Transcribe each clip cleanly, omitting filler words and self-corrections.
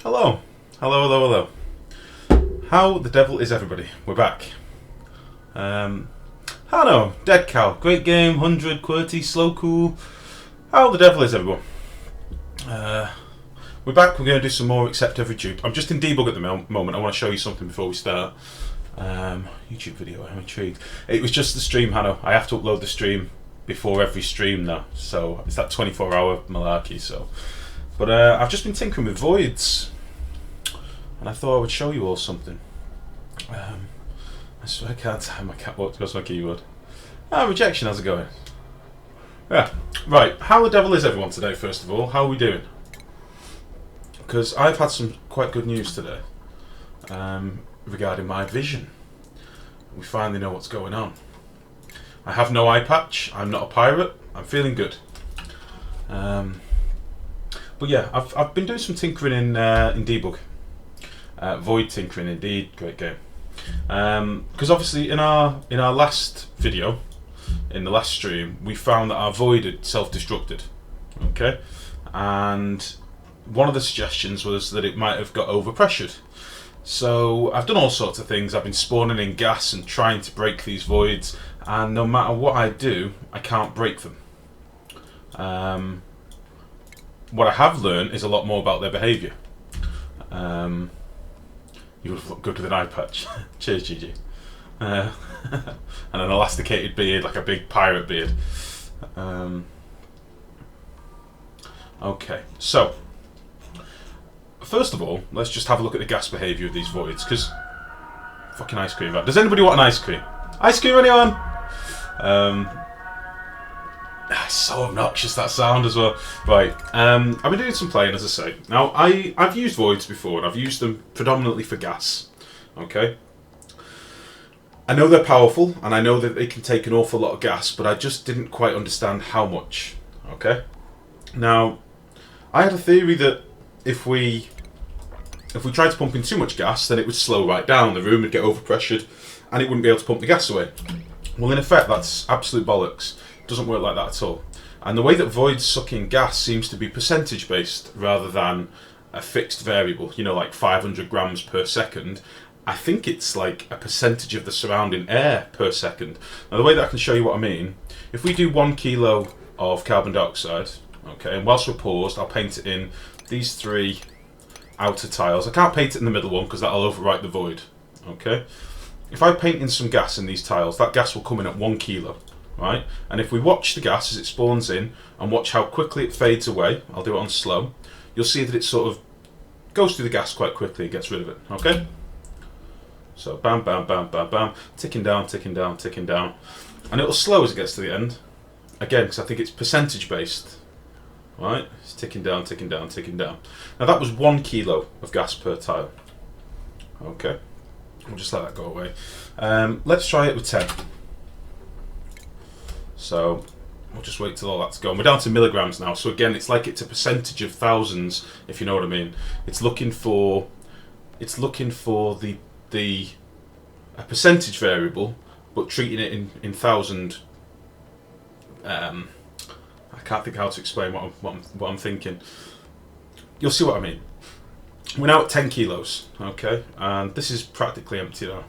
Hello. Hello, hello, hello. How the devil is everybody? We're back. Hello, Dead Cow. Great game, 100, QWERTY, slow cool. How the devil is everyone? We're back, we're going to do some more Accept Every Dupe. I'm just in debug at the moment. I want to show you something before we start. YouTube video, I'm intrigued. It was just the stream, Hanno. I have to upload the stream before every stream now. So it's that 24-hour malarkey, so. But I've just been tinkering with voids. And I thought I would show you all something. I swear I can't time my cat walk goes my keyboard. Rejection, how's it going? Yeah, right. How the devil is everyone today, first of all? How are we doing? Because I've had some quite good news today regarding my vision. We finally know what's going on. I have no eye patch. I'm not a pirate. I'm feeling good. But yeah, I've been doing some tinkering in debug. Void tinkering, indeed, great game. Because obviously in our last video, in the last stream, we found that our void had self-destructed. Okay, and one of the suggestions was that it might have got overpressured. So I've done all sorts of things. I've been spawning in gas and trying to break these voids, and no matter what I do, I can't break them. What I have learned is a lot more about their behaviour. You would look good with an eye patch. Cheers, Gigi. And an elasticated beard, like a big pirate beard. Okay, so first of all, let's just have a look at the gas behaviour of these voids, because fucking ice cream. Does anybody want an ice cream? Ice cream, anyone? It's so obnoxious, that sound as well. Right, I've been doing some playing, as I say. Now, I've used voids before, and I've used them predominantly for gas. Okay? I know they're powerful, and I know that they can take an awful lot of gas, but I just didn't quite understand how much. Okay? Now, I had a theory that if we tried to pump in too much gas, then it would slow right down, the room would get overpressured, and it wouldn't be able to pump the gas away. Well, in effect, that's absolute bollocks. It doesn't work like that at all. And the way that voids suck in gas seems to be percentage based rather than a fixed variable, you know, like 500 grams per second. I think it's like a percentage of the surrounding air per second. Now, the way that I can show you what I mean, if we do 1 kilo of carbon dioxide, okay, and whilst we're paused, I'll paint it in these 3 outer tiles. I can't paint it in the middle one because that'll overwrite the void, okay? If I paint in some gas in these tiles, that gas will come in at 1 kilo, right? And if we watch the gas as it spawns in and watch how quickly it fades away, I'll do it on slow, you'll see that it sort of goes through the gas quite quickly and gets rid of it, okay? So bam, bam, bam, bam, bam, ticking down, ticking down, ticking down. And it'll slow as it gets to the end. Again, because I think it's percentage based, right? It's ticking down, ticking down, ticking down. Now that was 1 kilo of gas per tile. Okay, we'll just let that go away. Let's try it with 10. So we'll just wait till all that's gone. We're down to milligrams now. So again, it's like it's a percentage of thousands, if you know what I mean. It's looking for a percentage variable, but treating it in thousand. I can't think how to explain what I'm thinking. You'll see what I mean. We're now at 10 kilos, okay, and this is practically empty now.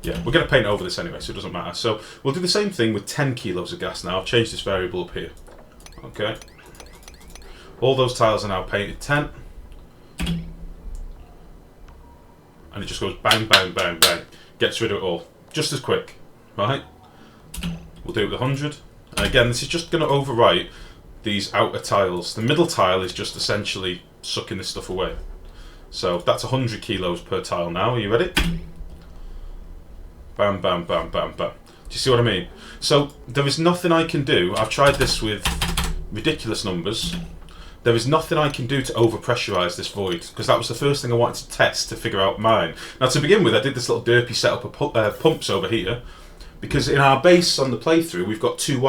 Yeah, we're going to paint over this anyway, so it doesn't matter. So we'll do the same thing with 10 kilos of gas now. I've changed this variable up here. Okay. All those tiles are now painted 10. And it just goes bang, bang, bang, bang. Gets rid of it all. Just as quick. Right? We'll do it with 100. And again, this is just going to overwrite these outer tiles. The middle tile is just essentially sucking this stuff away. So that's 100 kilos per tile now. Are you ready? Bam, bam, bam, bam, bam. Do you see what I mean? So there is nothing I can do. I've tried this with ridiculous numbers. There is nothing I can do to overpressurize this void, because that was the first thing I wanted to test to figure out mine. Now, to begin with, I did this little derpy setup of pumps over here, because in our base on the playthrough, we've got two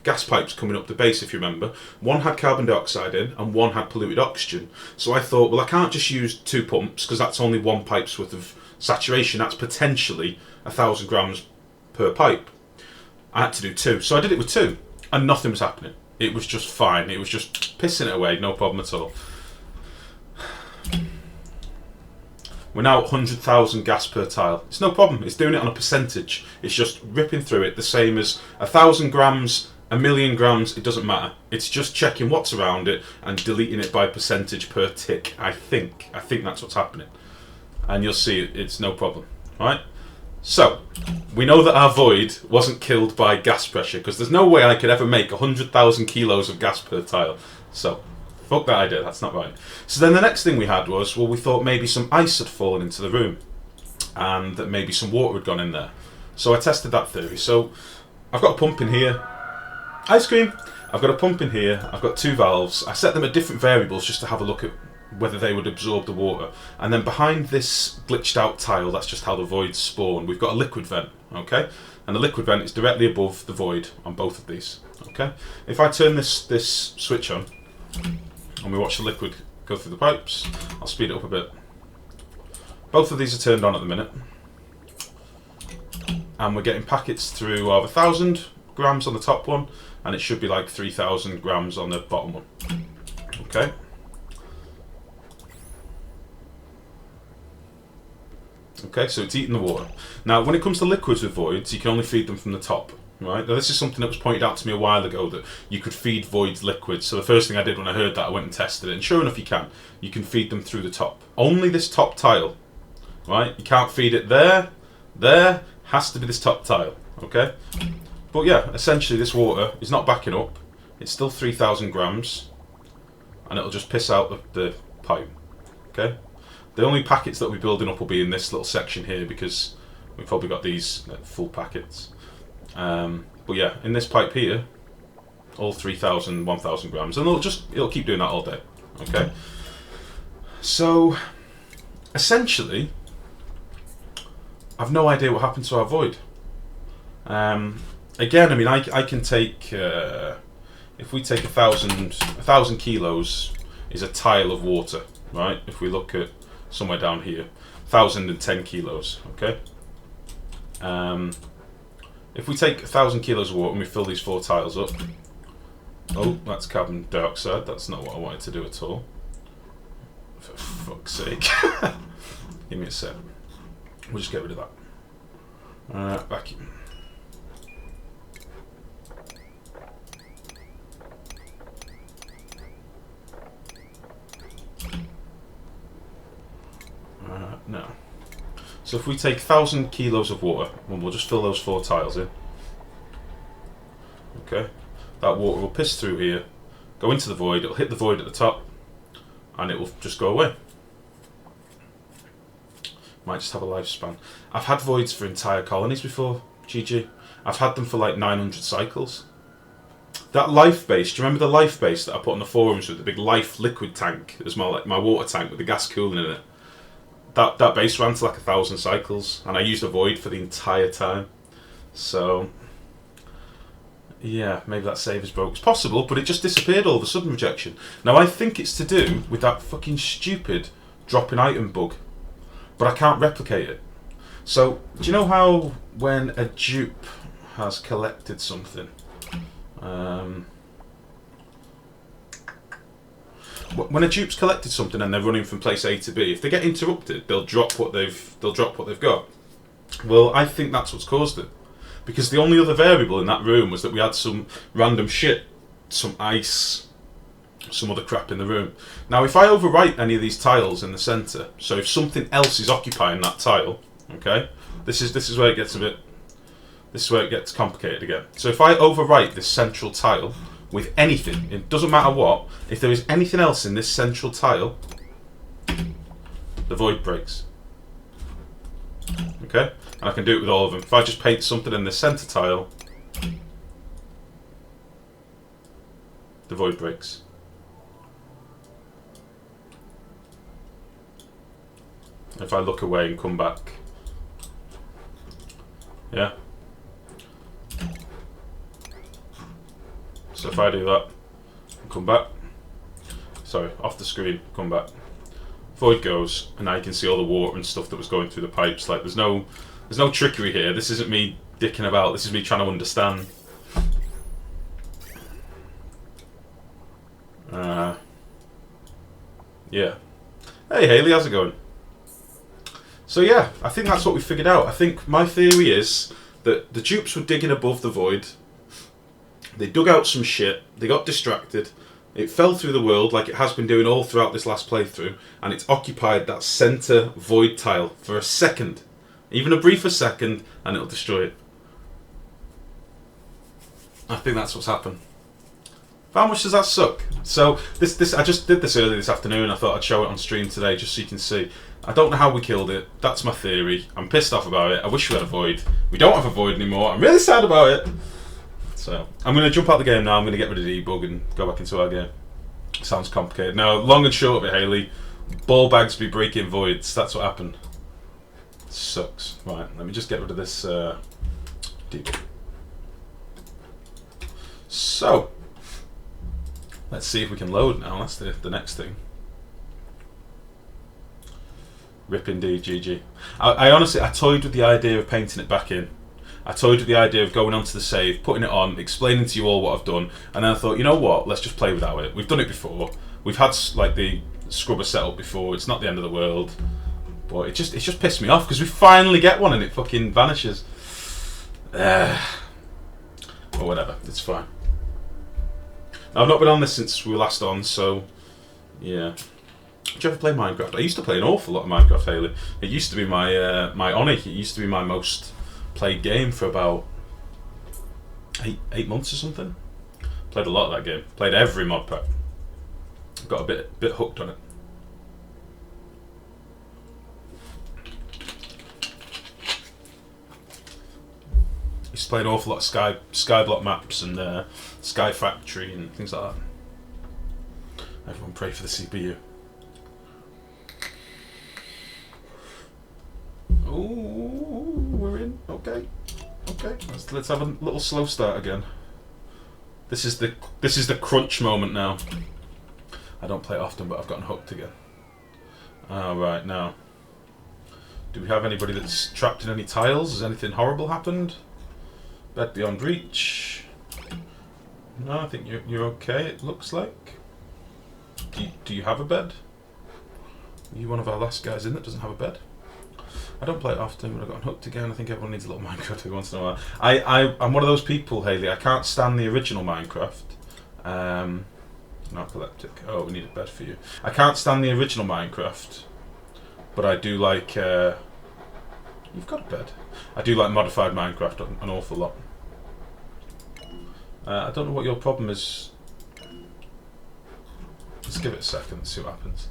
gas pipes coming up the base, if you remember. One had carbon dioxide in, and one had polluted oxygen. So I thought, well, I can't just use 2 pumps, because that's only 1 pipe's worth of saturation. That's potentially 1,000 grams per pipe. I had to do 2, so I did it with 2, and nothing was happening. it was just fine. It was just pissing it away, no problem at all. We're now at 100,000 gas per tile. It's no problem. It's doing it on a percentage. It's just ripping through it, the same as 1,000 grams, 1,000,000 grams. It doesn't matter. It's just checking what's around it and deleting it by percentage per tick. I think that's what's happening, and you'll see it's no problem. Right? So we know that our void wasn't killed by gas pressure, because there's no way I could ever make 100,000 kilos of gas per tile. So fuck that idea, that's not right. So then the next thing we had was, well, we thought maybe some ice had fallen into the room and that maybe some water had gone in there. So I tested that theory. So I've got a pump in here. Ice cream! I've got a pump in here. I've got 2 valves. I set them at different variables just to have a look at whether they would absorb the water. And then behind this glitched out tile, that's just how the voids spawn, we've got a liquid vent, okay? And the liquid vent is directly above the void on both of these, okay? If I turn this switch on, and we watch the liquid go through the pipes, I'll speed it up a bit. Both of these are turned on at the minute. And we're getting packets through of 1,000 grams on the top one, and it should be like 3,000 grams on the bottom one, okay? Okay, so it's eating the water. Now, when it comes to liquids with voids, you can only feed them from the top, right? Now, this is something that was pointed out to me a while ago, that you could feed voids liquids. So the first thing I did when I heard that, I went and tested it, and sure enough, you can. You can feed them through the top. Only this top tile, right? You can't feed it there. There has to be this top tile, okay? But yeah, essentially, this water is not backing up. It's still 3,000 grams, and it'll just piss out the pipe, okay? The only packets that we're building up will be in this little section here, because we've probably got these full packets. But yeah, in this pipe here, all 3,000, 1,000 grams, and it'll keep doing that all day. Okay. So essentially, I've no idea what happened to our void. Again, I mean, I can take if we take 1,000 kilos is a tile of water, right? If we look at somewhere down here, 1,010 kilos, okay? If we take 1,000 kilos of water and we fill these 4 tiles up, oh, that's carbon dioxide, that's not what I wanted to do at all. For fuck's sake. Give me a sec. We'll just get rid of that. Vacuum. No. So if we take 1,000 kilos of water, and we'll just fill those 4 tiles in. Okay. That water will piss through here, go into the void, it'll hit the void at the top, and it will just go away. Might just have a lifespan. I've had voids for entire colonies before, GG. I've had them for like 900 cycles. That life base, do you remember the life base that I put on the forums with the big life liquid tank? It was more like my water tank with the gas cooling in it. That base ran to like 1,000 cycles, and I used a void for the entire time. So yeah, maybe that save is broke. It's possible, but it just disappeared all of a sudden, rejection. Now I think it's to do with that fucking stupid dropping item bug, but I can't replicate it. So do you know how when a dupe has collected something, when a dupe's collected something and they're running from place A to B, if they get interrupted, they'll drop what they've got. Well, I think that's what's caused it, because the only other variable in that room was that we had some random shit, some ice, some other crap in the room. Now, if I overwrite any of these tiles in the centre, so if something else is occupying that tile, okay, this is where it gets a bit, this is where it gets complicated again. So if I overwrite this central tile with anything, it doesn't matter what, if there is anything else in this central tile, the void breaks. Okay? And I can do it with all of them. If I just paint something in the centre tile, the void breaks. If I look away and come back, yeah? So if I do that, and come back, sorry, off the screen, come back, void goes, and now you can see all the water and stuff that was going through the pipes. Like there's no trickery here. This isn't me dicking about. This is me trying to understand. Yeah. Hey Haley, how's it going? So yeah, I think that's what we figured out. I think my theory is that the dupes were digging above the void. They dug out some shit. They got distracted. It fell through the world like it has been doing all throughout this last playthrough, and it's occupied that center void tile for a second, even a briefer second, and it'll destroy it. I think that's what's happened. How much does that suck? So this I just did this earlier this afternoon. I thought I'd show it on stream today just so you can see. I don't know how we killed it. That's my theory. I'm pissed off about it. I wish we had a void. We don't have a void anymore. I'm really sad about it. So I'm going to jump out the game now. I'm going to get rid of the debug and go back into our game. Sounds complicated. Now, long and short of it, Haley, ball bags be breaking voids. That's what happened. Sucks. Right, let me just get rid of this debug. So, let's see if we can load now. That's the next thing. Rip indeed, GG. I honestly, I toyed with the idea of painting it back in. I toyed with the idea of going onto the save, putting it on, explaining to you all what I've done, and then I thought, you know what, let's just play without it. We've done it before. We've had like the scrubber set up before. It's not the end of the world. But it just pissed me off because we finally get one and it fucking vanishes. Or whatever, it's fine. Now, I've not been on this since we were last on, so yeah. Did you ever play Minecraft? I used to play an awful lot of Minecraft, Haley. It used to be my my Oni. It used to be my most played game for about eight months or something. Played a lot of that game. Played every mod pack. Got a bit hooked on it. Used to play an awful lot of Skyblock maps and Sky Factory and things like that. Everyone pray for the CPU. Ooh, we're in. Okay. Let's have a little slow start again. This is the crunch moment now. I don't play it often, but I've gotten hooked again. Right now. Do we have anybody that's trapped in any tiles? Has anything horrible happened? Bed beyond reach. No, I think you're okay. It looks like. Do you have a bed? Are you one of our last guys in that doesn't have a bed? I don't play it often, but I've gotten hooked again. I think everyone needs a little Minecraft every once in a while. I'm one of those people, Haley. I can't stand the original Minecraft. Narcoleptic. Oh, we need a bed for you. I can't stand the original Minecraft, but I do like. You've got a bed. I do like modified Minecraft an awful lot. I don't know what your problem is. Let's give it a second and see what happens.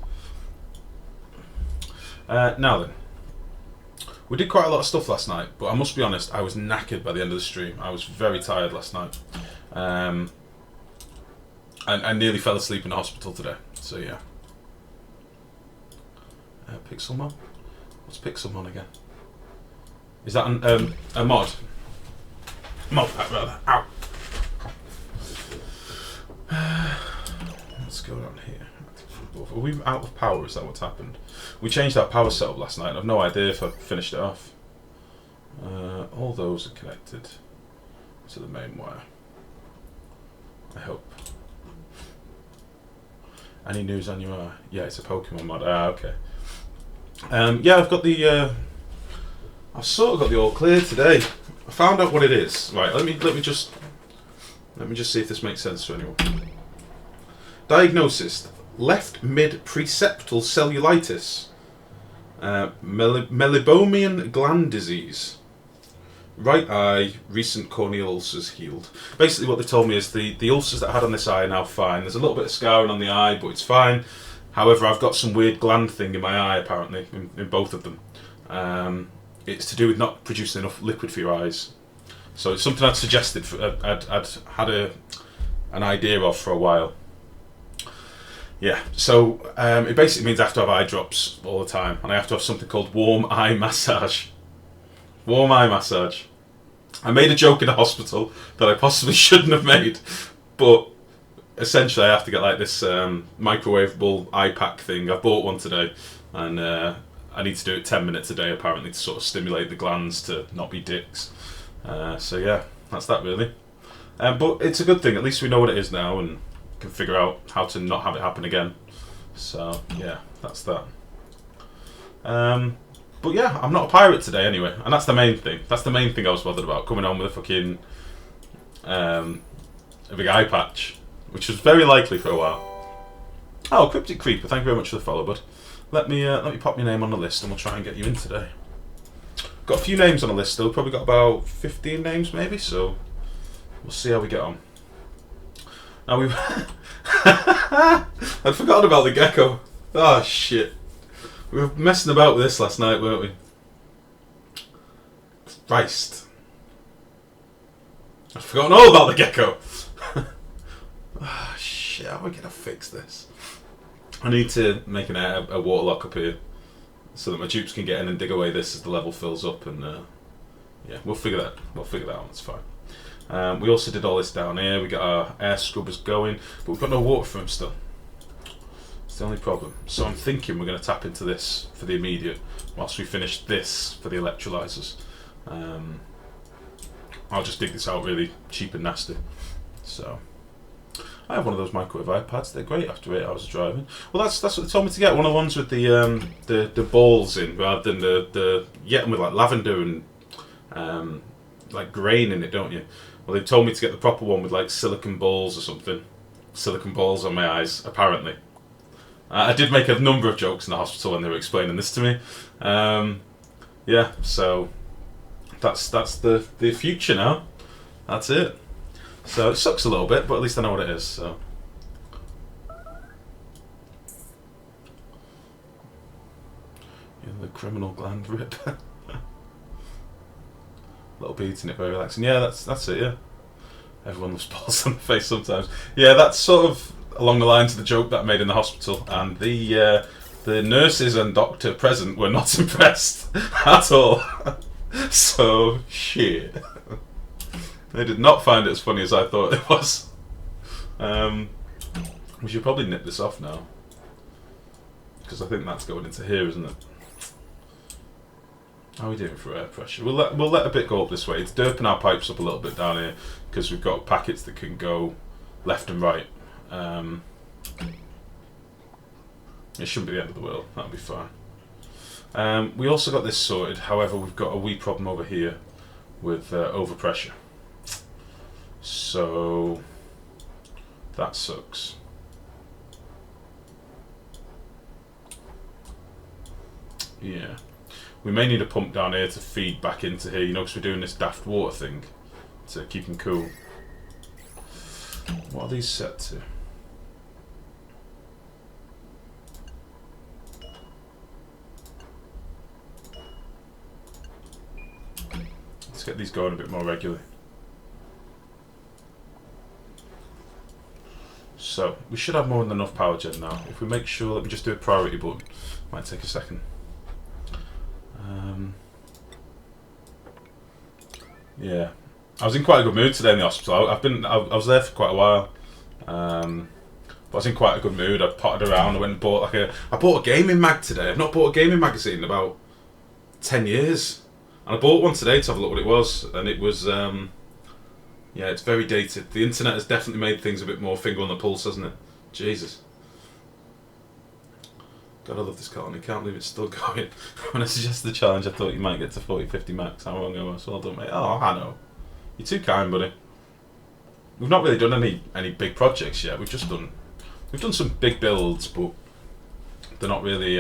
Now then. We did quite a lot of stuff last night, but I must be honest, I was knackered by the end of the stream. I was very tired last night. And I nearly fell asleep in the hospital today, so yeah. Pixelmon? What's Pixelmon again? Is that a mod? Mod pack, rather. Ow! What's going on here? Are we out of power? Is that what's happened? We changed our power setup last night. I've no idea if I finished it off. All those are connected to the main wire. I hope. Any news on your? Yeah, it's a Pokemon mod. Okay. Yeah, I've got the. I've sort of got the all clear today. I found out what it is. Right. Let me just see if this makes sense to anyone. Diagnosis: left mid-preceptal cellulitis, melibomian gland disease, right eye, recent corneal ulcers healed. Basically what they told me is the ulcers that I had on this eye are now fine. There's a little bit of scarring on the eye, but it's fine. However, I've got some weird gland thing in my eye, apparently, in both of them. It's to do with not producing enough liquid for your eyes. So it's something I'd suggested, I'd had an idea of for a while. Yeah, so it basically means I have to have eye drops all the time, and I have to have something called warm eye massage. Warm eye massage. I made a joke in the hospital that I possibly shouldn't have made, but essentially I have to get like this microwavable eye pack thing. I bought one today, and I need to do it 10 minutes a day apparently to sort of stimulate the glands to not be dicks. So yeah, that's that really. But it's a good thing, at least we know what it is now and can figure out how to not have it happen again. So yeah, that's that. But yeah, I'm not a pirate today anyway, and that's the main thing. That's the main thing I was bothered about, coming on with a fucking a big eye patch, which was very likely for a while. Oh, Cryptic Creeper, thank you very much for the follow, bud. Let me pop your name on the list, and we'll try and get you in today. Got a few names on the list still, probably got about 15 names maybe, so we'll see how we get on. Now we I'd forgotten about the gecko. Oh shit. We were messing about with this last night, weren't we? Christ. I'd forgotten all about the gecko. Oh shit, how are we going to fix this? I need to make a waterlock up here so that my dupes can get in and dig away this as the level fills up, and yeah, we'll figure that out, it's fine. We also did all this down here, we got our air scrubbers going, but we've got no water for them still. It's the only problem. So I'm thinking we're going to tap into this for the immediate, whilst we finish this for the electrolyzers. I'll just dig this out really cheap and nasty. So I have one of those microwave iPads. They're great after 8 hours of driving. Well, that's what they told me to get. One of the ones with the balls in, rather than the get them with like lavender and like grain in it, don't you? Well, they told me to get the proper one with like silicon balls or something. Silicon balls on my eyes, apparently. I did make a number of jokes in the hospital when they were explaining this to me. Yeah, so that's the future now. That's it. So it sucks a little bit, but at least I know what it is. So yeah, the criminal gland rip. Little beads in it, very relaxing. Yeah, that's it. Yeah, everyone loves balls on the face sometimes. Yeah, that's sort of along the lines of the joke that I made in the hospital, and the nurses and doctor present were not impressed at all. So shit. They did not find it as funny as I thought it was. We should probably nip this off now, because I think that's going into here, isn't it? How are we doing for air pressure? We'll let a bit go up this way. It's derping our pipes up a little bit down here, because we've got packets that can go left and right. It shouldn't be the end of the world. That'll be fine. We also got this sorted. However, we've got a wee problem over here with overpressure. So that sucks. Yeah. We may need a pump down here to feed back into here, you know, because we're doing this daft water thing to keep them cool. What are these set to? Let's get these going a bit more regularly. So, we should have more than enough power gen now. If we make sure that we just do a priority button, might take a second. Yeah, I was in quite a good mood today in the hospital. I was there for quite a while. But I was in quite a good mood. I potted around. I went and bought I bought a gaming mag today. I've not bought a gaming magazine in about 10 years. And I bought one today to have a look what it was, and it was yeah, it's very dated. The internet has definitely made things a bit more finger on the pulse, hasn't it? Jesus. God, I love this colony. Can't believe it's still going. When I suggested the challenge, I thought you might get to 40-50 max. How wrong I was. Well done, mate. Oh, I know. You're too kind, buddy. We've not really done any big projects yet. We've done some big builds, but they're not really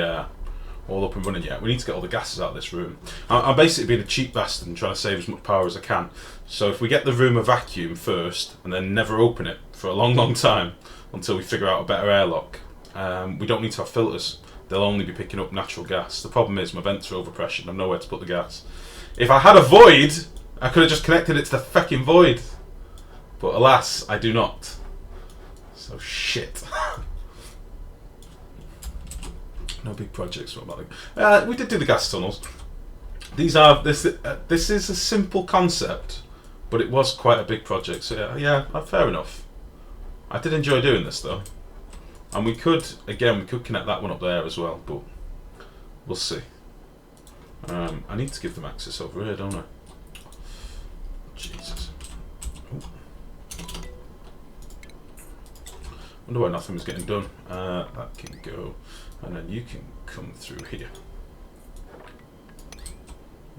all up and running yet. We need to get all the gases out of this room. I'm basically being a cheap bastard and trying to save as much power as I can. So if we get the room a vacuum first and then never open it for a long, long time until we figure out a better airlock, we don't need to have filters. They'll only be picking up natural gas. The problem is my vents are overpressured and I've nowhere to put the gas. If I had a void, I could have just connected it to the fucking void. But alas, I do not. So shit. No big projects. What about we did do the gas tunnels. This is a simple concept, but it was quite a big project. So yeah, fair enough. I did enjoy doing this though, and we could connect that one up there as well, but we'll see. I need to give them access over here, don't I? Jesus. Ooh. wonder why nothing was getting done. That can go, and then you can come through here.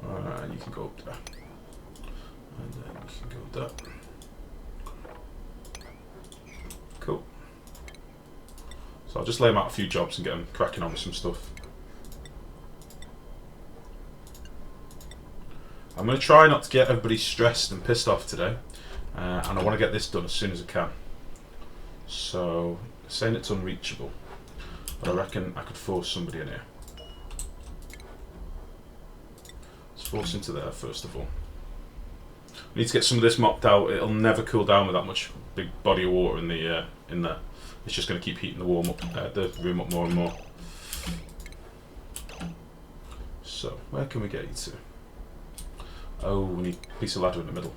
You can go up there, and then you can go there. Cool. So I'll just lay them out a few jobs and get them cracking on with some stuff. I'm going to try not to get everybody stressed and pissed off today, and I want to get this done as soon as I can. So, saying it's unreachable, but I reckon I could force somebody in here. Let's force into there first of all. We need to get some of this mopped out. It'll never cool down with that much big body of water in the in there. It's just going to keep heating the room up more and more. So, where can we get you to? Oh, we need a piece of ladder in the middle.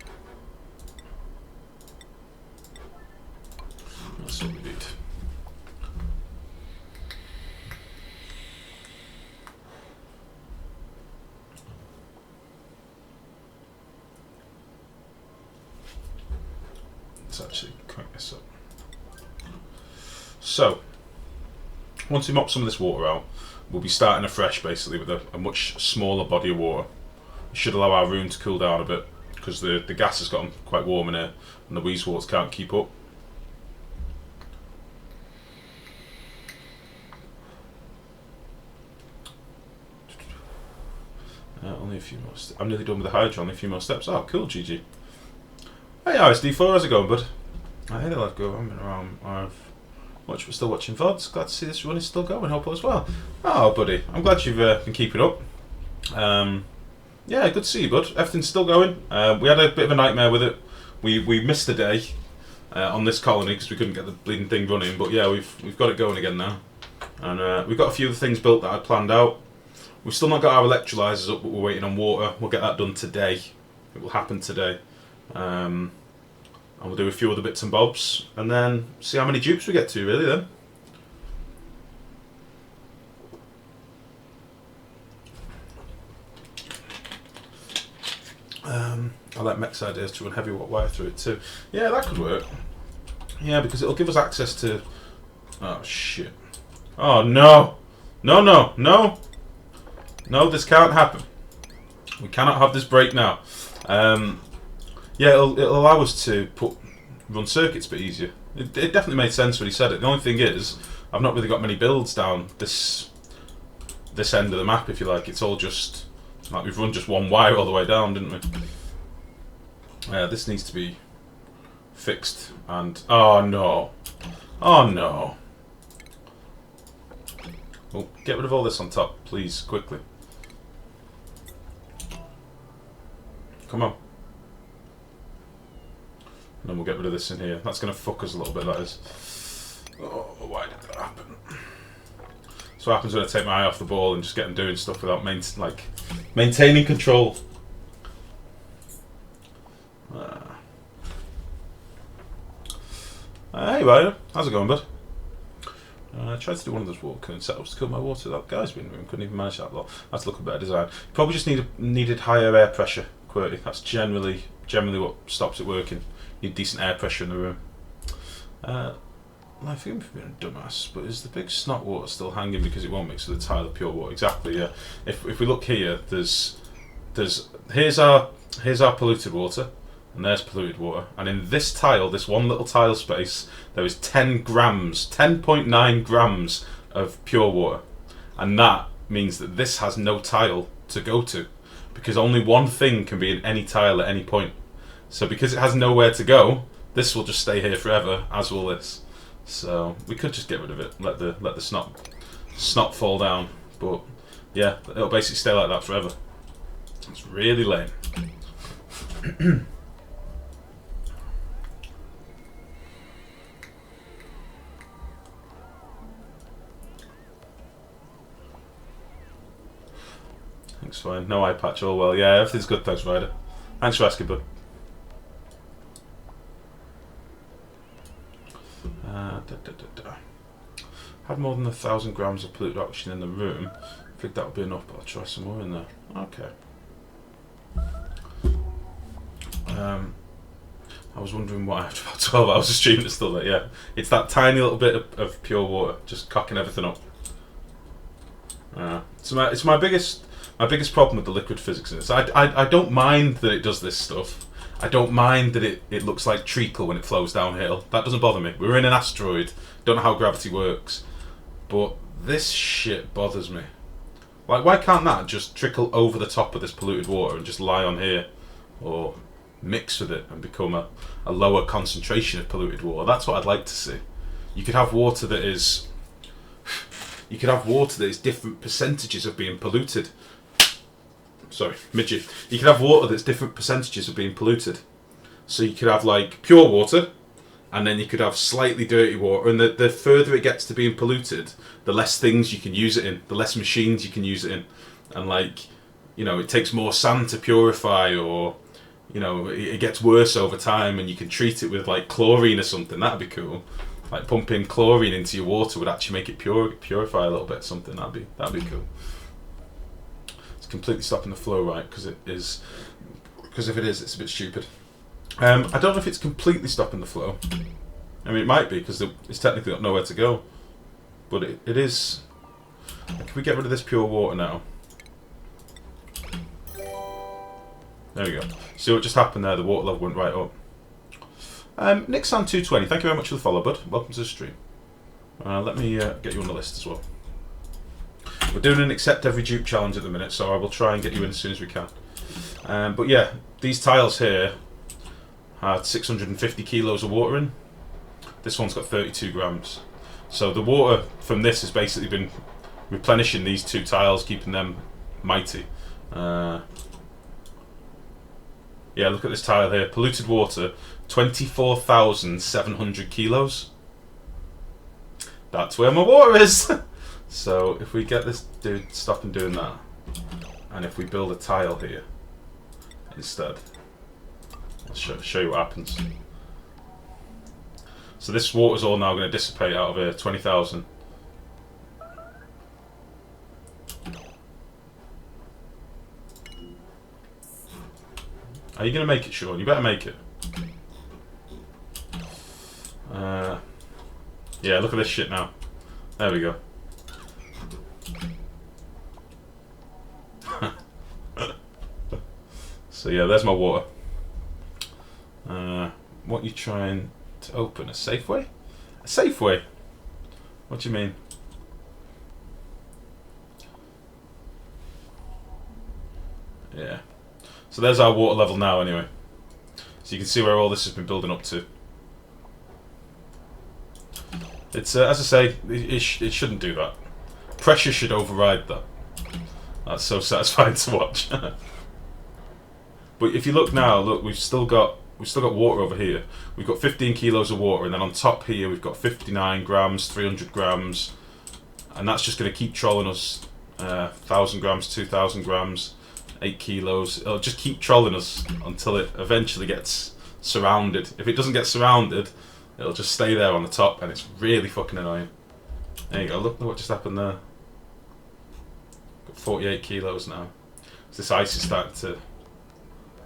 That's what we need. Let's actually crank this up. So, once we mop some of this water out, we'll be starting afresh basically with a much smaller body of water. It should allow our room to cool down a bit because the gas has gotten quite warm in here and the weezeworts can't keep up. Only a few more steps. I'm nearly done with the hydro, only a few more steps. Oh, cool, GG. Hey, RSD4, how's it going, bud? Hey there, lad, go. I've been around. We're still watching VODs. Glad to see this run is still going. Hope all is well. Oh, buddy, I'm glad you've been keeping up. Yeah, good to see you, bud. Everything's still going. We had a bit of a nightmare with it. We missed a day on this colony because we couldn't get the bleeding thing running. But yeah, we've got it going again now, and we've got a few of the things built that I'd planned out. We've still not got our electrolyzers up, but we're waiting on water. We'll get that done today. It will happen today. And we'll do a few other bits and bobs, and then see how many dupes we get to, really, then. I like Mech's ideas to run heavy wire through it too. Yeah, that could work. Yeah, because it'll give us access to... Oh, shit. Oh, no! No, no, no! No, this can't happen. We cannot have this break now. Yeah, it'll allow us to run circuits a bit easier. It definitely made sense when he said it. The only thing is, I've not really got many builds down this end of the map, if you like. It's all just like we've run just one wire all the way down, didn't we? This needs to be fixed. And oh no, oh no! Well, get rid of all this on top, please, quickly. Come on. And then we'll get rid of this in here. That's going to fuck us a little bit, that is. Oh, why did that happen? So what happens when I take my eye off the ball and just get them doing stuff without maintaining control. Hey, Ryder. How's it going, bud? I tried to do one of those water cooling setups to cool my water. That guy's been room couldn't even manage that lot. That's looking better design. Probably just needed higher air pressure, QWERTY. That's generally what stops it working. You need decent air pressure in the room. I think we've been a dumbass, but is the big snot water still hanging because it won't mix with the tile of pure water? Exactly, yeah. If we look here, here's our polluted water, and there's polluted water, and in this tile, this one little tile space, there is 10 grams, 10.9 grams of pure water, and that means that this has no tile to go to, because only one thing can be in any tile at any point. So because it has nowhere to go, this will just stay here forever, as will this. So we could just get rid of it, let the snot fall down, but yeah, it'll basically stay like that forever. It's really lame. Thanks, fine. No eye patch, all well. Yeah, everything's good, thanks, Ryder. Thanks for asking, bud. Had more than 1,000 grams of polluted oxygen in the room. I think that would be enough, but I'll try some more in there. Okay. I was wondering why after about 12 hours of streaming it's still there. Yeah, it's that tiny little bit of pure water just cocking everything up. It's my biggest problem with the liquid physics in this. I don't mind that it does this stuff. I don't mind that it looks like treacle when it flows downhill. That doesn't bother me. We're in an asteroid. Don't know how gravity works. But this shit bothers me. Like, why can't that just trickle over the top of this polluted water and just lie on here? Or mix with it and become a lower concentration of polluted water? That's what I'd like to see. You could have water that is different percentages of being polluted. Sorry, midget. You could have water that's different percentages of being polluted. So you could have like pure water, and then you could have slightly dirty water, and the further it gets to being polluted, the less things you can use it in, the less machines you can use it in. And like, you know, it takes more sand to purify, or, you know, it gets worse over time, and you can treat it with like chlorine or something. That'd be cool. Like pumping chlorine into your water would actually make it purify a little bit. Something that'd be cool. It's completely stopping the flow, right? Because if it is, it's a bit stupid. I don't know if it's completely stopping the flow. I mean, it might be because it's technically got nowhere to go. But it is. Can we get rid of this pure water now? There we go. See what just happened there? The water level went right up. Nicksan220, thank you very much for the follow, bud. Welcome to the stream. Let me get you on the list as well. We're doing an accept every dupe challenge at the minute, so I will try and get you in as soon as we can. But yeah, these tiles here had 650 kilos of water in. This one's got 32 grams. So the water from this has basically been replenishing these two tiles, keeping them mighty. Yeah, look at this tile here. Polluted water, 24,700 kilos. That's where my water is. So if we get this dude stopping doing that, and if we build a tile here instead, I'll show you what happens. So this water's all now going to dissipate out of here, 20,000. Are you going to make it, Sean? You better make it. Yeah, look at this shit now. There we go. So yeah, there's my water. What are you trying to open? A Safeway? A Safeway? What do you mean? Yeah. So there's our water level now anyway. So you can see where all this has been building up to. It's, as I say, it shouldn't do that. Pressure should override that. That's so satisfying to watch. But if you look now, look, we've still got water over here. We've got 15 kilos of water, and then on top here we've got 59 grams, 300 grams, and that's just going to keep trolling us. 1,000 grams, 2,000 grams, 8 kilos. It'll just keep trolling us until it eventually gets surrounded. If it doesn't get surrounded, it'll just stay there on the top, and it's really fucking annoying. There you go. Look what just happened there. Got 48 kilos now. So this ice is starting to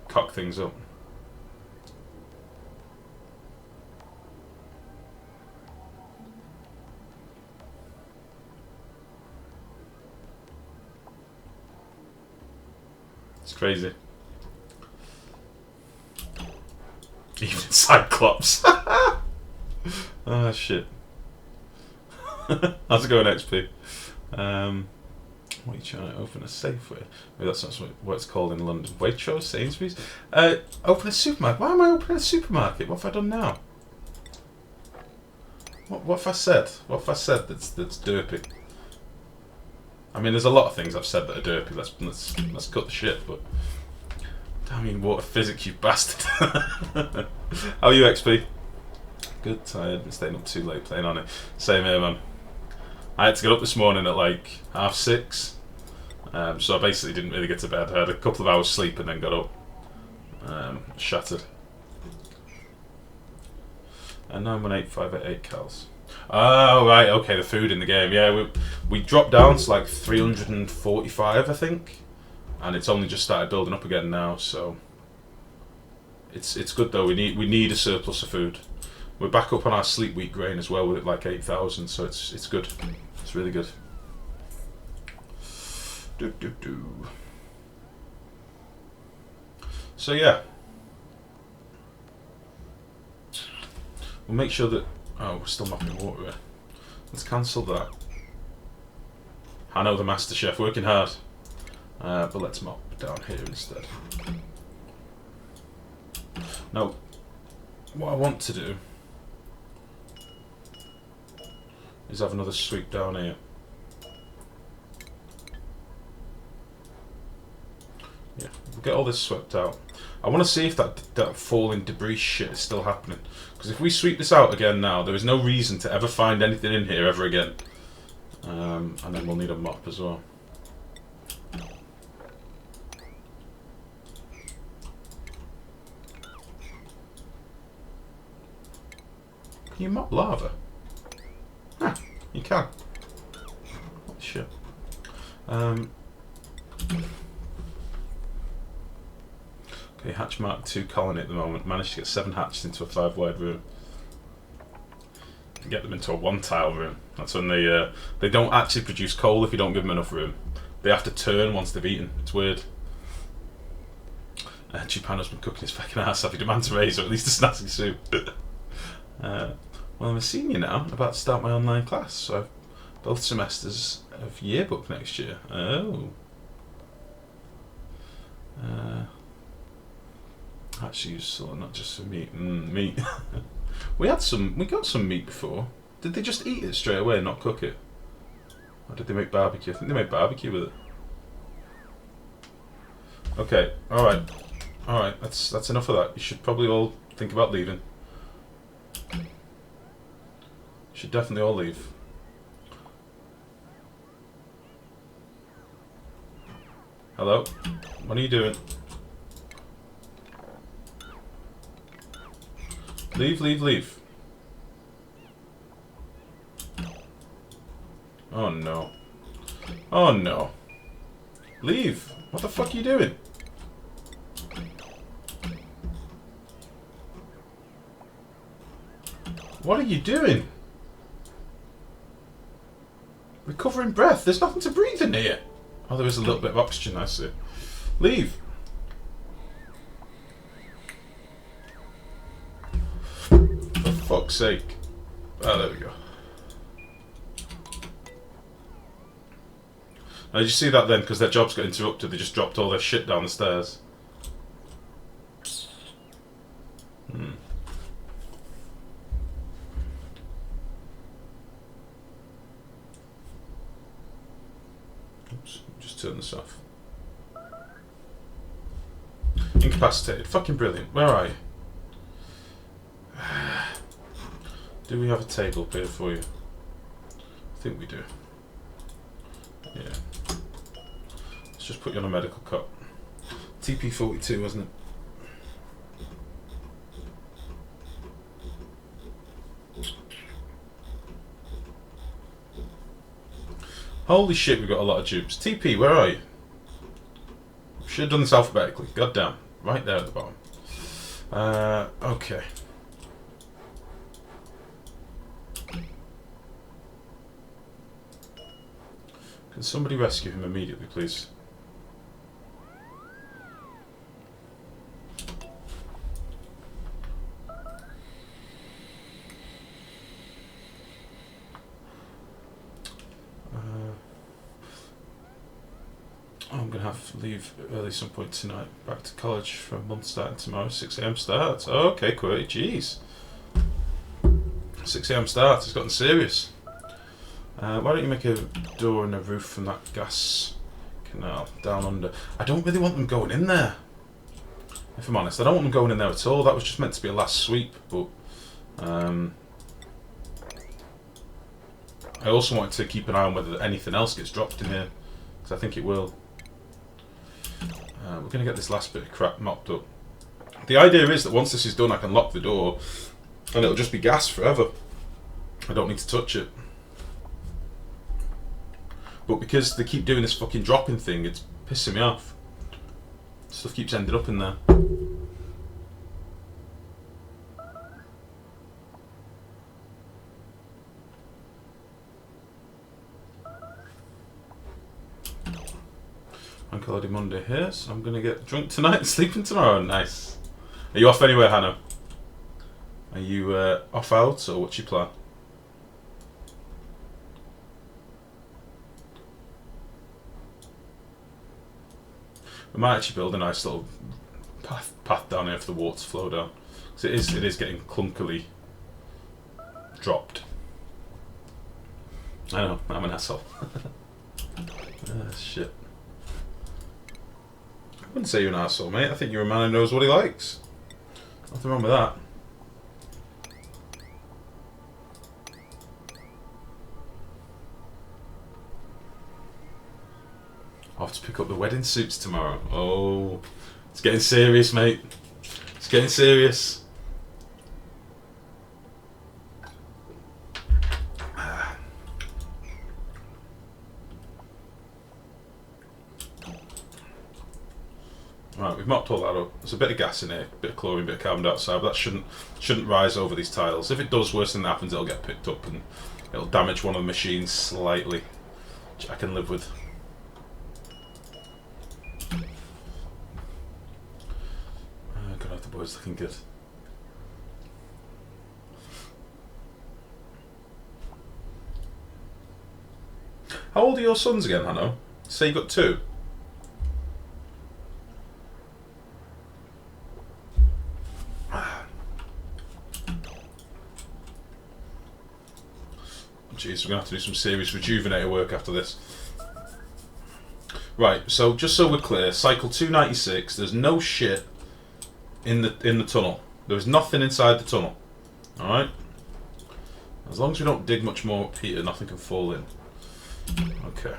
cock things up. It's crazy. Even Cyclops. Oh shit. How's it going, XP? What are you trying to open? A Safeway? Maybe that's not what it's called in London. Waitrose, Sainsbury's? Open a supermarket? Why am I opening a supermarket? What have I done now? What have I said? What have I said that's derpy? I mean, there's a lot of things I've said that are derpy. Let's cut the shit, but damn you, water physics, you bastard. How are you, XP? Good, tired, been staying up too late playing on it. Same here, man. I had to get up this morning at like 6:30, so I basically didn't really get to bed. I had a couple of hours sleep and then got up. Shattered. And 918588 cals. Oh, right, okay, the food in the game. Yeah, we dropped down to like 345, I think. And it's only just started building up again now, so... It's good though. We need a surplus of food. We're back up on our sleep wheat grain as well with it like 8,000, so it's good. It's really good. So yeah, we'll make sure that. Oh, we're still mopping water here. Let's cancel that. I know the Master Chef working hard, but let's mop down here instead. Now, what I want to do is have another sweep down here. Yeah, we'll get all this swept out. I want to see if that falling debris shit is still happening. Because if we sweep this out again now, there is no reason to ever find anything in here ever again. And then we'll need a mop as well. Can you mop lava? Ah, you can. What the shit? Okay, hatch mark 2 colony at the moment. Managed to get 7 hatched into a 5-wide room. Get them into a 1-tile room. That's when they don't actually produce coal if you don't give them enough room. They have to turn once they've eaten. It's weird. Chupano's been cooking his fucking ass off. He demands a raise or at least a snazzy soup. Well, I'm a senior now, about to start my online class, so both semesters of yearbook next year. Oh. Actually useful, not just for meat. Meat. We got some meat before. Did they just eat it straight away and not cook it? Or did they make barbecue? I think they made barbecue with it. Okay, alright. Alright, that's enough of that. You should probably all think about leaving. You should definitely all leave. Hello? What are you doing? Leave, leave, leave. Oh no. Oh no. Leave. What the fuck are you doing? What are you doing? Recovering breath. There's nothing to breathe in here. Oh, there is a little bit of oxygen, I see. Leave. For fuck's sake. Oh, there we go. Now, did you see that then? Because their jobs got interrupted, they just dropped all their shit down the stairs. Oops, just turn this off. Incapacitated. Fucking brilliant. Where are you? Do we have a table up here for you? I think we do. Yeah. Let's just put you on a medical cot. TP42, wasn't it? Holy shit, we've got a lot of dupes. TP, where are you? Should have done this alphabetically. Goddamn. Right there at the bottom. Okay. Can somebody rescue him immediately, please? I'm going to have to leave early some point tonight. Back to college for a month starting tomorrow. 6 AM start. Oh, okay, quirky. Jeez. 6 AM start. It's gotten serious. Why don't you make a door and a roof from that gas canal down under? I don't really want them going in there. If I'm honest, I don't want them going in there at all. That was just meant to be a last sweep, but I also wanted to keep an eye on whether anything else gets dropped in here, because I think it will. We're going to get this last bit of crap mopped up. The idea is that once this is done, I can lock the door, and it'll just be gas forever. I don't need to touch it. But because they keep doing this fucking dropping thing, it's pissing me off. Stuff keeps ending up in there. Bank holiday Monday here, so I'm going to get drunk tonight and sleeping tomorrow. Nice. Are you off anywhere, Hannah? Are you off out, or what's your plan? We might actually build a nice little path down here for the water to flow down. Because it is getting clunkily dropped. I know, I'm an asshole. Shit. I wouldn't say you're an asshole, mate. I think you're a man who knows what he likes. Nothing wrong with that. I'll have to pick up the wedding suits tomorrow. Oh, it's getting serious, mate. It's getting serious. Right, we've mopped all that up. There's a bit of gas in here, a bit of chlorine, a bit of carbon dioxide, but that shouldn't rise over these tiles. If it does, worse than that happens, it'll get picked up and it'll damage one of the machines slightly, which I can live with. God, the boy's looking good. How old are your sons again, Hanno? Say you got 2. Jeez, we're going to have to do some serious rejuvenator work after this. Right, so just so we're clear, cycle 296, there's no shit in the tunnel. There's nothing inside the tunnel. Alright? As long as we don't dig much more up here, nothing can fall in. Okay.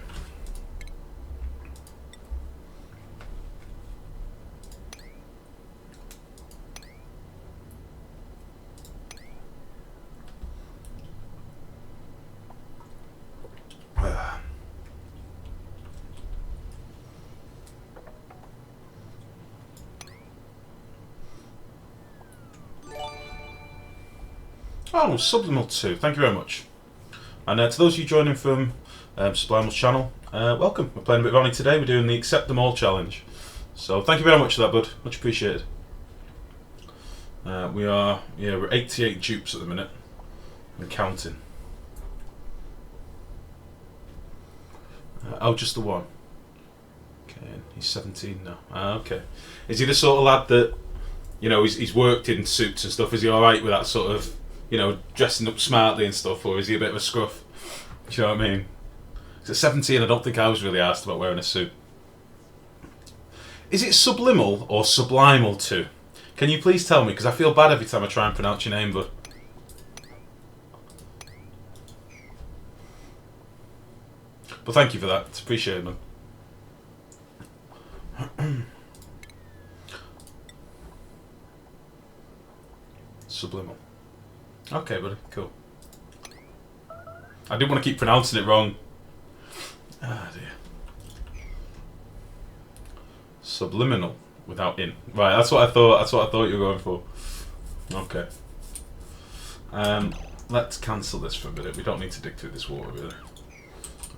Oh, Subliminal 2, thank you very much. And to those of you joining from Subliminal's channel, welcome. We're playing a bit of Ronnie today. We're doing the Accept Them All challenge. So thank you very much for that, bud. Much appreciated. We're 88 dupes at the minute. And counting. Oh, just the one. Okay, he's 17 now. Okay. Is he the sort of lad that, you know, he's worked in suits and stuff? Is he alright with that sort of, you know, dressing up smartly and stuff, or is he a bit of a scruff? Do you know what I mean? Because at 17, I don't think I was really asked about wearing a suit. Is it Sublimal or Sublimal 2? Can you please tell me? Because I feel bad every time I try and pronounce your name, bud. But thank you for that. It's appreciated, man. Sublimal. Okay, buddy. Cool. I didn't want to keep pronouncing it wrong. Ah, dear. Subliminal without in. Right, that's what I thought. That's what I thought you were going for. Okay. Let's cancel this for a minute. We don't need to dig through this water, really.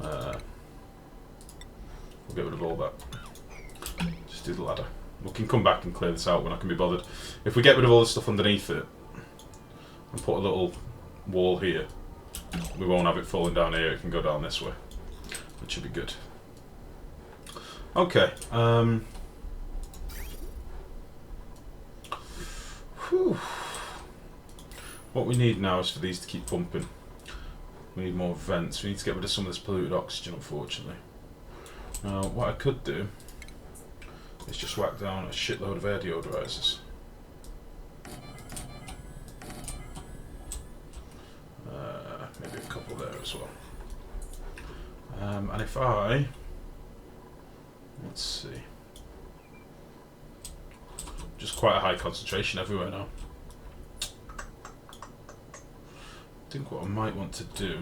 We'll get rid of all that. Just do the ladder. We can come back and clear this out when I can be bothered. If we get rid of all the stuff underneath it and put a little wall here, we won't have it falling down here. It can go down this way, which should be good. Okay. Whew. What we need now is for these to keep pumping. We need more vents. We need to get rid of some of this polluted oxygen, unfortunately. Now, what I could do is just whack down a shitload of air deodorizers. Maybe a couple there as well. And if I... Let's see. Just quite a high concentration everywhere now. I think what I might want to do...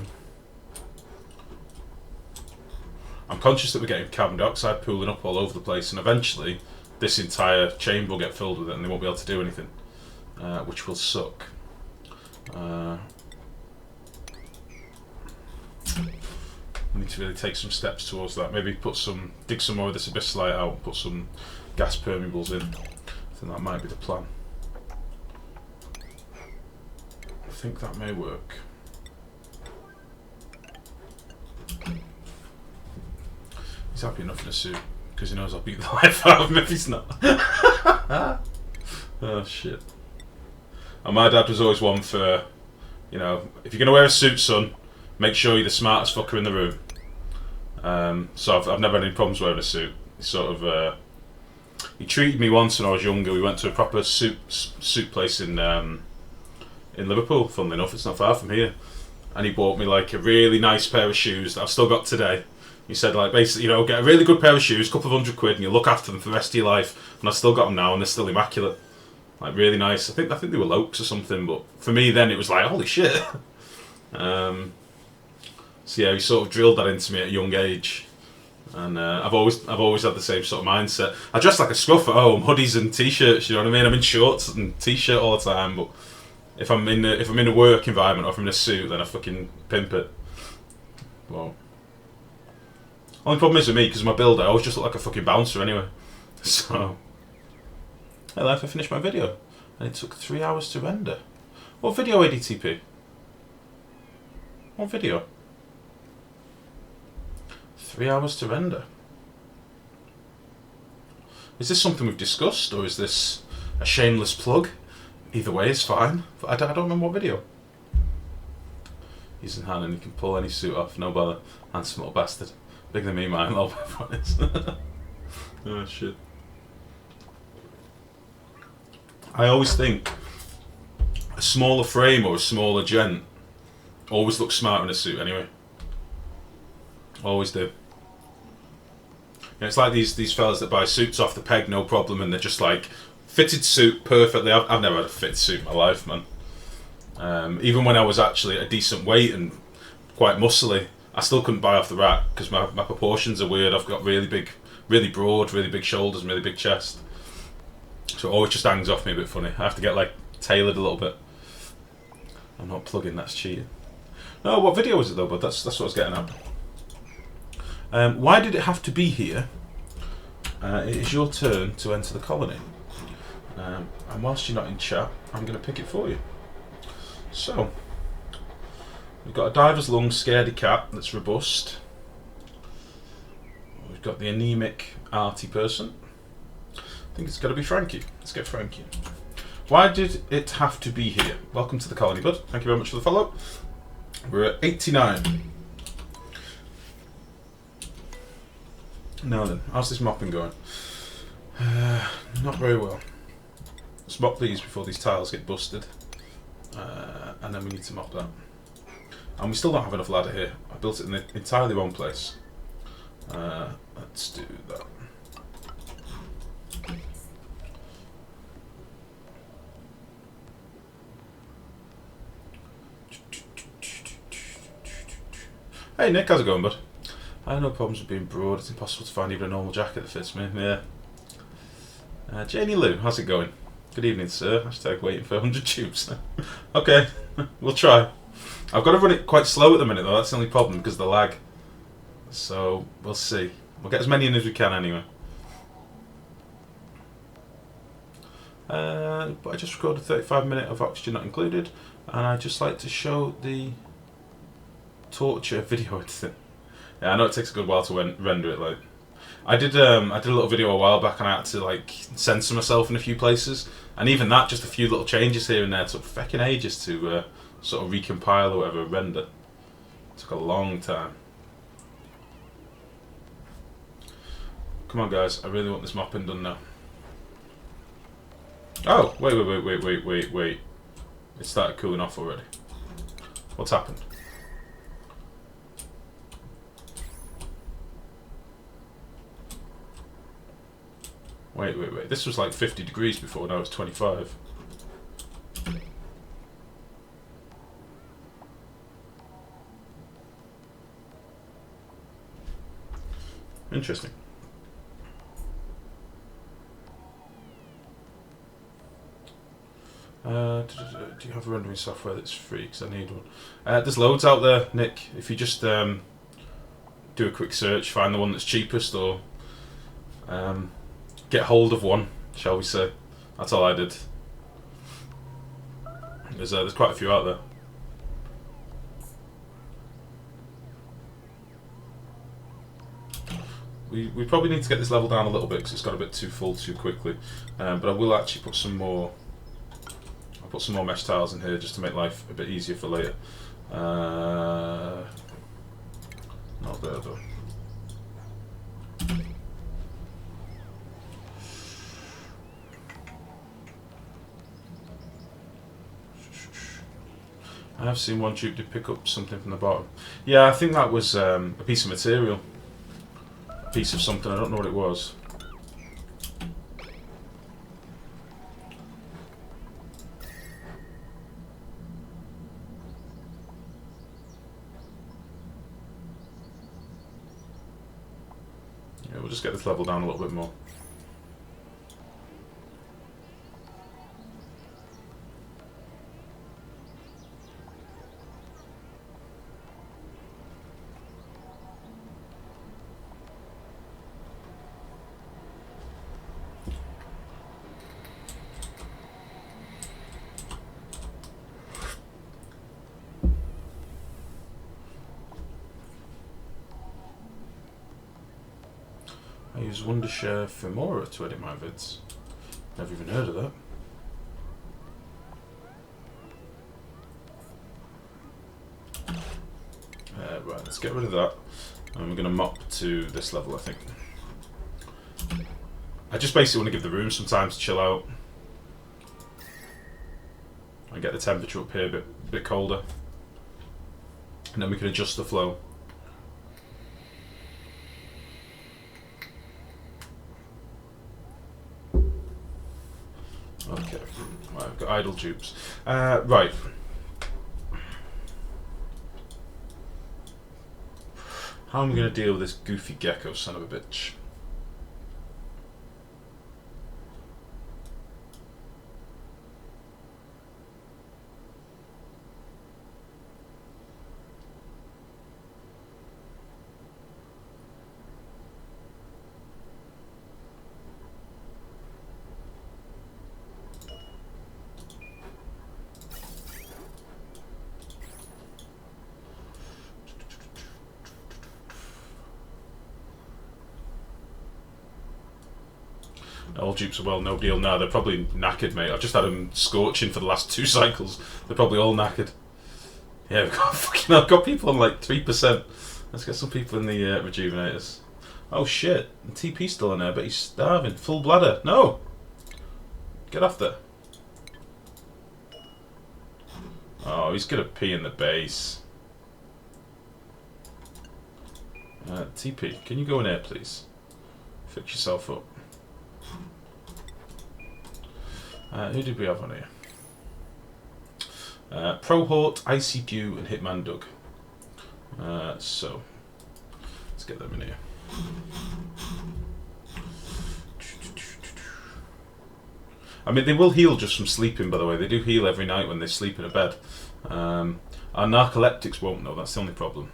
I'm conscious that we're getting carbon dioxide pooling up all over the place, and eventually this entire chamber will get filled with it and they won't be able to do anything, which will suck. need to really take some steps towards that. Maybe dig some more of this abyssalite out, and put some gas permeables in. I think that might be the plan. I think that may work. He's happy enough in a suit because he knows I'll beat the life out of him if he's not. Oh shit. And my dad was always one for, you know, if you're going to wear a suit, son, make sure you're the smartest fucker in the room. So I've never had any problems wearing a suit. He treated me once when I was younger. We went to a proper suit place in Liverpool, funnily enough. It's not far from here. And he bought me like a really nice pair of shoes that I've still got today. He said, like, basically, you know, get a really good pair of shoes, a couple of £100, and you look after them for the rest of your life. And I've still got them now, and they're still immaculate. Like, really nice. I think they were Lokes or something, but for me then it was like, holy shit. So yeah, he sort of drilled that into me at a young age. And I've always had the same sort of mindset. I dress like a scruff at home, hoodies and t-shirts, you know what I mean? I'm in shorts and t-shirt all the time, but if I'm in a work environment or if I'm in a suit, then I fucking pimp it. Well, only problem is with me, because of my build, I always just look like a fucking bouncer anyway. So, hey life, I finished my video, and it took 3 hours to render. What video, ADTP? What video? 3 hours to render. Is this something we've discussed, or is this a shameless plug? Either way is fine, but I don't remember what video. He's in hand and he can pull any suit off, no bother. Handsome little bastard. Bigger than me, mine, I'll be honest. Oh shit. I always think a smaller frame or a smaller gent always looks smarter in a suit anyway. Always do. You know, it's like these fellas that buy suits off the peg, no problem, and they're just like, fitted suit perfectly. I've never had a fitted suit in my life, man. Even when I was actually a decent weight and quite muscly, I still couldn't buy off the rack because my proportions are weird. I've got really big, really broad, really big shoulders and really big chest. So it always just hangs off me a bit funny. I have to get like tailored a little bit. I'm not plugging, that's cheating. No, what video was it though, bud? That's what I was getting at. Why did it have to be here? It is your turn to enter the colony. And whilst you're not in chat, I'm going to pick it for you. So, we've got a diver's lung scaredy cat that's robust. We've got the anemic arty person. I think it's got to be Frankie. Let's get Frankie. Why did it have to be here? Welcome to the colony, bud. Thank you very much for the follow. We're at 89. Now then, how's this mopping going? Not very well. Let's mop these before these tiles get busted. And then we need to mop that. And we still don't have enough ladder here. I built it in the entirely wrong place. Let's do that. Hey Nick, how's it going, bud? I have no problems with being broad. It's impossible to find even a normal jacket that fits me. Yeah. Janie Lou, how's it going? Good evening, sir. Hashtag waiting for 100 tubes. Okay, we'll try. I've got to run it quite slow at the minute though. That's the only problem because of the lag. So we'll see. We'll get as many in as we can anyway. But I just recorded 35-minute of oxygen not included, and I just like to show the torture video editing. Yeah, I know it takes a good while to render it. Like, I did a little video a while back, and I had to like censor myself in a few places, and even that, just a few little changes here and there, took fucking ages to sort of recompile or whatever, render. It took a long time. Come on, guys! I really want this mopping done now. Oh, wait! It started cooling off already. What's happened? Wait. This was like 50 degrees before, now it's 25. Interesting. Do you have a rendering software that's free? Because I need one. There's loads out there, Nick. If you just do a quick search, find the one that's cheapest, or get hold of one, shall we say. That's all I did. There's quite a few out there. We probably need to get this level down a little bit because it's got a bit too full too quickly. But I will actually put some more. I'll put some more mesh tiles in here just to make life a bit easier for later. Not there though. I have seen one dupe pick up something from the bottom. Yeah, I think that was a piece of material. A piece of something, I don't know what it was. Yeah, we'll just get this level down a little bit more. I use Wondershare Filmora to edit my vids. Never even heard of that. Right, let's get rid of that. And we're going to mop to this level, I think. I just basically want to give the room some time to chill out. And get the temperature up here a bit colder. And then we can adjust the flow. Okay, right, I've got idle dupes. Right. How am I going to deal with this goofy gecko son of a bitch? All dupes are well, no deal now. They're probably knackered, mate. I've just had them scorching for the last 2 cycles. They're probably all knackered. Yeah, I've got people on like 3%. Let's get some people in the rejuvenators. Oh shit, the TP's still in there, but he's starving. Full bladder. No! Get off there. Oh, he's gonna pee in the base. TP, can you go in here, please? Fix yourself up. Who did we have on here? Prohort, ICQ, and Hitman Doug. So, let's get them in here. I mean, they will heal just from sleeping, by the way. They do heal every night when they sleep in a bed. Our narcoleptics won't, though. That's the only problem.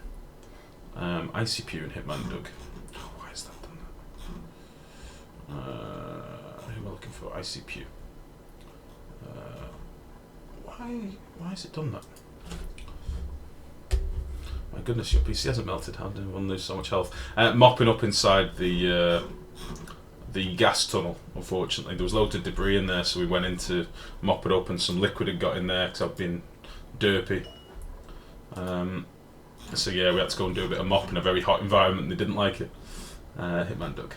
ICQ and Hitman Doug. Oh, why is that done that? Who am I looking for? ICQ. Why has it done that? My goodness, your PC hasn't melted. How did everyone lose so much health? Mopping up inside the gas tunnel, unfortunately. There was loads of debris in there, so we went in to mop it up, and some liquid had got in there because I've been derpy. So yeah, we had to go and do a bit of mop in a very hot environment, and they didn't like it. Hitman Doug.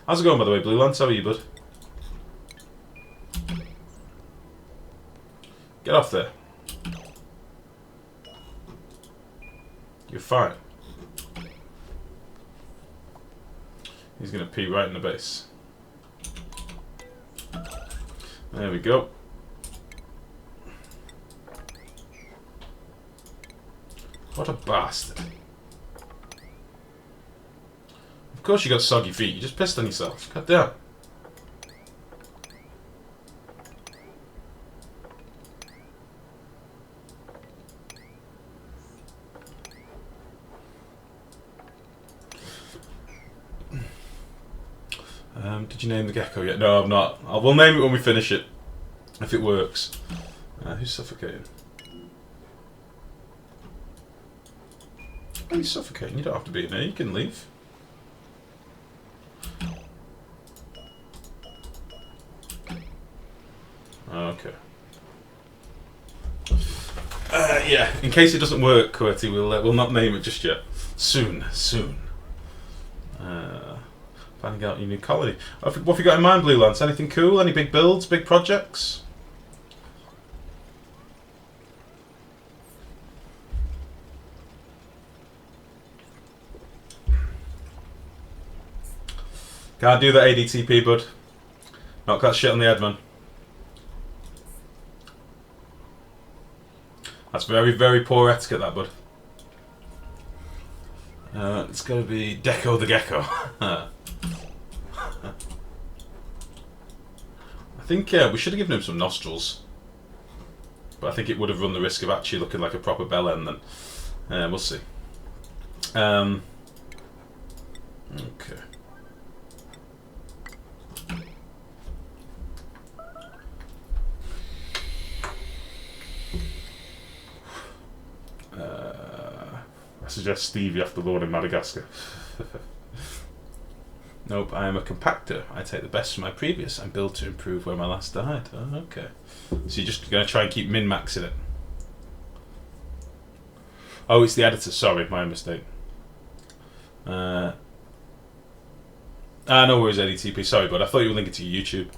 How's it going, by the way, Blue Lance? How are you, bud? Get off there. You're fine. He's going to pee right in the base. There we go. What a bastard. Of course you got soggy feet. You just pissed on yourself. God damn. Did you name the gecko yet? No, I've not. We'll name it when we finish it, if it works. Who's suffocating? Oh, he's suffocating. You don't have to be in there. You can leave. Okay. Yeah. In case it doesn't work, QWERTY, we'll not name it just yet. Soon. Finding out your new colony. What have you got in mind, Blue Lance? Anything cool? Any big builds? Big projects? Can't do that ADTP, bud. Knock that shit on the head, man. That's very, very poor etiquette, that, bud. It's going to be Deco the Gecko. I think we should have given him some nostrils. But I think it would have run the risk of actually looking like a proper bell end then. We'll see. Okay. I suggest Stevie after Lord in Madagascar. Nope, I am a compactor. I take the best from my previous and build to improve where my last died. Oh, okay. So you're just going to try and keep min-maxing it. Oh, it's the editor. Sorry, my mistake. No worries, ADTP. Sorry, but I thought you were linking to your YouTube.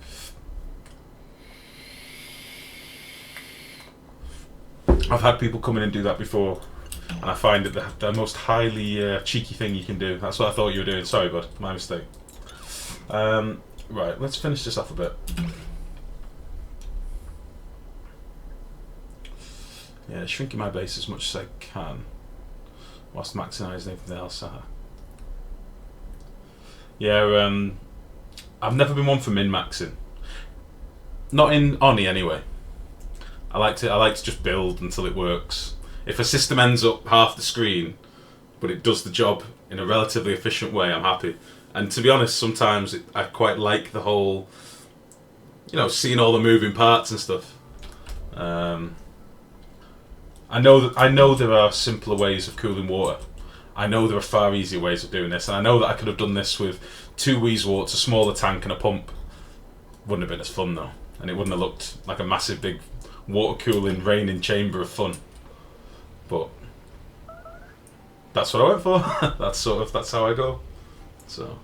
I've had people come in and do that before, and I find it the most highly cheeky thing you can do. That's what I thought you were doing. Sorry, bud. My mistake. Right, let's finish this off a bit. Yeah, shrinking my base as much as I can, whilst maximising everything else. Yeah, I've never been one for min-maxing. Not in Oni anyway. I like to just build until it works. If a system ends up half the screen, but it does the job in a relatively efficient way, I'm happy. And to be honest, sometimes I quite like the whole, seeing all the moving parts and stuff. I know there are simpler ways of cooling water. I know there are far easier ways of doing this, and I know that I could have done this with 2 Weezeworts, a smaller tank, and a pump. Wouldn't have been as fun though, and it wouldn't have looked like a massive big water cooling raining chamber of fun. But that's what I went for. that's how I go. So,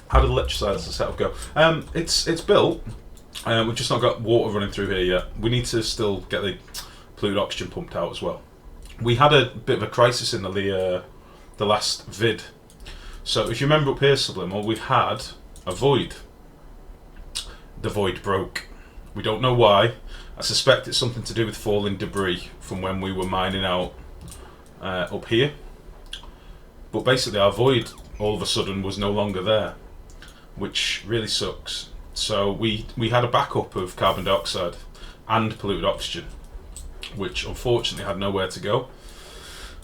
how did the electrolyzer setup go? It's built. We've just not got water running through here yet. We need to still get the polluted oxygen pumped out as well. We had a bit of a crisis in the last vid. So if you remember up here, Subliminal, we had a void. The void broke. We don't know why. I suspect it's something to do with falling debris from when we were mining out up here. But basically our void all of a sudden was no longer there, which really sucks. So we had a backup of carbon dioxide and polluted oxygen, which unfortunately had nowhere to go.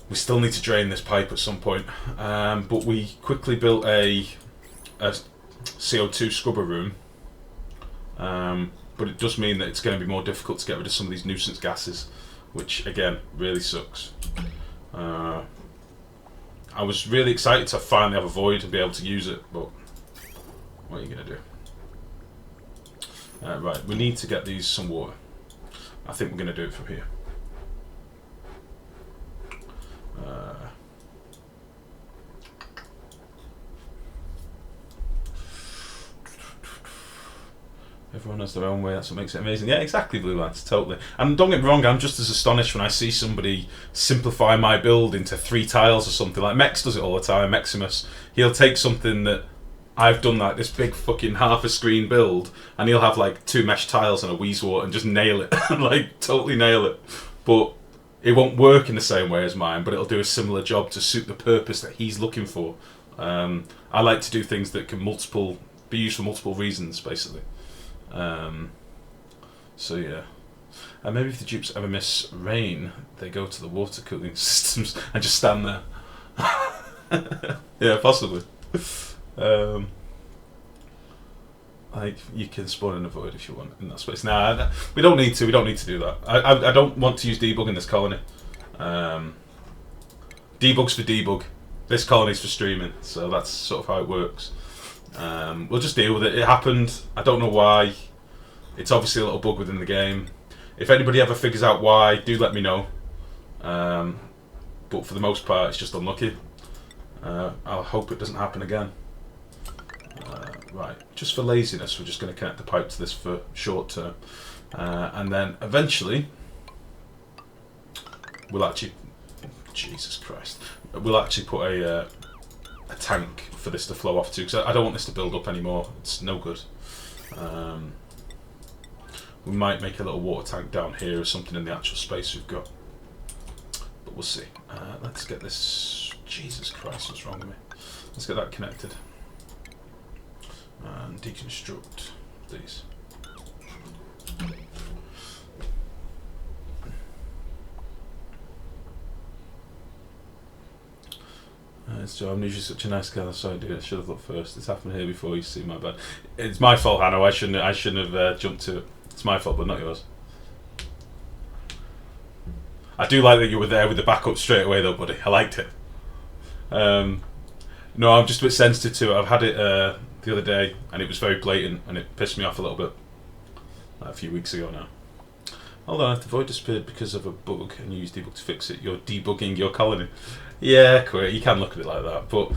We still need to drain this pipe at some point, but we quickly built a CO2 scrubber room. But it does mean that it's going to be more difficult to get rid of some of these nuisance gases, which again really sucks. I was really excited to finally have a void and be able to use it, but what are you going to do? Right, we need to get these some water. I think we're going to do it from here. Everyone has their own way, that's what makes it amazing. Yeah, exactly, Blue Lights, totally. And don't get me wrong, I'm just as astonished when I see somebody simplify my build into 3 tiles or something. Like Mex does it all the time, Meximus. He'll take something that I've done, like this big fucking half a screen build, and he'll have like 2 mesh tiles and a Weezewort and just nail it. Like, totally nail it. But it won't work in the same way as mine, but it'll do a similar job to suit the purpose that he's looking for. I like to do things that can be used for multiple reasons, basically. So yeah, and maybe if the dupes ever miss rain, they go to the water cooling systems and just stand there. Yeah, possibly. Um, like you can spawn in a void if you want in that space. Nah, we don't need to. We don't need to do that. I don't want to use debug in this colony. Debug's for debug. This colony's for streaming, so that's sort of how it works. We'll just deal with it. It happened. I don't know why. It's obviously a little bug within the game. If anybody ever figures out why, do let me know. But for the most part, it's just unlucky. I'll hope it doesn't happen again. Right, just for laziness, we're just going to connect the pipe to this for short term. And then eventually, we'll actually... Jesus Christ. We'll actually put a tank for this to flow off to, because I don't want this to build up anymore. It's no good. We might make a little water tank down here or something in the actual space we've got. But we'll see. Let's get this... Jesus Christ, what's wrong with me? Let's get that connected. And deconstruct these. So I'm usually such a nice guy. Sorry, dude. I should have looked first. This happened here before. You see my bad. It's my fault, Hanno. I shouldn't have jumped to it. It's my fault, but not yours. I do like that you were there with the backup straight away, though, buddy. I liked it. No, I'm just a bit sensitive to it. I've had it the other day, and it was very blatant, and it pissed me off a little bit. Like a few weeks ago now. Hold on, if the void disappeared because of a bug, and you use debug to fix it, you're debugging your colony. Yeah, quit. You can look at it like that, but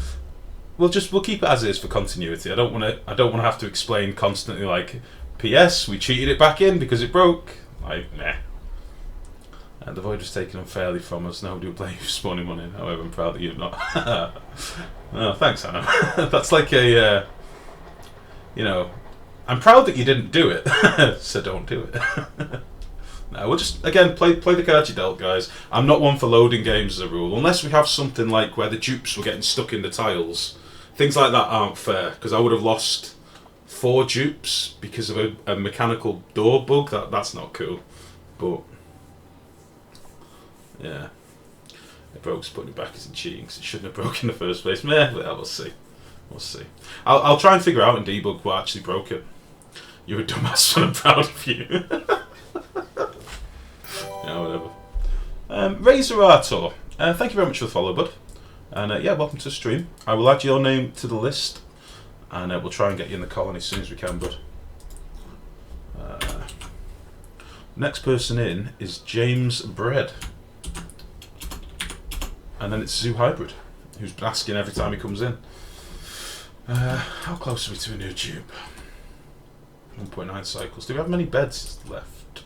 we'll keep it as it is for continuity. I don't want to have to explain constantly. Like, P.S. We cheated it back in because it broke. Like, nah. And the void was taken unfairly from us. Nobody will blame you for spawning one in. However, I'm proud that you've not. Oh, thanks, Hannah. That's like a, you know, I'm proud that you didn't do it, so don't do it. No, we'll just, again, play the cards you dealt, guys. I'm not one for loading games as a rule, unless we have something like where the dupes were getting stuck in the tiles. Things like that aren't fair, because I would have lost 4 dupes because of a mechanical door bug. That's not cool. But yeah, it broke, so putting it back isn't cheating, because it shouldn't have broken in the first place. Meh, well, we'll see. We'll see. I'll try and figure out in debug what actually broke it. You're a dumbass, and I'm proud of you. Yeah, whatever. Razor Artor, thank you very much for the follow, bud. And yeah, welcome to the stream. I will add your name to the list, and we'll try and get you in the colony as soon as we can, bud. Next person in is James Bread. And then it's Zoo Hybrid, who's been asking every time he comes in. How close are we to a new tube? 1.9 cycles. Do we have many beds left?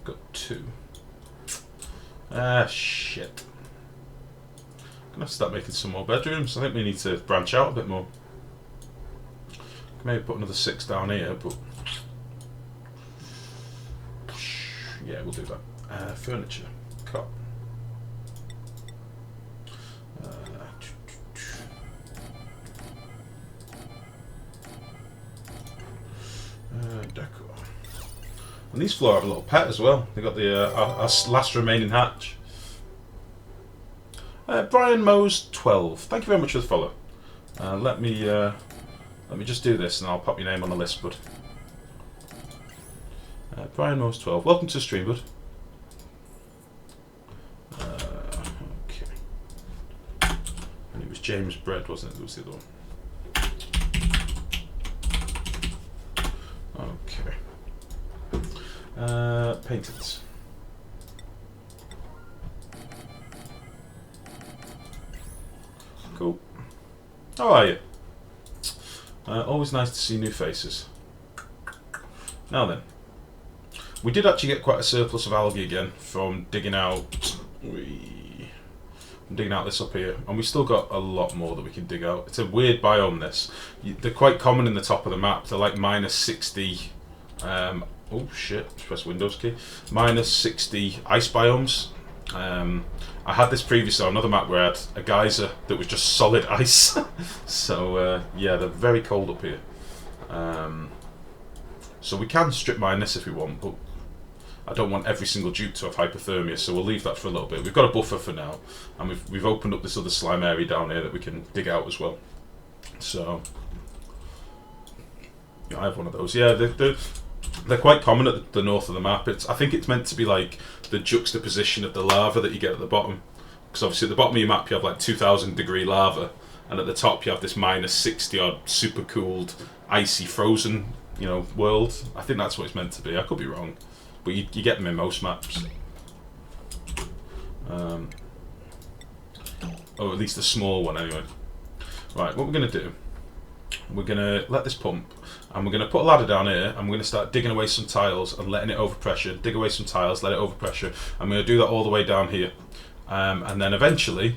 Got 2. Ah, shit. I'm gonna have to start making some more bedrooms. I think we need to branch out a bit more. Maybe put another 6 down here, but yeah, we'll do that. Furniture, cot. Decor. And these floor have a little pet as well. They got the our last remaining hatch. Brian Mose 12. Thank you very much for the follow. Let me just do this, and I'll pop your name on the list, bud. Brian Mose 12. Welcome to the stream, bud. Okay. And it was James Bread, wasn't it? That was the other one. Okay. Painted. Cool. How are you? Always nice to see new faces. Now then, we did actually get quite a surplus of algae again from digging out. Digging out this up here, and we still got a lot more that we can dig out. It's a weird biome. This, they're quite common in the top of the map. They're like -60. Oh shit! Just press Windows key. -60 ice biomes. I had this previously on another map where I had a geyser that was just solid ice. So yeah, they're very cold up here. So we can strip mine this if we want, but I don't want every single dupe to have hypothermia, so we'll leave that for a little bit. We've got a buffer for now, and we've opened up this other slime area down here that we can dig out as well. So yeah, I have one of those. Yeah, they're quite common at the north of the map. I think it's meant to be like the juxtaposition of the lava that you get at the bottom. Because obviously at the bottom of your map you have like 2,000 degree lava, and at the top you have this minus 60 odd super cooled, icy, frozen, world. I think that's what it's meant to be. I could be wrong, but you get them in most maps. Or at least the small one anyway. Right, what we're going to do, we're going to let this pump, and we're going to put a ladder down here, and we're going to start digging away some tiles and letting it overpressure. Dig away some tiles, let it overpressure. I'm going to do that all the way down here. And then eventually,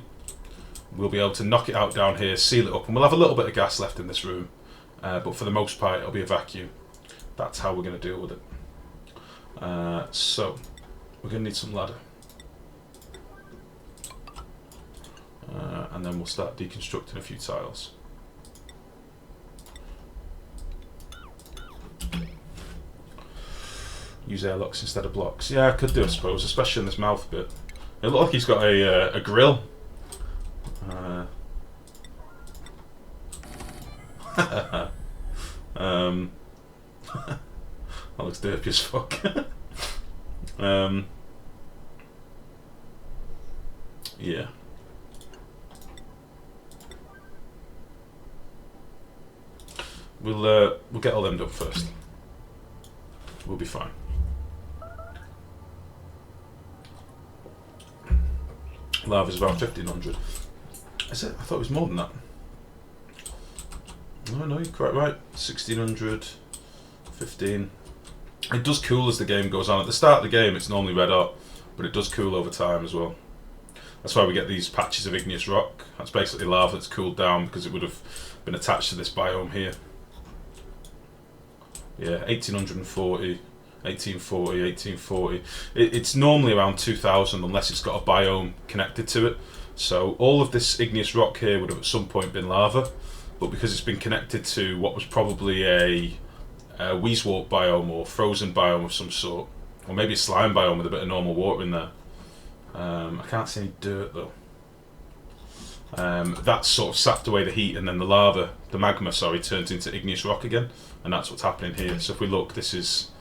we'll be able to knock it out down here, seal it up, and we'll have a little bit of gas left in this room. But for the most part, it'll be a vacuum. That's how we're going to deal with it. So, we're going to need some ladder. And then we'll start deconstructing a few tiles. Use airlocks instead of blocks. Yeah, I could do, I suppose, especially in this mouth bit. It looks like he's got a grill. That looks derpy as fuck. Yeah. We'll get all them done first. We'll be fine. Lava's about 1,500. Is it? I thought it was more than that. No, you're quite right. 1,600, 15. It does cool as the game goes on. At the start of the game, it's normally red hot, but it does cool over time as well. That's why we get these patches of igneous rock. That's basically lava that's cooled down because it would have been attached to this biome here. Yeah, 1,840. 1840, 1840. It's normally around 2000 unless it's got a biome connected to it. So all of this igneous rock here would have at some point been lava, but because it's been connected to what was probably a Weezewort biome or frozen biome of some sort, or maybe a slime biome with a bit of normal water in there. I can't see any dirt though. That's sort of sapped away the heat, and then the magma, turns into igneous rock again, and that's what's happening here. So if we look, this is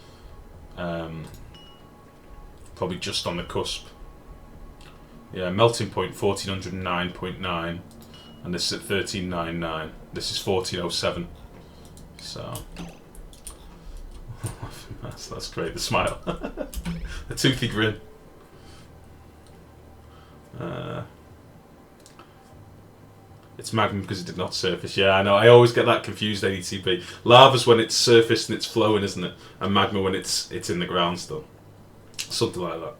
probably just on the cusp. Yeah, melting point 1409.9, and this is at 1399. This is 1407. So that's great. The smile, the toothy grin. It's magma because it did not surface. Yeah, I know. I always get that confused. ADTP. Lava's when it's surfaced and it's flowing, isn't it? And magma when it's in the ground still. Something like that.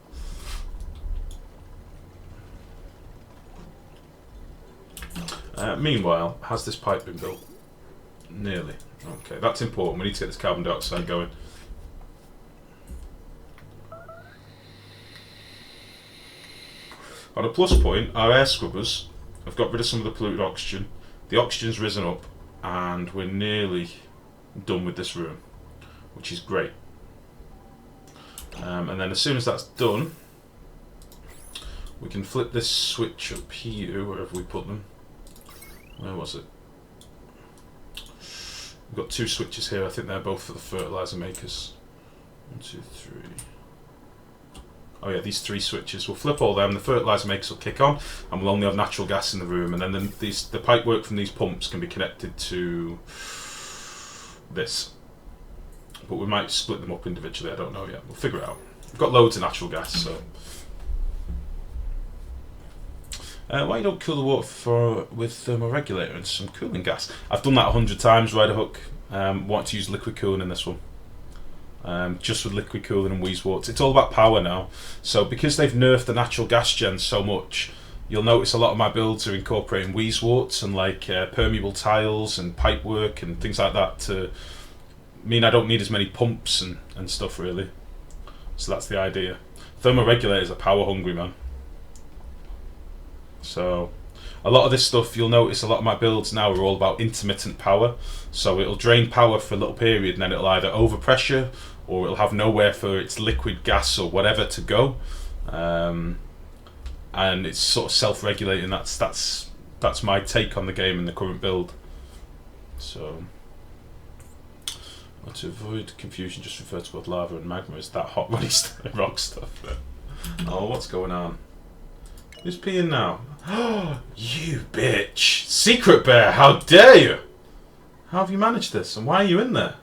Meanwhile, has this pipe been built? Nearly. Okay, that's important. We need to get this carbon dioxide going. On a plus point, our air scrubbers have got rid of some of the polluted oxygen. The oxygen's risen up, and we're nearly done with this room, which is great. And then as soon as that's done, we can flip this switch up here, wherever we put them. Where was it? We've got two switches here. I think they're both for the fertilizer makers. 1, 2, 3. Oh yeah, these three switches. We'll flip all them. The fertilizer makers will kick on, and we'll only have natural gas in the room. And then the pipe work from these pumps can be connected to this. But we might split them up individually. I don't know yet. We'll figure it out. We've got loads of natural gas, so. Why you don't cool the water with thermoregulator and some cooling gas? I've done that 100 times. Rider Hook. Want to use liquid cooling in this one. Just with liquid cooling and Weezewort. It's all about power now. So because they've nerfed the natural gas gen so much, you'll notice a lot of my builds are incorporating Weezeworts and like permeable tiles and pipe work and things like that to mean I don't need as many pumps and stuff really. So that's the idea. Thermoregulators are power hungry, man. So a lot of this stuff, you'll notice a lot of my builds now are all about intermittent power. So it'll drain power for a little period and then it'll either overpressure or it'll have nowhere for its liquid gas or whatever to go. And it's sort of self-regulating. That's my take on the game in the current build. So, to avoid confusion, just refer to both lava and magma as that hot runny rock stuff. Oh, what's going on? Who's peeing now? Oh, you bitch! Secret bear, how dare you! How have you managed this, and why are you in there?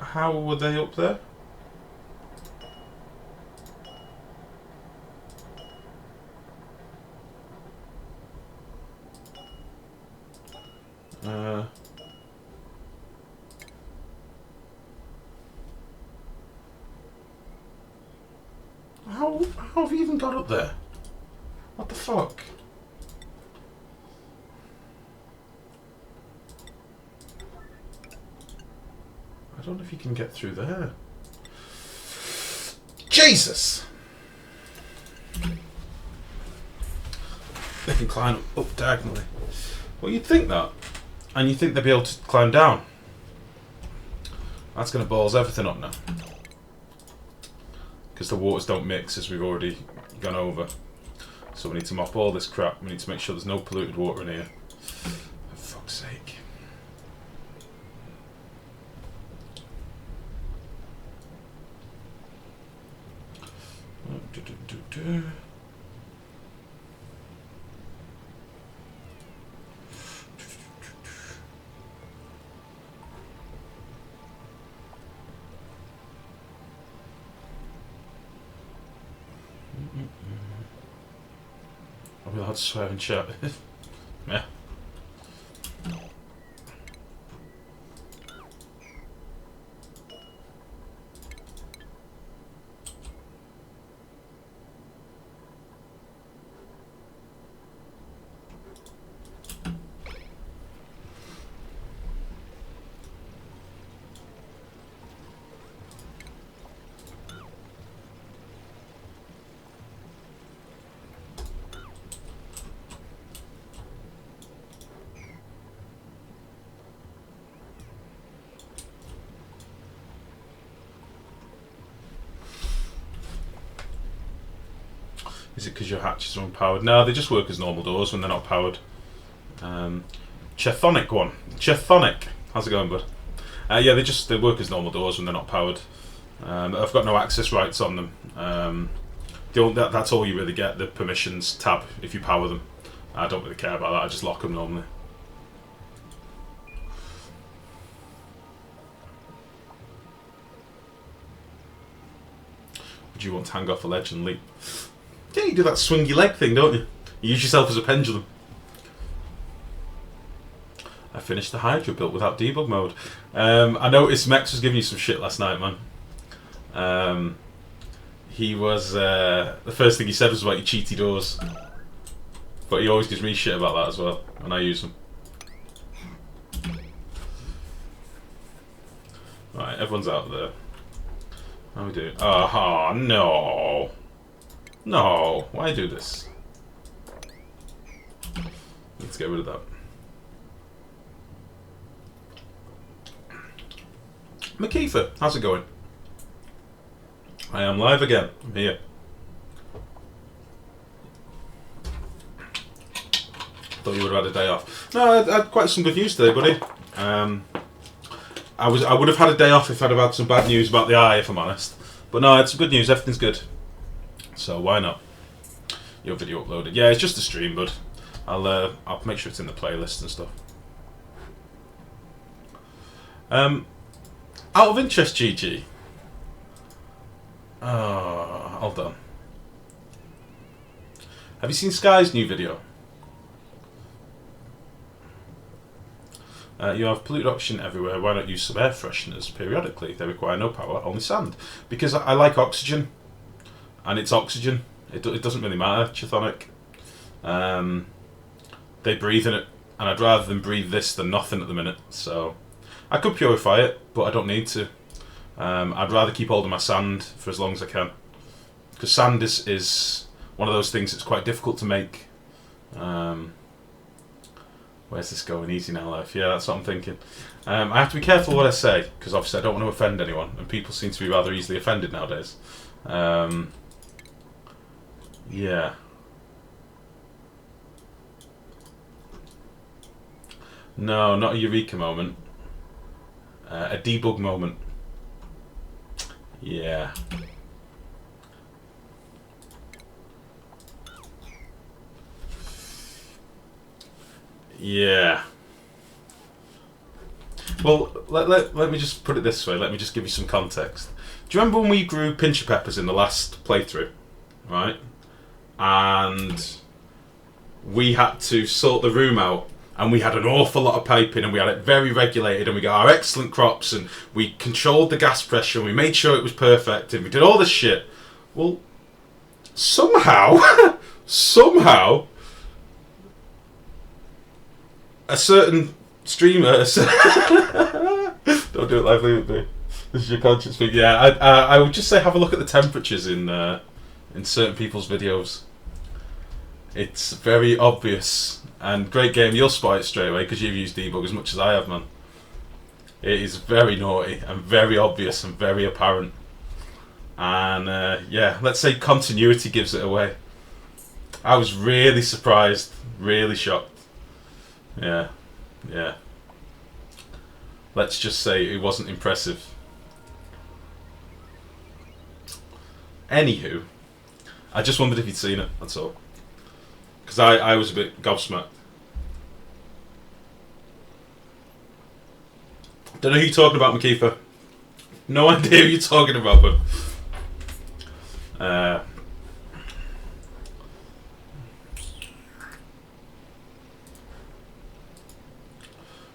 How were they up there? How have you even got up there? What the fuck? I don't know if you can get through there. Jesus! They can climb up diagonally. Well, you'd think that. And you'd think they'd be able to climb down. That's going to balls everything up now. Because the waters don't mix, as we've already gone over. So we need to mop all this crap. We need to make sure there's no polluted water in here. For fuck's sake. Are we allowed to swear and chat? Yeah. Is it because your hatches are unpowered? No, they just work as normal doors when they're not powered. Chthonic one. Chthonic. How's it going, bud? Yeah, they work as normal doors when they're not powered. I've got no access rights on them. That's all you really get, the permissions tab, if you power them. I don't really care about that, I just lock them normally. Would you want to hang off a ledge and leap? Yeah, you do that swingy leg thing, don't you? You use yourself as a pendulum. I finished the Hydra built without debug mode. I noticed Mex was giving you some shit last night, man. He was... the first thing he said was about your cheaty doors. But he always gives me shit about that as well, when I use them. Right, everyone's out there. How are we doing? Oh, no. No, why do this? Let's get rid of that. Makitha, how's it going? I am live again. I'm here. Thought you would have had a day off. No, I had quite some good news today, buddy. I would have had a day off if I'd have had some bad news about the eye, if I'm honest. But no, I had some good news. Everything's good. So why not? Your video uploaded. Yeah, it's just a stream, bud. I'll make sure it's in the playlist and stuff. Out of interest, GG. Oh, hold on. Have you seen Sky's new video? You have polluted oxygen everywhere. Why not use some air fresheners periodically? They require no power, only sand. Because I like oxygen. And it's oxygen. It doesn't really matter, Chthonic. They breathe in it. And I'd rather them breathe this than nothing at the minute. So I could purify it, but I don't need to. I'd rather keep hold of my sand for as long as I can. Because sand is one of those things that's quite difficult to make. Where's this going? Easy now, life. Yeah, that's what I'm thinking. I have to be careful what I say, because obviously I don't want to offend anyone, and people seem to be rather easily offended nowadays. Yeah. No, not a eureka moment. A debug moment. Yeah. Yeah. Well, let me just put it this way. Let me just give you some context. Do you remember when we grew pincher peppers in the last playthrough? Right? And we had to sort the room out, and we had an awful lot of piping, and we had it very regulated, and we got our excellent crops, and we controlled the gas pressure, and we made sure it was perfect, and we did all this shit. Well, somehow, somehow, a certain streamer... Don't do it live, leave it be. This is your conscience thing. Yeah, I would just say have a look at the temperatures in certain people's videos. It's very obvious. And great game, you'll spot it straight away because you've used debug as much as I have, man. It is very naughty and very obvious and very apparent. And yeah, let's say continuity gives it away. I was really surprised, really shocked. Yeah, yeah. Let's just say it wasn't impressive. Anywho, I just wondered if you'd seen it, that's all. Because I was a bit gobsmacked. Don't know who you're talking about, McKeefer. No idea who you're talking about, but...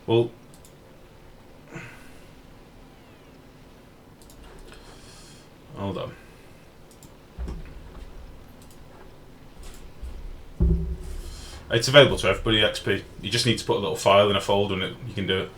well... Hold on. It's available to everybody, XP. You just need to put a little file in a folder and you can do it.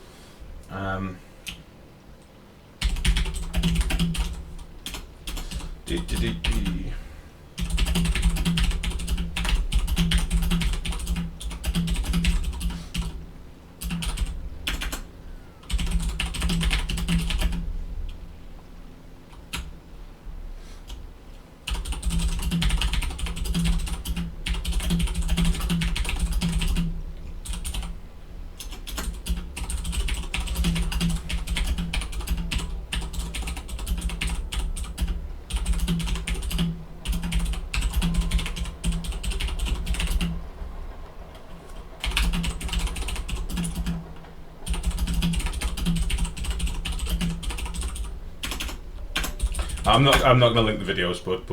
I'm not gonna link the videos, but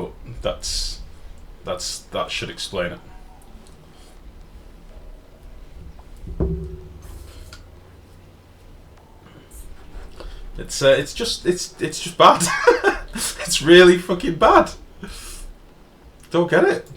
that should explain it. It's just bad. It's really fucking bad. Don't get it.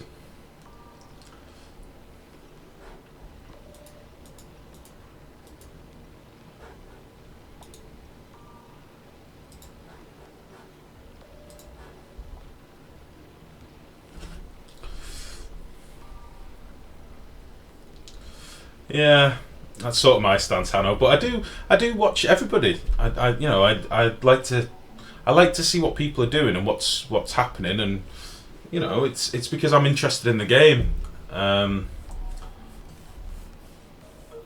Yeah, that's sort of my stance, Hanno. But I do watch everybody. I like to see what people are doing and what's happening, and it's because I'm interested in the game.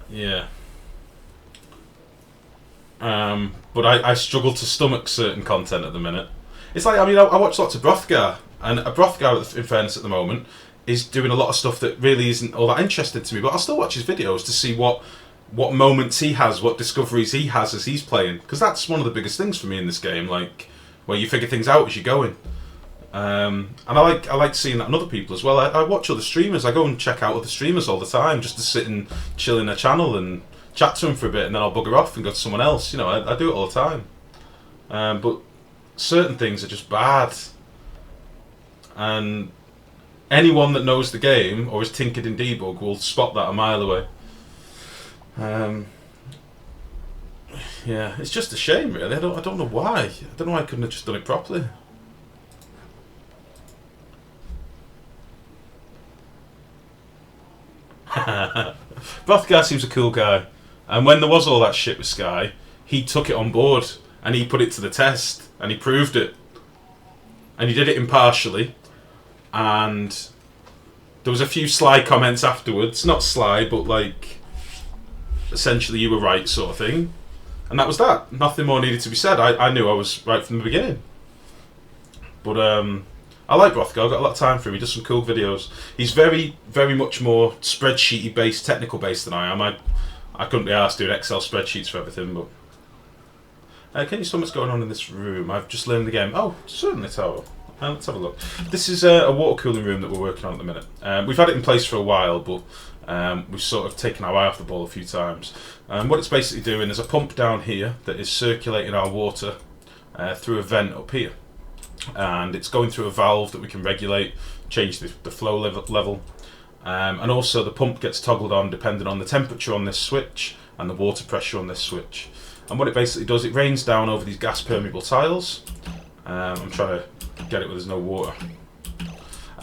Yeah. But I struggle to stomach certain content at the minute. It's like, I watch lots of Brothgar, and a Brothgar, in fairness, at the moment, is doing a lot of stuff that really isn't all that interesting to me, but I'll still watch his videos to see what moments he has, what discoveries he has as he's playing, because that's one of the biggest things for me in this game, like, where you figure things out as you're going. And I like seeing that in other people as well. I watch other streamers. I go and check out other streamers all the time just to sit and chill in their channel and chat to them for a bit, and then I'll bugger off and go to someone else. I do it all the time. But certain things are just bad. And anyone that knows the game or has tinkered in debug will spot that a mile away. Yeah, it's just a shame, really. I don't know why. I don't know why I couldn't have just done it properly. Rothgar seems a cool guy, and when there was all that shit with Sky, he took it on board and he put it to the test and he proved it, and he did it impartially, and there was a few sly comments afterwards, not sly, but like essentially you were right sort of thing, and that was that. Nothing more needed to be said. I knew I was right from the beginning. But I like Rothgar. I've got a lot of time for him. He does some cool videos. He's very, very much more spreadsheety based, technical based than I am. I couldn't be asked doing Excel spreadsheets for everything. But can you tell me what's going on in this room? I've just learned the game. Oh, certainly, Tower. Let's have a look. This is a water cooling room that we're working on at the minute. We've had it in place for a while, but we've sort of taken our eye off the ball a few times. What it's basically doing, there's a pump down here that is circulating our water through a vent up here. And it's going through a valve that we can regulate, change the flow level. And also the pump gets toggled on depending on the temperature on this switch and the water pressure on this switch. And what it basically does, it rains down over these gas permeable tiles. I'm trying to get it where there's no water.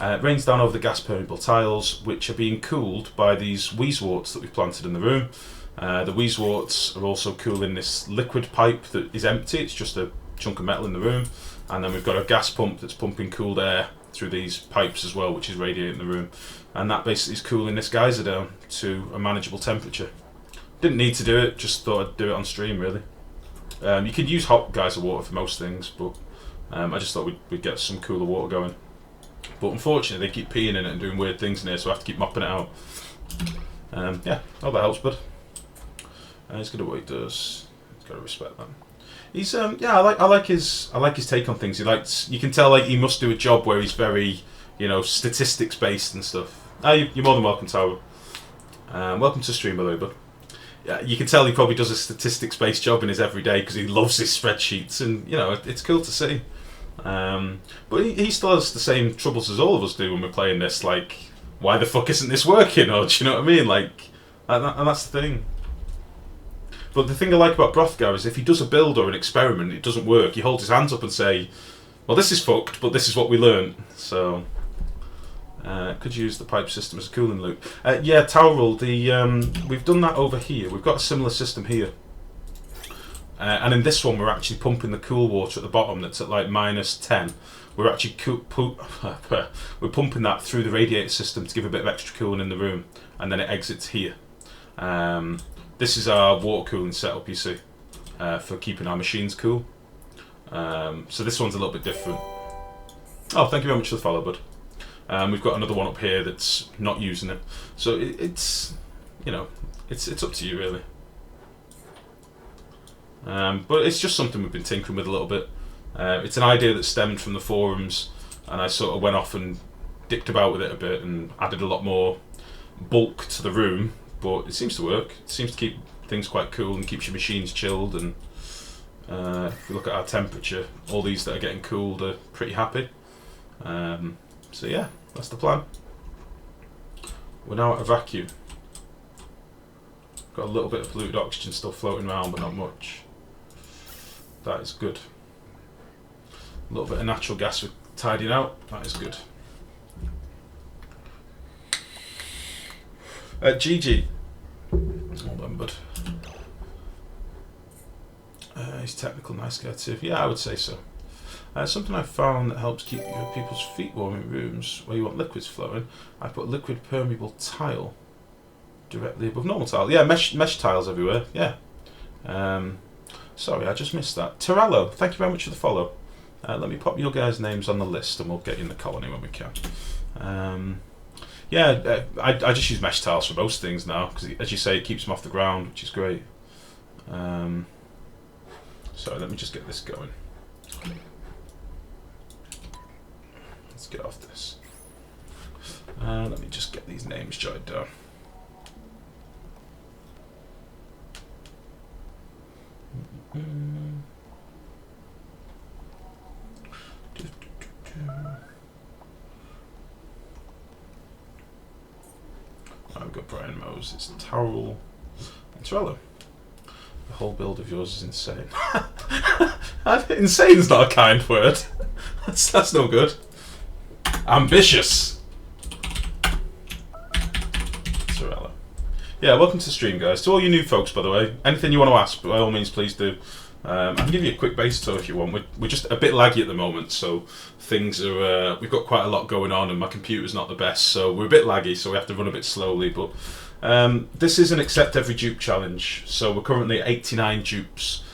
It rains down over the gas permeable tiles, which are being cooled by these wheezeworts that we've planted in the room. The wheezeworts are also cooling this liquid pipe that is empty. It's just a chunk of metal in the room. And then we've got a gas pump that's pumping cooled air through these pipes as well, which is radiating the room. And that basically is cooling this geyser down to a manageable temperature. Didn't need to do it, just thought I'd do it on stream, really. You could use hot geyser water for most things, but I just thought we'd get some cooler water going. But unfortunately, they keep peeing in it and doing weird things in here, so I have to keep mopping it out. Yeah, all that helps, bud. He's good at what he does. He's got to respect that. He's yeah, I like his take on things. You can tell like he must do a job where he's very, statistics based and stuff. You're more than welcome, Tower. Welcome to the stream, by the way, bud. Yeah, you can tell he probably does a statistics based job in his everyday because he loves his spreadsheets, and it's cool to see. But he still has the same troubles as all of us do when we're playing this. Like, why the fuck isn't this working? Or do you know what I mean? Like, and that's the thing. But the thing I like about Brothgar is if he does a build or an experiment, it doesn't work, he holds his hands up and say, well, this is fucked, but this is what we learned. So, could use the pipe system as a cooling loop. Yeah, Towel, we've done that over here. We've got a similar system here. And in this one, we're actually pumping the cool water at the bottom that's at like -10. We're actually we're pumping that through the radiator system to give a bit of extra cooling in the room, and then it exits here. This is our water cooling setup, you see, for keeping our machines cool. So this one's a little bit different. Oh, thank you very much for the follow, bud. We've got another one up here that's not using it. So it's up to you, really. But it's just something we've been tinkering with a little bit. It's an idea that stemmed from the forums, and I sort of went off and dicked about with it a bit and added a lot more bulk to the room. But it seems to work. It seems to keep things quite cool and keeps your machines chilled. And if we look at our temperature, all these that are getting cooled are pretty happy. So yeah, that's the plan. We're now at a vacuum. Got a little bit of polluted oxygen still floating around, but not much. That is good. A little bit of natural gas we're tidying out. That is good. GG. Hold on, bud. He's technical, nice guy too. Yeah, I would say so. Something I've found that helps keep your people's feet warm in rooms where you want liquids flowing. I put liquid permeable tile directly above normal tile. Yeah, mesh tiles everywhere. Yeah. Sorry, I just missed that. Torello, thank you very much for the follow. Let me pop your guys' names on the list and we'll get you in the colony when we can. Yeah, I just use mesh tiles for most things now because, as you say, it keeps them off the ground, which is great. So let me just get this going. Let's get off this. Let me just get these names jotted down. I've got Brian Mose, it's Towel, and Torello. The whole build of yours is insane. Insane's not a kind word. That's no good. Ambitious. Torello. Yeah, welcome to the stream, guys. To all you new folks, by the way, anything you want to ask, by all means, please do. I can give you a quick base tour if you want. We're just a bit laggy at the moment, so things are. We've got quite a lot going on, and my computer's not the best, so we're a bit laggy, so we have to run a bit slowly. But this is an accept every dupe challenge, so we're currently at 89 dupes.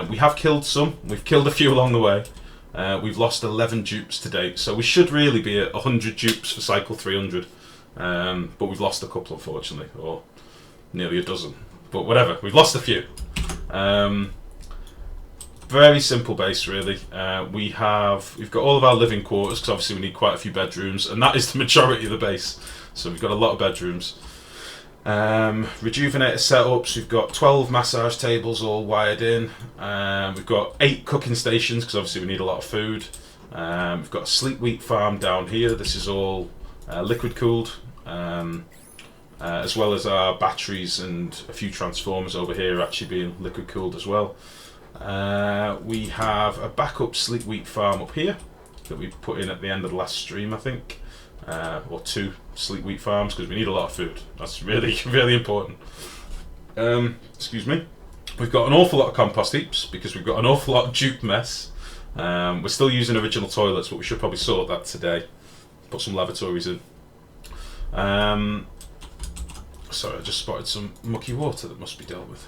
We have killed some. We've killed a few along the way. We've lost 11 dupes to date, so we should really be at 100 dupes for cycle 300. But we've lost a couple, unfortunately, or nearly a dozen. But whatever, we've lost a few. Very simple base, really. We've got all of our living quarters, because obviously we need quite a few bedrooms, and that is the majority of the base. So we've got a lot of bedrooms. Rejuvenator setups, we've got 12 massage tables all wired in. We've got 8 cooking stations, because obviously we need a lot of food. We've got a sleep wheat farm down here. This is all liquid cooled, as well as our batteries and a few transformers over here actually being liquid cooled as well. We have a backup sleep wheat farm up here that we put in at the end of the last stream, I think, or 2 sleep wheat farms, because we need a lot of food. That's really, really important. Excuse me. We've got an awful lot of compost heaps because we've got an awful lot of dupe mess. We're still using original toilets, but we should probably sort that today. Put some lavatories in. Sorry, I just spotted some mucky water that must be dealt with.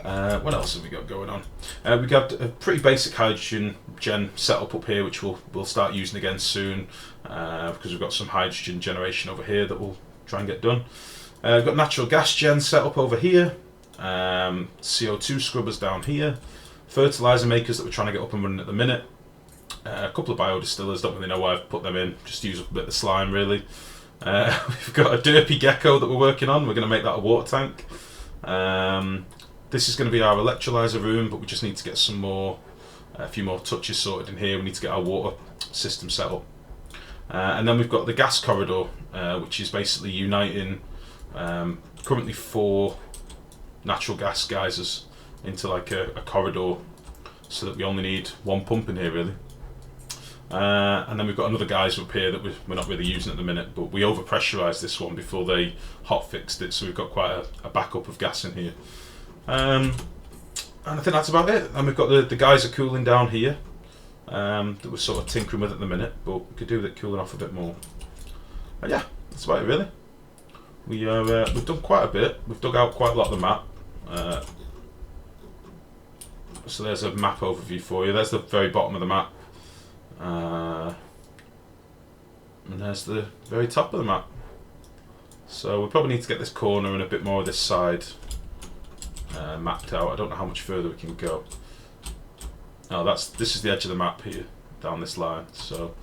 What else have we got going on? We've got a pretty basic hydrogen gen setup up here, which we'll start using again soon, because we've got some hydrogen generation over here that we'll try and get done. We've got natural gas gen set up over here, CO2 scrubbers down here, fertilizer makers that we're trying to get up and running at the minute, a couple of biodistillers, don't really know why I've put them in, just to use up a bit of the slime really. We've got a Dupe gecko that we're working on, we're going to make that a water tank. This is going to be our electrolyzer room, but we just need to get a few more touches sorted in here. We need to get our water system set up. And then we've got the gas corridor, which is basically uniting currently 4 natural gas geysers into like a corridor, so that we only need 1 pump in here really. And then we've got another geyser up here that we're not really using at the minute, but we overpressurised this one before they hot fixed it, so we've got quite a backup of gas in here. And I think that's about it. And we've got the geyser cooling down here, that we're sort of tinkering with at the minute, but we could do with it cooling off a bit more. And yeah, that's about it really. We've done quite a bit. We've dug out quite a lot of the map. So there's a map overview for you. There's the very bottom of the map. And there's the very top of the map. So we probably need to get this corner and a bit more of this side mapped out. I don't know how much further we can go. Oh, this is the edge of the map here, down this line. So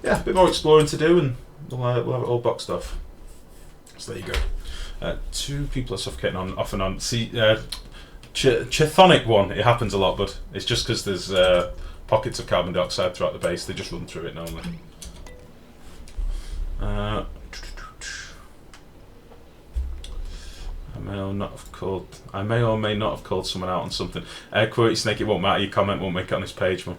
yeah, a bit more exploring to do, and we'll have it all boxed off. So there you go. 2 people are suffocating off and on. See, Chthonic one, it happens a lot, but it's just because there's pockets of carbon dioxide throughout the base. They just run through it normally. I may or may not have called someone out on something. Quirky Snake, it won't matter. Your comment won't make it on this page, man.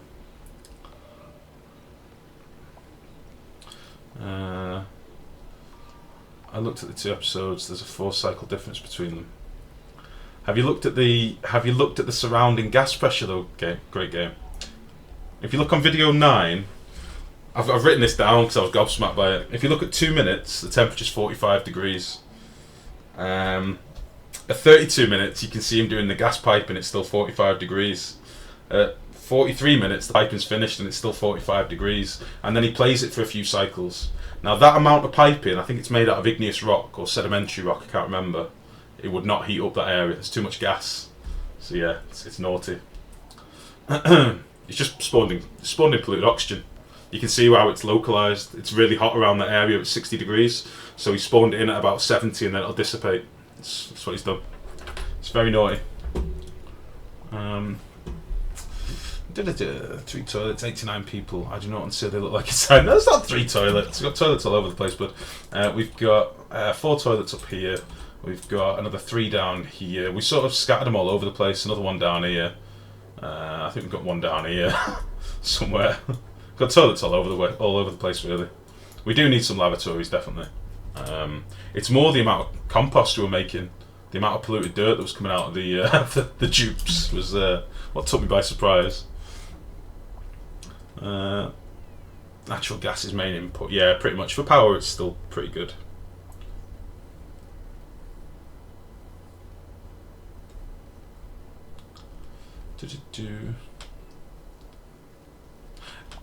I looked at the 2 episodes. There's a 4 cycle difference between them. Have you looked at the surrounding gas pressure though? Great game. If you look on video 9, I've written this down because I was gobsmacked by it. If you look at 2 minutes, the temperature's 45 degrees. At 32 minutes, you can see him doing the gas pipe and it's still 45 degrees. At 43 minutes, the piping's finished and it's still 45 degrees. And then he plays it for a few cycles. Now that amount of piping, I think it's made out of igneous rock or sedimentary rock, I can't remember. It would not heat up that area. There's too much gas. So yeah, it's naughty. It's just spawned in polluted oxygen. You can see how it's localised. It's really hot around that area at 60 degrees. So he spawned it in at about 70 and then it'll dissipate. That's what he's done. It's very naughty. 3 toilets, 89 people. I do not want to say they look like inside. No, it's not 3 toilets. We've got toilets all over the place, but we've got 4 toilets up here. We've got another 3 down here. We sort of scattered them all over the place. Another one down here. I think we've got one down here somewhere. Got toilets all over the place really. We do need some lavatories definitely. It's more the amount of compost we're making The amount of polluted dirt that was coming out of the the dupes was what took me by surprise. Natural gas is main input. Yeah, pretty much. For power, it's still pretty good.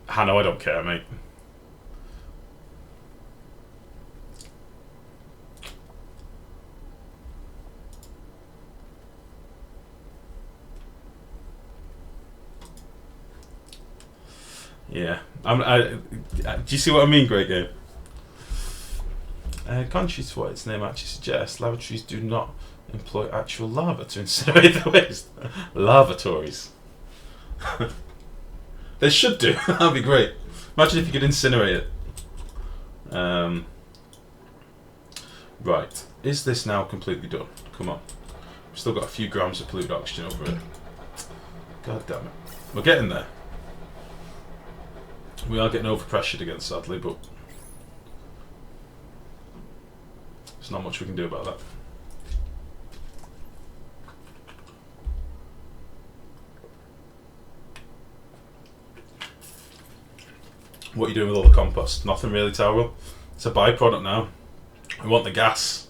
Hanno, I don't care, mate. Yeah, do you see what I mean? Great game. Contrary to what its name actually suggests, lavatories do not employ actual lava to incinerate the waste. Lavatories. They should do. That'd be great. Imagine if you could incinerate it. Right. Is this now completely done? Come on. We've still got a few grams of polluted oxygen over it. God damn it. We're getting there. We are getting overpressured again, sadly, but there's not much we can do about that. What are you doing with all the compost? Nothing really, Towel. It's a byproduct now. We want the gas.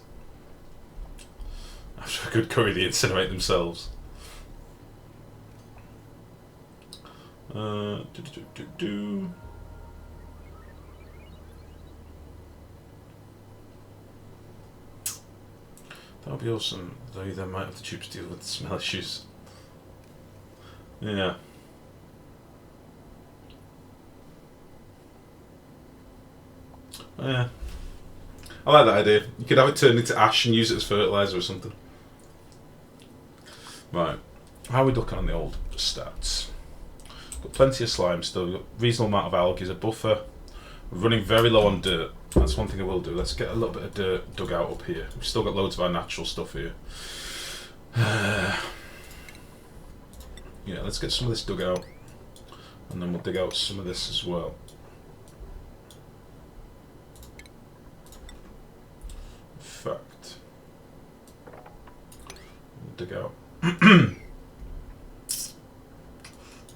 After a good curry, they incinerate themselves. That would be awesome, though you then might have the tubes deal with the smell issues. Yeah. Yeah. I like that idea. You could have it turned into ash and use it as fertiliser or something. Right. How are we looking on the old stats? Got plenty of slime still, got reasonable amount of algae as a buffer. We're running very low on dirt. That's one thing I will do. Let's get a little bit of dirt dug out up here. We've still got loads of our natural stuff here. Yeah, let's get some of this dug out. And then we'll dig out some of this as well. In fact, we'll dig out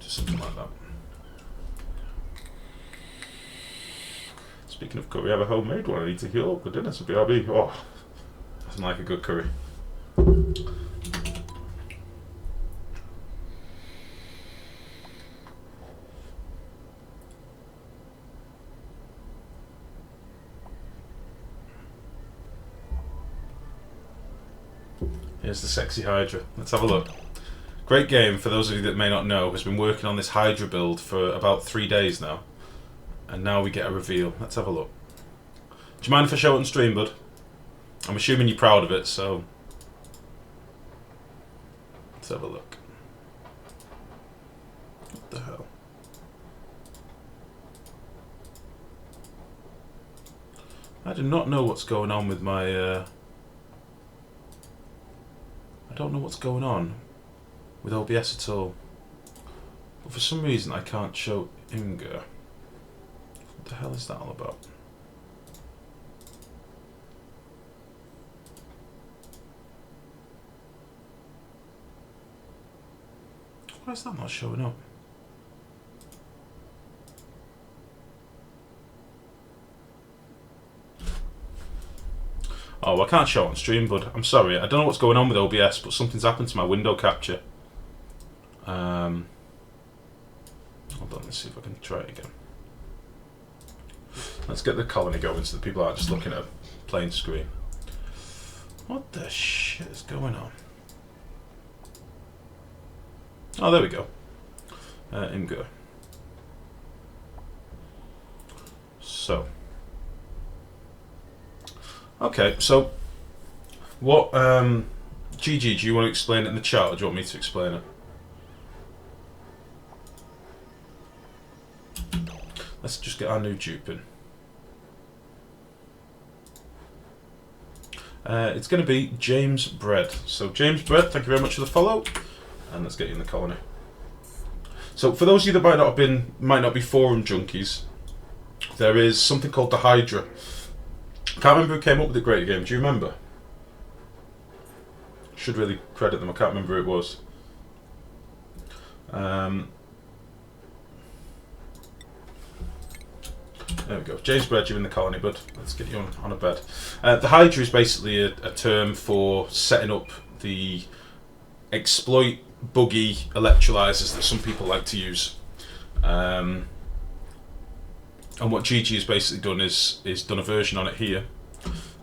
just something like that. Speaking of curry, I have a homemade one I need to heal up for dinner, so BRB. Oh, doesn't like a good curry. Here's the sexy Hydra. Let's have a look. Great game, for those of you that may not know, has been working on this Hydra build for about 3 days now. And now we get a reveal. Let's have a look. Do you mind if I show it on stream, bud? I'm assuming you're proud of it, so... Let's have a look. What the hell? I do not know what's going on with my... I don't know what's going on with OBS at all. But for some reason I can't show Imgur. What the hell is that all about? Why is that not showing up? Oh, I can't show it on stream, bud. I'm sorry. I don't know what's going on with OBS, but something's happened to my window capture. Hold on, let's see if I can try it again. Let's get the colony going so that people aren't just looking at a plain screen. What the shit is going on? Oh, there we go. Imgur. So. Okay, so what, GG, do you want to explain it in the chat or do you want me to explain it? Let's just get our new dupe in. It's going to be James Bread. So James Bread, thank you very much for the follow. And let's get you in the colony. So for those of you that might not be forum junkies, there is something called the Hydra. Can't remember who came up with the great game. Do you remember? Should really credit them. I can't remember who it was. There we go. James Bred, you're in the colony, bud. Let's get you on a bed. The Hydra is basically a term for setting up the exploit buggy electrolyzers that some people like to use. And what GG has basically done is done a version on it here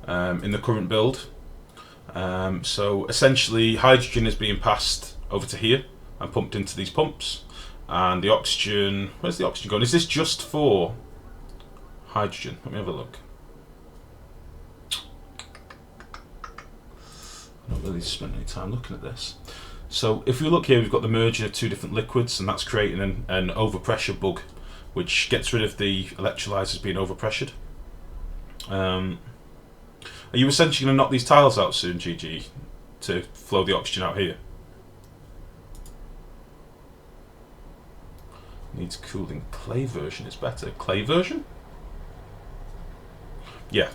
in the current build. So essentially, hydrogen is being passed over to here and pumped into these pumps, and the oxygen. Where's the oxygen going? Is this just for hydrogen? Let me have a look. I don't really spend any time looking at this. So if we look here, we've got the merging of two different liquids, and that's creating an overpressure bug, which gets rid of the electrolyzers being overpressured. Are you essentially going to knock these tiles out soon, GG, to flow the oxygen out here? Needs cooling. Clay version is better. Clay version? Yeah.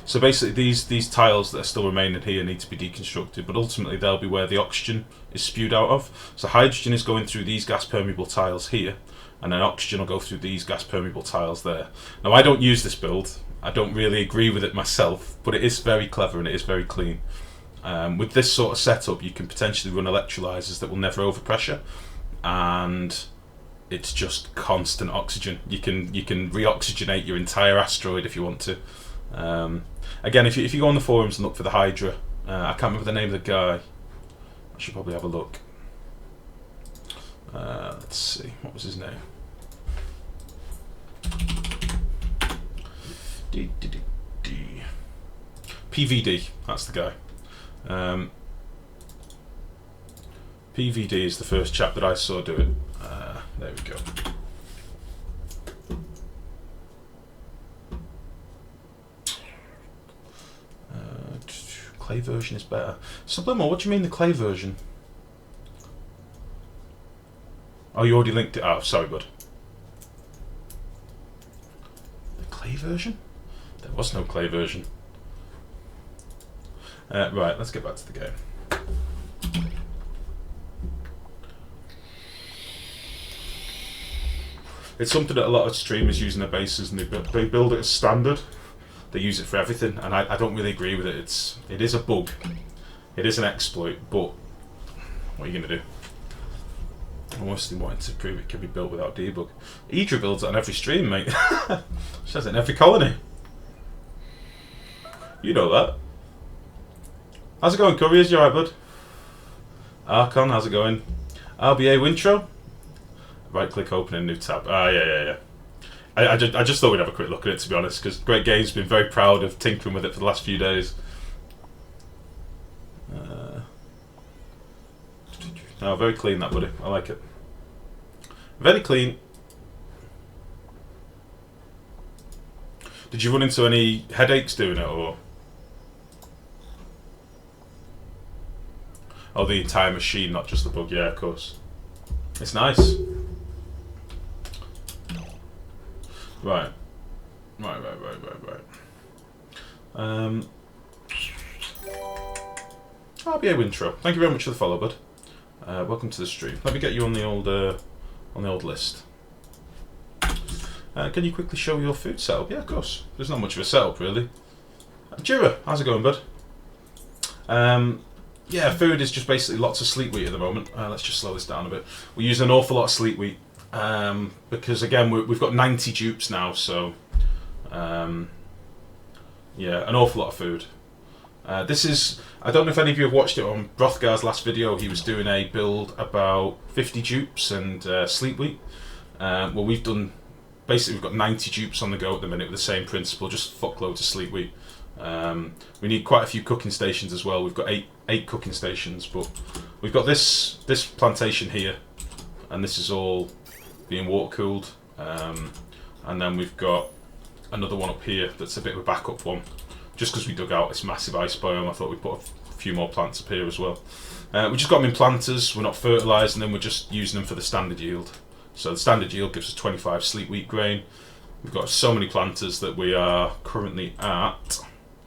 So basically these tiles that are still remaining here need to be deconstructed, but ultimately they'll be where the oxygen is spewed out of. So hydrogen is going through these gas permeable tiles here, and then oxygen will go through these gas permeable tiles there. Now I don't use this build. I don't really agree with it myself, but it is very clever and it is very clean. With this sort of setup, you can potentially run electrolyzers that will never overpressure, and it's just constant oxygen. You can re-oxygenate your entire asteroid if you want to. Again, if you go on the forums and look for the Hydra, I can't remember the name of the guy. I should probably have a look. Let's see, what was his name? PVD, that's the guy. PVD is the first chap that I saw do it. There we go. Clay version is better. Subliminal, what do you mean the clay version? Oh, you already linked it. Oh, sorry, bud. The clay version? There was no clay version. Right, let's get back to the game. It's something that a lot of streamers use in their bases, and they build it as standard. They use it for everything, and I don't really agree with it. It is a bug. It is an exploit, but what are you going to do? I'm mostly wanting to prove it can be built without debug. Idra builds it on every stream, mate. She has it in every colony. You know that. How's it going, Couriers? You alright, bud? Archon, how's it going? RBA Wintro? Right click, open a new tab. Yeah. I just thought we'd have a quick look at it, to be honest, because Great Games been very proud of tinkering with it for the last few days. Oh, very clean that, buddy. I like it. Very clean. Did you run into any headaches doing it, or? Oh, the entire machine, not just the bug. Yeah, of course. It's nice. Right. RBA Wintro, thank you very much for the follow, bud. Welcome to the stream. Let me get you on the old list. Can you quickly show your food setup? Yeah, of course. There's not much of a setup, really. Jira, how's it going, bud? Yeah, food is just basically lots of sleet wheat at the moment. Let's just slow this down a bit. We use an awful lot of sleet wheat. Because again we've got 90 dupes now, so yeah, an awful lot of food. This is, I don't know if any of you have watched it on Brothgar's last video. He was doing a build about 50 dupes and sleet wheat. Well, we've got 90 dupes on the go at the minute with the same principle, just fuckloads of sleet wheat. We need quite a few cooking stations as well. We've got eight cooking stations, but we've got this plantation here, and this is all being water cooled, and then we've got another one up here that's a bit of a backup one, just because we dug out this massive ice biome. I thought we'd put a few more plants up here as well. We just got them in planters. We're not fertilising them, we're just using them for the standard yield. So the standard yield gives us 25 sleet wheat grain. We've got so many planters that we are currently at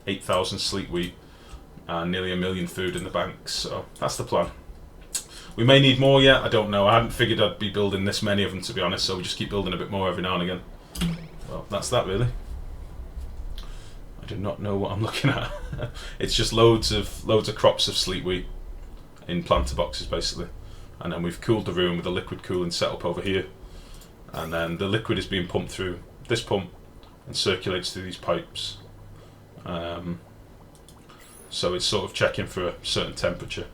8,000 sleet wheat. and nearly 1 million food in the bank. So that's the plan. We may need more yet, I don't know. I hadn't figured I'd be building this many of them, to be honest, so we just keep building a bit more every now and again. Well, that's that really. I do not know what I'm looking at. It's just loads of crops of sleet wheat in planter boxes basically. And then we've cooled the room with a liquid cooling setup over here. And then the liquid is being pumped through this pump and circulates through these pipes. So it's sort of checking for a certain temperature.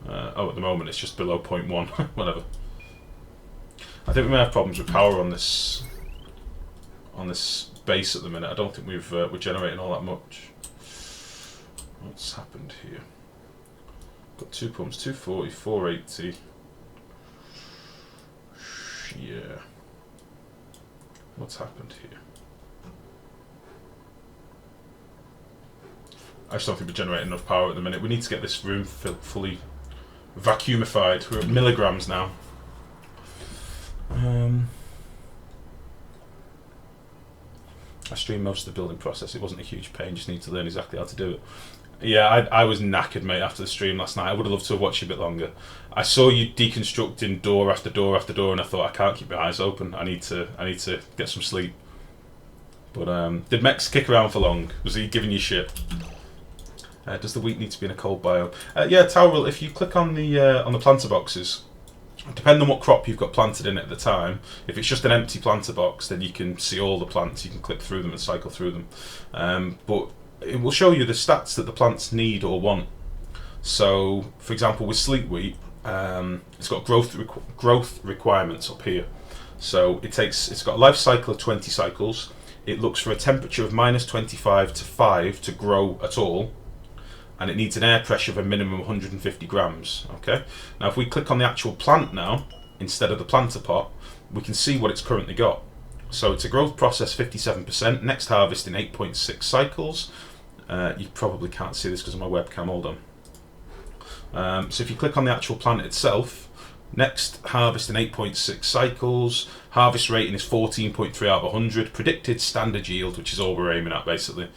At the moment it's just below 0.1, whatever. I think we may have problems with power on this base at the minute. I don't think we're generating all that much. What's happened here? Got 2 pumps, 240, 480. Yeah. What's happened here? I just don't think we're generating enough power at the minute. We need to get this room fully vacuumified. We're at milligrams now. I streamed most of the building process. It wasn't a huge pain, just need to learn exactly how to do it. Yeah, I was knackered, mate, after the stream last night. I would have loved to have watched you a bit longer. I saw you deconstructing door after door after door, and I thought, I can't keep my eyes open. I need to get some sleep. But did Mex kick around for long? Was he giving you shit? Does the wheat need to be in a cold biome? Yeah, Towel, if you click on the planter boxes, depending on what crop you've got planted in it at the time, if it's just an empty planter box, then you can see all the plants. You can click through them and cycle through them. But it will show you the stats that the plants need or want. So, for example, with sleet wheat, it's got growth requirements up here. So it's got a life cycle of 20 cycles. It looks for a temperature of -25 to 5 to grow at all. And it needs an air pressure of a minimum of 150 grams. Okay. Now, if we click on the actual plant now, instead of the planter pot, we can see what it's currently got. So it's a growth process 57%, next harvest in 8.6 cycles. You probably can't see this because of my webcam, hold on. So if you click on the actual plant itself, next harvest in 8.6 cycles, harvest rating is 14.3 out of 100, predicted standard yield, which is all we're aiming at basically.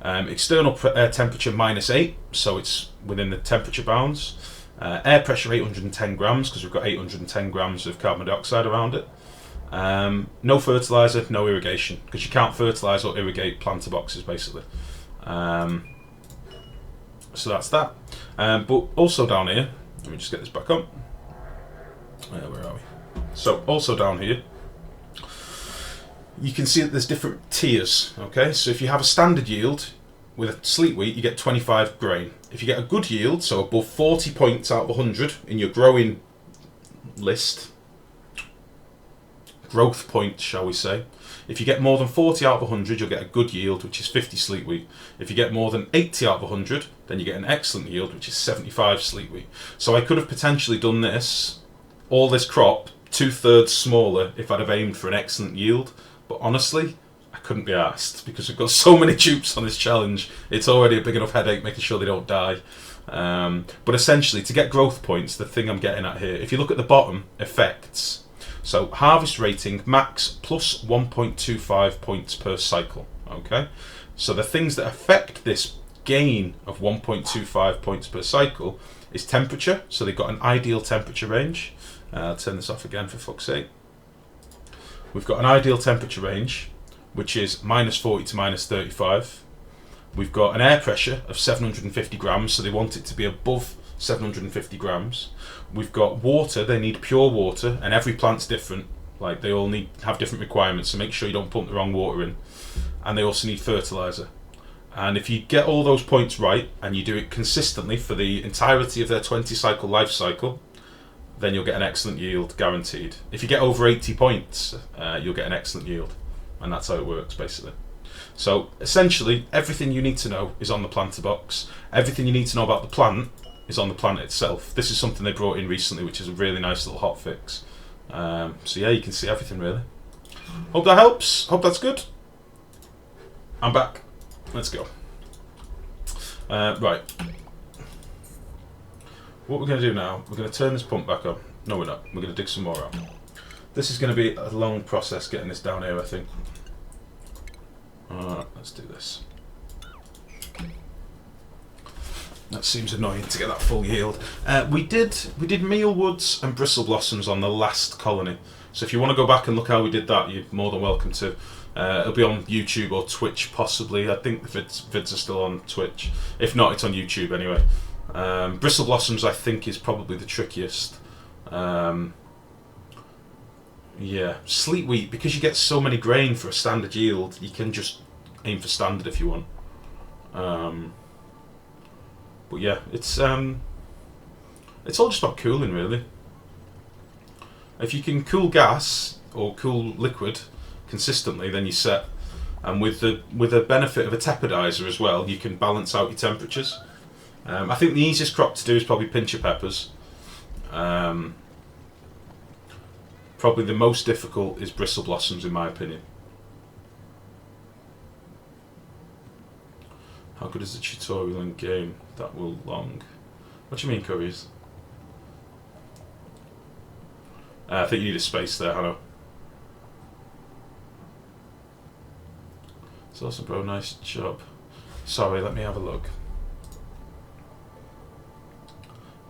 External temperature -8, so it's within the temperature bounds. Air pressure 810 grams, because we've got 810 grams of carbon dioxide around it. No fertiliser, no irrigation, because you can't fertilise or irrigate planter boxes basically. So that's that. But also down here, let me just get this back up. Where are we? So also down here, you can see that there's different tiers, okay? So if you have a standard yield with a sleet wheat, you get 25 grain. If you get a good yield, so above 40 points out of 100 in your growing list, growth points, shall we say. If you get more than 40 out of 100, you'll get a good yield, which is 50 sleet wheat. If you get more than 80 out of 100, then you get an excellent yield, which is 75 sleet wheat. So I could have potentially done all this crop, 2/3 smaller, if I'd have aimed for an excellent yield. But honestly, I couldn't be asked because we've got so many dupes on this challenge. It's already a big enough headache making sure they don't die. But essentially, to get growth points, the thing I'm getting at here, if you look at the bottom, effects. So harvest rating, max plus 1.25 points per cycle. Okay. So the things that affect this gain of 1.25 points per cycle is temperature. So they've got an ideal temperature range. I'll turn this off again for fuck's sake. We've got an ideal temperature range, which is -40 to -35. We've got an air pressure of 750 grams, so they want it to be above 750 grams. We've got water, they need pure water, and every plant's different. Like, they all have different requirements, so make sure you don't pump the wrong water in. And they also need fertiliser. And if you get all those points right, and you do it consistently for the entirety of their 20 cycle life cycle, then you'll get an excellent yield, guaranteed. If you get over 80 points, you'll get an excellent yield. And that's how it works, basically. So, essentially, everything you need to know is on the planter box. Everything you need to know about the plant is on the plant itself. This is something they brought in recently, which is a really nice little hot fix. So yeah, you can see everything, really. Hope that helps. Hope that's good. I'm back. Let's go. Right. What we're going to do now, we're going to turn this pump back on. No, we're not. We're going to dig some more out. This is going to be a long process getting this down here, I think. Let's do this. That seems annoying to get that full yield. We did mealwoods and bristle blossoms on the last colony. So if you want to go back and look how we did that, you're more than welcome to. It'll be on YouTube or Twitch possibly. I think the vids are still on Twitch. If not, it's on YouTube anyway. Bristle blossoms I think is probably the trickiest. Yeah, sleet wheat, because you get so many grain for a standard yield, you can just aim for standard if you want. But yeah, it's all just about cooling really. If you can cool gas or cool liquid consistently, then you're set. And with the benefit of a tepidizer as well, you can balance out your temperatures. I think the easiest crop to do is probably pincher peppers. Probably the most difficult is bristle blossoms in my opinion. How good is the tutorial in game? That will long. What do you mean, Curries? I think you need a space there, Hannah. It's awesome, bro. Nice job. Sorry, let me have a look.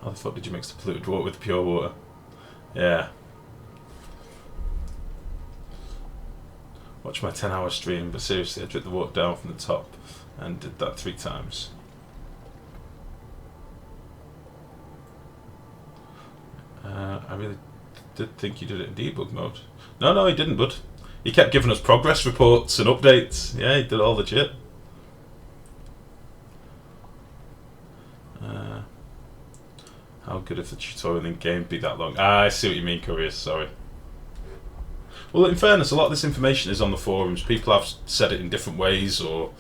How the fuck did you mix the polluted water with pure water? Yeah. Watch my 10-hour stream, but seriously, I dripped the water down from the top and did that 3 times. I really did think you did it in debug mode. No, he didn't, bud. He kept giving us progress reports and updates. Yeah, he did all the shit. How good if the tutorial in game be that long? I see what you mean, Courier, sorry. Well, in fairness, a lot of this information is on the forums. People have said it in different ways or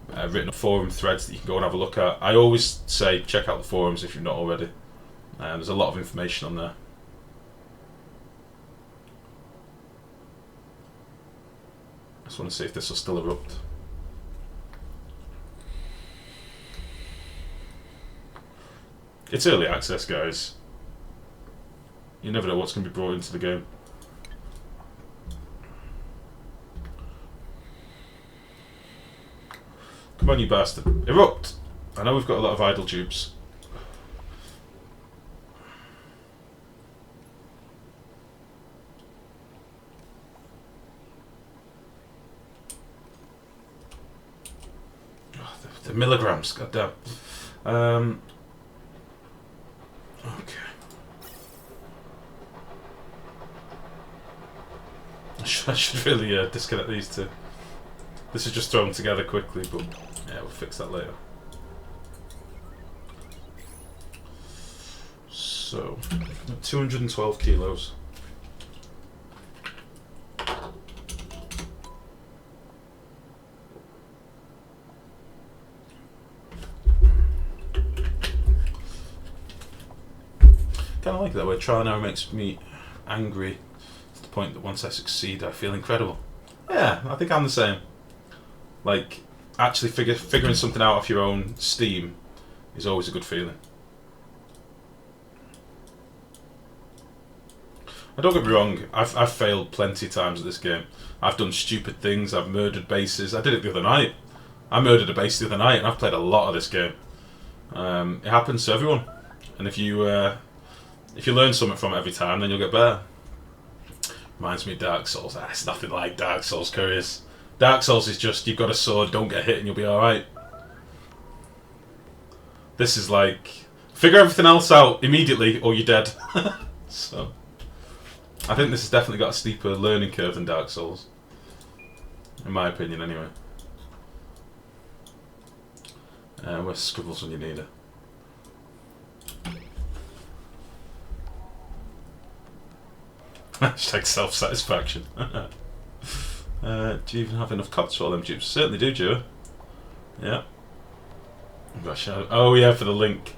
written forum threads that you can go and have a look at. I always say check out the forums if you've not already. There's a lot of information on there. I just want to see if this will still erupt. It's early access, guys. You never know what's going to be brought into the game. Come on, you bastard. Erupt! I know we've got a lot of idle tubes. Oh, the milligrams, goddamn. Okay. I should really disconnect these two. This is just thrown together quickly, but yeah, we'll fix that later. So, 212 kilos. Kind of like that way. Trial and error makes me angry to the point that once I succeed, I feel incredible. Yeah, I think I'm the same. Like, actually figuring something out off your own steam is always a good feeling. I don't get me wrong, I've failed plenty of times at this game. I've done stupid things, I've murdered bases. I did it the other night. I murdered a base the other night and I've played a lot of this game. It happens to everyone. And if you learn something from it every time, then you'll get better. Reminds me of Dark Souls. It's nothing like Dark Souls, Couriers. Dark Souls is just, you've got a sword, don't get hit and you'll be alright. This is like, figure everything else out immediately or you're dead. So, I think this has definitely got a steeper learning curve than Dark Souls. In my opinion, anyway. Where's Scribbles when you need her? Hashtag self-satisfaction. Do you even have enough cuts for all them dupes? Certainly do, Joe. Yeah. Gosh, oh yeah, for the link.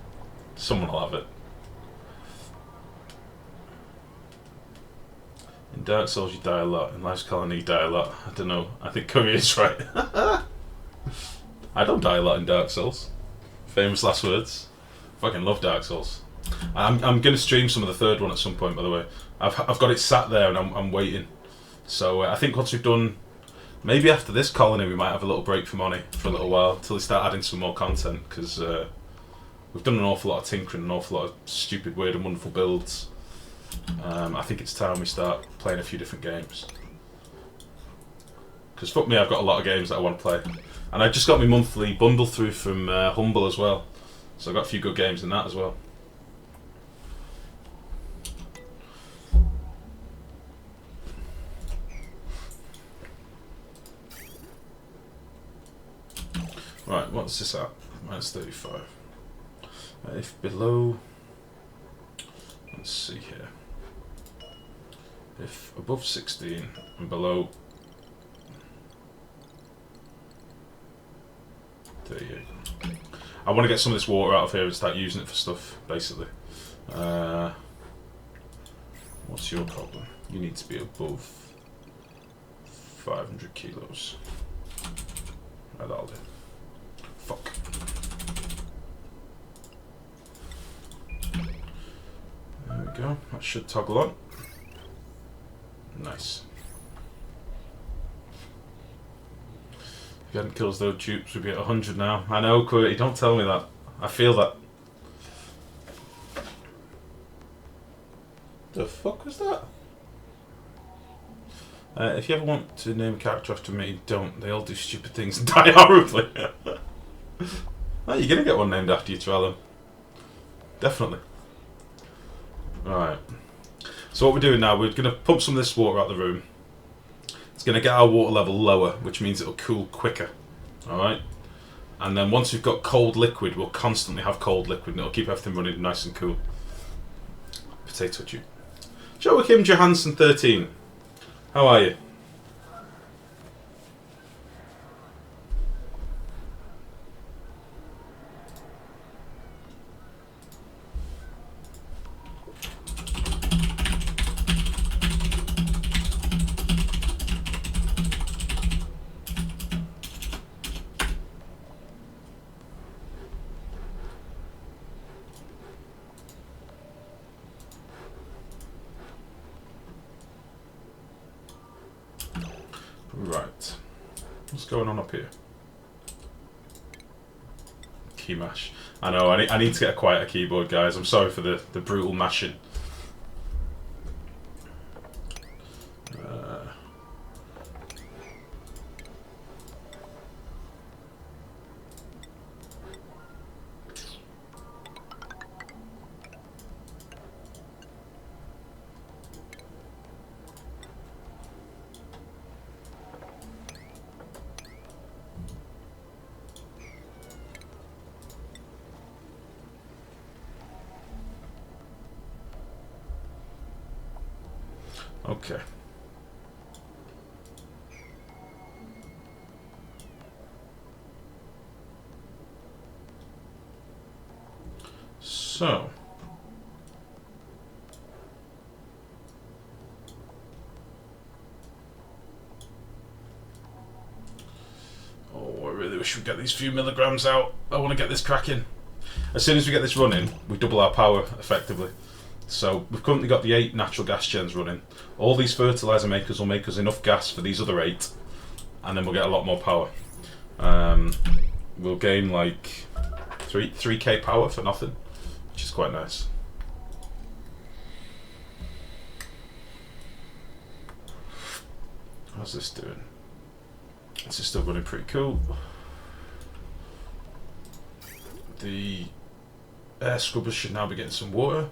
Someone will have it. In Dark Souls you die a lot. In Life's Colony you die a lot. I don't know. I think Curry is right. I don't die a lot in Dark Souls. Famous last words. Fucking love Dark Souls. I'm going to stream some of the third one at some point, by the way. I've got it sat there and I'm waiting. So I think once we've done, maybe after this colony, we might have a little break from Oni for a little while until we start adding some more content. Because we've done an awful lot of tinkering, an awful lot of stupid, weird and wonderful builds. I think it's time we start playing a few different games. Because fuck me, I've got a lot of games that I want to play. And I just got my monthly bundle through from Humble as well. So I've got a few good games in that as well. Right, what's this at? Minus 35. If below... Let's see here. If above 16 and below 38. I want to get some of this water out of here and start using it for stuff, basically. What's your problem? You need to be above 500 kilos. Right, that'll do. Fuck. There we go. That should toggle on. Nice. If you hadn't killed those dupes, we'd be at 100 now. I know, Quirty, don't tell me that. I feel that. The fuck was that? If you ever want to name a character after me, don't. They all do stupid things and die horribly. Oh, you're gonna get one named after you, Trellum. Definitely. Right. So what we're doing now, we're gonna pump some of this water out of the room. It's going to get our water level lower, which means it'll cool quicker. Alright? And then once we've got cold liquid, we'll constantly have cold liquid and it'll keep everything running nice and cool. Potato tube. Joachim Johansson 13. How are you? Right. What's going on up here? Key mash. I know, I need to get a quieter keyboard, guys. I'm sorry for the brutal mashing. Okay. So. Oh, I really wish we'd get these few milligrams out. I want to get this cracking. As soon as we get this running, we double our power effectively. So we've currently got the 8 natural gas gens running. All these fertilizer makers will make us enough gas for these other 8, and then we'll get a lot more power. We'll gain like 3k power for nothing, which is quite nice. How's this doing? This is still running pretty cool. The air scrubbers should now be getting some water.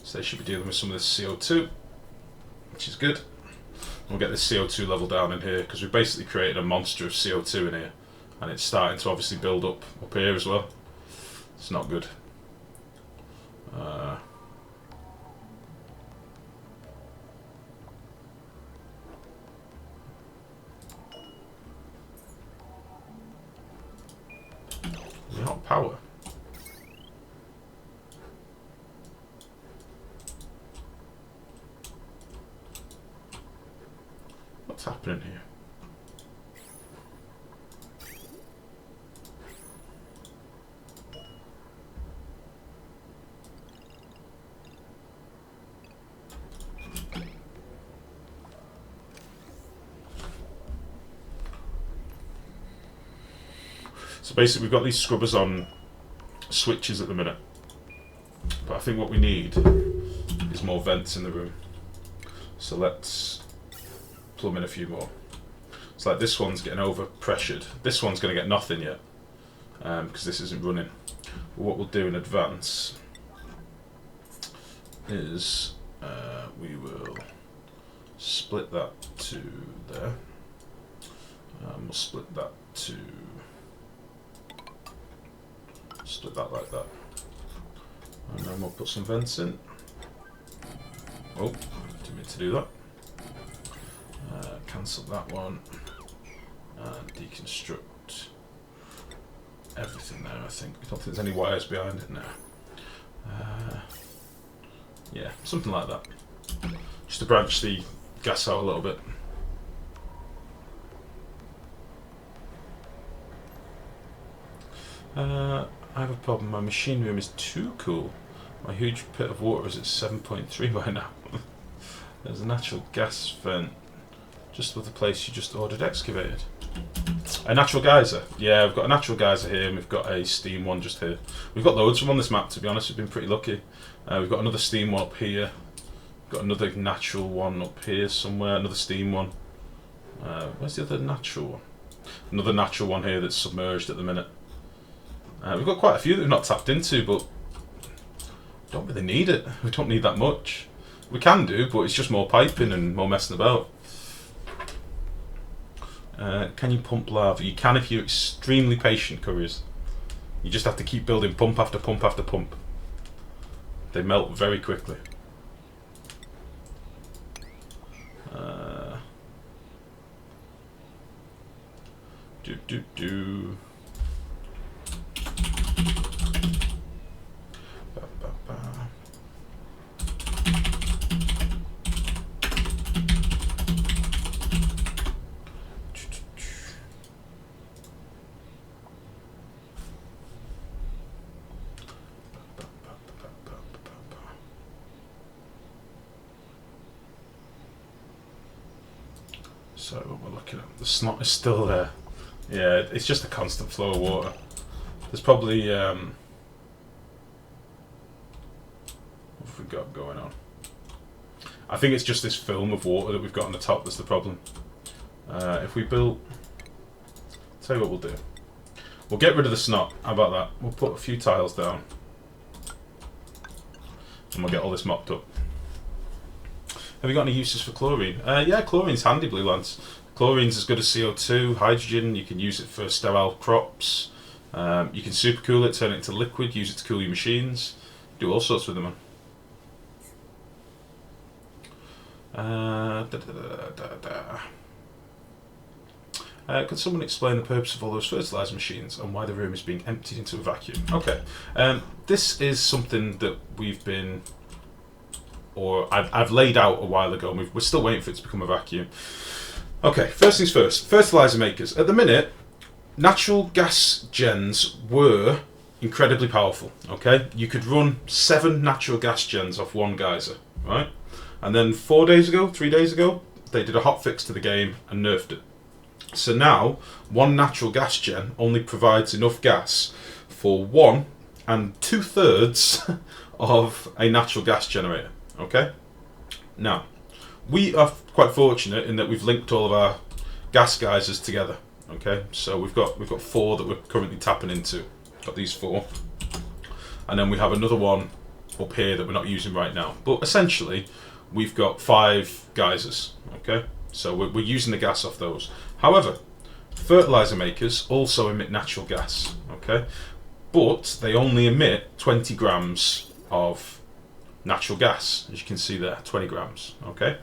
So they should be dealing with some of this CO2, which is good. We'll get this CO2 level down in here because we've basically created a monster of CO2 in here, and it's starting to obviously build up here as well. It's not good. We're not power. What's happening here? So basically we've got these scrubbers on switches at the minute. But I think what we need is more vents in the room. So let's plumb in a few more. It's like this one's getting over pressured. This one's going to get nothing yet because this isn't running. But what we'll do in advance is we will split that to there. We'll split that like that. And then we'll put some vents in. Oh, didn't mean to do that. Cancel that one. And deconstruct everything there, I think. I don't think there's any wires behind it now. Yeah, something like that. Just to branch the gas out a little bit. I have a problem. My machine room is too cool. My huge pit of water is at 7.3 by now. There's a natural gas vent just with the place you just ordered excavated. A natural geyser. Yeah, we've got a natural geyser here and we've got a steam one just here. We've got loads from on this map, to be honest. We've been pretty lucky. We've got another steam one up here. We've got another natural one up here somewhere. Another steam one. Where's the other natural one? Another natural one here that's submerged at the minute. We've got quite a few that we've not tapped into, but don't really need it. We don't need that much. We can do, but it's just more piping and more messing about. Can you pump lava? You can if you're extremely patient, couriers. You just have to keep building pump after pump after pump. They melt very quickly. Do. So what we're looking at, the snot is still there. Yeah, it's just a constant flow of water. There's probably what have we got going on? I think it's just this film of water that we've got on the top that's the problem. If we build, tell you what we'll do. We'll get rid of the snot. How about that? We'll put a few tiles down, and we'll get all this mopped up. Have you got any uses for chlorine? Yeah, chlorine's handy, Blue Lance. Chlorine's as good as CO2, hydrogen. You can use it for sterile crops. You can supercool it, turn it into liquid, use it to cool your machines. Do all sorts with them, man. Could someone explain the purpose of all those fertilizer machines and why the room is being emptied into a vacuum? Okay, this is something that we've been, or I've laid out a while ago, and we're still waiting for it to become a vacuum. Okay, first things first, fertilizer makers. At the minute, natural gas gens were incredibly powerful, okay? You could run 7 natural gas gens off one geyser, right? And then 3 days ago, they did a hotfix to the game and nerfed it. So now, one natural gas gen only provides enough gas for 1 2/3 of a natural gas generator, okay? Now, we are quite fortunate in that we've linked all of our gas geysers together, okay? So we've got 4 that we're currently tapping into. Got these 4. And then we have another one up here that we're not using right now. But essentially, we've got 5 geysers, okay? So we're using the gas off those. However, fertilizer makers also emit natural gas, okay? But they only emit 20 grams of natural gas, as you can see there, 20 grams, okay?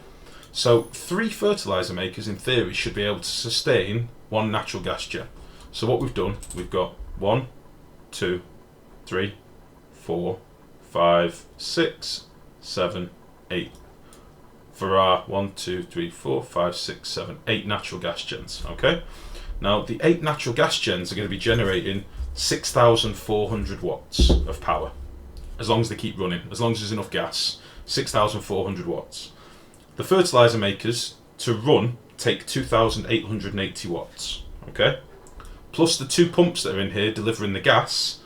So 3 fertilizer makers, in theory, should be able to sustain 1 natural gas gen. So what we've done, we've got 1, 2, 3, 4, 5, 6, 7, 8. For our 1, 2, 3, 4, 5, 6, 7, 8 natural gas gens, okay? Now, the 8 natural gas gens are going to be generating 6,400 watts of power. As long as they keep running, as long as there's enough gas, 6,400 watts. The fertilizer makers, to run, take 2,880 watts, okay? Plus the 2 pumps that are in here delivering the gas,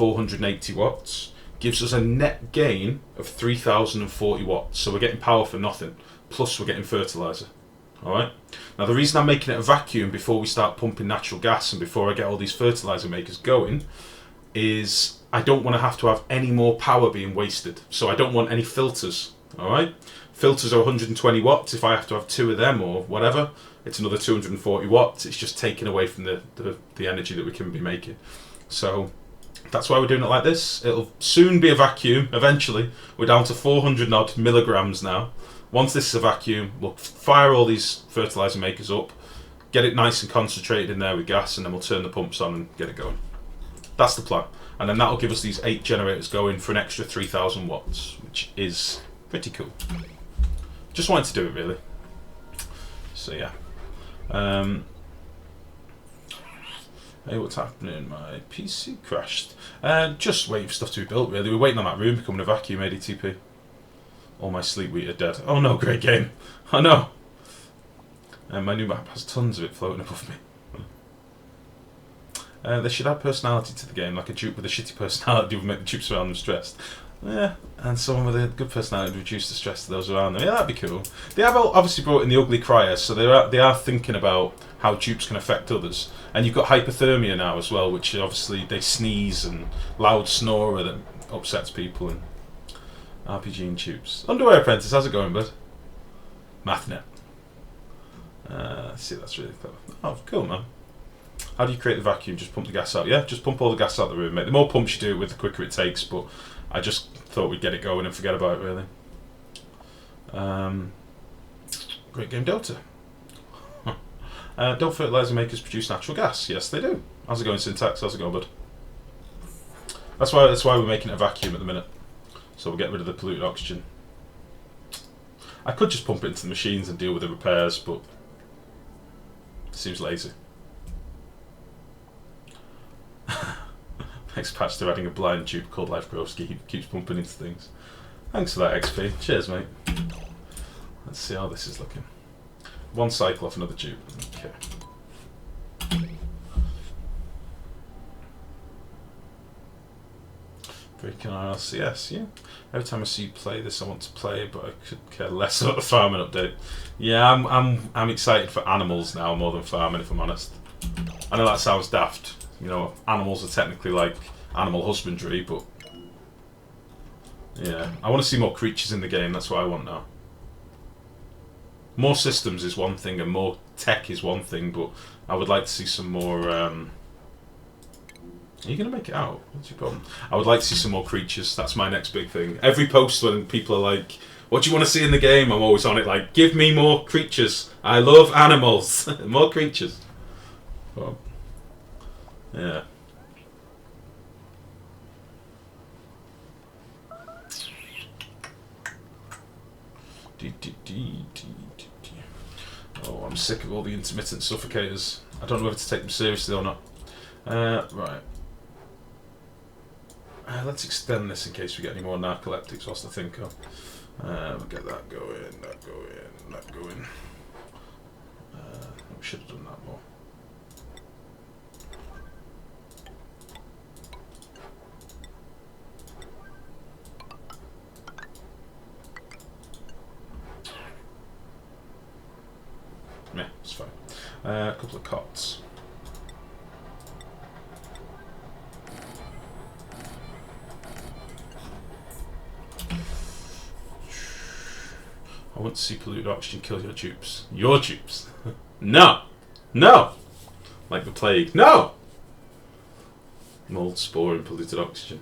480 watts, gives us a net gain of 3040 watts. So we're getting power for nothing, plus we're getting fertiliser. Alright? Now the reason I'm making it a vacuum before we start pumping natural gas and before I get all these fertiliser makers going is I don't want to have any more power being wasted. So I don't want any filters. Alright? Filters are 120 watts. If I have to have 2 of them or whatever, it's another 240 watts. It's just taken away from the energy that we can be making. So that's why we're doing it like this. It'll soon be a vacuum. Eventually, we're down to 400 odd milligrams now. Once this is a vacuum, we'll fire all these fertiliser makers up, get it nice and concentrated in there with gas, and then we'll turn the pumps on and get it going. That's the plan. And then that'll give us these 8 generators going for an extra 3,000 watts, which is pretty cool. Just wanted to do it, really. So, yeah. Hey, what's happening? My PC crashed. Just waiting for stuff to be built, really. We're waiting on that room becoming a vacuum, ADTP. All my sleep wheat are dead. Oh no, great game. I know. And my new map has tons of it floating above me. They should add personality to the game, like a dupe with a shitty personality would make the dupes around them stressed. Yeah, and someone with a good personality would reduce the stress to those around them. Yeah, that'd be cool. They have obviously brought in the ugly crier, so they are thinking about how dupes can affect others. And you've got hypothermia now as well, which obviously they sneeze and loud snorer that upsets people. And RPG and tubes. Underwear Apprentice, how's it going, bud? Mathnet. See, that's really clever. Oh, cool, man. How do you create the vacuum? Just pump the gas out. Yeah, just pump all the gas out of the room, mate. The more pumps you do it with, the quicker it takes, but I just thought we'd get it going and forget about it, really. Great game, Dota. Don't fertiliser makers produce natural gas? Yes, they do. How's it going, Syntax? How's it going, bud? That's why we're making it a vacuum at the minute. So we'll get rid of the polluted oxygen. I could just pump it into the machines and deal with the repairs, but it seems lazy. Next patch they're adding a blind tube called Lifegrow, keeps pumping into things. Thanks for that XP. Cheers, mate. Let's see how this is looking. One cycle off another tube. Okay. Breaking RLCS, yeah. Every time I see you play this, I want to play, but I could care less about the farming update. Yeah, I'm excited for animals now more than farming, if I'm honest. I know that sounds daft. You know, animals are technically like animal husbandry, but yeah, I want to see more creatures in the game. That's what I want now. More systems is one thing, and more tech is one thing, but I would like to see some more. Are you going to make it out? What's your problem? I would like to see some more creatures. That's my next big thing. Every post when people are like, what do you want to see in the game? I'm always on it like, give me more creatures. I love animals. More creatures. Well, yeah. Oh, I'm sick of all the intermittent suffocators. I don't know whether to take them seriously or not. Right. Let's extend this in case we get any more narcoleptics whilst I think of. We'll get that going, that going, that going. We should have done that more. Yeah, it's fine. A couple of cots. I want to see polluted oxygen kill your dupes. Your dupes? No! No! Like the plague. No! Mold, spore, and polluted oxygen.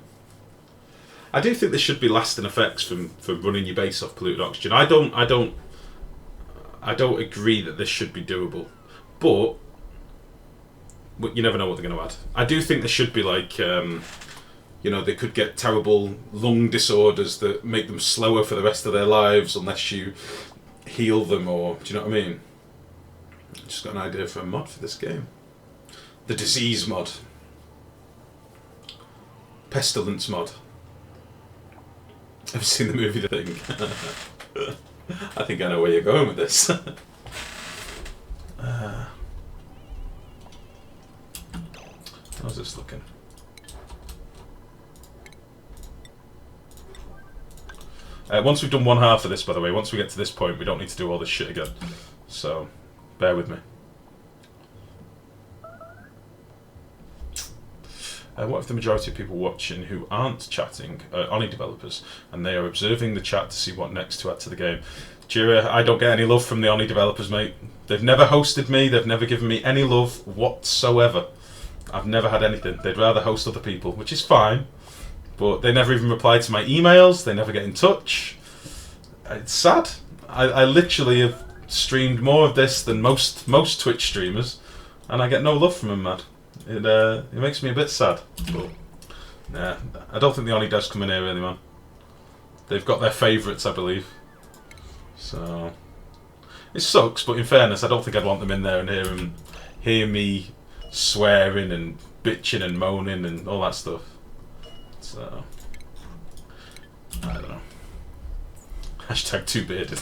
I do think there should be lasting effects from running your base off polluted oxygen. I don't agree that this should be doable, but you never know what they're going to add. I do think there should be like, you know, they could get terrible lung disorders that make them slower for the rest of their lives unless you heal them, or do you know what I mean? Just got an idea for a mod for this game. The disease mod. Pestilence mod. Have you seen the movie The Thing? I think I know where you're going with this. How's this looking? Once we've done one half of this, by the way, once we get to this point, we don't need to do all this shit again. So, bear with me. What if the majority of people watching who aren't chatting are Oni developers, and they are observing the chat to see what next to add to the game? Jira, I don't get any love from the Oni developers, mate. They've never hosted me, they've never given me any love whatsoever. I've never had anything. They'd rather host other people, which is fine, but they never even reply to my emails, they never get in touch. It's sad. I literally have streamed more of this than most Twitch streamers, and I get no love from them, man. It makes me a bit sad. But, nah, I don't think the Oni devs come in here really, man. They've got their favourites, I believe. So it sucks, but in fairness, I don't think I'd want them in there and hear me swearing and bitching and moaning and all that stuff. So I don't know. Hashtag too bearded.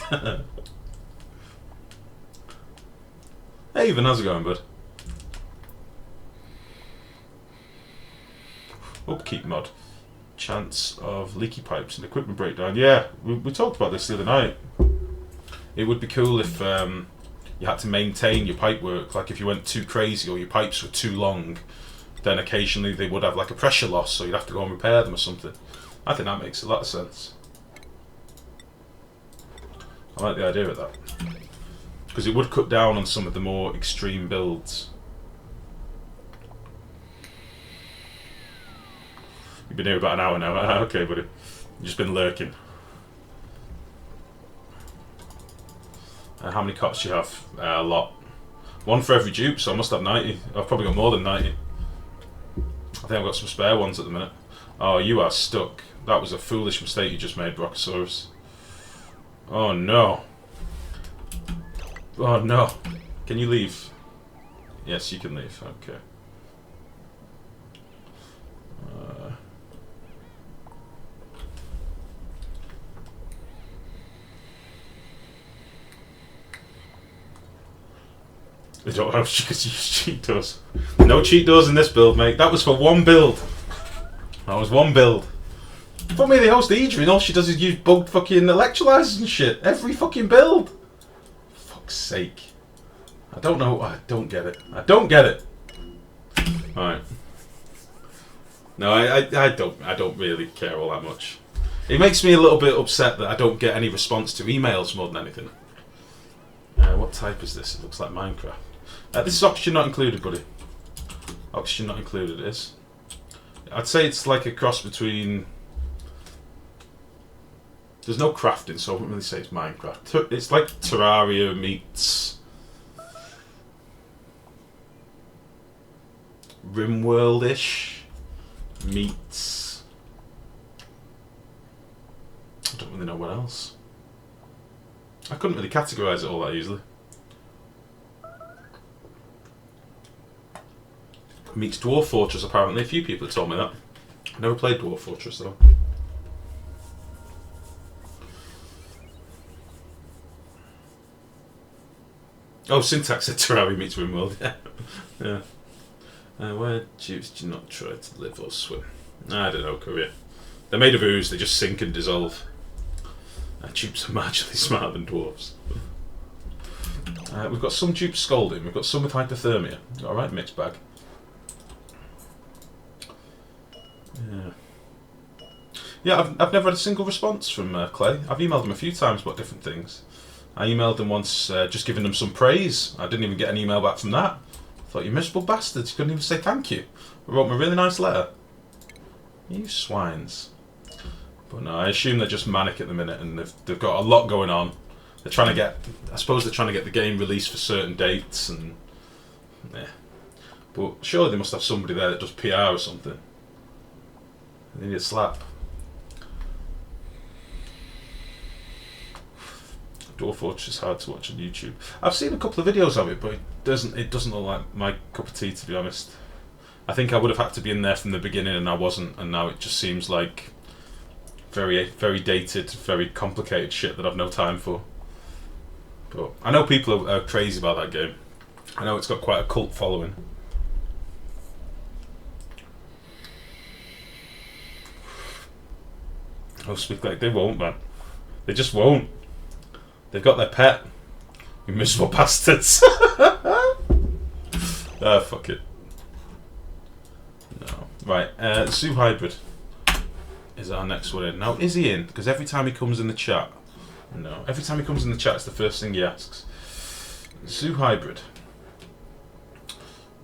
Hey, Evan, how's it going, bud? Upkeep mod. Chance of leaky pipes and equipment breakdown. Yeah, we talked about this the other night. It would be cool if you had to maintain your pipe work. Like if you went too crazy or your pipes were too long, then occasionally they would have like a pressure loss, so you'd have to go and repair them or something. I think that makes a lot of sense. I like the idea of that. Because it would cut down on some of the more extreme builds. You've been here about an hour now. Okay, buddy. You've just been lurking. How many cots do you have? A lot. One for every dupe, so I must have 90. I've probably got more than 90. I think I've got some spare ones at the minute. Oh, you are stuck. That was a foolish mistake you just made, Brachiosaurus. Oh no. Oh no. Can you leave? Yes, you can leave. Okay. They don't have cheat doors. No cheat doors in this build, mate. That was for one build. That was one build. Fuck me, they host Adrian. All she does is use bugged fucking electrolyzers and shit. Every fucking build. Fuck's sake. I don't know. I don't get it. I don't get it. Alright. No, I don't really care all that much. It makes me a little bit upset that I don't get any response to emails more than anything. What type is this? It looks like Minecraft. This is oxygen not included, buddy. Oxygen not included it is. I'd say it's like a cross between... There's no crafting, so I wouldn't really say it's Minecraft. It's like Terraria meets... Rimworld-ish meets... I don't really know what else. I couldn't really categorise it all that easily. Meets Dwarf Fortress, apparently. A few people have told me that. I never played Dwarf Fortress, though. Oh, Syntax said Terraria meets Rimworld. Yeah. Yeah. Where dupes do you not try to live or swim? I don't know, Korea. They're made of ooze, they just sink and dissolve. Dupes are marginally smarter than dwarves. We've got some dupes scalding, we've got some with hypothermia. Alright, mixed bag. Yeah, I've never had a single response from Clay. I've emailed him a few times about different things. I emailed him once just giving him some praise. I didn't even get an email back from that. I thought, you miserable bastards, you couldn't even say thank you. I wrote him a really nice letter. You swines. But no, I assume they're just manic at the minute and they've got a lot going on. They're trying to get, I suppose they're trying to get the game released for certain dates and... yeah. But surely they must have somebody there that does PR or something. They need a slap. Dwarf Fortress is hard to watch on YouTube. I've seen a couple of videos of it, but it doesn't look like my cup of tea, to be honest. I think I would have had to be in there from the beginning and I wasn't, and now it just seems like very, very dated, very complicated shit that I've no time for. But I know people are crazy about that game. I know it's got quite a cult following. Oh, speak like they won't, man. They just won't. They've got their pet. You miserable bastards. Ah, fuck it. No. Right, Zoo Hybrid is our next one in. Now, is he in? Because every time he comes in the chat... No. Every time he comes in the chat, it's the first thing he asks. Zoo Hybrid.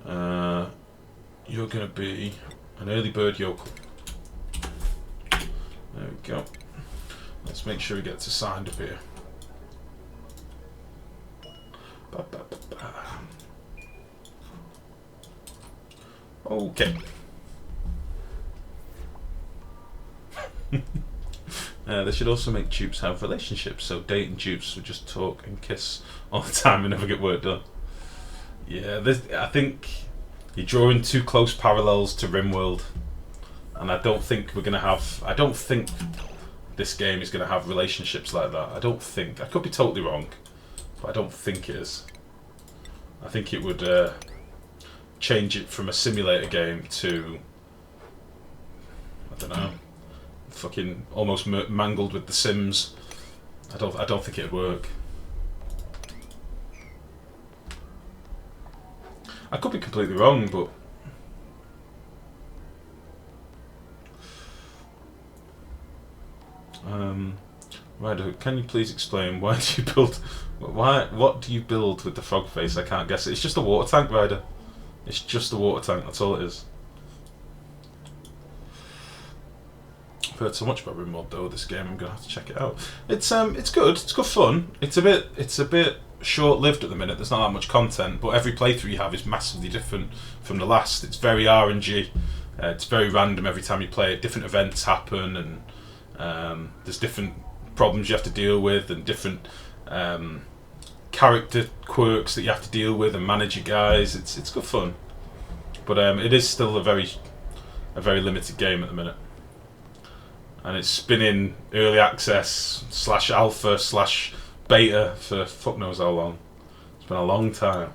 You're going to be an early bird yokel. There we go. Let's make sure he gets assigned up here. Ba, ba, ba, ba. Okay. They should also make dupes have relationships, so dating dupes would just talk and kiss all the time and never get work done. Yeah, I think you're drawing too close parallels to RimWorld, and I don't think we're gonna have. I don't think this game is gonna have relationships like that. I don't think. I could be totally wrong, but I don't think it is. I think it would change it from a simulator game to, I don't know, fucking almost mangled with The Sims. I don't think it'd work. I could be completely wrong, but Ryder, can you please explain why do you build? What do you build with the frog face? I can't guess it. It's just a water tank, Ryder. It's just a water tank. That's all it is. I've heard so much about RimWorld though. This game, I'm gonna have to check it out. It's good. It's good fun. It's a bit short-lived at the minute. There's not that much content, but every playthrough you have is massively different from the last. It's very RNG. It's very random every time you play it. Different events happen, and there's different problems you have to deal with, and different character quirks that you have to deal with and manage your guys. It's good fun, but it is still a very limited game at the minute, and it's been in early access / alpha / beta for fuck knows how long. It's been a long time.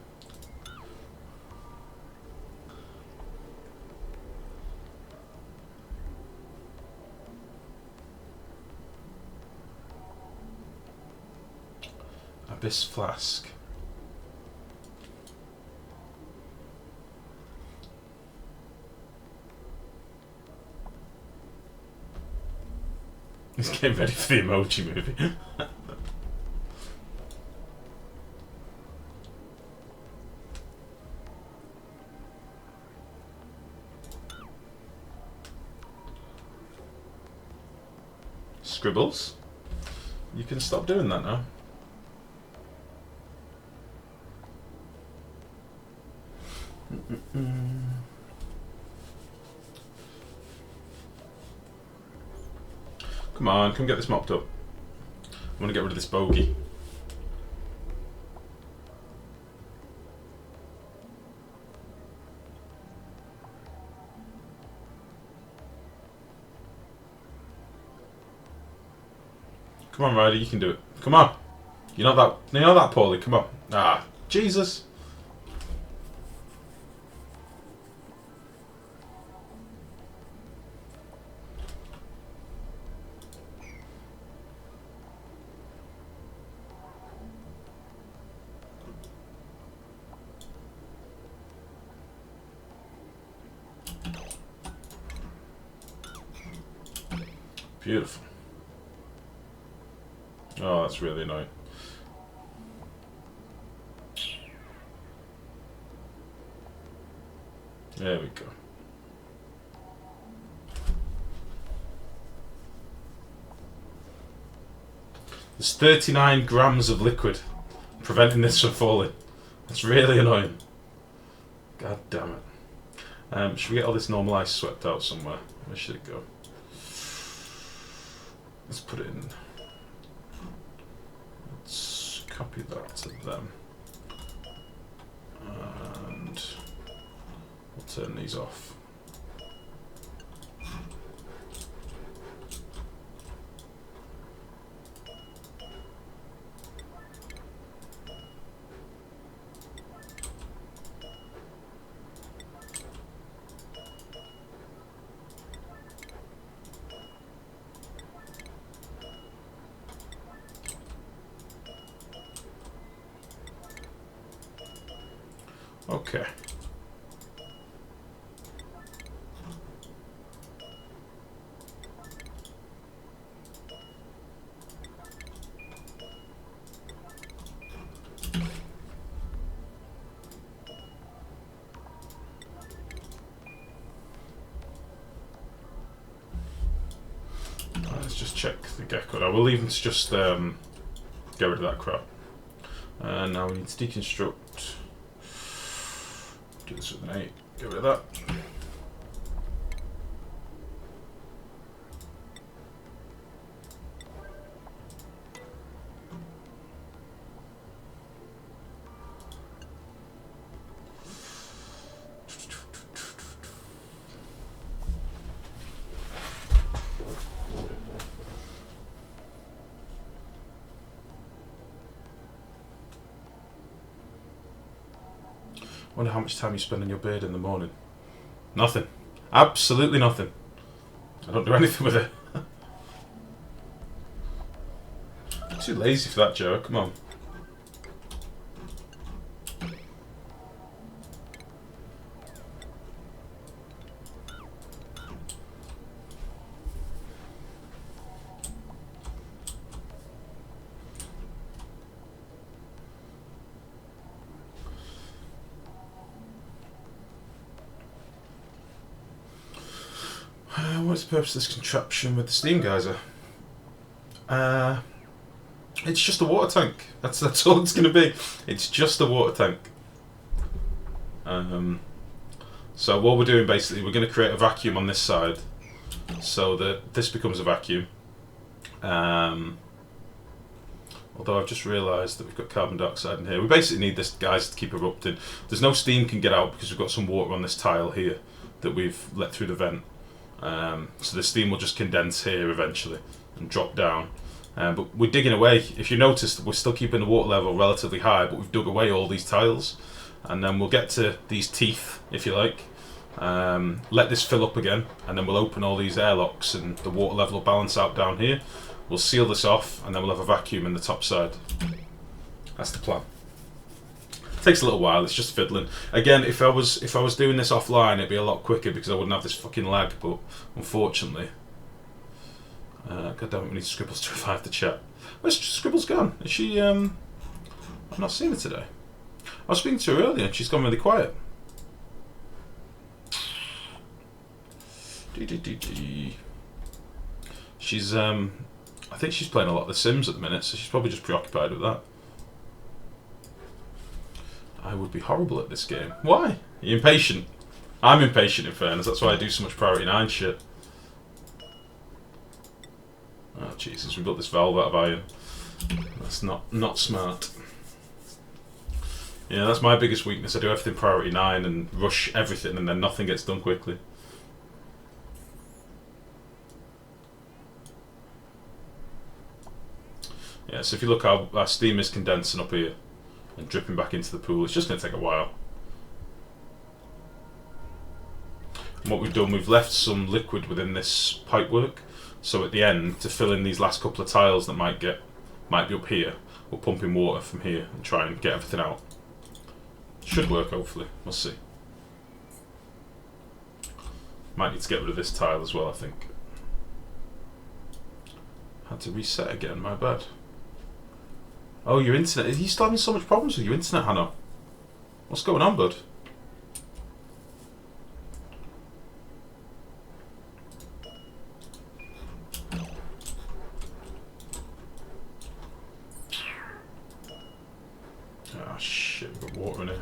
Abyss Flask. He's getting ready for the emoji movie. Scribbles? You can stop doing that now. Come on, come get this mopped up. I want to get rid of this bogey. Come on, Ryder, you can do it. Come on. You're not that poorly. Come on. Ah, Jesus. Beautiful. Oh, that's really annoying. There we go. There's 39 grams of liquid preventing this from falling. That's really annoying. God damn it. Should we get all this normal ice swept out somewhere? Where should it go? Let's put it in. Let's copy that to them. And we'll turn these off. Okay. Let's just check the gecko. Now we'll leave him to just get rid of that crap. And now we need to deconstruct. Do this with an 8. Get rid of that. Wonder how much time you spend on your beard in the morning. Nothing. Absolutely nothing. I don't do anything with it. I'm too lazy for that, Joe. Come on. What's the purpose of this contraption with the steam geyser? It's just a water tank. That's all it's going to be. It's just a water tank. So what we're doing basically, we're going to create a vacuum on this side, so that this becomes a vacuum. Although I've just realised that we've got carbon dioxide in here. We basically need this, guys, to keep erupting. There's no steam can get out because we've got some water on this tile here that we've let through the vent. So the steam will just condense here eventually and drop down. But we're digging away. If you notice, we're still keeping the water level relatively high, but we've dug away all these tiles. And then we'll get to these teeth, if you like. Let this fill up again, and then we'll open all these airlocks and the water level will balance out down here. We'll seal this off, and then we'll have a vacuum in the top side. That's the plan. Takes a little while. It's just fiddling. Again, if I was doing this offline, it'd be a lot quicker because I wouldn't have this fucking lag. But unfortunately, God damn it, we need Scribbles to revive the chat. Where's Scribbles gone? Is she? I've not seen her today. I was speaking to her earlier, and she's gone really quiet. She's I think she's playing a lot of The Sims at the minute, so she's probably just preoccupied with that. I would be horrible at this game. Why? Are you impatient? I'm impatient, in fairness. That's why I do so much Priority 9 shit. Oh, Jesus. We built this valve out of iron. That's not smart. Yeah, that's my biggest weakness. I do everything Priority 9 and rush everything, and then nothing gets done quickly. Yeah, so if you look, our steam is condensing up here and dripping back into the pool. It's just going to take a while. And what we've done, we've left some liquid within this pipework, so at the end, to fill in these last couple of tiles that might be up here, we'll pump in water from here and try and get everything out. Should work, hopefully. We'll see. Might need to get rid of this tile as well, I think. Had to reset again, my bad. Oh, your internet. Are you still having so much problems with your internet, Hannah? What's going on, bud? Ah, shit, we've got water in here.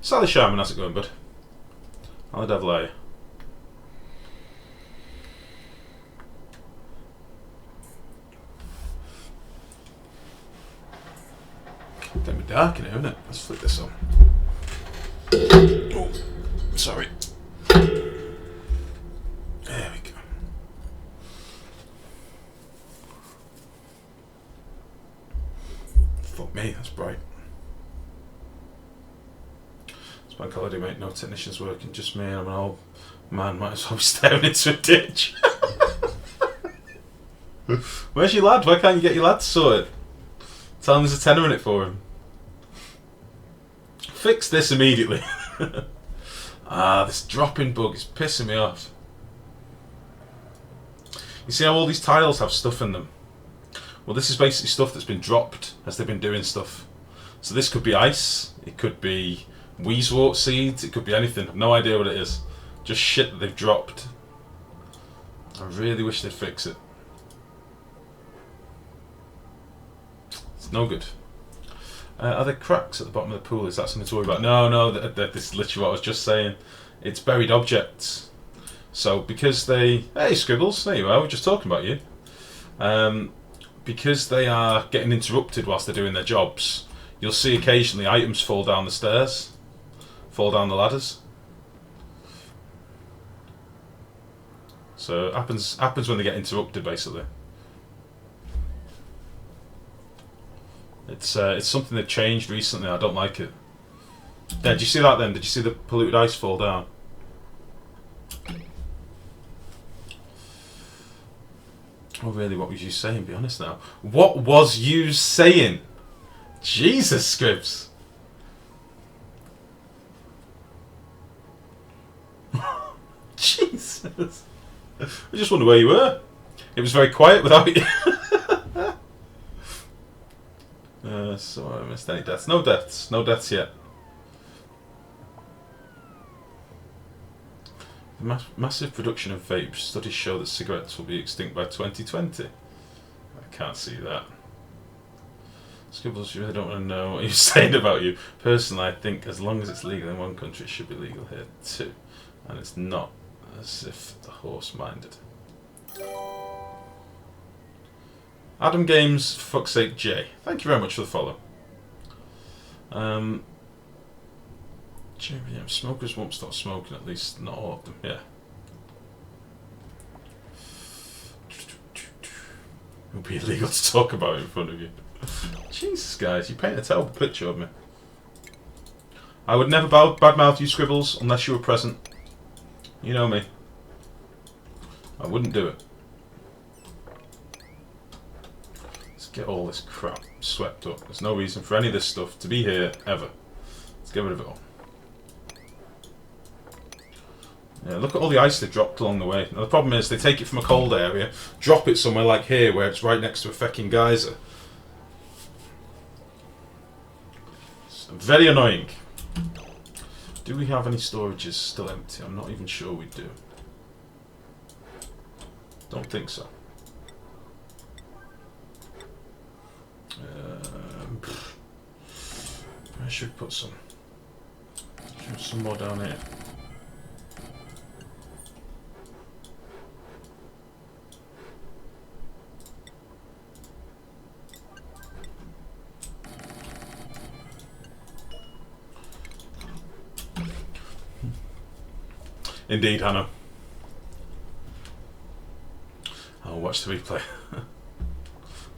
Sally Sharman, how's it going, bud? How the devil are you? It's getting dark in here, isn't it? Let's flick this on. Oh, sorry. There we go. Fuck me, that's bright. Bank holiday, mate. No technicians working, just me. I'm an old man. Might as well be staring into a ditch. Where's your lad? Why can't you get your lad to sort it? Tell him there's a tenner in it for him. Fix this immediately. This dropping bug is pissing me off. You see how all these tiles have stuff in them? Well, this is basically stuff that's been dropped as they've been doing stuff. So this could be ice, it could be weezewort seeds, it could be anything. I've no idea what it is. Just shit that they've dropped. I really wish they'd fix it. It's no good. Are there cracks at the bottom of the pool? Is that something to worry about? No, this is literally what I was just saying. It's buried objects. So because they... Hey, Scribbles, there you are, we were just talking about you. Because they are getting interrupted whilst they're doing their jobs, you'll see occasionally items fall down the stairs, fall down the ladders. So it happens when they get interrupted, basically. It's something they've changed recently. I don't like it. Yeah, did you see that then? Did you see the polluted ice fall down? Oh really, what was you saying? Be honest now. What was you saying? Jesus, Scribs. Jesus. I just wonder where you were. It was very quiet without you. So I missed any deaths. No deaths. No deaths yet. Massive production of vapes. Studies show that cigarettes will be extinct by 2020. I can't see that. Scribbles, you really don't want to know what you're saying about you. Personally, I think as long as it's legal in one country, it should be legal here too. And it's not as if the horse minded. Adam Games, for fuck's sake, J. Thank you very much for the follow. Yeah, smokers won't stop smoking, at least not all of them, yeah. It'll be illegal to talk about it in front of you. Jesus, guys, you paint a terrible picture of me. I would never badmouth you, Scribbles, unless you were present. You know me. I wouldn't do it. Let's get all this crap swept up. There's no reason for any of this stuff to be here, ever. Let's get rid of it all. Yeah, look at all the ice they've dropped along the way. Now, the problem is they take it from a cold area, drop it somewhere like here where it's right next to a fecking geyser. It's very annoying. Do we have any storages still empty? I'm not even sure we do. Don't think so. I should put some more down here. Indeed, Hannah. I'll watch the replay.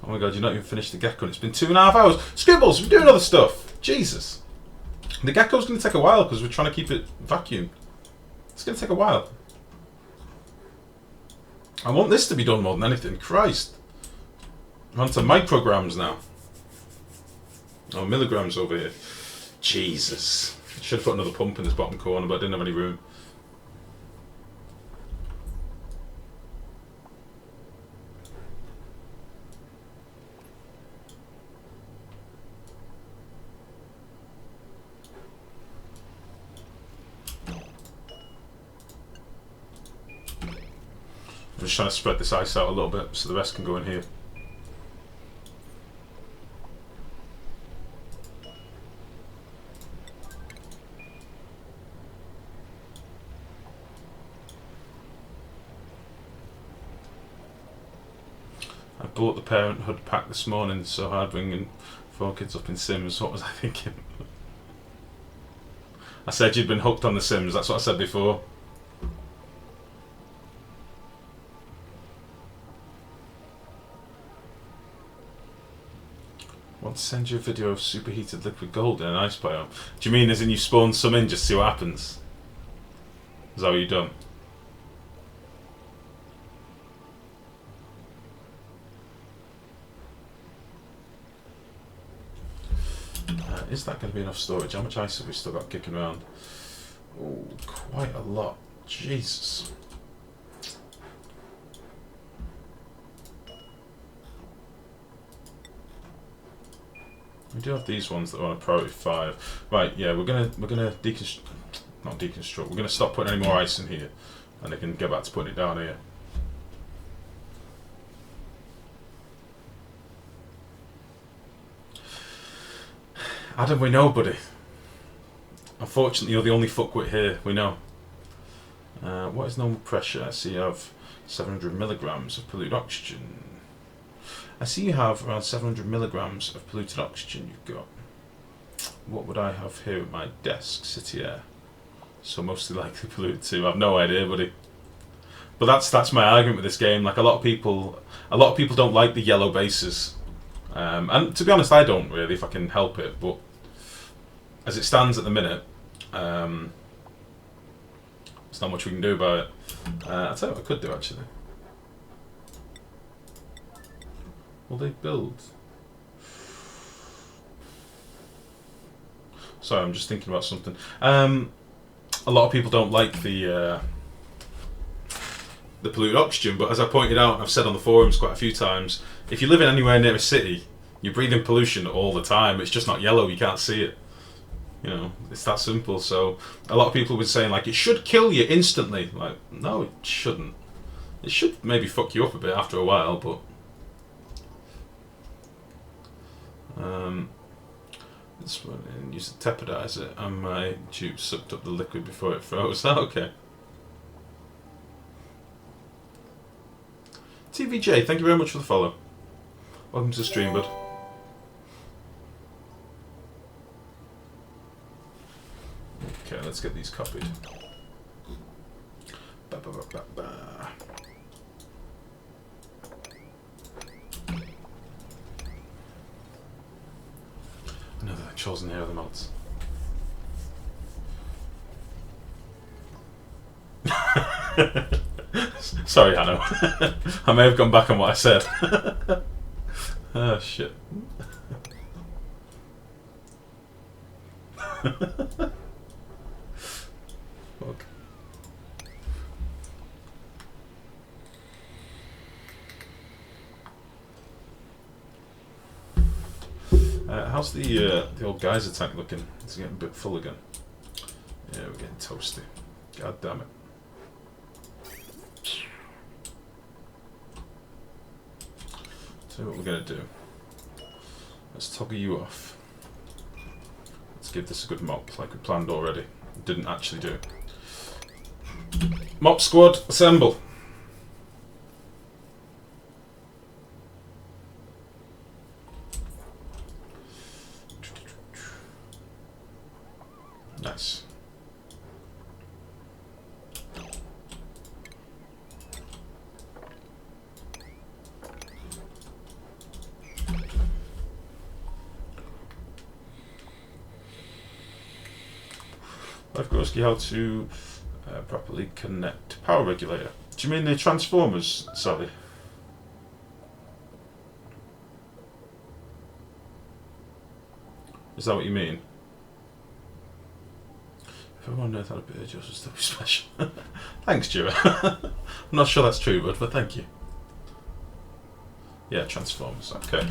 Oh my god, you're not even finished the gecko. It's been 2.5 hours. Scribbles, we're doing other stuff. Jesus. The gecko's going to take a while because we're trying to keep it vacuum. It's going to take a while. I want this to be done more than anything. Christ. I'm on to micrograms now. Oh, milligrams over here. Jesus. I should have put another pump in this bottom corner, but I didn't have any room. I'm just trying to spread this ice out a little bit so the rest can go in here. I bought the Parenthood pack this morning, so hard bringing 4 kids up in Sims. What was I thinking? I said you'd been hooked on the Sims, that's what I said before. Want to send you a video of superheated liquid gold in an ice biome. Do you mean as in you spawn some in just to see what happens? Is that what you've done? Is that going to be enough storage? How much ice have we still got kicking around? Oh, quite a lot. Jesus. We do have these ones that are on a priority 5. Right, yeah, we're gonna deconstruct. Not deconstruct. We're gonna stop putting any more ice in here, and they can get back to putting it down here. Adam, we know, buddy. Unfortunately, you're the only fuckwit here. We know. What is normal pressure? I see you have 700 milligrams of polluted oxygen. I see you have around 700 milligrams of polluted oxygen you've got. What would I have here at my desk? City air. So mostly likely polluted too. I've no idea, buddy. But that's my argument with this game. Like a lot of people don't like the yellow bases. And to be honest, I don't really, if I can help it. But as it stands at the minute, there's not much we can do about it. I'll tell you what I could do actually. Will they build? Sorry, I'm just thinking about something. A lot of people don't like the polluted oxygen, but as I pointed out, and I've said on the forums quite a few times, if you live in anywhere near a city, you're breathing pollution all the time. It's just not yellow, you can't see it. You know, it's that simple. So a lot of people have been saying like it should kill you instantly. Like, no, it shouldn't. It should maybe fuck you up a bit after a while, but this one, and use the tepidizer, and my tube sucked up the liquid before it froze. Okay. TVJ, thank you very much for the follow. Welcome to the stream, bud. Okay, let's get these copied. Ba, ba, ba, ba, ba. Another chosen hair of the mods. Sorry, Hanno. I may have gone back on what I said. Oh, shit. Fuck. How's the old geyser tank looking? It's getting a bit full again. Yeah, we're getting toasty. God damn it. So what we're going to do, let's toggle you off. Let's give this a good mop like we planned already. Didn't actually do it. Mop squad, assemble. Nice. Lifegrow, how to properly connect power regulator. Do you mean the transformers, Sally? Is that what you mean? If everyone knows how to be yours will still be special. Thanks, Jura. I'm not sure that's true, but thank you. Yeah, transformers. Okay.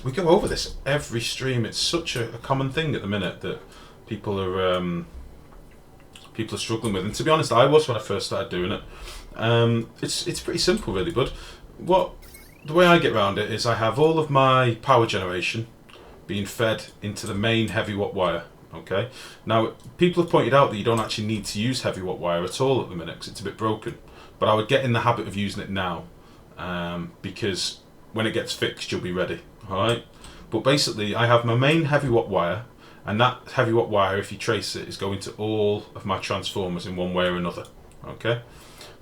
We go over this every stream. It's such a common thing at the minute that people are struggling with. And to be honest, I was when I first started doing it. It's pretty simple, really, bud. The way I get around it is I have all of my power generation being fed into the main heavy watt wire. Okay. Now, people have pointed out that you don't actually need to use heavy watt wire at all at the minute because it's a bit broken. But I would get in the habit of using it now because when it gets fixed, you'll be ready. All right. But basically, I have my main heavy watt wire, and that heavy watt wire, if you trace it, is going to all of my transformers in one way or another. Okay.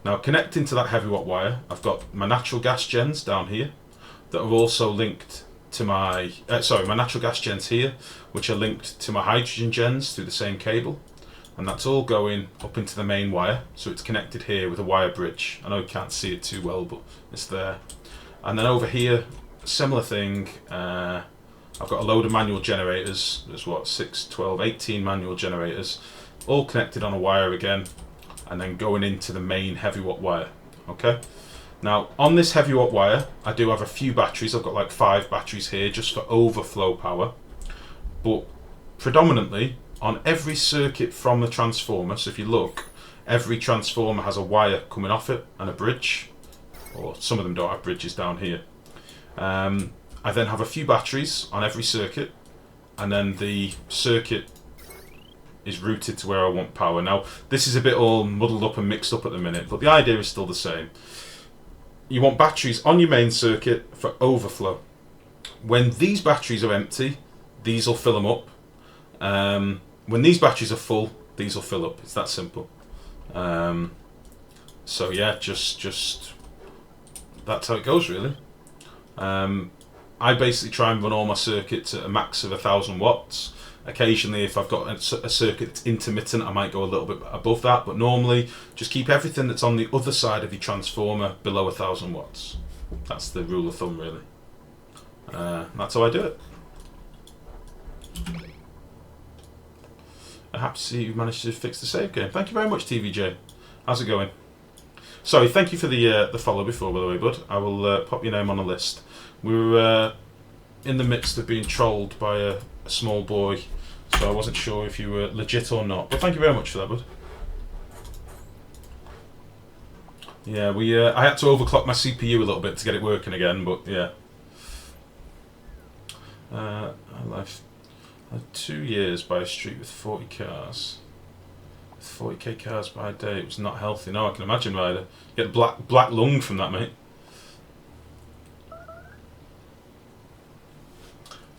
Now, connecting to that heavy watt wire, I've got my natural gas gens down here that are also linked to my my natural gas gens here, which are linked to my hydrogen gens through the same cable, and that's all going up into the main wire. So it's connected here with a wire bridge. I know you can't see it too well, but it's there. And then over here, similar thing. I've got a load of manual generators. There's what, 6, 12, 18 manual generators, all connected on a wire again, and then going into the main heavy watt wire. Okay. Now on this heavy watt wire, I do have a few batteries. I've got like 5 batteries here just for overflow power, but predominantly on every circuit from the transformer. So if you look, every transformer has a wire coming off it and a bridge, or some of them don't have bridges down here. I then have a few batteries on every circuit, and then the circuit is routed to where I want power. Now, this is a bit all muddled up and mixed up at the minute, but the idea is still the same. You want batteries on your main circuit for overflow. When these batteries are empty, these will fill them up. When these batteries are full, these will fill up. It's that simple. So yeah, just that's how it goes, really. I basically try and run all my circuits at a max of 1,000 watts. Occasionally, if I've got a circuit that's intermittent, I might go a little bit above that, but normally just keep everything that's on the other side of your transformer below 1,000 watts. That's the rule of thumb, really. That's how I do it. I'm happy to see you managed to fix the save game. Thank you very much, TVJ. How's it going? Sorry, thank you for the follow before, by the way, bud. I will pop your name on the list. We were in the midst of being trolled by a small boy, so I wasn't sure if you were legit or not. But thank you very much for that, bud. Yeah, I had to overclock my CPU a little bit to get it working again, but yeah. I had 2 years by a street with 40 cars. 40k cars by a day. It was not healthy. No, I can imagine, Ryder. You get black lung from that, mate.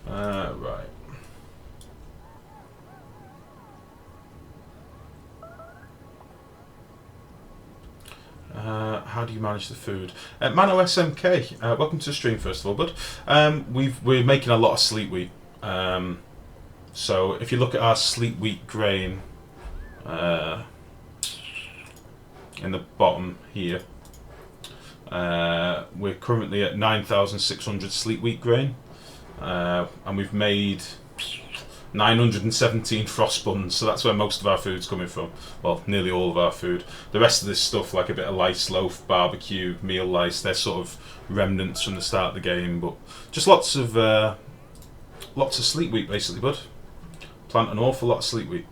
Right. How do you manage the food? Mano SMK, welcome to the stream first of all, bud. We're making a lot of sleet wheat. So if you look at our sleet wheat grain in the bottom here, we're currently at 9,600 sleet wheat grain. And we've made 917 frost buns, so that's where most of our food's coming from. Well, nearly all of our food. The rest of this stuff, like a bit of lice loaf, barbecue, meal lice, they're sort of remnants from the start of the game, but just lots of sleet wheat, basically, bud. Plant an awful lot of sleet wheat.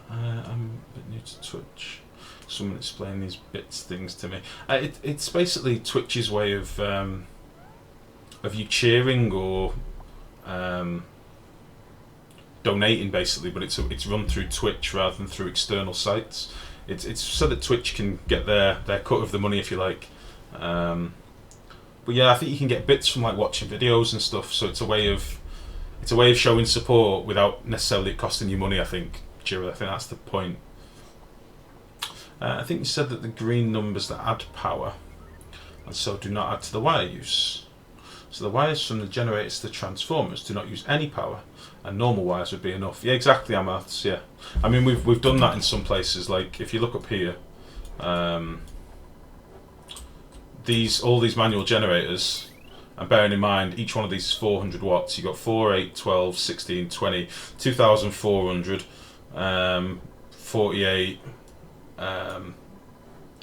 I'm a bit new to Twitch. Someone explain these bits things to me. It's basically Twitch's way of you cheering or donating, basically, but it's run through Twitch rather than through external sites. It's so that Twitch can get their cut of the money, if you like. But yeah, I think you can get bits from like watching videos and stuff. So it's a way of showing support without necessarily it costing you money. I think, Jira, I think that's the point. I think you said that the green numbers that add power, and so do not add to the wire use. So the wires from the generators to the transformers do not use any power, and normal wires would be enough. Yeah, exactly, Amaths. Yeah, I mean we've done that in some places. Like if you look up here, all these manual generators, and bearing in mind each one of these is 400 watts. You got 4, 8, 12, 16, 20, 2,400, 48.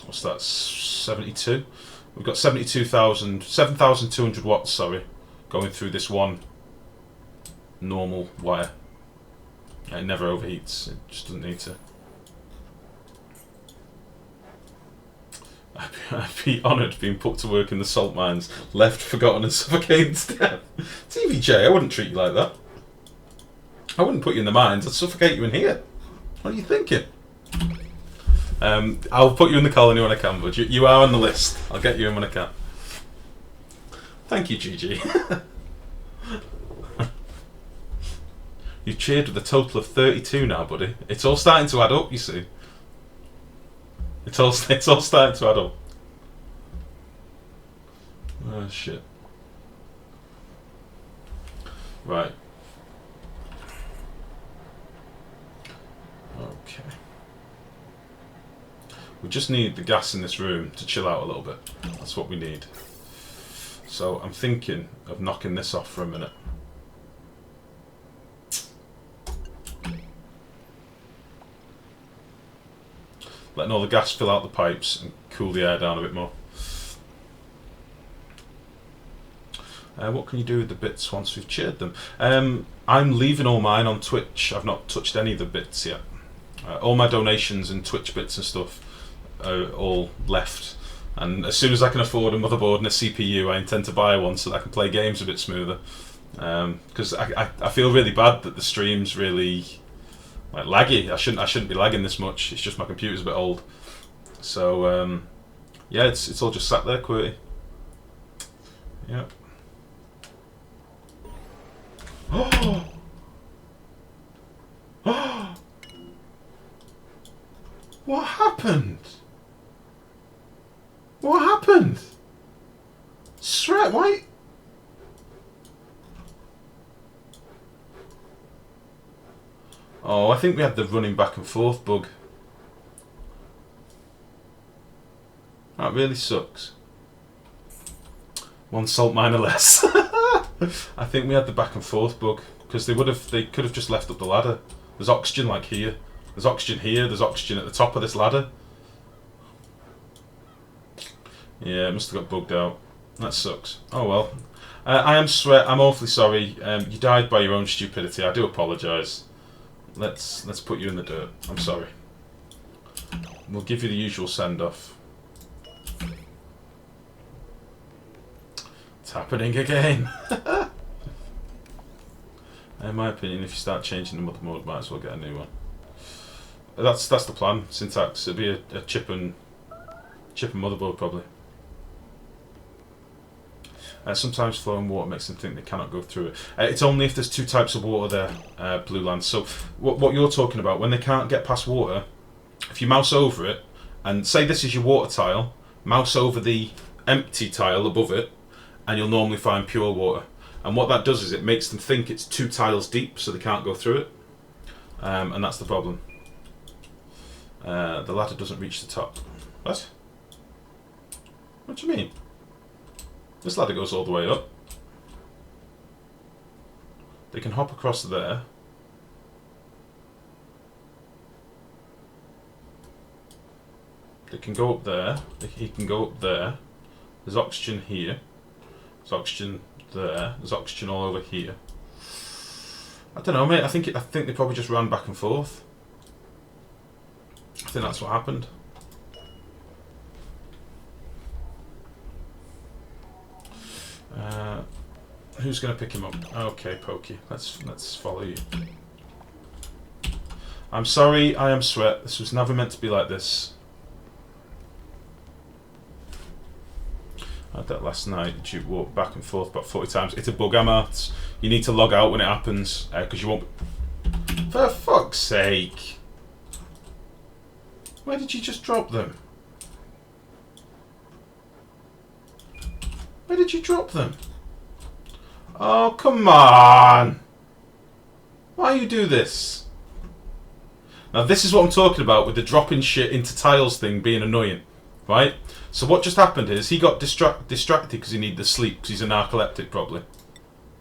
What's that? 72. We've got 7,200 watts. Sorry, going through this one normal wire. It never overheats. It just doesn't need to. I'd be honoured being put to work in the salt mines, left, forgotten, and suffocated to death. TVJ, I wouldn't treat you like that. I wouldn't put you in the mines. I'd suffocate you in here. What are you thinking? I'll put you in the colony when I can, but you are on the list. I'll get you in when I can. Thank you, GG. You've cheered with a total of 32 now, buddy. It's all starting to add up, you see. It's all starting to add up. Oh, shit. Right. Okay. We just need the gas in this room to chill out a little bit. That's what we need. So I'm thinking of knocking this off for a minute. Letting all the gas fill out the pipes and cool the air down a bit more. What can you do with the bits once we've cheered them? I'm leaving all mine on Twitch. I've not touched any of the bits yet. All my donations and Twitch bits and stuff are all left. And as soon as I can afford a motherboard and a CPU, I intend to buy one so that I can play games a bit smoother. Because I feel really bad that the stream's really like laggy. I shouldn't be lagging this much. It's just my computer's a bit old. So yeah, it's all just sat there, QWERTY. Yeah. Oh! Oh! What happened? What happened? Sret, why? Oh, I think we had the running back and forth bug. That really sucks. One salt miner less. I think we had the back and forth bug because they could have just left up the ladder. There's oxygen like here. There's oxygen here. There's oxygen at the top of this ladder. Yeah, it must have got bugged out. That sucks. Oh well. I am Sweat. I'm awfully sorry. You died by your own stupidity. I do apologise. Let's put you in the dirt. I'm sorry. We'll give you the usual send off. It's happening again. In my opinion, if you start changing the mother mode, might as well get a new one. That's the plan. Syntax. It'll be a chip and motherboard probably. Sometimes flowing water makes them think they cannot go through it. It's only if there's two types of water there, Blue Land. So what you're talking about, when they can't get past water, if you mouse over it, and say this is your water tile, mouse over the empty tile above it, and you'll normally find pure water. And what that does is it makes them think it's two tiles deep, so they can't go through it. And that's the problem. The ladder doesn't reach the top. What? What do you mean? This ladder goes all the way up. They can hop across there. They can go up there. He can go up there. There's oxygen here. There's oxygen there. There's oxygen all over here. I don't know, mate. I think they probably just ran back and forth. I think that's what happened. Who's going to pick him up? Okay, Pokey. Let's follow you. I'm sorry, I am Sweat. This was never meant to be like this. I had that last night. Dupe walked back and forth about 40 times. It's a bug, Emma. You need to log out when it happens because you won't. For fuck's sake! Where did you just drop them? Where did you drop them? Oh, come on! Why you do this? Now this is what I'm talking about with the dropping shit into tiles thing being annoying, right? So what just happened is he got distracted because he needed the sleep because he's a narcoleptic probably.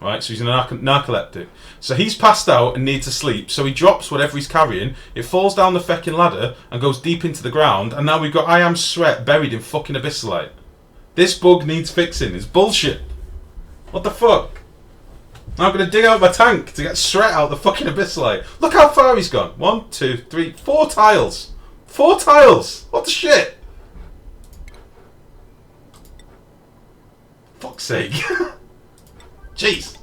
Right, so he's a narcoleptic. So he's passed out and needs to sleep, so he drops whatever he's carrying, it falls down the feckin' ladder and goes deep into the ground, and now we've got I Am Sweat buried in fucking abyssalite. This bug needs fixing, it's bullshit. What the fuck? I'm gonna dig out my tank to get Sweat out the fucking abyssalite. Look how far he's gone. 1, 2, 3, 4 tiles. 4 tiles! What the shit? Fuck's sake. Jeez.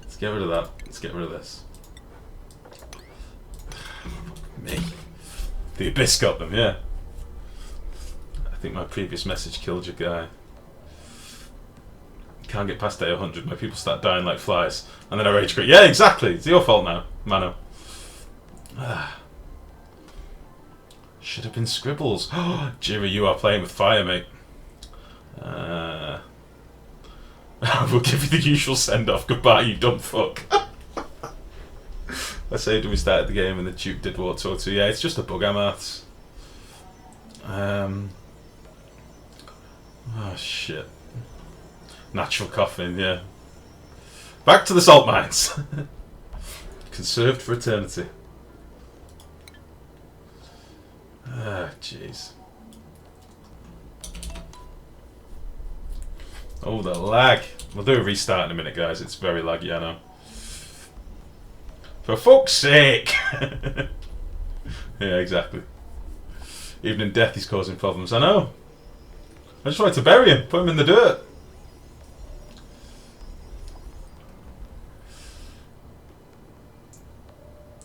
Let's get rid of that. Let's get rid of this. Me. The Abyss got them, yeah. I think my previous message killed your guy. can't get past day 100. My people start dying like flies. And then I rage quit. Yeah, exactly. It's your fault now, Mano. Should have been Scribbles. Oh, Jira, you are playing with fire, mate. We'll give you the usual send-off. Goodbye, you dumb fuck. I saved when we started the game and the Dupe did War Tour 2. Yeah, it's just a bug, Amaths. Oh, shit. Natural coughing, yeah. Back to the salt mines. Conserved for eternity. Ah, jeez. Oh, the lag. We'll do a restart in a minute, guys. It's very laggy, I know. For fuck's sake! Yeah, exactly. Even in death he's causing problems. I know. I just wanted to bury him. Put him in the dirt.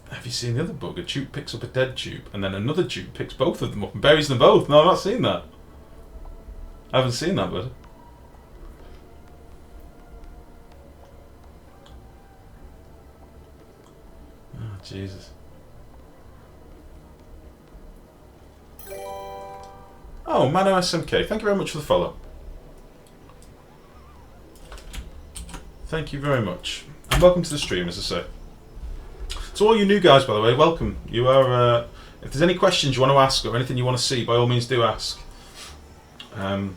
Have you seen the other bug? A Dupe picks up a dead Dupe and then another Dupe picks both of them up and buries them both. No, I've not seen that. I haven't seen that, bud. Oh, Jesus. Oh, Mano SMK, thank you very much for the follow. Thank you very much. And welcome to the stream, as I say. To all you new guys, by the way, welcome. You are. If there's any questions you want to ask or anything you want to see, by all means do ask. I'd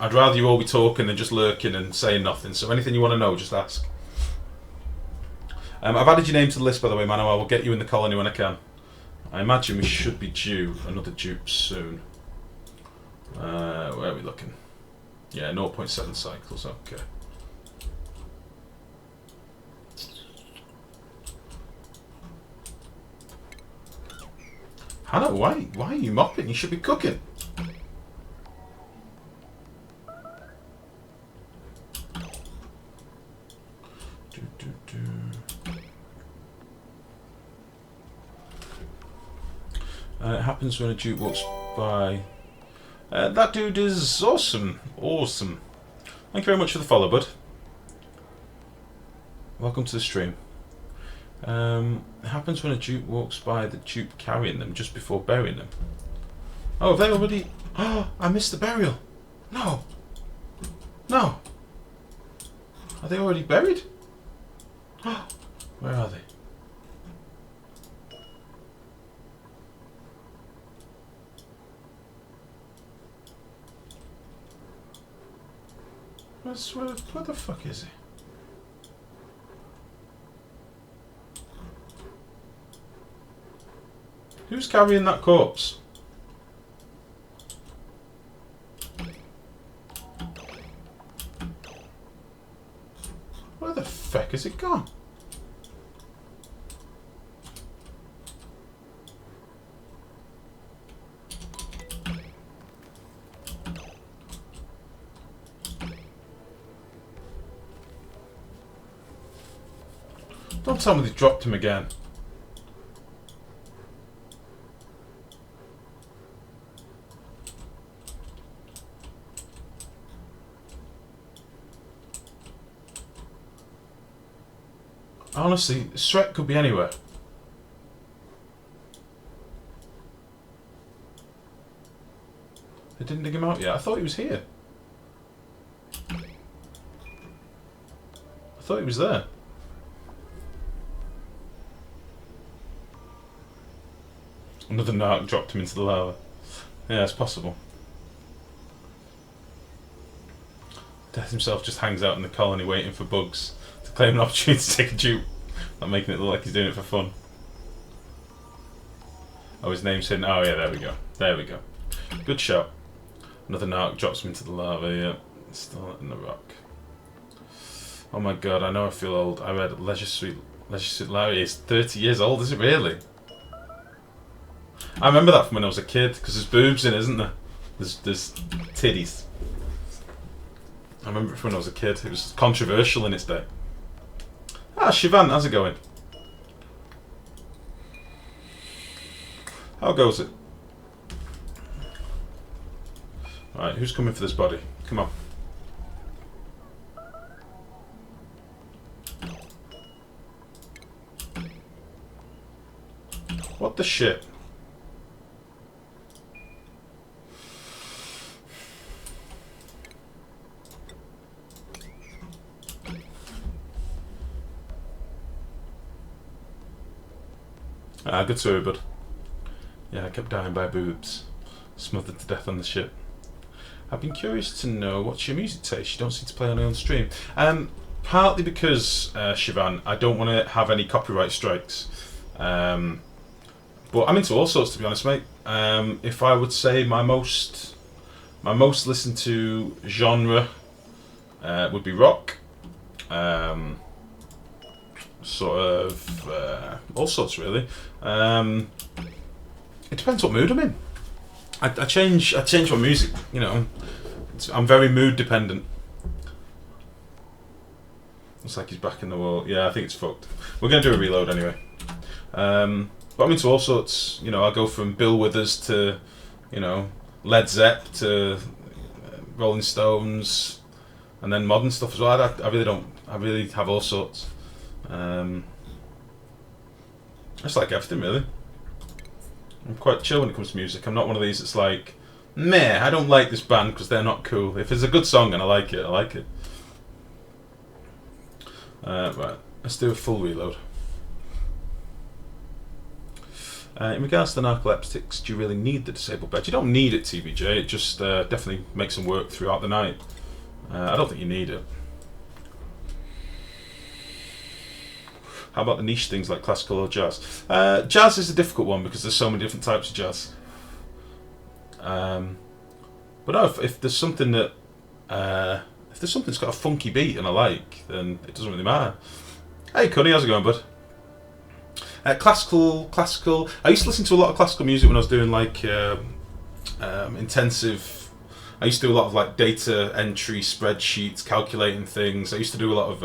rather you all be talking than just lurking and saying nothing. So anything you want to know, just ask. I've added your name to the list, by the way, Mano. I will get you in the colony when I can. I imagine we should be due another Dupe soon. Where are we looking? Yeah, 0.7 cycles. Okay. Hannah, why are you mopping? You should be cooking. It happens when a Dupe walks by. That dude is awesome. Awesome. Thank you very much for the follow, bud. Welcome to the stream. It happens when a Dupe walks by the Dupe carrying them just before burying them. Oh, have they already... Oh, I missed the burial. No. No. Are they already buried? Oh, where are they? Where the fuck is he? Who's carrying that corpse? Where the fuck has it gone? Don't tell me they dropped him again. Honestly, Shrek could be anywhere. They didn't dig him out yet. I thought he was here. I thought he was there. Another narc dropped him into the lava. Yeah, it's possible. Death himself just hangs out in the colony waiting for bugs to claim an opportunity to take a Dupe. Not making it look like he's doing it for fun. Oh, his name's hidden. Oh yeah, there we go. There we go. Good shot. Another narc drops him into the lava, yeah. Still in the rock. Oh my god, I know I feel old. I read Leisure Suit Larry is 30 years old, is it really? I remember that from when I was a kid, because there's boobs in it, isn't there? There's titties. I remember it from when I was a kid. It was controversial in its day. Ah, Shivan, how's it going? How goes it? Alright, who's coming for this body? Come on. What the shit? Good story, bud. Yeah, I kept dying by boobs. Smothered to death on the ship. I've been curious to know what's your music taste. You don't seem to play on your own stream. Partly because, Shivan, I don't want to have any copyright strikes. But I'm into all sorts, to be honest, mate. If I would say my most listened to genre would be rock. Sort of all sorts, really. It depends what mood I'm in. I change my music. You know, I'm very mood dependent. Looks like he's back in the wall. Yeah, I think it's fucked. We're gonna do a reload anyway. But I'm into all sorts. You know, I go from Bill Withers to, you know, Led Zepp to Rolling Stones, and then modern stuff as well. I really don't. I really have all sorts. I just like everything, really. I'm quite chill when it comes to music. I'm not one of these that's like, meh, I don't like this band because they're not cool. If it's a good song and I like it, I like it. Right, let's do a full reload. In regards to the narcoleptics, do you really need the disabled bed? You don't need it, TBJ. It just definitely makes them work throughout the night. I don't think you need it. How about the niche things like classical or jazz? Jazz is a difficult one because there's so many different types of jazz. But no, if there's something that if there's something that's got a funky beat and I like, then it doesn't really matter. Hey, Cunny, how's it going, bud? Classical. I used to listen to a lot of classical music when I was doing like intensive. I used to do a lot of like data entry spreadsheets, calculating things. I used to do a lot of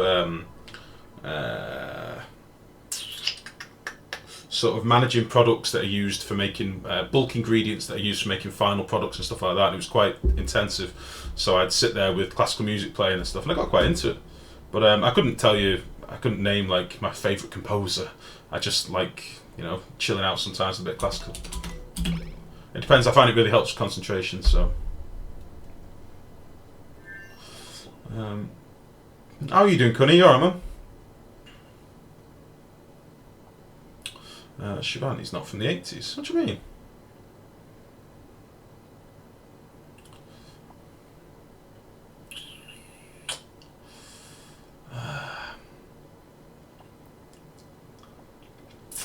sort of managing products that are used for making bulk ingredients that are used for making final products and stuff like that. And it was quite intensive, so I'd sit there with classical music playing and stuff, and I got quite into it. But I couldn't name like my favourite composer. I just like, you know, chilling out sometimes with a bit of classical. It depends. I find it really helps concentration. So, how are you doing, Cunny? You alright, man? Shivani's not from the 80s. What do you mean?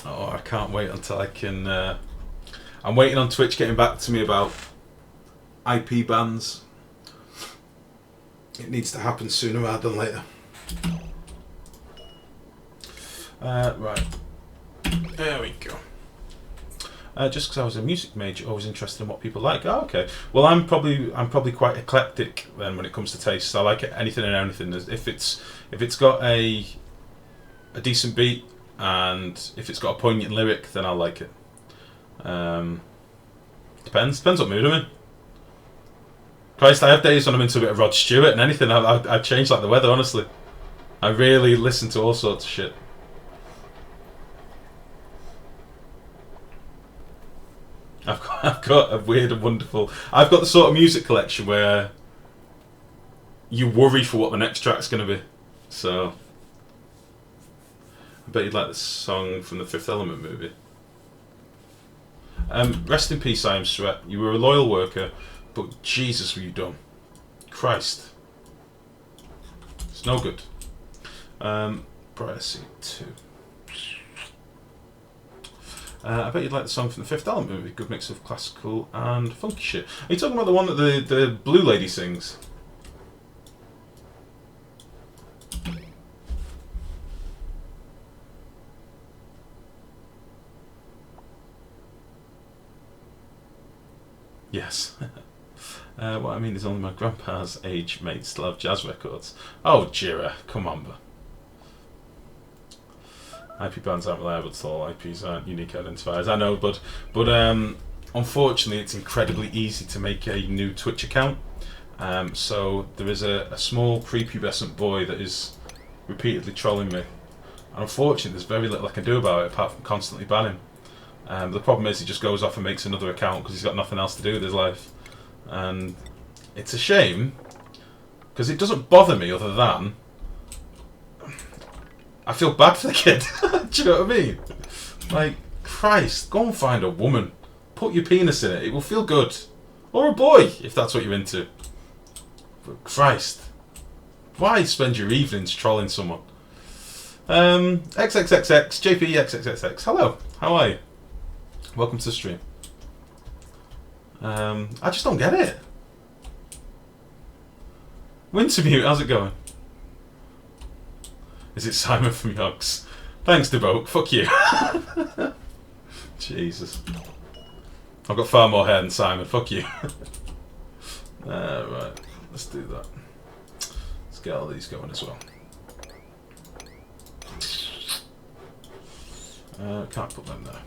Oh, I can't wait until I can... I'm waiting on Twitch getting back to me about IP bans. It needs to happen sooner rather than later. Right. There we go. Just because I was a music major, always interested in what people like. Oh, okay. Well, I'm probably quite eclectic then when it comes to taste. I like anything and anything. If it's got a decent beat and if it's got a poignant lyric, then I'll like it. Depends what mood I'm in. Christ, I have days when I'm into a bit of Rod Stewart and anything. I change like the weather. Honestly, I really listen to all sorts of shit. I've got a weird and wonderful... I've got the sort of music collection where you worry for what the next track's going to be. So, I bet you'd like this song from the Fifth Element movie. Rest in peace, I Am Sweat. You were a loyal worker, but Jesus were you dumb. Christ. It's no good. Privacy 2. I bet you'd like the song from the Fifth Element movie. Good mix of classical and funky shit. Are you talking about the one that the blue lady sings? Yes. What I mean is only my grandpa's age mates still have jazz records. Oh, Jira, come on, bro. IP bands aren't reliable at all. IPs aren't unique identifiers. I know, but unfortunately, it's incredibly easy to make a new Twitch account. So there is a small prepubescent boy that is repeatedly trolling me. And unfortunately, there's very little I can do about it apart from constantly ban him. The problem is he just goes off and makes another account because he's got nothing else to do with his life. And it's a shame, because it doesn't bother me other than I feel bad for the kid. Do you know what I mean? Like, Christ, go and find a woman. Put your penis in it. It will feel good. Or a boy, if that's what you're into. But Christ. Why spend your evenings trolling someone? XXXX, JPXXXX. Hello, how are you? Welcome to the stream. I just don't get it. Wintermute, how's it going? Is it Simon from Yogs? Thanks, Dupe. Fuck you. Jesus. I've got far more hair than Simon. Fuck you. Right. Let's do that. Let's get all these going as well. Can't put them there.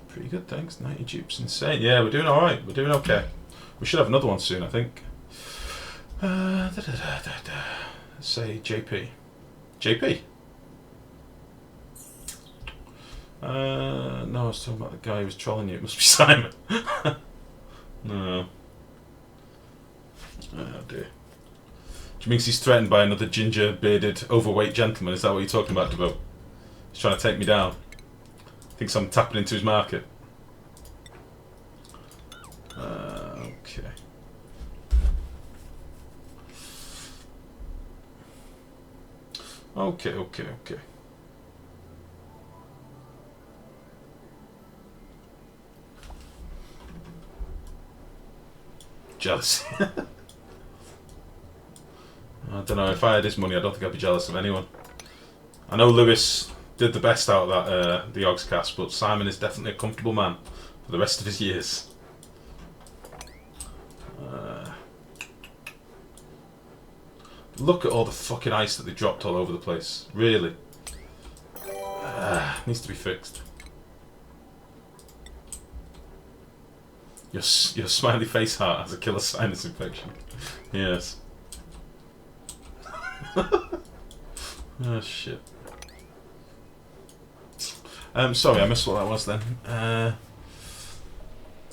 Pretty good, thanks. 90 dupes, insane. Yeah, we're doing alright. We're doing okay. We should have another one soon, I think. Say JP. JP? No, I was talking about the guy who was trolling you. It must be Simon. No. Oh dear. Which means he's threatened by another ginger-bearded, overweight gentleman. Is that what you're talking about, Dupe? He's trying to take me down. Thinks I'm tapping into his market. Okay. Okay. Jealous. I don't know, if I had his money, I don't think I'd be jealous of anyone. I know Lewis did the best out of that, the Ogscast, but Simon is definitely a comfortable man for the rest of his years. Look at all the fucking ice that they dropped all over the place. Really. Needs to be fixed. Your smiley face heart has a killer sinus infection. Yes. Oh shit. Sorry, I missed what that was then.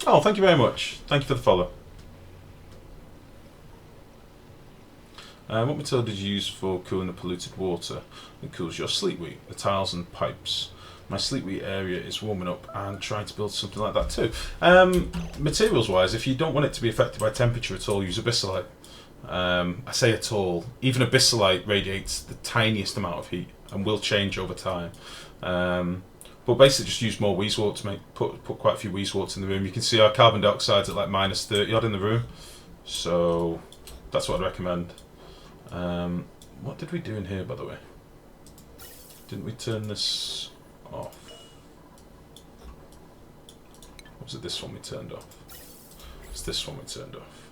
Oh, thank you very much. Thank you for the follow. What material did you use for cooling the polluted water? It cools your sleep week, the tiles and pipes. My sleep week area is warming up and trying to build something like that too. Materials wise, if you don't want it to be affected by temperature at all, use abyssalite. I say at all, even abyssalite radiates the tiniest amount of heat and will change over time. But basically just use more wheezewort to put quite a few wheezeworts in the room. You can see our carbon dioxide's at like minus 30 odd in the room. So that's what I'd recommend. What did we do in here, by the way? Didn't we turn this off? Or was it this one we turned off? It's this one we turned off.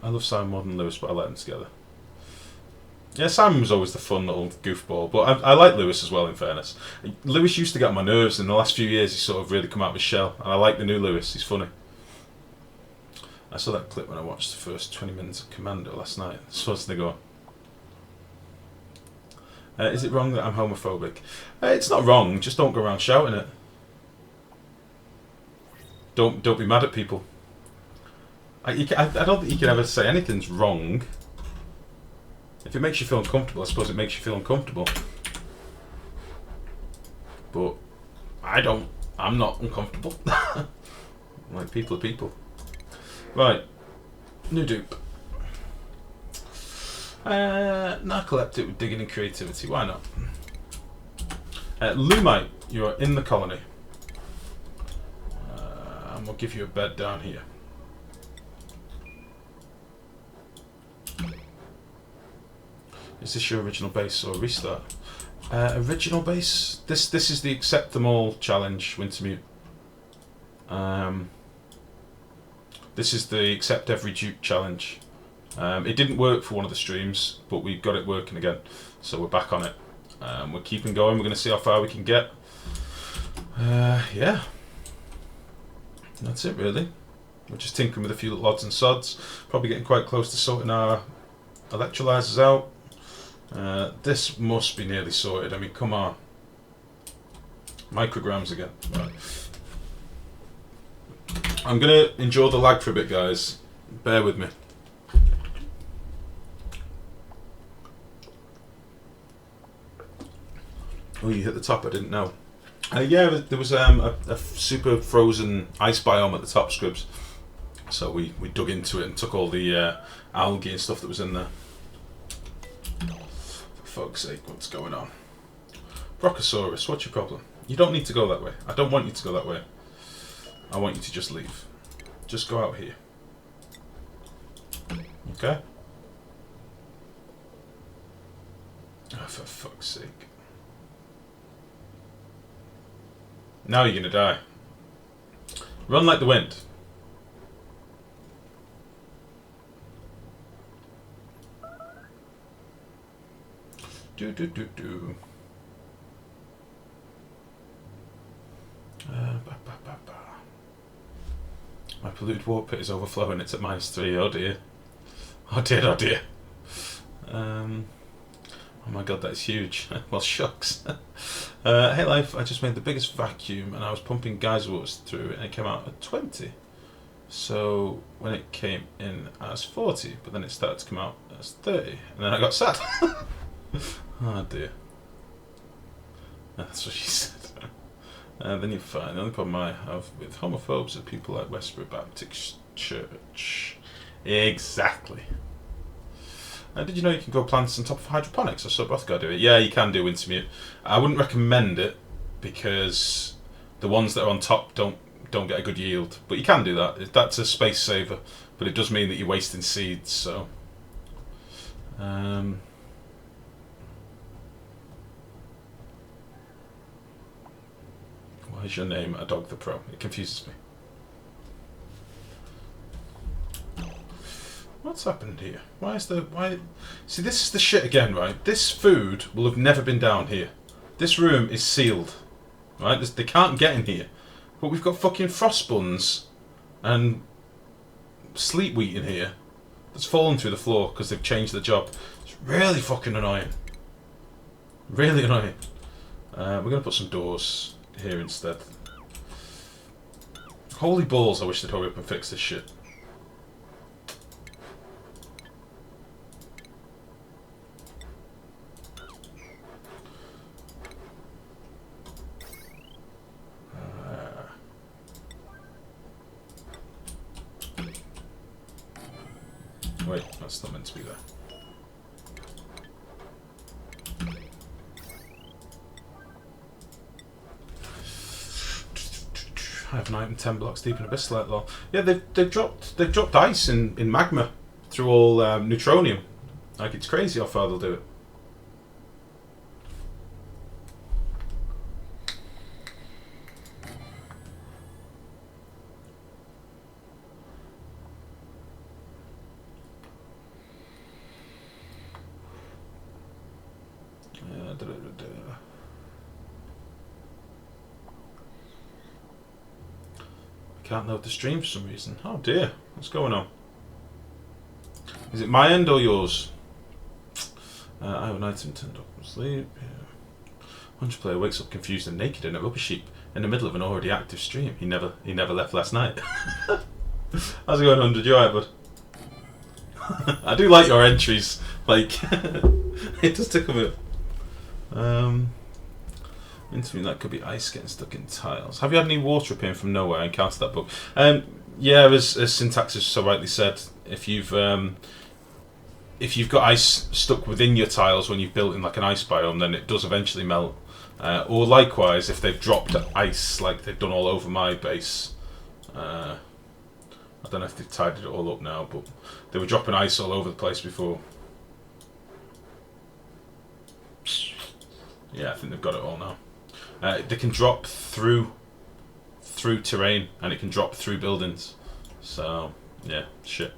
I love Simon more than Lewis, but I like them together. Yeah, Simon was always the fun little goofball, but I like Lewis as well, in fairness. Lewis used to get on my nerves, and in the last few years he's sort of really come out of his shell, and I like the new Lewis, he's funny. I saw that clip when I watched the first 20 minutes of Commando last night. So what's they go? Is it wrong that I'm homophobic? It's not wrong, just don't go around shouting it. Don't be mad at people. I don't think you can ever say anything's wrong. If it makes you feel uncomfortable, I suppose it makes you feel uncomfortable. But I'm not uncomfortable. Like, people are people. Right. New dupe. Narcoleptic with digging and creativity. Why not? Lumite, you're in the colony. And we'll give you a bed down here. Is this your original base or restart? Original base? This is the accept them all challenge, Wintermute. This is the accept every dupe challenge. It didn't work for one of the streams, but we got it working again, so we're back on it. We're keeping going. We're going to see how far we can get. Yeah, that's it really. We're just tinkering with a few little odds and sods. Probably getting quite close to sorting our electrolyzers out. This must be nearly sorted. I mean, come on. Micrograms again. Right. I'm going to endure the lag for a bit, guys. Bear with me. Oh, you hit the top, I didn't know. Yeah, there was a super frozen ice biome at the top, Scribs. So we dug into it and took all the algae and stuff that was in there. For fuck's sake, what's going on? Brachiosaurus, what's your problem? You don't need to go that way. I don't want you to go that way. I want you to just leave. Just go out here. Okay? Oh, for fuck's sake. Now you're gonna die. Run like the wind. Do. My polluted water pit is overflowing. It's at -3. Oh dear. Oh dear. Oh dear. Oh my god, that's huge. Well, shucks. Hey Life, I just made the biggest vacuum and I was pumping geyser waters through it and it came out at 20. So when it came in as 40, but then it started to come out as 30, and then I got sad. Oh dear. That's what she said. Then you're fine. The only problem I have with homophobes are people like Westboro Baptist Church. Exactly. Did you know you can grow plants on top of hydroponics? I saw Brothgar do it. Yeah, you can do Wintermute. I wouldn't recommend it because the ones that are on top don't get a good yield. But you can do that. That's a space saver, but it does mean that you're wasting seeds. So, why is your name a dog the pro? It confuses me. What's happened here? Why? See, this is the shit again, right? This food will have never been down here. This room is sealed, right? They can't get in here. But we've got fucking frost buns and sleep wheat in here that's fallen through the floor because they've changed the job. It's really fucking annoying. Really annoying. We're going to put some doors here instead. Holy balls, I wish they'd hurry up and fix this shit. Wait, that's not meant to be there. I have 9 and 10 blocks deep in Abyss Light lol. Yeah, they've dropped ice in magma through all neutronium. Like, it's crazy how far they'll do it. Can't load the stream for some reason. Oh dear, what's going on? Is it my end or yours? I have an item turned up from sleep. Yeah. Hunter player wakes up confused and naked in a rubbish heap in the middle of an already active stream. He never left last night. How's it going, 100? You alright, bud? I do like your entries. Like, it does tickle me. Into me, that could be ice getting stuck in tiles. Have you had any water appearing from nowhere? I encountered that book. Yeah, as Syntaxis so rightly said, if you've got ice stuck within your tiles when you've built in like an ice biome, then it does eventually melt. Or likewise, if they've dropped ice like they've done all over my base. I don't know if they've tidied it all up now, but they were dropping ice all over the place before. Yeah, I think they've got it all now. They can drop through terrain, and it can drop through buildings. So, yeah, shit.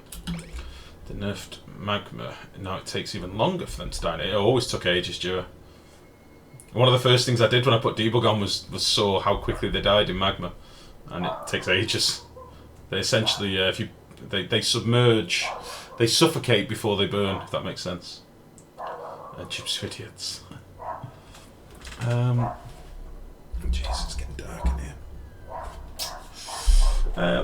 The nerfed magma. Now it takes even longer for them to die. It always took ages, Joe. One of the first things I did when I put debug on was saw how quickly they died in magma, and it takes ages. They essentially, they submerge, they suffocate before they burn. If that makes sense. Chips for idiots. Jesus, it's getting dark in here.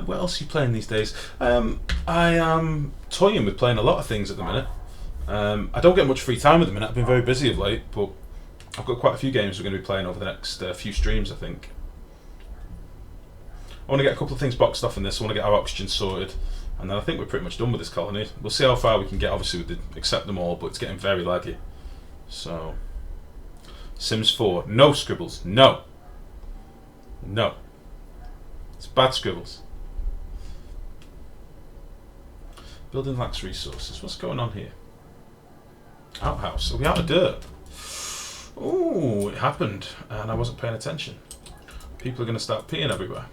What else are you playing these days? I am toying with playing a lot of things at the minute. I don't get much free time at the minute. I've been very busy of late, but I've got quite a few games we're going to be playing over the next few streams, I think. I want to get a couple of things boxed off in this. I want to get our oxygen sorted, and then I think we're pretty much done with this colony. We'll see how far we can get, obviously, with the accept them all, but it's getting very laggy. So, Sims 4. No scribbles. No. No. It's bad scribbles. Building lacks resources. What's going on here? Outhouse. Are we out of dirt? Ooh, it happened, and I wasn't paying attention. People are going to start peeing everywhere.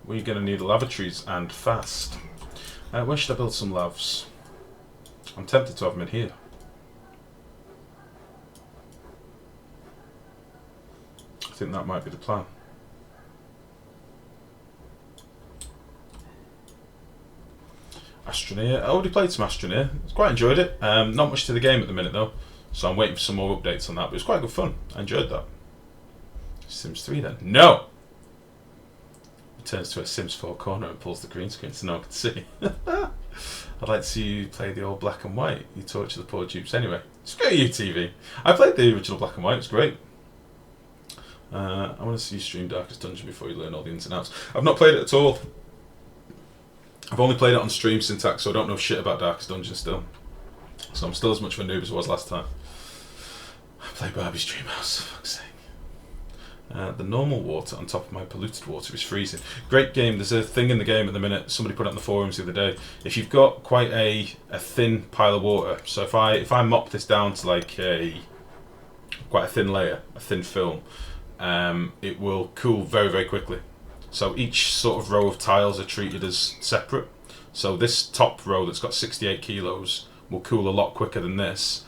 We're going to need lavatories, and fast. Where should I build some lavs? I'm tempted to have them in here. I think that might be the plan. Astroneer. I already played some Astroneer. I quite enjoyed it. Not much to the game at the minute though, so I'm waiting for some more updates on that. But it was quite good fun. I enjoyed that. Sims 3 then. No! It turns to a Sims 4 corner and pulls the green screen so no one can see. I'd like to see you play the old black and white. You torture the poor dupes anyway. Screw you, TV. I played the original black and white. It was great. I want to see you stream Darkest Dungeon before you learn all the ins and outs. I've not played it at all. I've only played it on stream syntax, so I don't know shit about Darkest Dungeon still. So I'm still as much of a noob as I was last time. I play Barbie's Dreamhouse, for fuck's sake. The normal water on top of my polluted water is freezing. Great game. There's a thing in the game at the minute. Somebody put it on the forums the other day. If you've got quite a thin pile of water, so if I mop this down to like quite a thin layer, a thin film, it will cool very, very quickly. So each sort of row of tiles are treated as separate. So this top row that's got 68 kilos will cool a lot quicker than this,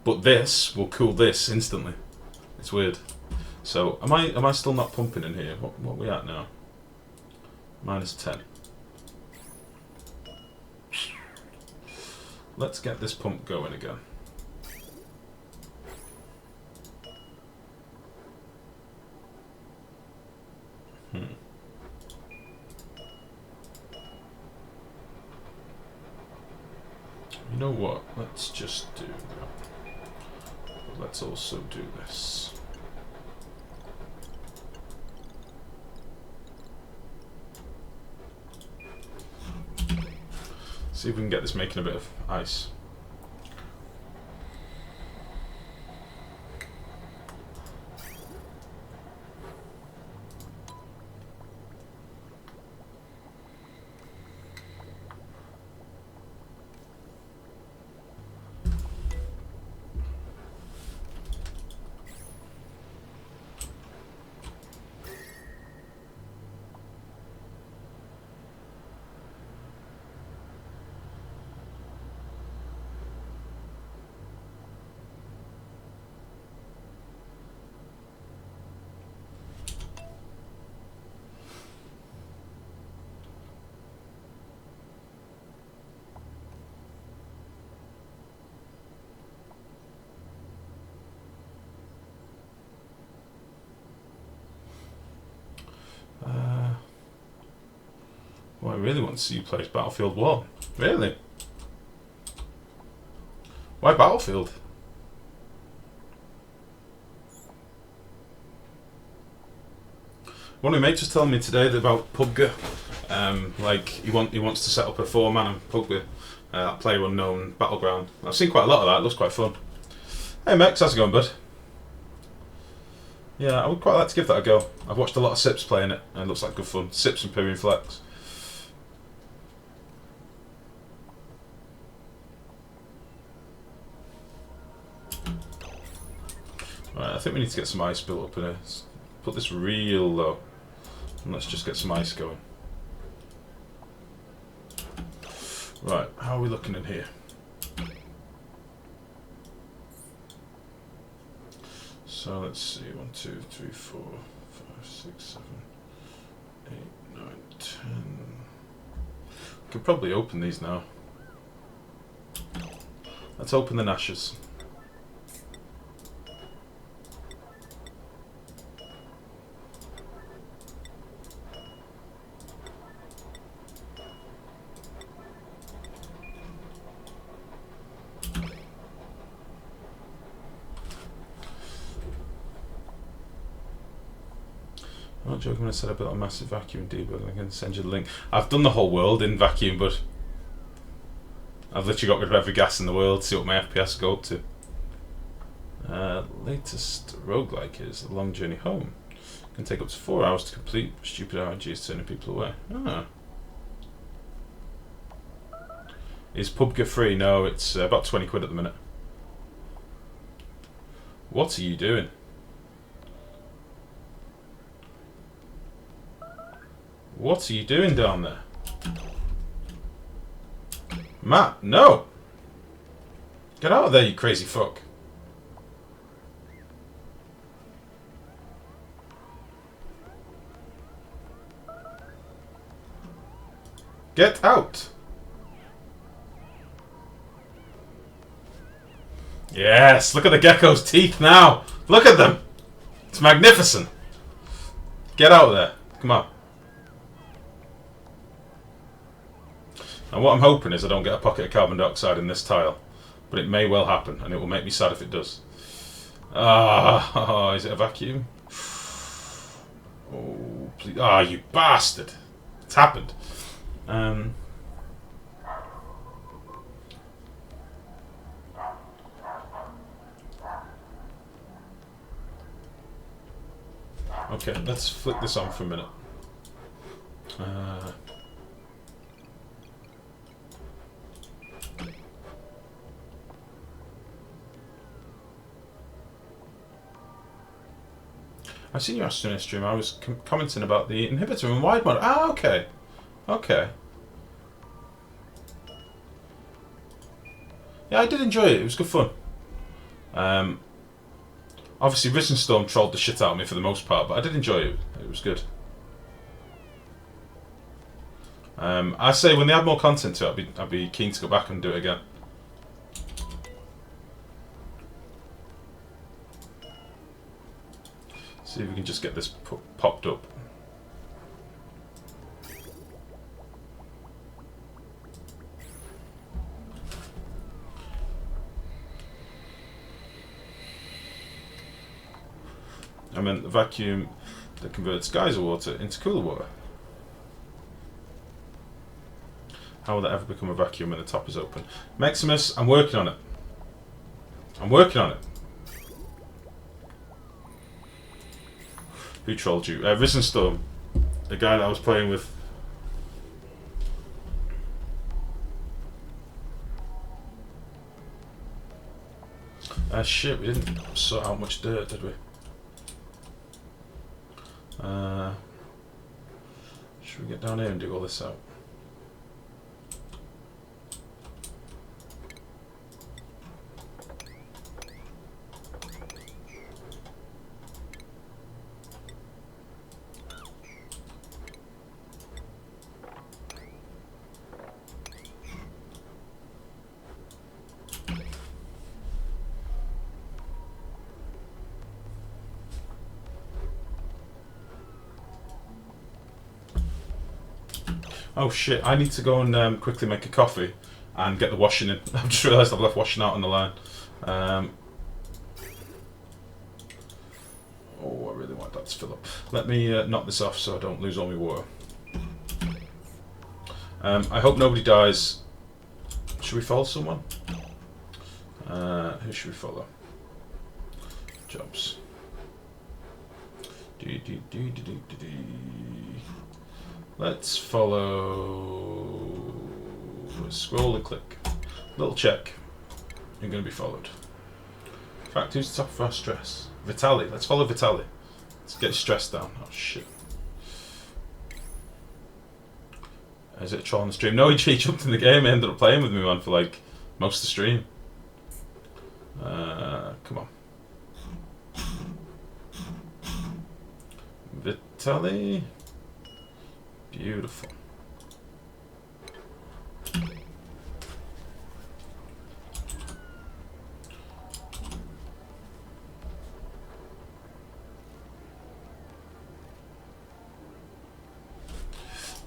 but this will cool this instantly. It's weird. So am I still not pumping in here? What are we at now? -10. Let's get this pump going again. You know what? Let's just do that. But let's also do this. See if we can get this making a bit of ice. Well, I really want to see you play Battlefield 1. Really? Why Battlefield? One of my mates was telling me today that about PUBG. Like he wants to set up a 4-man on PUBG, Player Unknown Battleground. I've seen quite a lot of that. It looks quite fun. Hey Max, how's it going, bud? Yeah, I would quite like to give that a go. I've watched a lot of Sips playing it, and it looks like good fun. Sips and Pyrian Flex. Right, I think we need to get some ice built up in here. Put this real low, and let's just get some ice going. Right, how are we looking in here? So let's see, 1, 2, 3, 4, 5, 6, 7, 8, 9, 10. We could probably open these now. Let's open the Nashes. I'm not joking when I said I built a massive vacuum debug. I can send you the link. I've done the whole world in vacuum, but I've literally got rid of every gas in the world to see what my FPS go up to. Latest roguelike is A Long Journey Home. Can take up to 4 hours to complete. Stupid RNG is turning people away. Ah. Is PUBG free? No, it's about 20 quid at the minute. What are you doing? What are you doing down there? Matt, no! Get out of there, you crazy fuck. Get out! Yes, look at the gecko's teeth now! Look at them! It's magnificent! Get out of there. Come on. And what I'm hoping is I don't get a pocket of carbon dioxide in this tile. But it may well happen, and it will make me sad if it does. Ah, is it a vacuum? Oh, please. Ah, you bastard! It's happened. Okay, let's flick this on for a minute. I've seen your Astronaut stream. I was commenting about the inhibitor and wide mode. Ah, okay. Okay. Yeah, I did enjoy it. It was good fun. Obviously, Risen Storm trolled the shit out of me for the most part, but I did enjoy it. It was good. I say when they add more content to it, I'd be keen to go back and do it again. See if we can just get this popped up. I meant the vacuum that converts geyser water into cooler water. How will that ever become a vacuum when the top is open? Maximus, I'm working on it. I'm working on it. Who trolled you? Risen Storm, the guy that I was playing with. Shit, we didn't sort out much dirt, did we? Should we get down here and do all this out? Oh shit, I need to go and quickly make a coffee and get the washing in. I've just realised I've left washing out on the line. Oh, I really want that to fill up. Let me knock this off so I don't lose all my water. I hope nobody dies. Should we follow someone? Who should we follow? Jobs. Let's follow. Scroll and click. Little check. You're going to be followed. In fact, who's top of our stress? Vitaly. Let's follow Vitaly. Let's get stress down. Oh shit. Is it a troll on the stream? No, he jumped in the game. He ended up playing with me, man, for like most of the stream. Come on. Vitaly. Beautiful.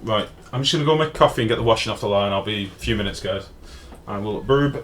Right, I'm just going to go make coffee and get the washing off the line. I'll be a few minutes, guys. I will brew.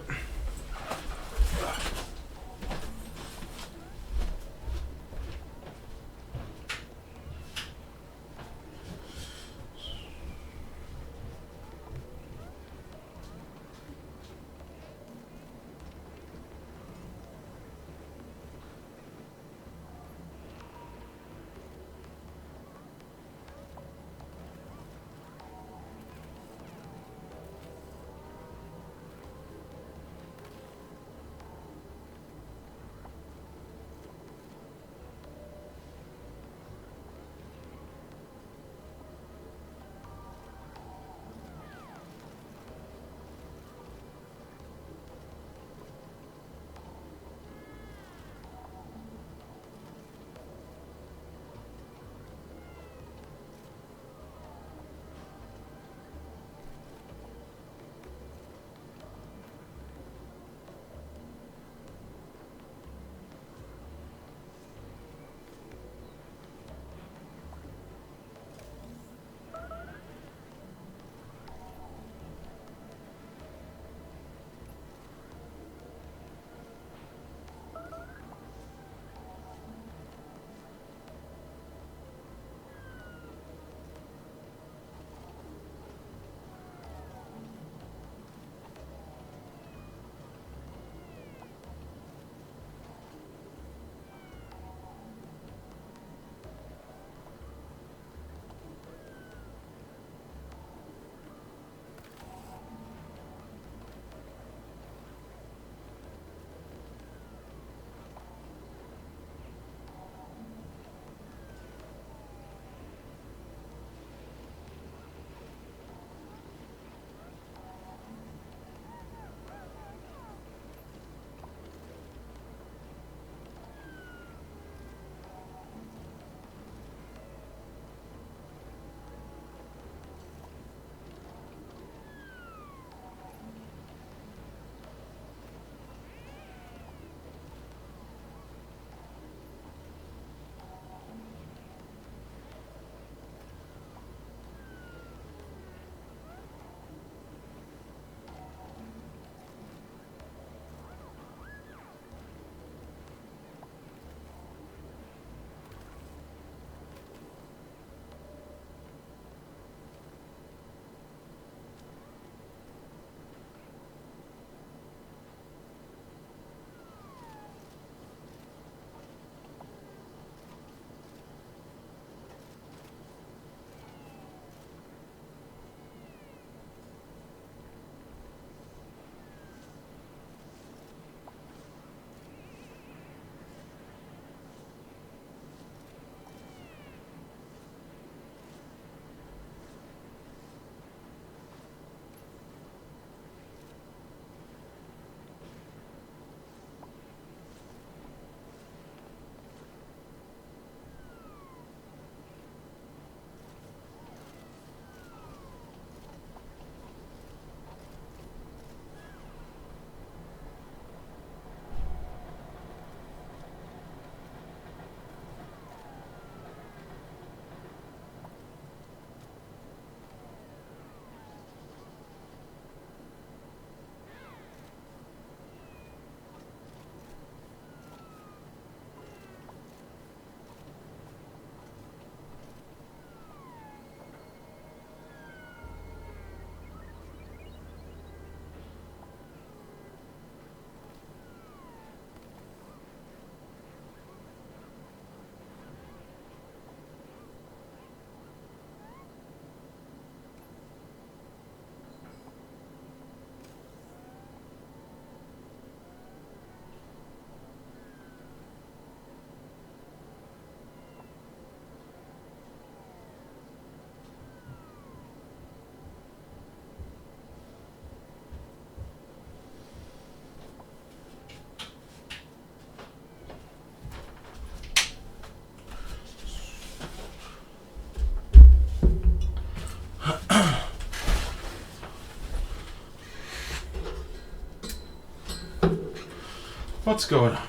What's going on?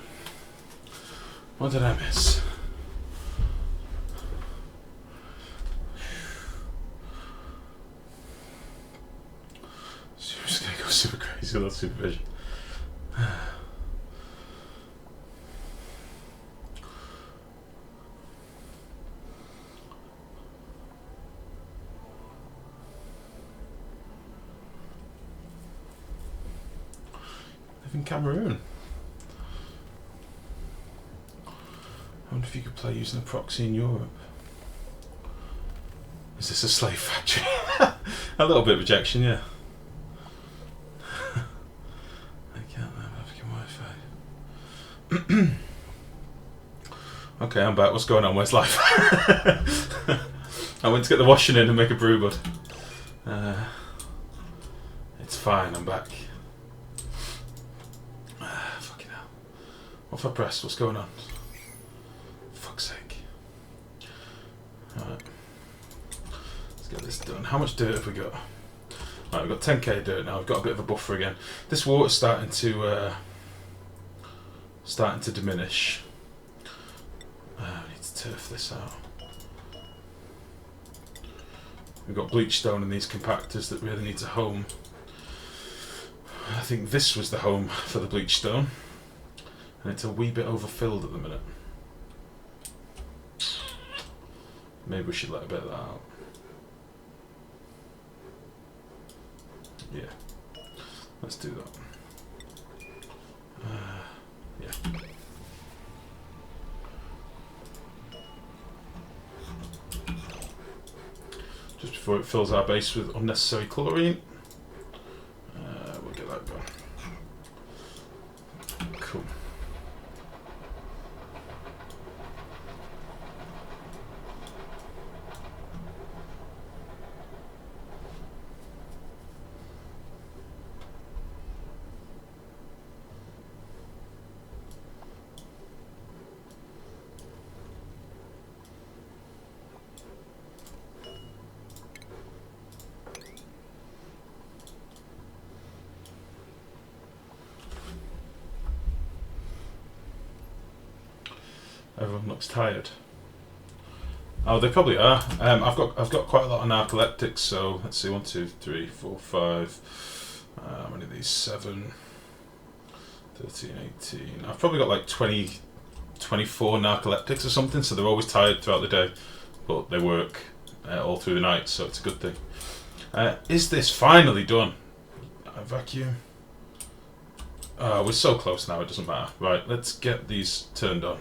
What did I miss? Just gonna go super crazy with that supervision. Live in Cameroon. I wonder if you could play using a proxy in Europe. Is this a slave factory? A little bit of rejection, yeah. I can't have African Wi-Fi. Okay, I'm back. What's going on? Where's life? I went to get the washing in and make a brew, bud. It's fine, I'm back. Fucking hell. What have I pressed? What's going on? Fuck's sake. Alright. Let's get this done. How much dirt have we got? Right, we've got 10k dirt now. We've got a bit of a buffer again. This water's starting to diminish. We need to turf this out. We've got bleach stone in these compactors that really need to home. I think this was the home for the bleach stone, and it's a wee bit overfilled at the minute. Maybe we should let a bit of that out. Yeah, let's do that. Yeah. Just before it fills our base with unnecessary chlorine. We'll get that going. Cool. Everyone looks tired. Oh, they probably are. I've got quite a lot of narcoleptics, so let's see, 1, 2, 3, 4, 5. How many of these? 7, 13, 18. I've probably got like 20, 24 narcoleptics or something, so they're always tired throughout the day, but they work all through the night, so it's a good thing. Is this finally done? I vacuum. Oh, we're so close now, it doesn't matter. Right, let's get these turned on.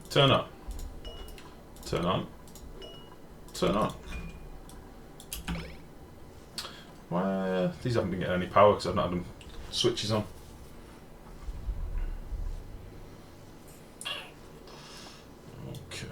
Turn on. Turn on. Turn on. Why? These haven't been getting any power because I've not had them switches on. Okay.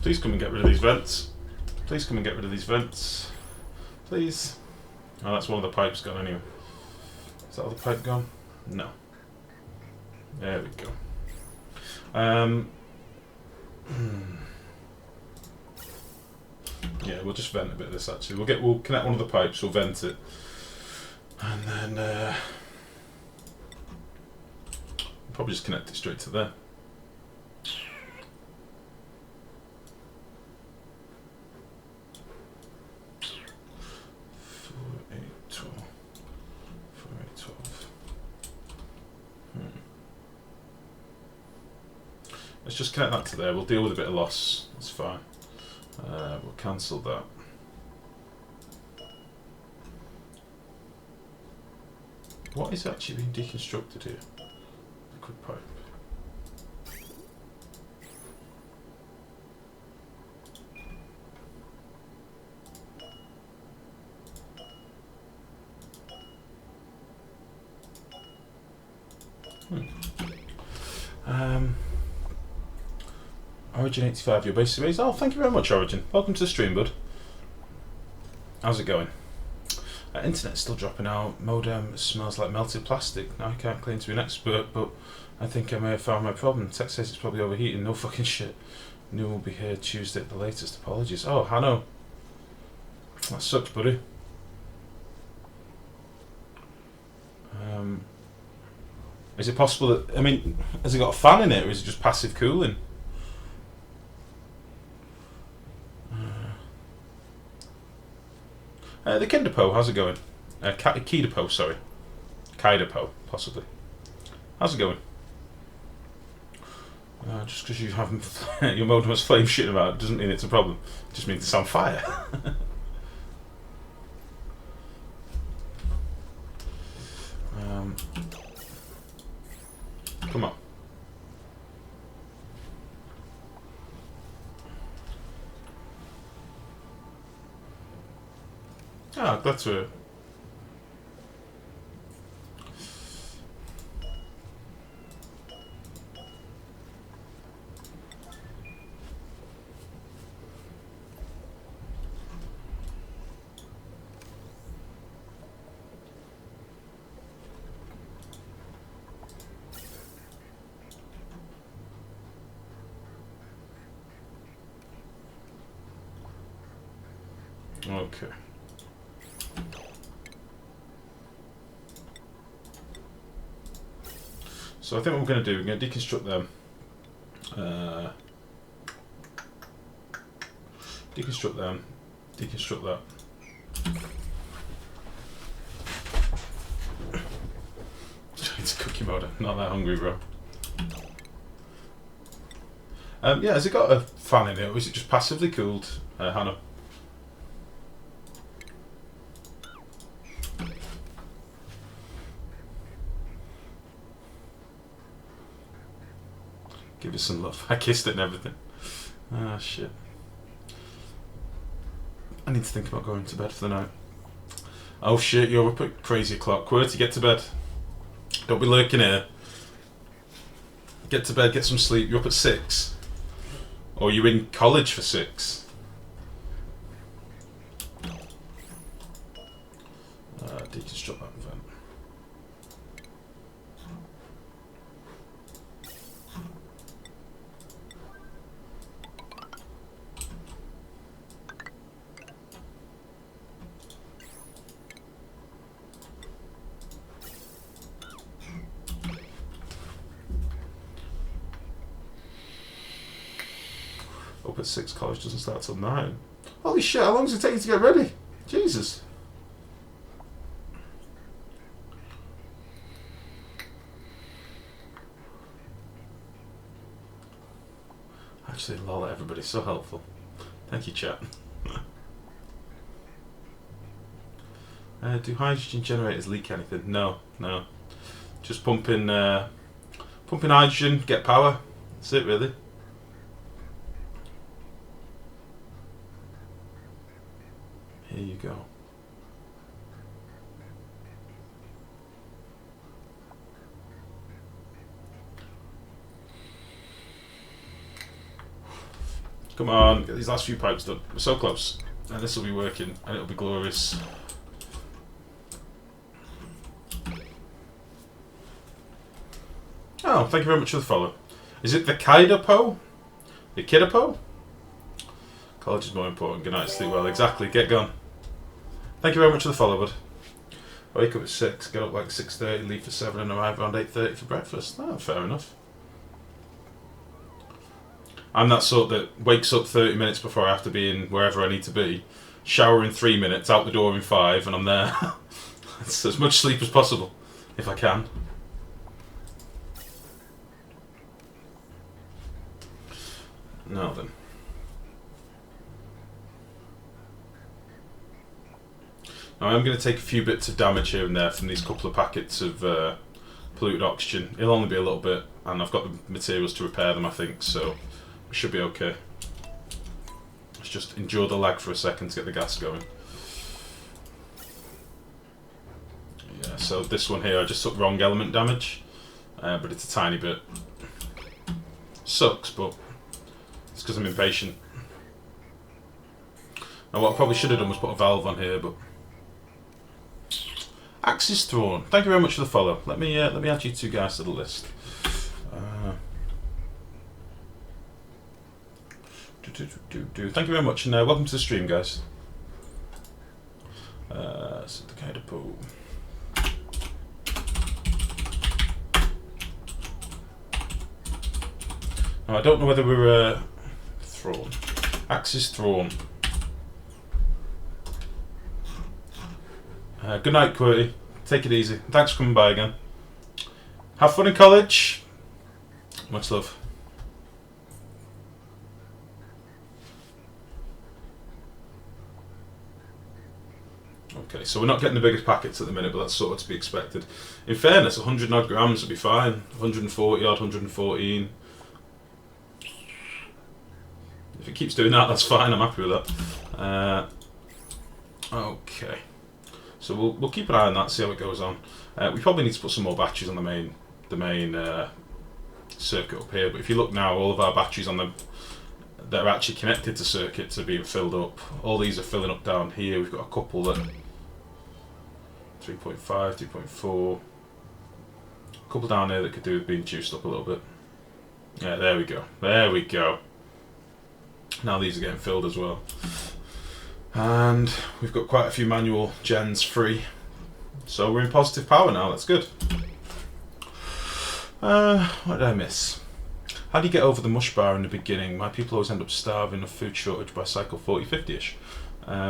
Please come and get rid of these vents. Please come and get rid of these vents. Please. Oh, that's one of the pipes gone anyway. Is that other pipe gone? No. There we go. Yeah, we'll just vent a bit of this actually. We'll connect one of the pipes, we'll vent it. And then we'll probably just connect it straight to there. 4, 8, 12. Let's just connect that to there. We'll deal with a bit of loss. That's fine. We'll cancel that. What is actually being deconstructed here? Liquid pipe. Origin 85, your base is. Oh, thank you very much, Origin. Welcome to the stream, bud. How's it going? Internet's still dropping out. Modem smells like melted plastic. Now I can't claim to be an expert, but I think I may have found my problem. Tech says it's probably overheating. No fucking shit. New will be here Tuesday at the latest. Apologies. Oh, Hanno. That sucks, buddy. Is it possible that... I mean, has it got a fan in it, or is it just passive cooling? The Kinderpo, how's it going? Kidepo, sorry. Kidepo, possibly. How's it going? Just because you haven't... your modem has flame shit about it doesn't mean it's a problem. It just means it's on fire. Come on. Ah, that's it. Okay. So I think what we're going to do, we're going to deconstruct them. Deconstruct them. Deconstruct that. It's cookie mode. I'm not that hungry, bro. Yeah, has it got a fan in it, or is it just passively cooled, Hannah? Give it some love. I kissed it and everything. Ah, shit. I need to think about going to bed for the night. Oh shit, you're up at crazy o'clock. Where to get to bed? Don't be lurking here. Get to bed, get some sleep. You're up at 6. Or you're in college for 6. Deconstruct that vent. Up at 6, college doesn't start till 9. Holy shit, how long does it take you to get ready? Jesus. Actually, lol, everybody's so helpful. Thank you, chat. Do hydrogen generators leak anything? No, no. Just pumping hydrogen, get power. That's it, really. Here you go. Come on, get these last few pipes done. We're so close. And this will be working, and it'll be glorious. Oh, thank you very much for the follow. Is it the Kidepo? The Kidepo? College is more important. Good night, sleep well. Exactly, get gone. Thank you very much for the follow, bud. I wake up at 6, get up like 6:30, leave for 7 and arrive around 8:30 for breakfast. Oh, fair enough. I'm that sort that wakes up 30 minutes before I have to be in wherever I need to be, shower in 3 minutes, out the door in 5, and I'm there. It's as much sleep as possible, if I can. Now then. Now I'm going to take a few bits of damage here and there from these couple of packets of polluted oxygen. It'll only be a little bit, and I've got the materials to repair them, I think, so we should be okay. Let's just endure the lag for a second to get the gas going. Yeah, so this one here, I just took wrong element damage, but it's a tiny bit. Sucks, but it's because I'm impatient. Now what I probably should have done was put a valve on here, but Axe is Thrawn. Thank you very much for the follow. Let me add you two guys to the list. Thank you very much, and welcome to the stream, guys. So the kind of pool. Now, I don't know whether we're Thrawn. Axe is Thrawn. Good night, Qwerty. Take it easy. Thanks for coming by again. Have fun in college. Much love. Okay, so we're not getting the biggest packets at the minute, but that's sort of to be expected. In fairness, 100 odd grams would be fine. 140 odd, 114. If it keeps doing that, that's fine. I'm happy with that. Okay. So we'll keep an eye on that, see how it goes on. We probably need to put some more batteries on the main circuit up here. But if you look now, all of our batteries on that are actually connected to circuits are being filled up. All these are filling up down here. We've got a couple that 3.5, 3.4. A couple down there that could do with being juiced up a little bit. Yeah, there we go. There we go. Now these are getting filled as well. And we've got quite a few manual gens free. So we're in positive power now, that's good. What did I miss? How do you get over the mush bar in the beginning? My people always end up starving of food shortage by cycle 40-50ish.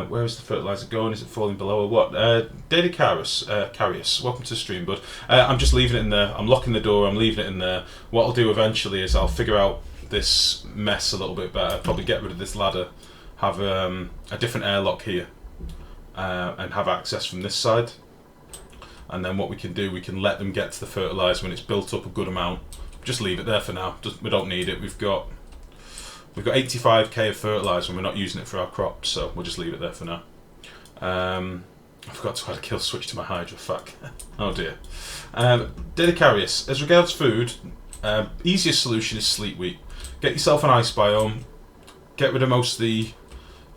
Where is the fertilizer going? Is it falling below or what? Daily Carius, welcome to the stream, bud. I'm just leaving it in there. I'm locking the door, I'm leaving it in there. What I'll do eventually is I'll figure out this mess a little bit better. Probably get rid of this ladder, have a different airlock here, and have access from this side. And then what we can do, we can let them get to the fertilizer when it's built up a good amount. Just leave it there for now. We don't need it. We've got 85k of fertilizer and we're not using it for our crops, so we'll just leave it there for now. I forgot to add a kill switch to my Hydra, fuck. Oh dear. Dedicarius, as regards food, easiest solution is sleet wheat. Get yourself an ice biome, get rid of most of the,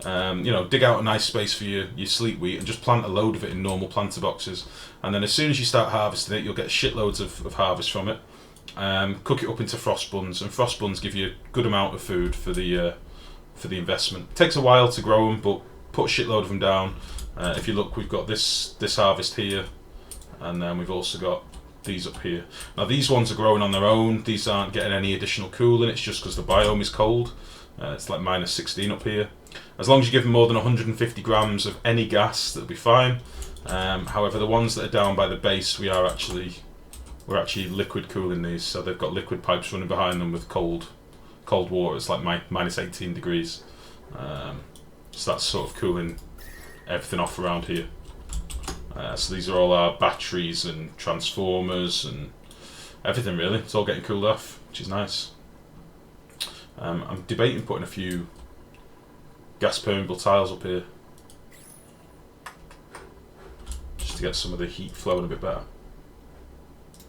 dig out a nice space for your sleet wheat and just plant a load of it in normal planter boxes. And then as soon as you start harvesting it, you'll get shitloads of harvest from it. Cook it up into frost buns, and frost buns give you a good amount of food for the investment. It takes a while to grow them, but put a shitload of them down. If you look, we've got this harvest here, and then we've also got these up here. Now these ones are growing on their own. These aren't getting any additional cooling. It's just because the biome is cold. It's like minus 16 up here. As long as you give them more than 150 grams of any gas, that'll be fine. However, the ones that are down by the base, we're actually liquid cooling these, so they've got liquid pipes running behind them with cold water. It's like minus 18 degrees. So that's sort of cooling everything off around here. So these are all our batteries and transformers and everything really. It's all getting cooled off, which is nice. I'm debating putting a few gas permeable tiles up here, just to get some of the heat flowing a bit better.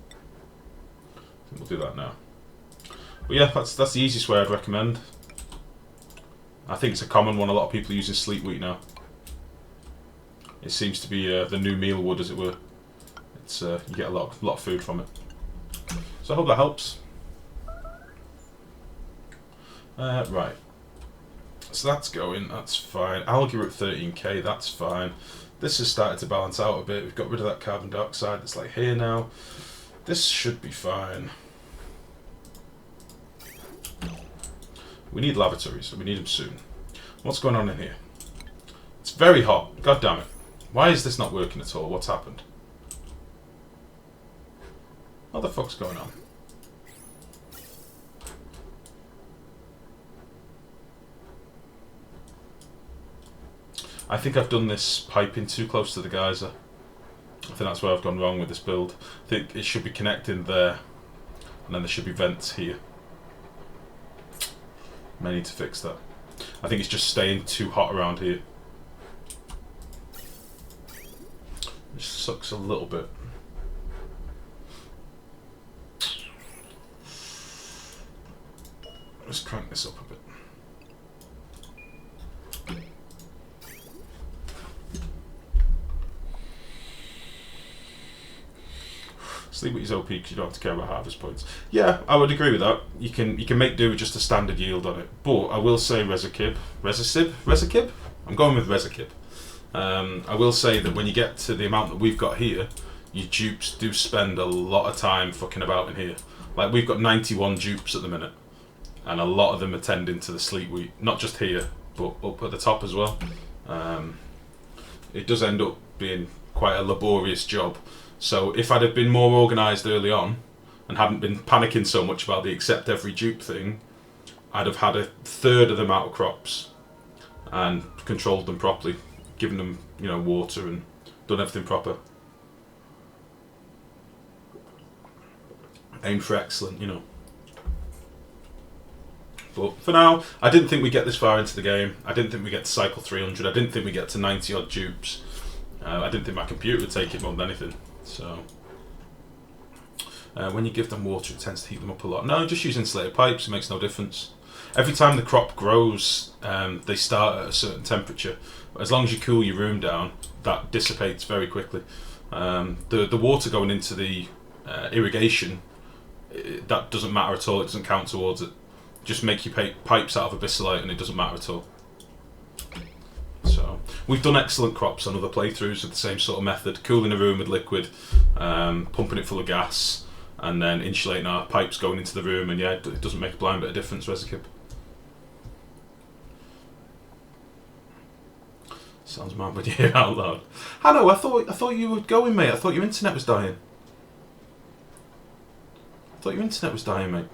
I think we'll do that now. But yeah, that's the easiest way I'd recommend. I think it's a common one. A lot of people are using sleet wheat now. It seems to be the new meal wood, as it were. It's you get a lot of food from it. So I hope that helps. Right. So that's going. That's fine. Algae are at 13k. That's fine. This has started to balance out a bit. We've got rid of that carbon dioxide that's like here now. This should be fine. We need lavatories, and we need them soon. What's going on in here? It's very hot. God damn it. Why is this not working at all? What's happened? What the fuck's going on? I think I've done this piping too close to the geyser. I think that's where I've gone wrong with this build. I think it should be connecting there, and then there should be vents here. May need to fix that. I think it's just staying too hot around here. It sucks a little bit. Let's crank this up a bit. Sleep with your OP because you don't have to care about harvest points. Yeah, I would agree with that. You can make do with just a standard yield on it. But I will say Resakib? I'm going with Resakib. I will say that when you get to the amount that we've got here, your dupes do spend a lot of time fucking about in here. Like, we've got 91 dupes at the minute, and a lot of them are tending to the sleep wheat. Not just here, but up at the top as well. It does end up being quite a laborious job. So if I'd have been more organised early on and hadn't been panicking so much about the accept every dupe thing, I'd have had a third of them out of crops and controlled them properly, given them, you know, water and done everything proper. Aim for excellent, you know. But for now, I didn't think we'd get this far into the game. I didn't think we'd get to cycle 300. I didn't think we'd get to 90 odd dupes. I didn't think my computer would take it more than anything. So, when you give them water, it tends to heat them up a lot. No, just use insulated pipes, it makes no difference. Every time the crop grows, they start at a certain temperature. As long as you cool your room down, that dissipates very quickly. The water going into the irrigation, that doesn't matter at all, it doesn't count towards it. Just make your pipes out of abyssalite and it doesn't matter at all. So, we've done excellent crops on other playthroughs with the same sort of method. Cooling a room with liquid, pumping it full of gas, and then insulating our pipes going into the room, and yeah, it doesn't make a blind bit of difference, Resakib. Sounds mad when you hear it out loud. Hanno, I thought you were going, mate. I thought your internet was dying. Mate.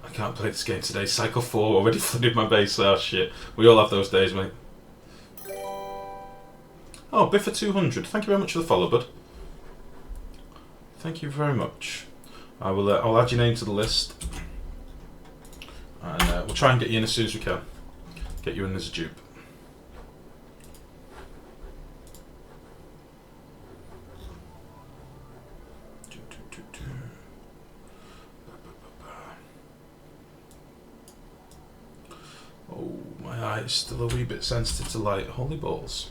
I can't play this game today. Cycle 4 already flooded my base. Oh shit. We all have those days, mate. Oh, Biffa 200. Thank you very much for the follow, bud. Thank you very much. I'll add your name to the list. And we'll try and get you in as soon as we can. Get you in as a dupe. Oh, my eye is still a wee bit sensitive to light. Holy balls.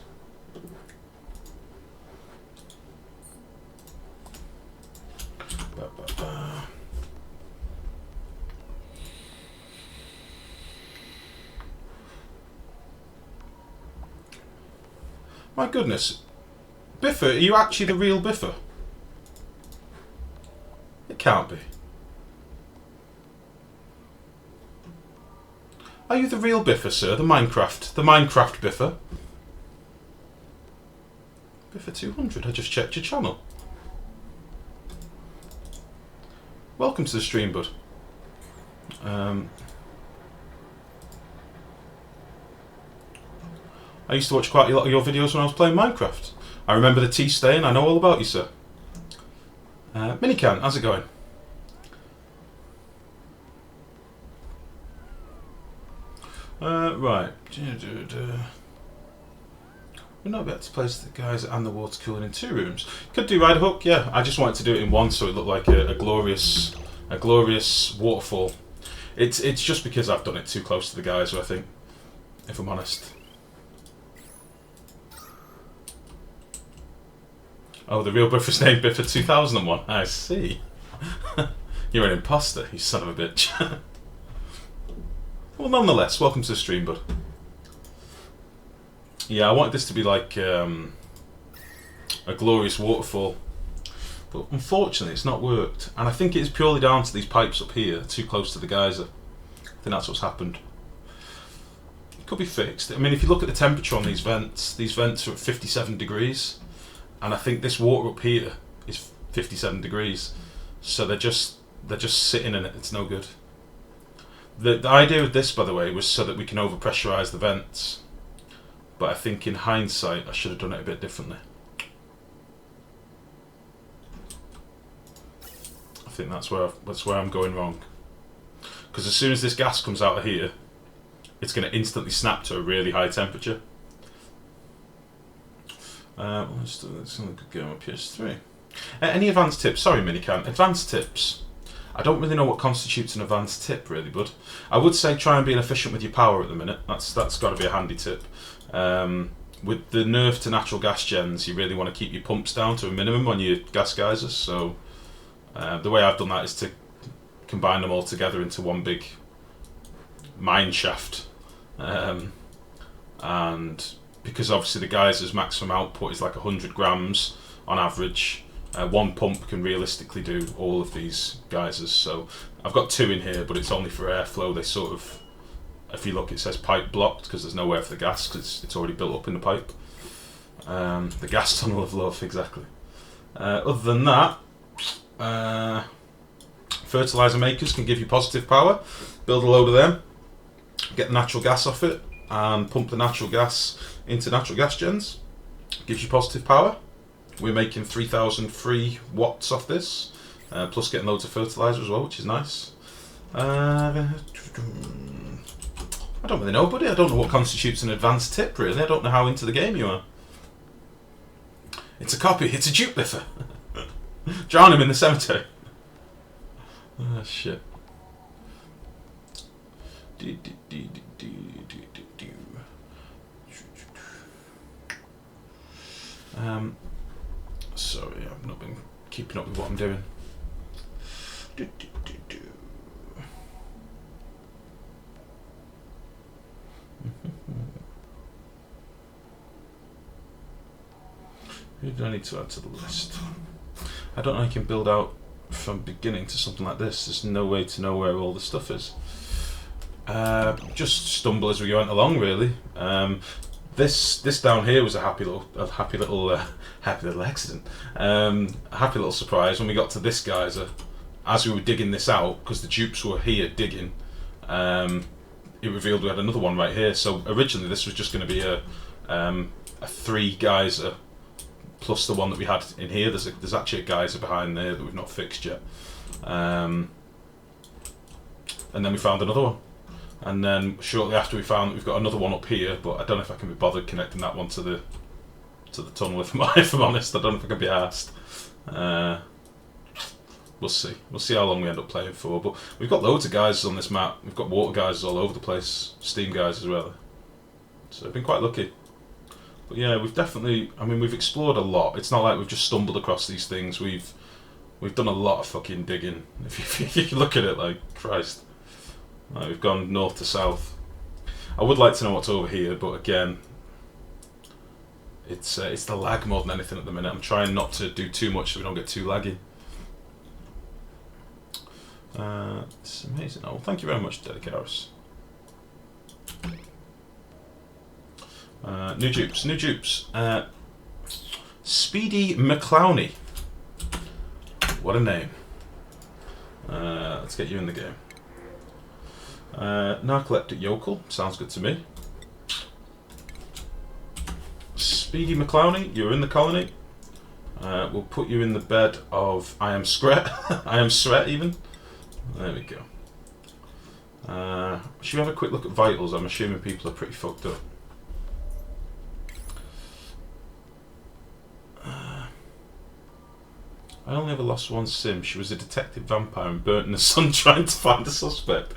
My goodness. Biffa, are you actually the real Biffa? It can't be. Are you the real Biffa, sir? The Minecraft Biffa? Biffa 200, I just checked your channel. Welcome to the stream, bud. I used to watch quite a lot of your videos when I was playing Minecraft. I remember the tea stain, I know all about you, sir. Minican, how's it going? Right. We're not about to place the guys and the water cooling in 2 rooms. Could do Rider Hook, yeah. I just wanted to do it in one so it looked like a glorious waterfall. It's just because I've done it too close to the geyser, I think, if I'm honest. Oh, the real Biffa's name Biffa 2001. I see. You're an imposter, you son of a bitch. Well, nonetheless, welcome to the stream, bud. Yeah, I wanted this to be like a glorious waterfall, but unfortunately it's not worked. And I think it is purely down to these pipes up here, too close to the geyser. I think that's what's happened. It could be fixed. I mean, if you look at the temperature on these vents are at 57 degrees. And I think this water up here is 57 degrees. So they're just sitting in it, it's no good. The idea of this, by the way, was so that we can overpressurize the vents. But I think in hindsight, I should have done it a bit differently. I think that's where I'm going wrong. Because as soon as this gas comes out of here, it's going to instantly snap to a really high temperature. Let's do this. Good game on PS3. Any advanced tips? Sorry, Minican. Advanced tips. I don't really know what constitutes an advanced tip, really, bud. I would say try and be efficient with your power at the minute. That's got to be a handy tip. With the nerf to natural gas gens, you really want to keep your pumps down to a minimum on your gas geysers. So the way I've done that is to combine them all together into one big mine shaft. And because obviously the geyser's maximum output is like 100 grams on average, one pump can realistically do all of these geysers. So I've got 2 in here, but it's only for airflow. They sort of, if you look, it says pipe blocked because there's nowhere for the gas because it's already built up in the pipe. The gas tunnel of love, exactly. Other than that, fertilizer makers can give you positive power. Build a load of them, get the natural gas off it, and pump the natural gas into natural gas gens. Gives you positive power. We're making 3,003 watts off this, plus getting loads of fertilizer as well, which is nice. I don't really know, buddy. I don't know what constitutes an advanced tip, really. I don't know how into the game you are. It's a copy. It's a Dupe biffer. Drown him in the cemetery. Oh, shit. Sorry, I've not been keeping up with what I'm doing. Who do I need to add to the list? I don't know how you can build out from beginning to something like this. There's no way to know where all the stuff is. Just stumble as we went along, really. This down here was a happy little accident. A happy little surprise when we got to this geyser. As we were digging this out, because the dupes were here digging, it revealed we had another one right here. So originally this was just going to be a 3 geyser plus the one that we had in here. There's actually a geyser behind there that we've not fixed yet. And then we found another one. And then shortly after we found that we've got another one up here, but I don't know if I can be bothered connecting that one to the tunnel. If I'm honest, I don't know if I can be asked. We'll see. We'll see how long we end up playing for. But we've got loads of geysers on this map. We've got water geysers all over the place, steam geysers as well. So I've been quite lucky. But yeah, we've definitely. I mean, we've explored a lot. It's not like we've just stumbled across these things. We've done a lot of fucking digging. If you look at it, like Christ. Like, we've gone north to south. I would like to know what's over here, but again, it's the lag more than anything at the minute. I'm trying not to do too much so we don't get too laggy. It's amazing. Oh, thank you very much, Dedicaris. New dupes. Speedy McClowney. What a name. Let's get you in the game. Narcoleptic Yokel, sounds good to me. Speedy McClowney, you're in the colony. We'll put you in the bed of I am Scret. I am Sret even. There we go. Should we have a quick look at vitals? I'm assuming people are pretty fucked up. I only ever lost one sim. She was a detective vampire and burnt in the sun trying to find a suspect.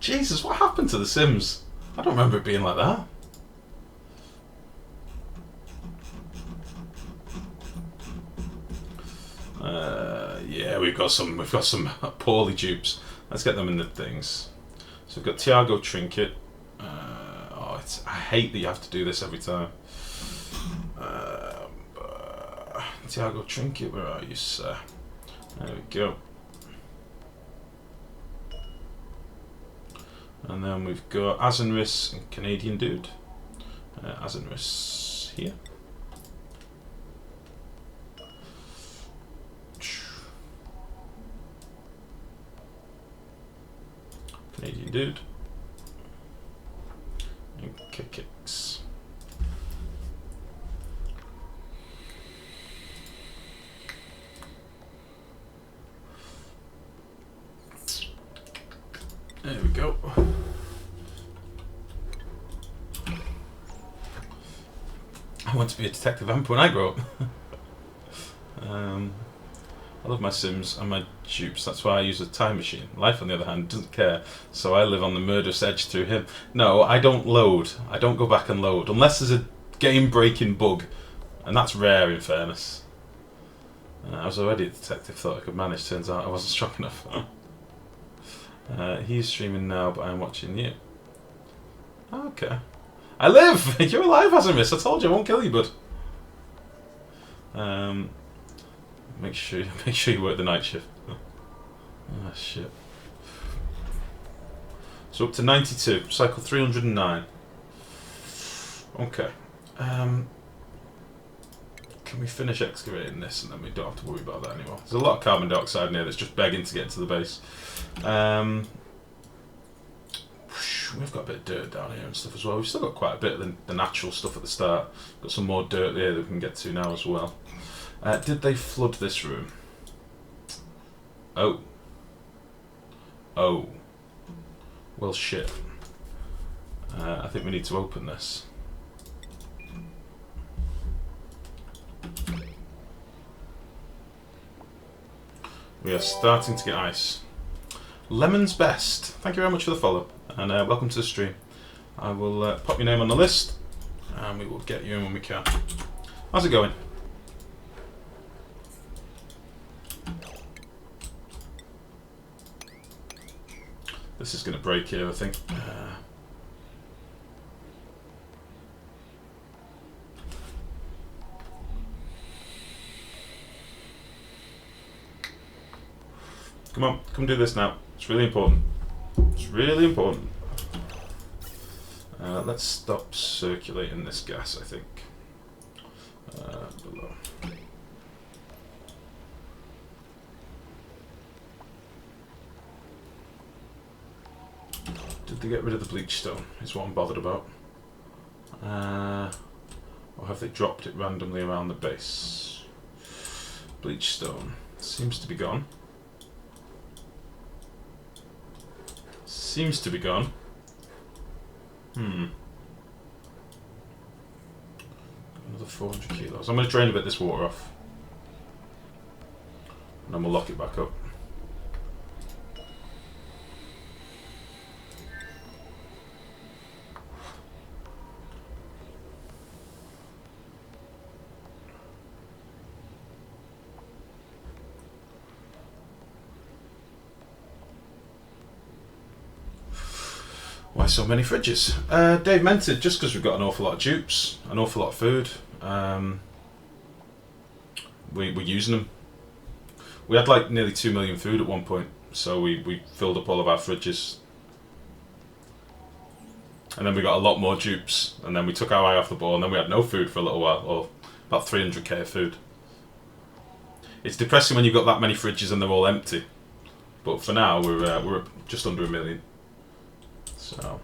Jesus, what happened to the Sims? I don't remember it being like that. Yeah, we've got some poorly dupes. Let's get them in the things. So we've got Tiago Trinket. I hate that you have to do this every time. Tiago Trinket, where are you, sir? There we go. And then we've got Azenris and Canadian Dude. Azenris here. Canadian dude. And kicks. There we go. I want to be a detective vamp when I grow up. I love my Sims and my dupes, that's why I use a time machine. Life, on the other hand, doesn't care, so I live on the murderous edge through him. No, I don't load. I don't go back and load, unless there's a game-breaking bug, and that's rare in fairness. I was already a detective, thought I could manage, turns out I wasn't strong enough. He's streaming now, but I'm watching you. Okay. I live! You're alive, Asimus. I told you I won't kill you, bud. Make sure you work the night shift. Ah, shit. So up to 92, cycle 309. Okay. Can we finish excavating this and then we don't have to worry about that anymore? There's a lot of carbon dioxide in here that's just begging to get to the base. We've got a bit of dirt down here and stuff as well. We've still got quite a bit of the natural stuff at the start. Got some more dirt here that we can get to now as well. Did they flood this room? Oh. Oh. Well, shit. I think we need to open this. We are starting to get ice. Lemon's best. Thank you very much for the follow. And welcome to the stream. I will pop your name on the list. And we will get you in when we can. How's it going? This is going to break here, I think. Come on, come do this now. It's really important. It's really important. Let's stop circulating this gas, I think. Below. Did they get rid of the bleach stone? Is what I'm bothered about. Or have they dropped it randomly around the base? Bleach stone seems to be gone. Seems to be gone. Another 400 kilos. I'm going to drain a bit of this water off. And then we'll lock it back up. Why so many fridges? Dave mentored just because we've got an awful lot of dupes, an awful lot of food. We're using them. We had like nearly 2 million food at one point, so we filled up all of our fridges. And then we got a lot more dupes, and then we took our eye off the ball, and then we had no food for a little while, or about 300k of food. It's depressing when you've got that many fridges and they're all empty. But for now, we're at just under 1 million. So,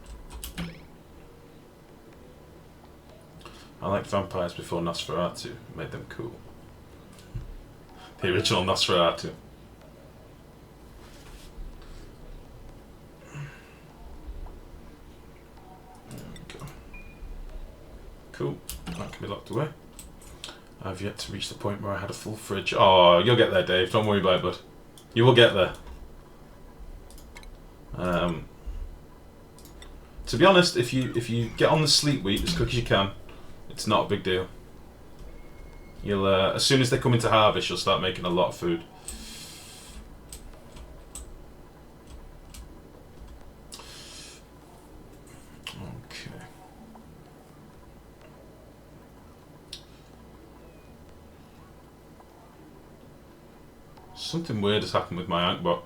I liked vampires before Nosferatu made them cool. The original Nosferatu. There we go. Cool. That can be locked away. I've yet to reach the point where I had a full fridge. Oh, you'll get there, Dave. Don't worry about it, bud. You will get there. To be honest, if you get on the sleep wheat as quick as you can, it's not a big deal. You'll as soon as they come into harvest, you'll start making a lot of food. Okay. Something weird has happened with my Ankbot.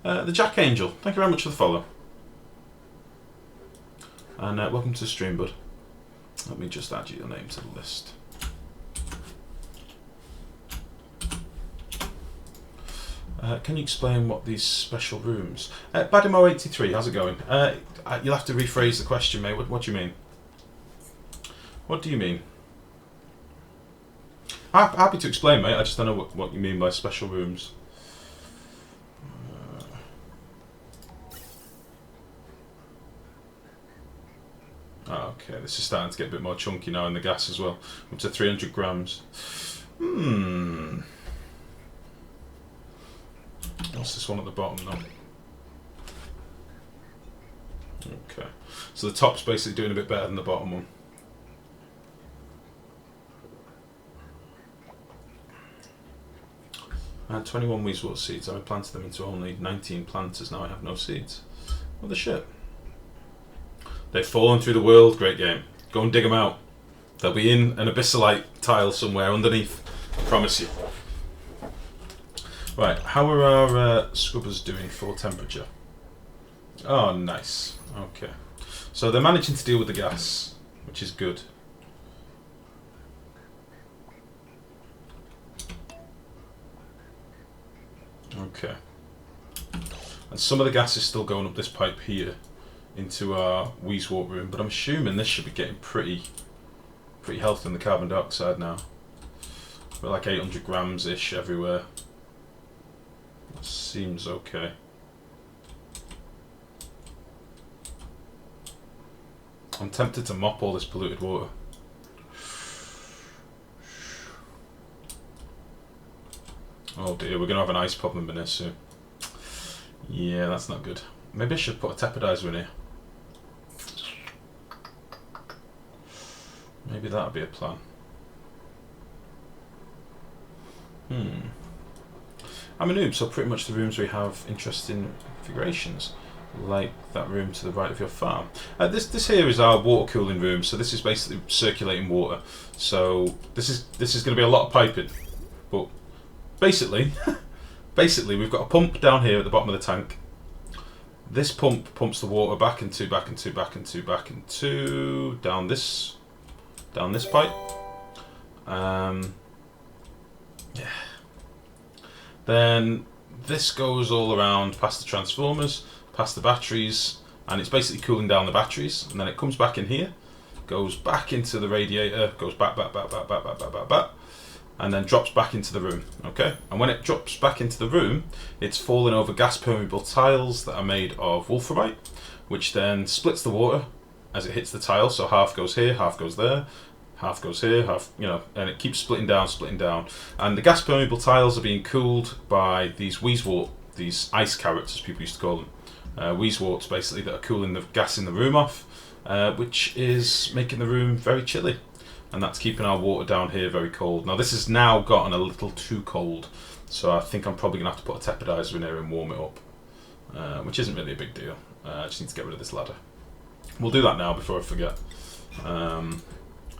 The Jack Angel, thank you very much for the follow. And welcome to the stream, bud. Let me just add your name to the list. Can you explain what these special rooms... Badimo83, how's it going? You'll have to rephrase the question, mate. What do you mean? What do you mean? I'm happy to explain, mate. I just don't know what you mean by special rooms. Okay, this is starting to get a bit more chunky now in the gas as well. Up to 300 grams. What's this one at the bottom now? Okay, so the top's basically doing a bit better than the bottom one. I had 21 weasel seeds. I planted them into only 19 planters. Now I have no seeds. What the shit? They've fallen through the world. Great game. Go and dig them out. They'll be in an abyssalite tile somewhere underneath. I promise you. Right, how are our scrubbers doing for temperature? Oh, nice. Okay. So they're managing to deal with the gas, which is good. Okay. And some of the gas is still going up this pipe here into our wheezewort room, but I'm assuming this should be getting pretty healthy in the carbon dioxide now. We're like 800 grams-ish everywhere. That seems okay. I'm tempted to mop all this polluted water. Oh dear, we're going to have an ice problem in here soon. Yeah, that's not good. Maybe I should put a tepidizer in here. Maybe that would be a plan. I'm a noob, so pretty much the rooms we have interesting configurations, like that room to the right of your farm. This here is our water cooling room, so this is basically circulating water. So this is going to be a lot of piping, but basically we've got a pump down here at the bottom of the tank. This pump pumps the water back into down this pipe. Yeah. Then this goes all around past the transformers, past the batteries, and it's basically cooling down the batteries. And then it comes back in here, goes back into the radiator, goes back, and then drops back into the room. Okay, and when it drops back into the room, it's falling over gas permeable tiles that are made of wolframite, which then splits the water as it hits the tile. So half goes here, half goes there, half goes here, half, and it keeps splitting down. And the gas permeable tiles are being cooled by these wheezewort, these ice carrots as people used to call them. Wheezeworts basically that are cooling the gas in the room off, which is making the room very chilly. And that's keeping our water down here very cold. Now this has now gotten a little too cold, so I think I'm probably going to have to put a tepidizer in here and warm it up, which isn't really a big deal. I just need to get rid of this ladder. We'll do that now before I forget. I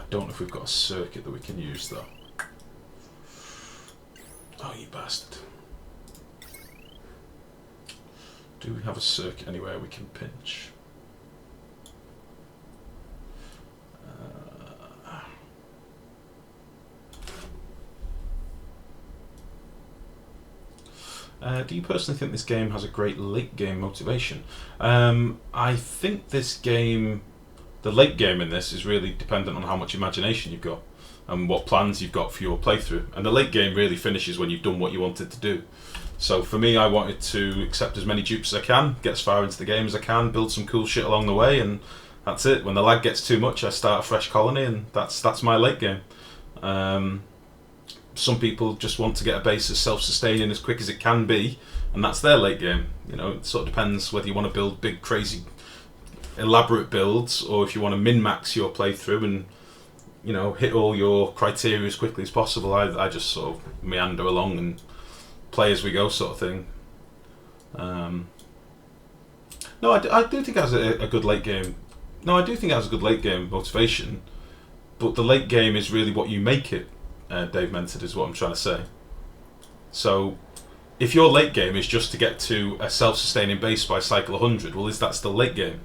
don't know if we've got a circuit that we can use though. Oh, you bastard. Do we have a circuit anywhere we can pinch? Do you personally think this game has a great late game motivation? I think this game, the late game in this is really dependent on how much imagination you've got and what plans you've got for your playthrough. And the late game really finishes when you've done what you wanted to do. So for me, I wanted to accept as many dupes as I can, get as far into the game as I can, build some cool shit along the way, and that's it. When the lag gets too much, I start a fresh colony, and that's my late game. Some people just want to get a base as self-sustaining as quick as it can be, and that's their late game. It sort of depends whether you want to build big, crazy, elaborate builds, or if you want to min-max your playthrough and hit all your criteria as quickly as possible. I just sort of meander along and play as we go, sort of thing. No, I do think it has a good late game. No, I do think it has a good late game motivation, but the late game is really what you make it. Dave Mented is what I'm trying to say. So, if your late game is just to get to a self-sustaining base by cycle 100, well, is that still late game?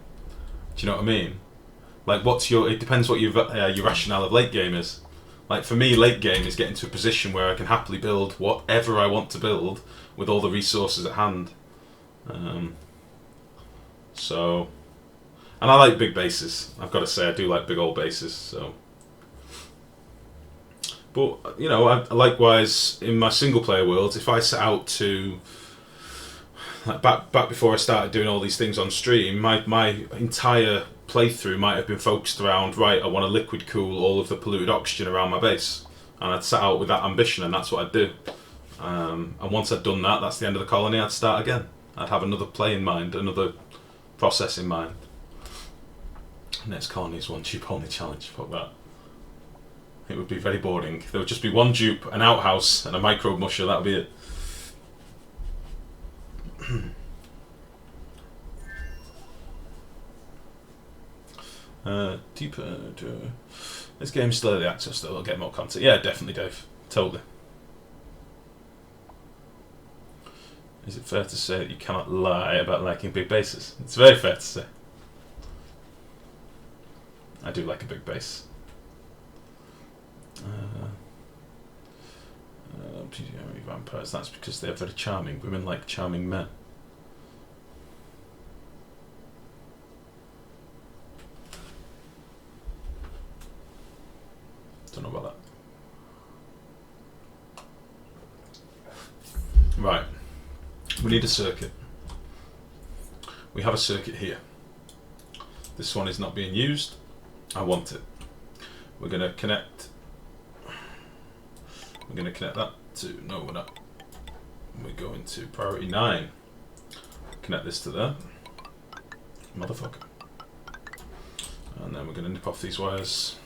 Do you know what I mean? Like, it depends what your rationale of late game is. Like for me, late game is getting to a position where I can happily build whatever I want to build with all the resources at hand. So, and I like big bases. I've got to say, I do like big old bases. So, but you know, likewise in my single player worlds, if I set out to like back before I started doing all these things on stream, my entire playthrough might have been focused around, right, I want to liquid cool all of the polluted oxygen around my base, and I'd set out with that ambition, and that's what I'd do. And once I'd done that, that's the end of the colony. I'd start again. I'd have another play in mind, another process in mind. Next colony is one dupe only challenge. Fuck that. It would be very boring. There would just be one dupe, an outhouse, and a microbe musher. That would be it. Deeper. This game's still early access, though. I'll get more content. Yeah, definitely, Dave. Totally. Is it fair to say that you cannot lie about liking big bases? It's very fair to say. I do like a big base. Vampires. That's because they're very charming. Women like charming men. Don't know about that. Right. We need a circuit. We have a circuit here. This one is not being used. I want it. We're going to connect. We're going to connect that to. No, we're not. We're going to priority 9. Connect this to there. Motherfucker. And then we're going to nip off these wires.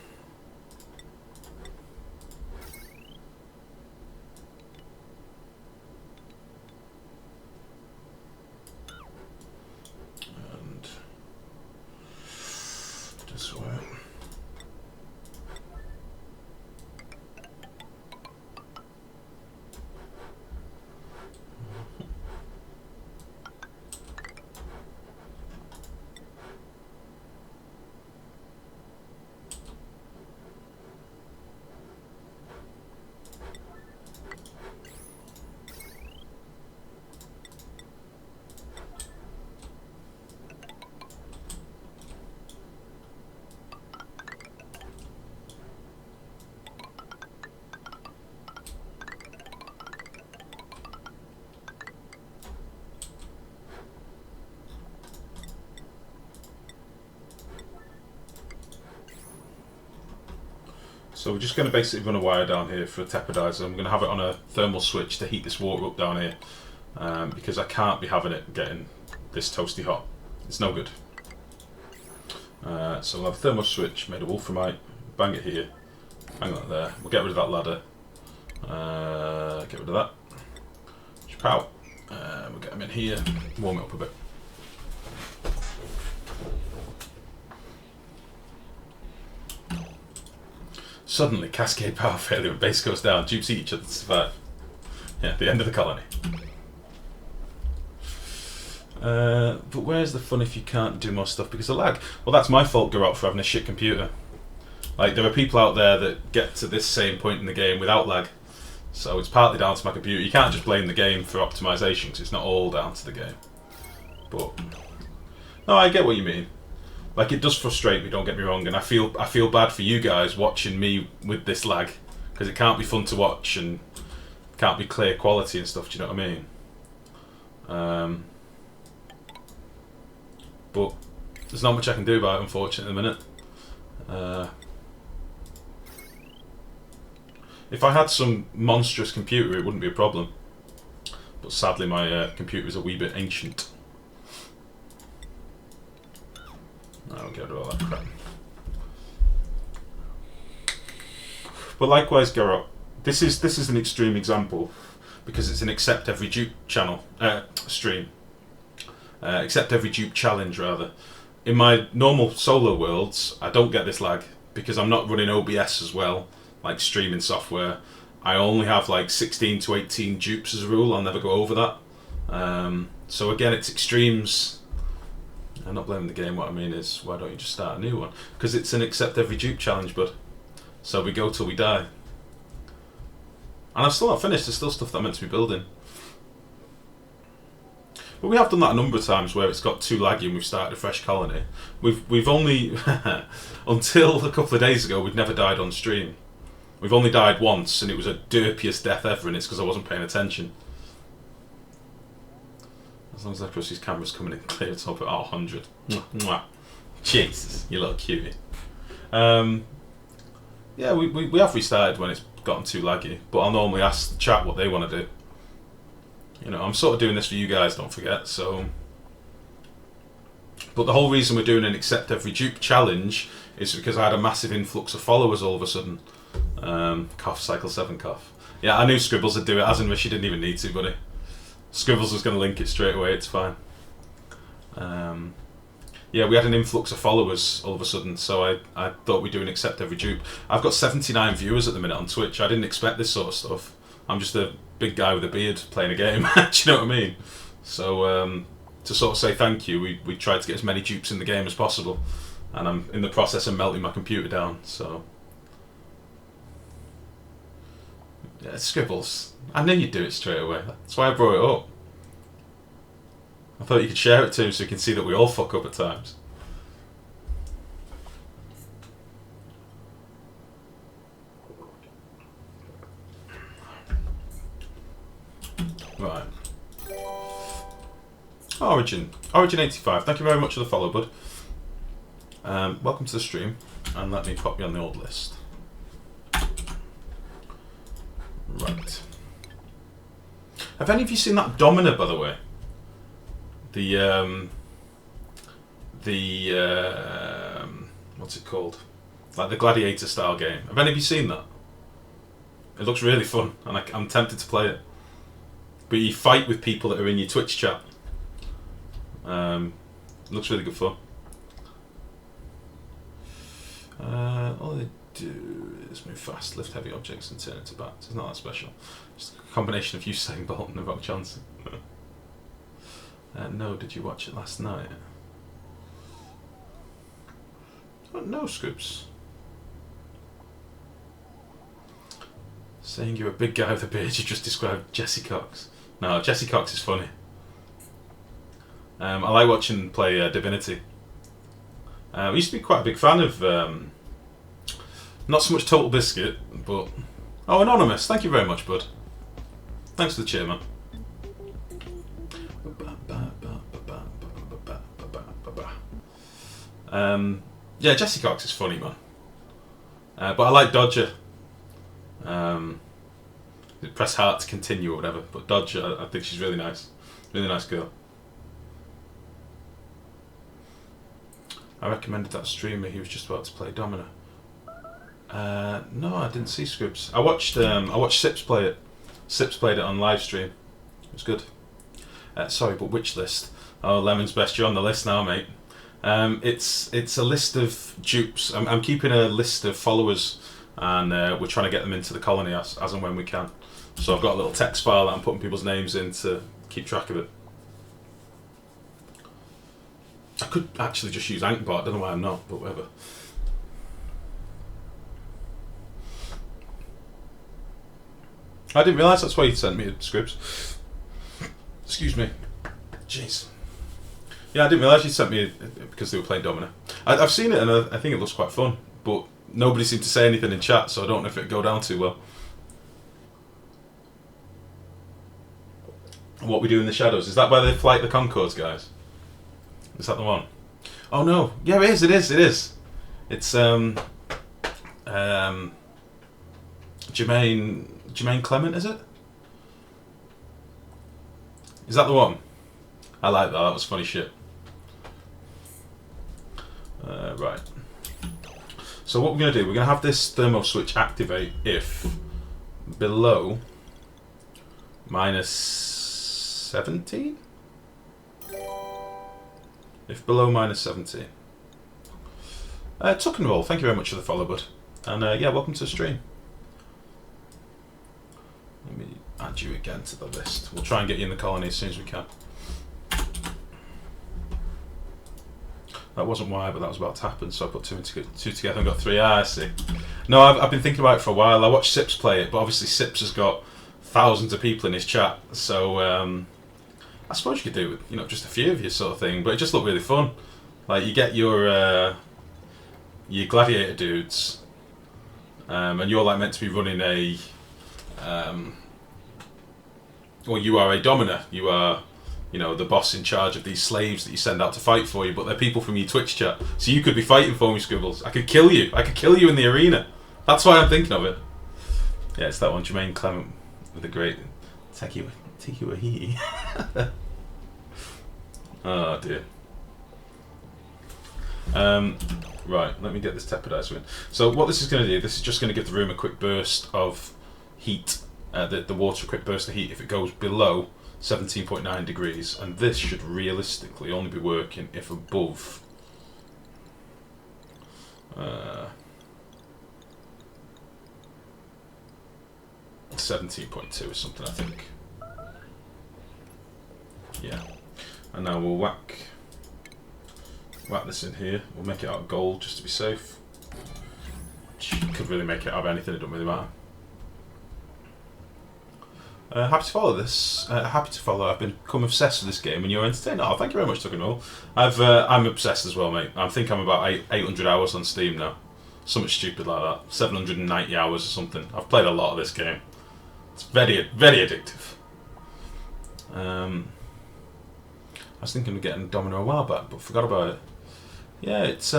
So we're just going to basically run a wire down here for a tepidizer. I'm going to have it on a thermal switch to heat this water up down here, because I can't be having it getting this toasty hot. It's no good. So we'll have a thermal switch made of wolframite, bang it here, bang that there. We'll get rid of that ladder, get rid of that. Pow. We'll get them in here, warm it up a bit. Suddenly, cascade power failure, base goes down, dupes eat each other to survive. Yeah, the end of the colony. But where's the fun if you can't do more stuff because of lag? Well, that's my fault, Garot, for having a shit computer. Like, there are people out there that get to this same point in the game without lag. So it's partly down to my computer. You can't just blame the game for optimization, because it's not all down to the game. But no, I get what you mean. Like, it does frustrate me, don't get me wrong, and I feel bad for you guys watching me with this lag, because it can't be fun to watch and can't be clear quality and stuff. Do you know what I mean? But there's not much I can do about it, unfortunately, at the minute. If I had some monstrous computer, it wouldn't be a problem. But sadly, my computer is a wee bit ancient. I'll get rid of all that crap. But likewise, Garrett, this is an extreme example because it's an accept every dupe channel stream. Accept every dupe challenge rather. In my normal solo worlds, I don't get this lag because I'm not running OBS as well, like streaming software. I only have like 16 to 18 dupes as a rule. I'll never go over that. So again, it's extremes. I'm not blaming the game. What I mean is, why don't you just start a new one? Because it's an accept every dupe challenge, bud. So we go till we die. And I've still not finished. There's still stuff that I'm meant to be building. But we have done that a number of times where it's got too laggy and we've started a fresh colony. We've only until a couple of days ago we'd never died on stream. We've only died once, and it was a derpiest death ever, and it's because I wasn't paying attention. As long as Leprosy's camera's coming in clear, it's up at 100. Mwah. Jesus, you little cutie. Yeah, we have restarted when it's gotten too laggy, but I'll normally ask the chat what they want to do. You know, I'm sort of doing this for you guys, don't forget, so... But the whole reason we're doing an Accept Every Dupe challenge is because I had a massive influx of followers all of a sudden. Cough, Cycle 7 cough. Yeah, I knew Scribbles would do it, as in which you didn't even need to, buddy. Scribbles was going to link it straight away, it's fine. Yeah, we had an influx of followers all of a sudden, so I thought we'd do an Accept Every Dupe. I've got 79 viewers at the minute on Twitch. I didn't expect this sort of stuff. I'm just a big guy with a beard playing a game. Do you know what I mean? So to sort of say thank you, we tried to get as many dupes in the game as possible, and I'm in the process of melting my computer down. So yeah, Scribbles. I knew you'd do it straight away. That's why I brought it up. I thought you could share it too, so you can see that we all fuck up at times. Right. Origin 85. Thank you very much for the follow, bud. Welcome to the stream, and let me pop you on the old list. Right. Have any of you seen that Domina, by the way? What's it called? Like the Gladiator style game. Have any of you seen that? It looks really fun, and I'm tempted to play it. But you fight with people that are in your Twitch chat. It looks really good fun. All they do is move fast, lift heavy objects, and turn into bats. It's not that special. Just a combination of Usain Bolt and Rock Johnson. No, did you watch it last night? Oh, no, Scoops. Saying you're a big guy with a beard, you just described Jesse Cox. No, Jesse Cox is funny. I like watching him play Divinity. I used to be quite a big fan of, not so much Total Biscuit, but... Oh, Anonymous, thank you very much, bud. Thanks for the cheer, man. Yeah, Jesse Cox is funny, man. But I like Dodger. Press heart to continue or whatever. But Dodger, I think she's really nice. Really nice girl. I recommended that streamer. He was just about to play Domino. No, I didn't see Scribs. I watched Sips play it. Sips played it on live stream. It was good. Sorry, but which list? Oh, Lemon's Best. You're on the list now, mate. It's a list of dupes. I'm keeping a list of followers, and we're trying to get them into the colony as and when we can. So I've got a little text file that I'm putting people's names in to keep track of it. I could actually just use Ankbot, I don't know why I'm not, but whatever. I didn't realise that's why you sent me scripts. Excuse me. Jeez. Yeah, I didn't realise you sent me because they were playing Domino. I've seen it and I think it looks quite fun, but nobody seemed to say anything in chat, so I don't know if it'd go down too well. What we do in the shadows, is that where they flight the Concords, guys? Is that the one? Oh no, yeah, it is. It's Jermaine Clement, is it? Is that the one? I like that was funny shit. Right. So what we're going to do, we're going to have this thermo switch activate if below -17? If below -17. Tuck and Roll, thank you very much for the follow, bud. And yeah, welcome to the stream. Let me add you again to the list. We'll try and get you in the colony as soon as we can. That wasn't why, but that was about to happen, so I put two together and got three. Ah, I see. No, I've been thinking about it for a while. I watched Sips play it, but obviously Sips has got thousands of people in his chat, so I suppose you could do it with, just a few of you sort of thing. But it just looked really fun. Like you get your gladiator dudes, and you're like meant to be running a, or you are a dominer. You are, the boss in charge of these slaves that you send out to fight for you. But they're people from your Twitch chat, so you could be fighting for me, Scribbles. I could kill you. I could kill you in the arena. That's why I'm thinking of it. Yeah, it's that one, Jermaine Clement with a great take you a he. Oh dear. Right, let me get this tepidizer in. So what this is going to do, this is just going to give the room a quick burst of heat, the water a quick burst of heat if it goes below 17.9 degrees, and this should realistically only be working if above 17.2 or something, I think. Yeah. And now we'll whack this in here. We'll make it out of gold just to be safe. Could really make it out of anything, it doesn't really matter. Happy to follow this. Happy to follow. I've become obsessed with this game, and you're entertained. Oh, thank you very much, Tuck and Roll. I'm obsessed as well, mate. I think I'm about 800 hours on Steam now. Something stupid like that. 790 hours or something. I've played a lot of this game. It's very, very addictive. I was thinking of getting Domino a while back, but forgot about it. Yeah, it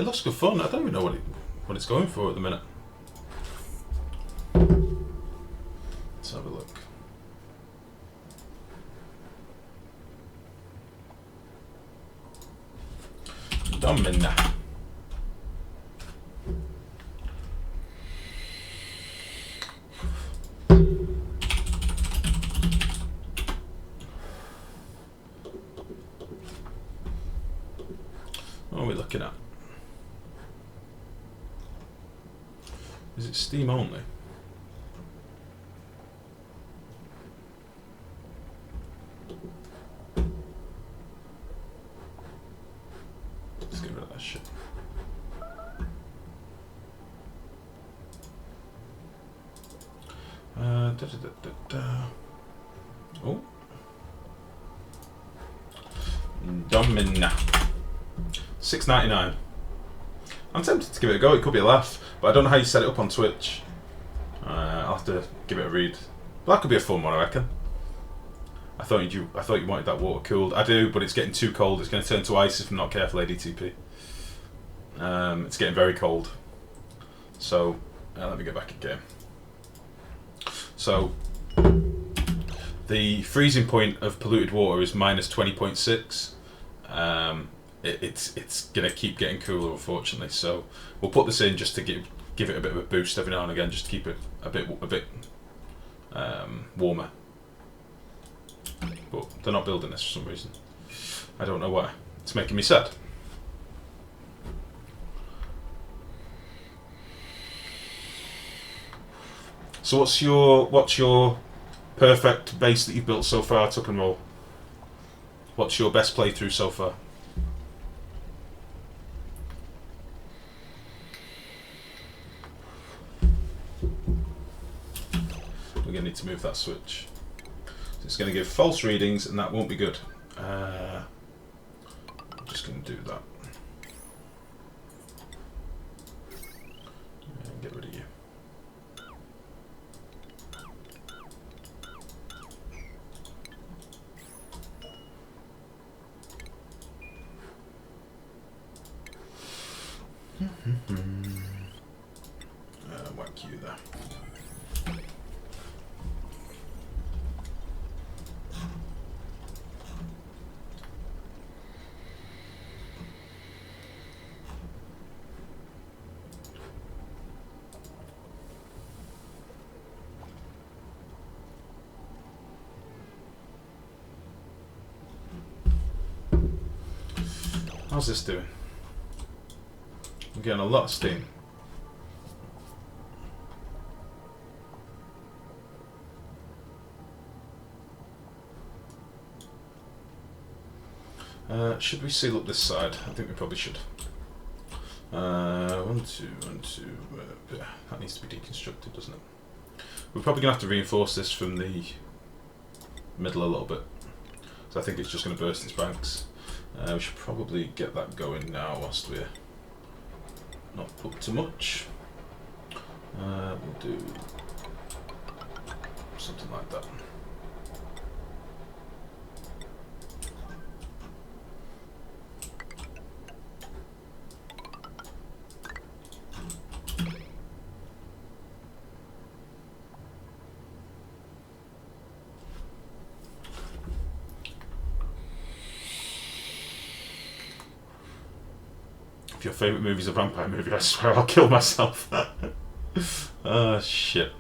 looks good fun. I don't even know what it's going for at the minute. Let's have a look. Domina. What are we looking at? Is it Steam only? Let's get rid of that shit. Oh. Domina. $6.99. I'm tempted to give it a go. It could be a laugh, but I don't know how you set it up on Twitch. I'll have to give it a read. But that could be a fun one, I reckon. I thought you wanted that water cooled. I do, but it's getting too cold. It's going to turn to ice if I'm not careful, ADTP. It's getting very cold. So let me get back in game. So the freezing point of polluted water is minus 20.6. It's gonna keep getting cooler, unfortunately. So we'll put this in just to give it a bit of a boost every now and again, just to keep it a bit warmer. But they're not building this for some reason. I don't know why. It's making me sad. So what's your perfect base that you've built so far, Tuck and Roll? What's your best playthrough so far? We're going to need to move that switch. So it's going to give false readings, and that won't be good. I'm just going to do that. And get rid of you. Whack you there. How's this doing? I'm getting a lot of steam. Should we seal up this side? I think we probably should. Where one, two. That needs to be deconstructed, doesn't it? We're probably going to have to reinforce this from the middle a little bit. So I think it's just going to burst its banks. We should probably get that going now whilst we're not up too much. We'll do something like that. If your favourite movie is a vampire movie, I swear I'll kill myself. Oh shit.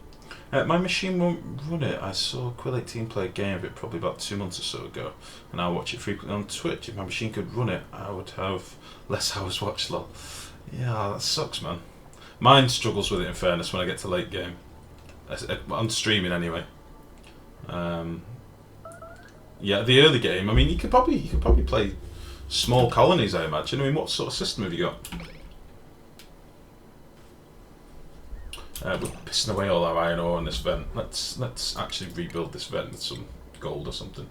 My machine won't run it. I saw Quill18 play a game of it probably about 2 months or so ago, and I watch it frequently on Twitch. If my machine could run it, I would have less hours watched, lol. Yeah, that sucks, man. Mine struggles with it, in fairness, when I get to late game. I'm streaming anyway. Yeah, the early game, I mean, you could probably play small colonies, I imagine. I mean, what sort of system have you got? We're pissing away all our iron ore in this vent. Let's actually rebuild this vent with some gold or something.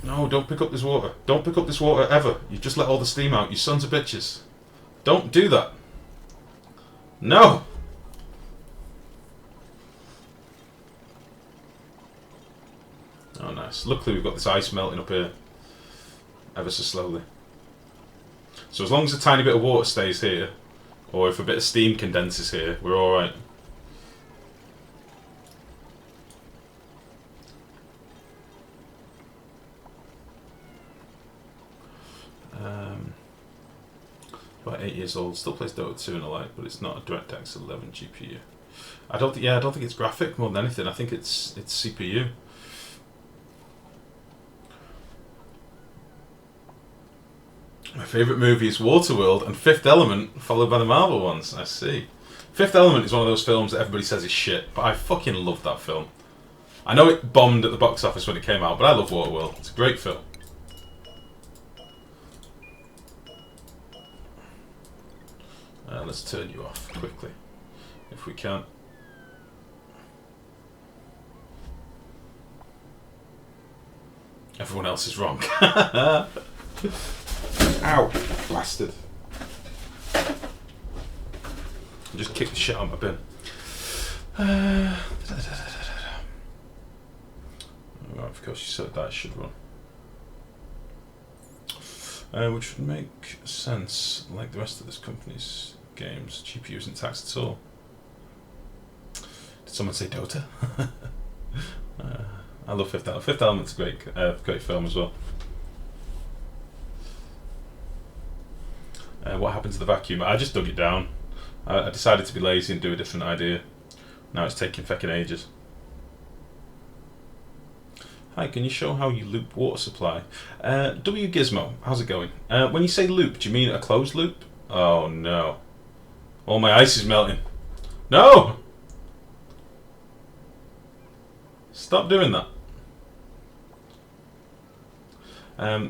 No, don't pick up this water. Don't pick up this water ever. You just let all the steam out, you sons of bitches. Don't do that. No! Oh, nice. Luckily we've got this ice melting up here. Ever so slowly. So as long as a tiny bit of water stays here, or if a bit of steam condenses here, we're alright. About 8 years old, still plays Dota 2 and the like, but it's not a DirectX 11 GPU. I don't think it's graphic more than anything. I think it's CPU. My favourite movie is Waterworld and Fifth Element, followed by the Marvel ones. I see. Fifth Element is one of those films that everybody says is shit, but I fucking love that film. I know it bombed at the box office when it came out, but I love Waterworld. It's a great film. Let's turn you off quickly, if we can. Everyone else is wrong. Ow, blasted. I just kicked the shit out of my bin. Right, of course you said that should run. Which would make sense, like the rest of this company's games. GPU isn't taxed at all. Did someone say Dota? I love Fifth Element. Fifth Element's a great film as well. What happened to the vacuum? I just dug it down. I decided to be lazy and do a different idea. Now it's taking feckin' ages. Hi, can you show how you loop water supply? W Gizmo, how's it going? When you say loop, do you mean a closed loop? Oh no. All my ice is melting. No! Stop doing that.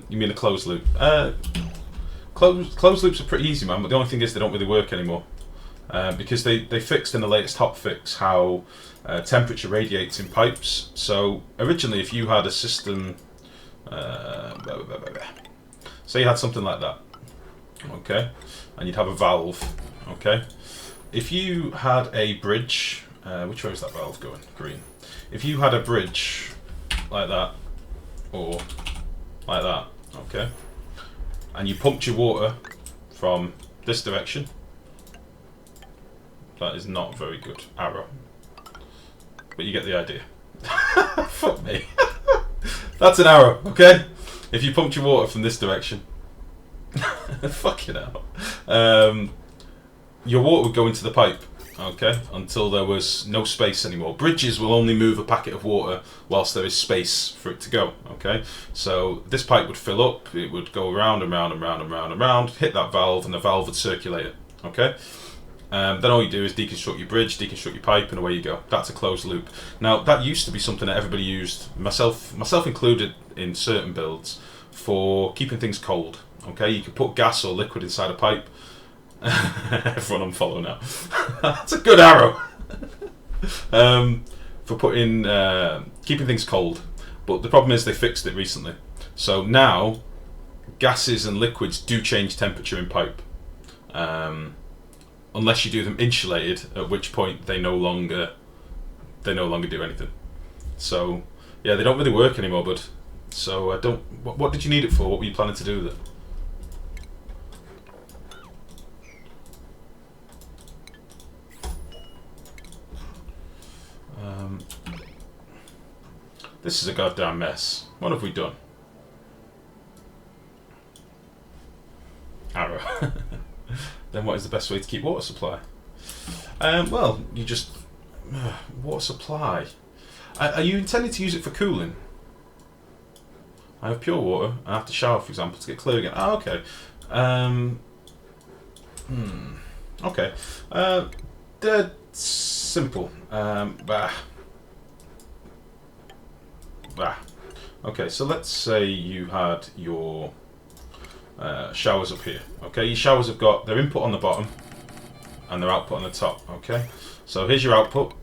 You mean a closed loop? Closed loops are pretty easy, man, but the only thing is they don't really work anymore. Because they fixed in the latest hotfix how temperature radiates in pipes. So originally, if you had a system, say you had something like that, okay, and you'd have a valve, okay. If you had a bridge, which way is that valve going? Green. If you had a bridge like that, or like that, okay, and you pumped your water from this direction. That is not a very good arrow. But you get the idea. Fuck me. That's an arrow, okay? If you pumped your water from this direction. Fucking hell. Your water would go into the pipe. okay, until there was no space anymore. Bridges will only move a packet of water whilst there is space for it to go, okay? So this pipe would fill up, it would go around and round and round and round and round, hit that valve, and the valve would circulate it, okay? Then all you do is deconstruct your bridge, deconstruct your pipe, and away you go. That's a closed loop. Now, that used to be something that everybody used, myself included in certain builds, for keeping things cold, okay? You could put gas or liquid inside a pipe. Everyone unfollow now. That's a good arrow. For putting keeping things cold, but the problem is they fixed it recently. So now gases and liquids do change temperature in pipe, unless you do them insulated, at which point they no longer do anything. So yeah, they don't really work anymore, bud. So I don't. What did you need it for? What were you planning to do with it? This is a goddamn mess. What have we done? Arrow. Then what is the best way to keep water supply? Well, you just... water supply. Are you intending to use it for cooling? I have pure water. I have to shower, for example, to get clear again. Ah, okay. Okay. Dead simple. Okay, so let's say you had your showers up here. Okay, your showers have got their input on the bottom and their output on the top. Okay, so here's your output.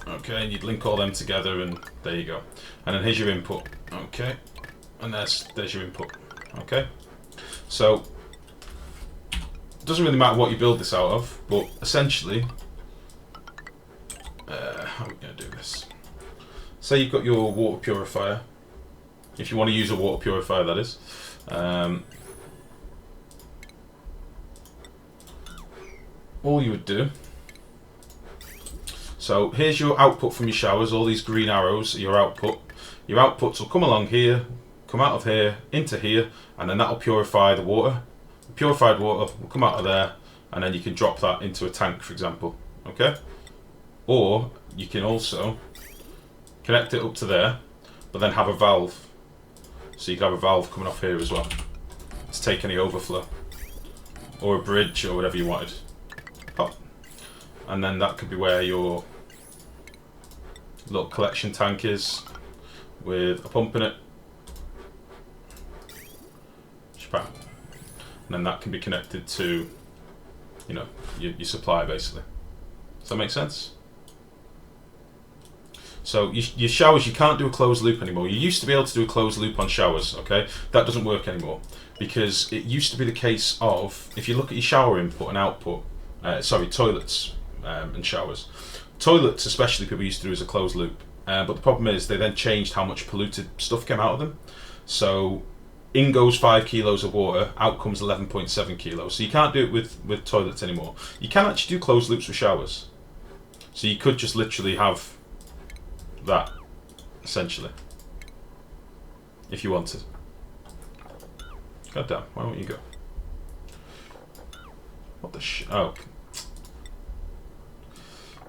Okay, and you'd link all them together, and there you go. And then here's your input. Okay, and there's your input. Okay, so it doesn't really matter what you build this out of, but essentially, how are we going to do this? Say you've got your water purifier, if you want to use a water purifier, that is. All you would do, so here's your output from your showers, all these green arrows are your output. Your outputs will come along here, come out of here, into here, and then that will purify the water. The purified water will come out of there, and then you can drop that into a tank, for example. Okay? Or you can also connect it up to there, but then have a valve. So you can have a valve coming off here as well to take any overflow, or a bridge, or whatever you wanted. Pop. And then that could be where your little collection tank is, with a pump in it. And then that can be connected to, you know, your supply, basically. Does that make sense? So your showers, you can't do a closed loop anymore. You used to be able to do a closed loop on showers, okay? That doesn't work anymore, because it used to be the case of, if you look at your shower input and output, toilets and showers. Toilets especially people used to do as a closed loop, but the problem is they then changed how much polluted stuff came out of them. So in goes 5 kilos of water, out comes 11.7 kilos. So you can't do it with toilets anymore. You can actually do closed loops with showers. So you could just literally have that, essentially, if you wanted. God damn, why won't you go? What the oh.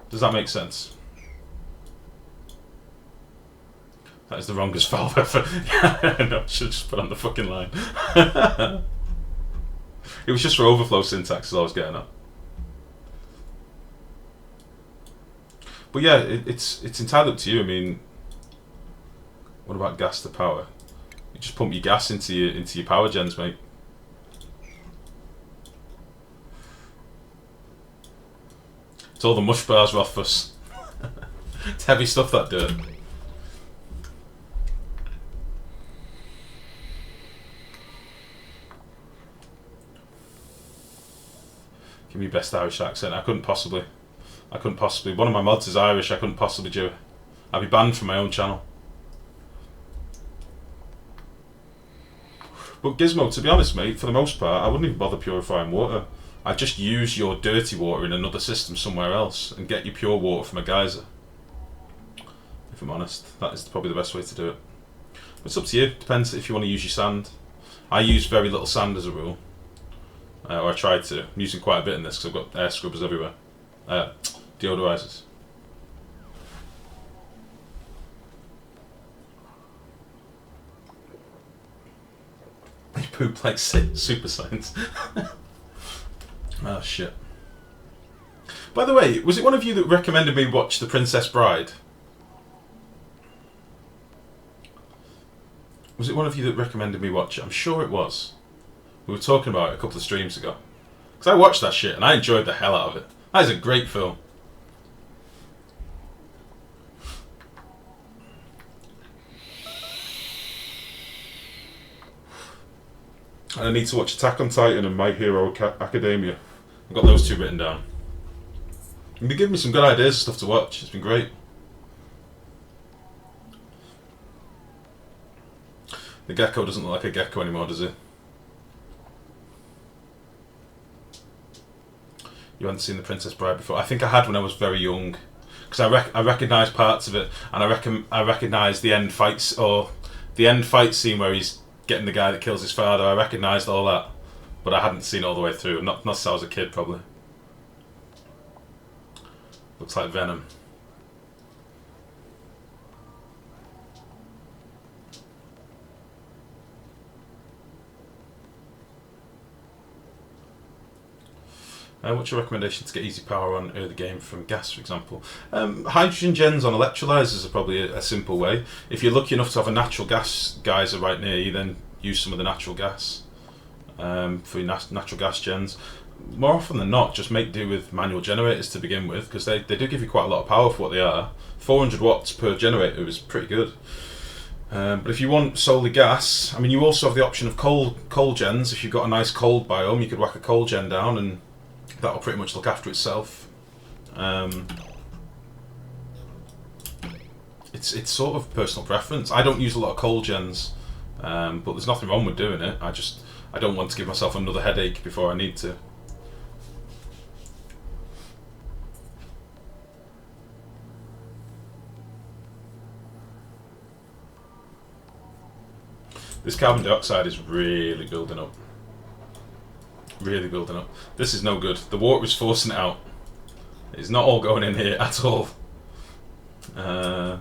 Does that make sense? That is the wrongest valve ever. No, I should just put on the fucking line. It was just for overflow syntax, as I was getting at. But yeah, it's entirely up to you. I mean, what about gas to power? You just pump your gas into your power gens, mate. It's all the mush bars, Rothfuss. It's heavy stuff, that dirt. Give me best Irish accent. I couldn't possibly. One of my mods is Irish. I couldn't possibly do it. I'd be banned from my own channel. But Gizmo, to be honest, mate, for the most part, I wouldn't even bother purifying water. I'd just use your dirty water in another system somewhere else and get your pure water from a geyser. If I'm honest, that is probably the best way to do it. But it's up to you. Depends if you want to use your sand. I use very little sand as a rule. Or I tried to. I'm using quite a bit in this because I've got air scrubbers everywhere. Deodorizers. You poop like super science. Oh shit. By the way, was it one of you that recommended me watch The Princess Bride? Was it one of you that recommended me watch it? I'm sure it was. We were talking about it a couple of streams ago. Because I watched that shit and I enjoyed the hell out of it. That is a great film. And I need to watch Attack on Titan and My Hero Academia. I've got those two written down. You've been giving me some good ideas and stuff to watch. It's been great. The gecko doesn't look like a gecko anymore, does it? You hadn't seen The Princess Bride before? I think I had when I was very young. Because I recognised parts of it, and I recognised the end fights, or the end fight scene where he's getting the guy that kills his father. I recognised all that, but I hadn't seen it all the way through. Not since I was a kid, probably. Looks like Venom. What's your recommendation to get easy power on early game from gas, for example? Hydrogen gens on electrolyzers are probably a simple way. If you're lucky enough to have a natural gas geyser right near you, then use some of the natural gas for your natural gas gens. More often than not, just make do with manual generators to begin with, because they do give you quite a lot of power for what they are. 400 watts per generator is pretty good. But if you want solely gas, I mean, you also have the option of coal gens. If you've got a nice cold biome, you could whack a coal gen down and that'll pretty much look after itself. It's sort of personal preference. I don't use a lot of coal gens, but there's nothing wrong with doing it. I don't want to give myself another headache before I need to. This carbon dioxide is really building up. Really building up. This is no good. The water is forcing it out. It's not all going in here at all. Yeah,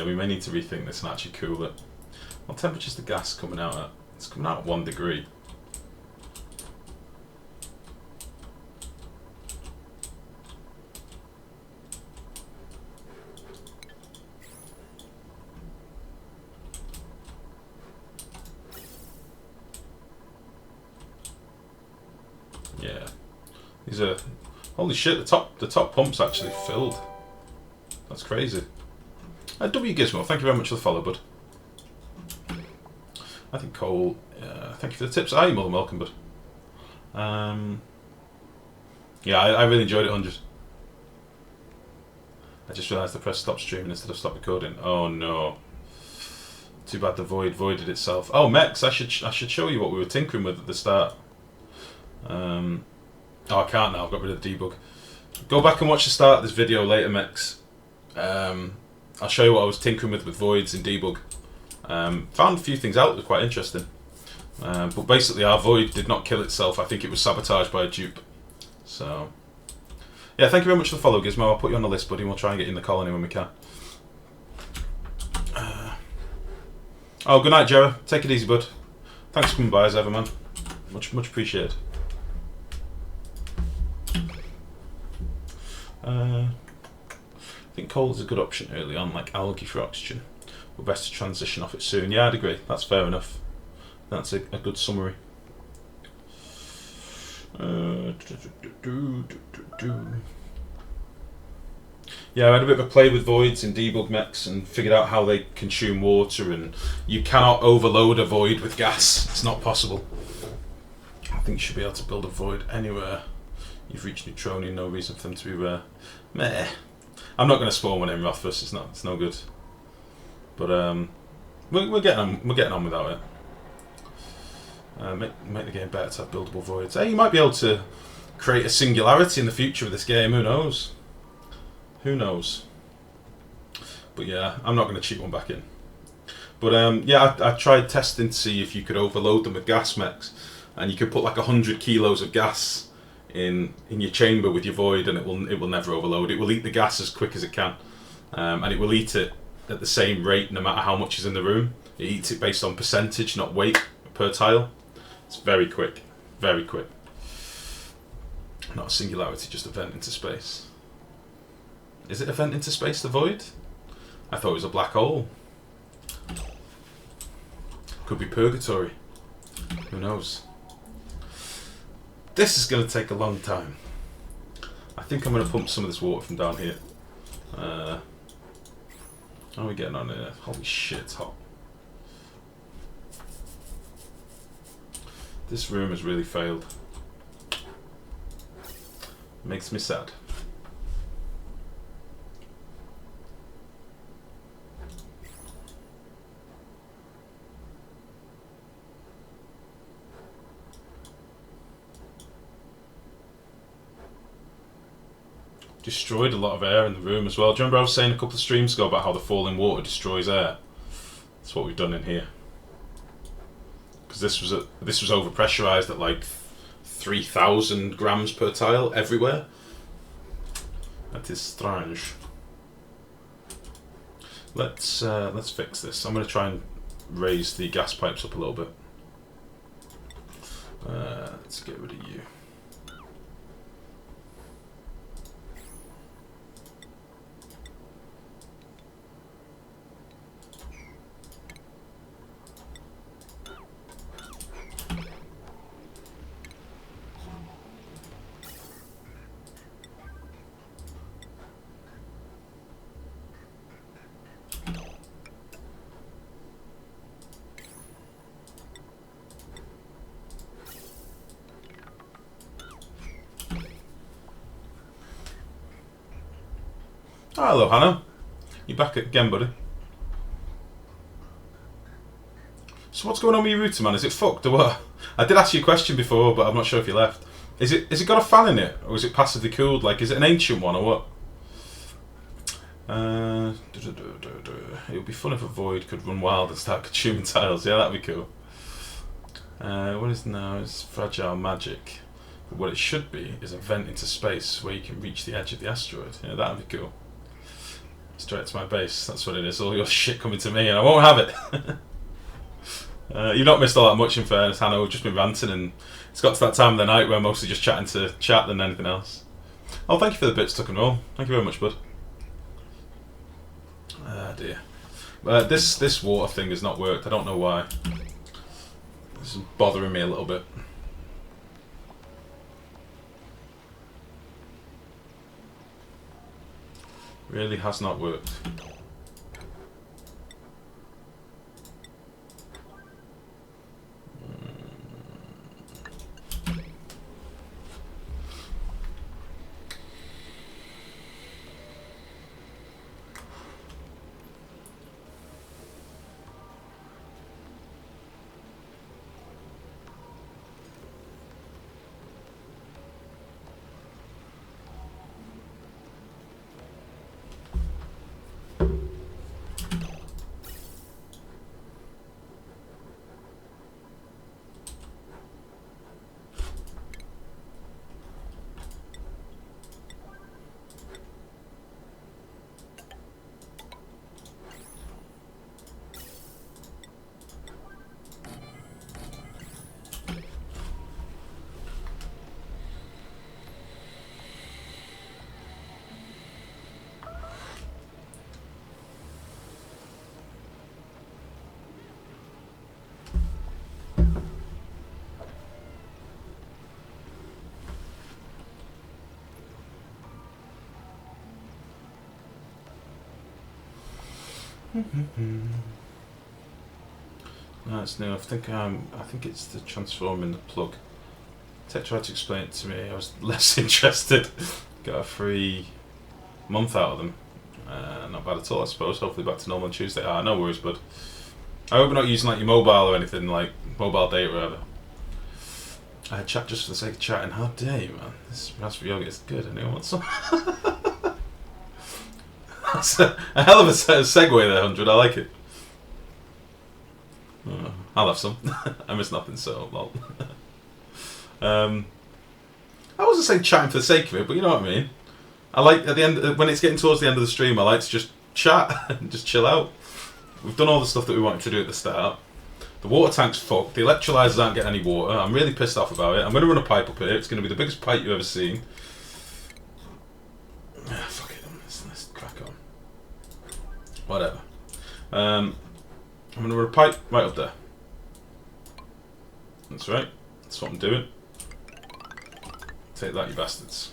we may need to rethink this and actually cool it. What temperature's the gas coming out at? It's coming out at 1 degree. Yeah. These are... Holy shit, the top pump's actually filled. That's crazy. W Gizmo, thank you very much for the follow, bud. I think Cole, thank you for the tips. You're more than welcome, bud. Yeah, I really enjoyed it, 100. I just realised I pressed stop streaming instead of stop recording. Oh no. Too bad the void voided itself. Oh, Mex, I should show you what we were tinkering with at the start. Oh, I can't now, I've got rid of the debug. Go back and watch the start of this video later, Mex. I'll show you what I was tinkering with voids in debug. Found a few things out that were quite interesting. But basically our void did not kill itself. I think it was sabotaged by a dupe. So, yeah, thank you very much for the follow, Gizmo. I'll put you on the list, buddy, and we'll try and get you in the colony when we can. Oh, good night, Jerry. Take it easy, bud. Thanks for coming by as ever, man. Much appreciated. I think coal is a good option early on, like algae for oxygen. We're best to transition off it soon. Yeah, I'd agree. That's fair enough. That's a good summary. Yeah, I had a bit of a play with voids in debug mechs and figured out how they consume water, and you cannot overload a void with gas. It's not possible. I think you should be able to build a void anywhere you've reached neutronium. No reason for them to be rare. Meh. I'm not going to spawn one in Rothfuss. It's no good. But we're getting on without it. Make the game better to have buildable voids. Hey, you might be able to create a singularity in the future of this game. Who knows? Who knows? But yeah, I'm not going to cheat one back in. But yeah, I tried testing to see if you could overload them with gas mechs, and you could put like 100 kilos of gas in your chamber with your void, and it will never overload. It will eat the gas as quick as it can, and it will eat it at the same rate no matter how much is in the room. It eats it based on percentage, not weight per tile. It's very quick, very quick. Not a singularity, just a vent into space. Is it a vent into space, the void? I thought it was a black hole. Could be purgatory. Who knows? This is going to take a long time. I think I'm going to pump some of this water from down here. How are we getting on here? Holy shit, it's hot. This room has really failed. Makes me sad. Destroyed a lot of air in the room as well. Do you remember I was saying a couple of streams ago about how the falling water destroys air? That's what we've done in here. Because this was over pressurized at like 3,000 grams per tile everywhere. That is strange. Let's fix this. I'm going to try and raise the gas pipes up a little bit. Let's get rid of you. Oh, hello, Hannah. You back again, buddy? So what's going on with your router, man? Is it fucked or what? I did ask you a question before, but I'm not sure if you left. Is it got a fan in it, or is it passively cooled? Like, is it an ancient one or what? It would be fun if a void could run wild and start consuming tiles. Yeah, that'd be cool. What is now is fragile magic. But what it should be is a vent into space where you can reach the edge of the asteroid. Yeah, that'd be cool. Straight to my base. That's what it is. All your shit coming to me, and I won't have it. You've not missed all that much, in fairness, Hannah. We've just been ranting, and it's got to that time of the night where I'm mostly just chatting to chat than anything else. Oh, thank you for the bits, Tuck and Roll. Thank you very much, bud. Ah, dear. This water thing has not worked. I don't know why. This is bothering me a little bit. Really has not worked. No, it's new. I think it's the transforming the plug. Tech tried to explain it to me. I was less interested. Got a free month out of them. Not bad at all, I suppose. Hopefully back to normal on Tuesday. No worries, bud. I hope we're not using like your mobile or anything, like mobile data or whatever. I had chat just for the sake of chatting. How dare you, man? This raspberry yogurt is good. Anyone want some? That's a hell of a segue there, 100. I like it. I'll have some. I miss nothing, so well. I wasn't saying chatting for the sake of it, but you know what I mean. I like at the end when it's getting towards the end of the stream. I like to just chat and just chill out. We've done all the stuff that we wanted to do at the start. The water tank's fucked. The electrolyzers aren't getting any water. I'm really pissed off about it. I'm going to run a pipe up here. It's going to be the biggest pipe you've ever seen. Fuck it. Let's crack on. Whatever. I'm going to run a pipe right up there. That's right. That's what I'm doing. Take that, you bastards.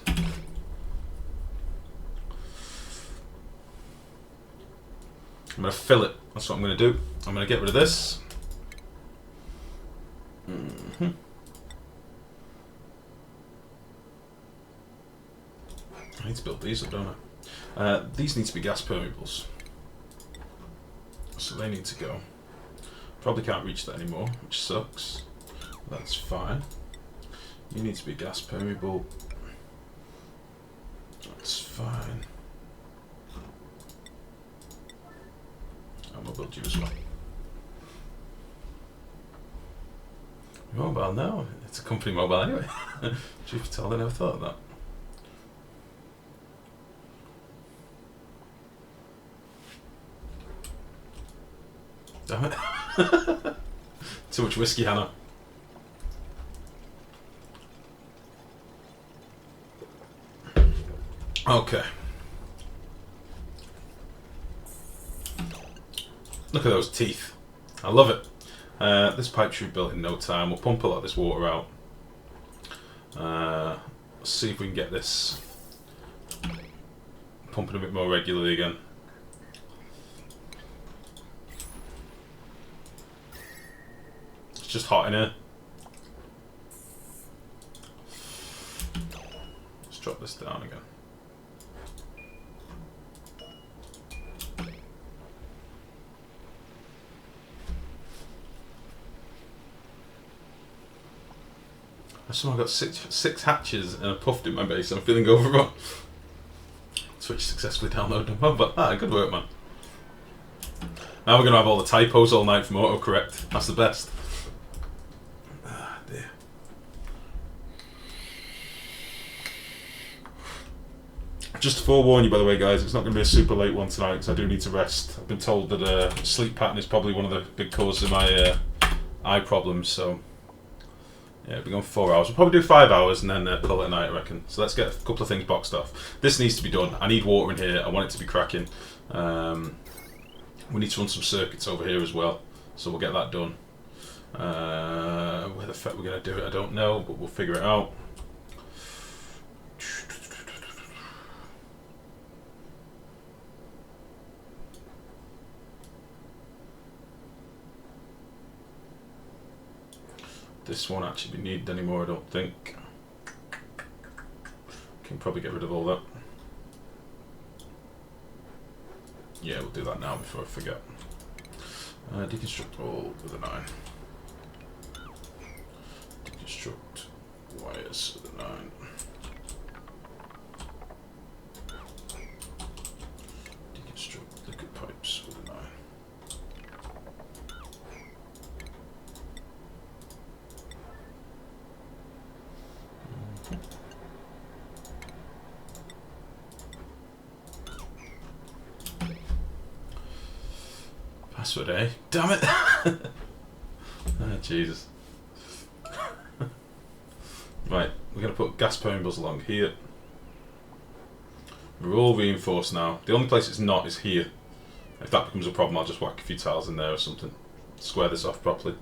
I'm going to fill it. That's what I'm going to do. I'm going to get rid of this. I need to build these up, don't I? These need to be gas permeables. So they need to go. Probably can't reach that anymore, which sucks. That's fine. You need to be gas permeable. That's fine. And we'll build you as well. Mobile now? It's a company mobile anyway. Truth be told, I never thought of that. Damn it. Too much whiskey, Hannah. Okay. Look at those teeth. I love it. This pipe should be built in no time. We'll pump a lot of this water out. Let's see if we can get this pumping a bit more regularly again. It's just hot in here. Let's drop this down again. I've somehow got six hatches and a puffed in my base. I'm feeling overrun. Switch successfully download them. But good work, man. Now we're going to have all the typos all night from autocorrect. That's the best. Ah, dear. Just to forewarn you, by the way, guys, it's not going to be a super late one tonight because I do need to rest. I've been told that sleep pattern is probably one of the big causes of my eye problems, so... yeah, we've been going for 4 hours. We'll probably do 5 hours and then call it a night, I reckon. So let's get a couple of things boxed off. This needs to be done. I need water in here. I want it to be cracking. We need to run some circuits over here as well. So we'll get that done. Where the fuck we're going to do it, I don't know, but we'll figure it out. This won't actually be needed anymore, I don't think. Can probably get rid of all that. Yeah, we'll do that now before I forget. Deconstruct all with a 9. Deconstruct wires with a 9. Deconstruct liquid pipes with a 9. Password A. Damn it! Oh, Jesus. Right, we're going to put gas permeables along here. We're all reinforced now. The only place it's not is here. If that becomes a problem, I'll just whack a few tiles in there or something. Square this off properly.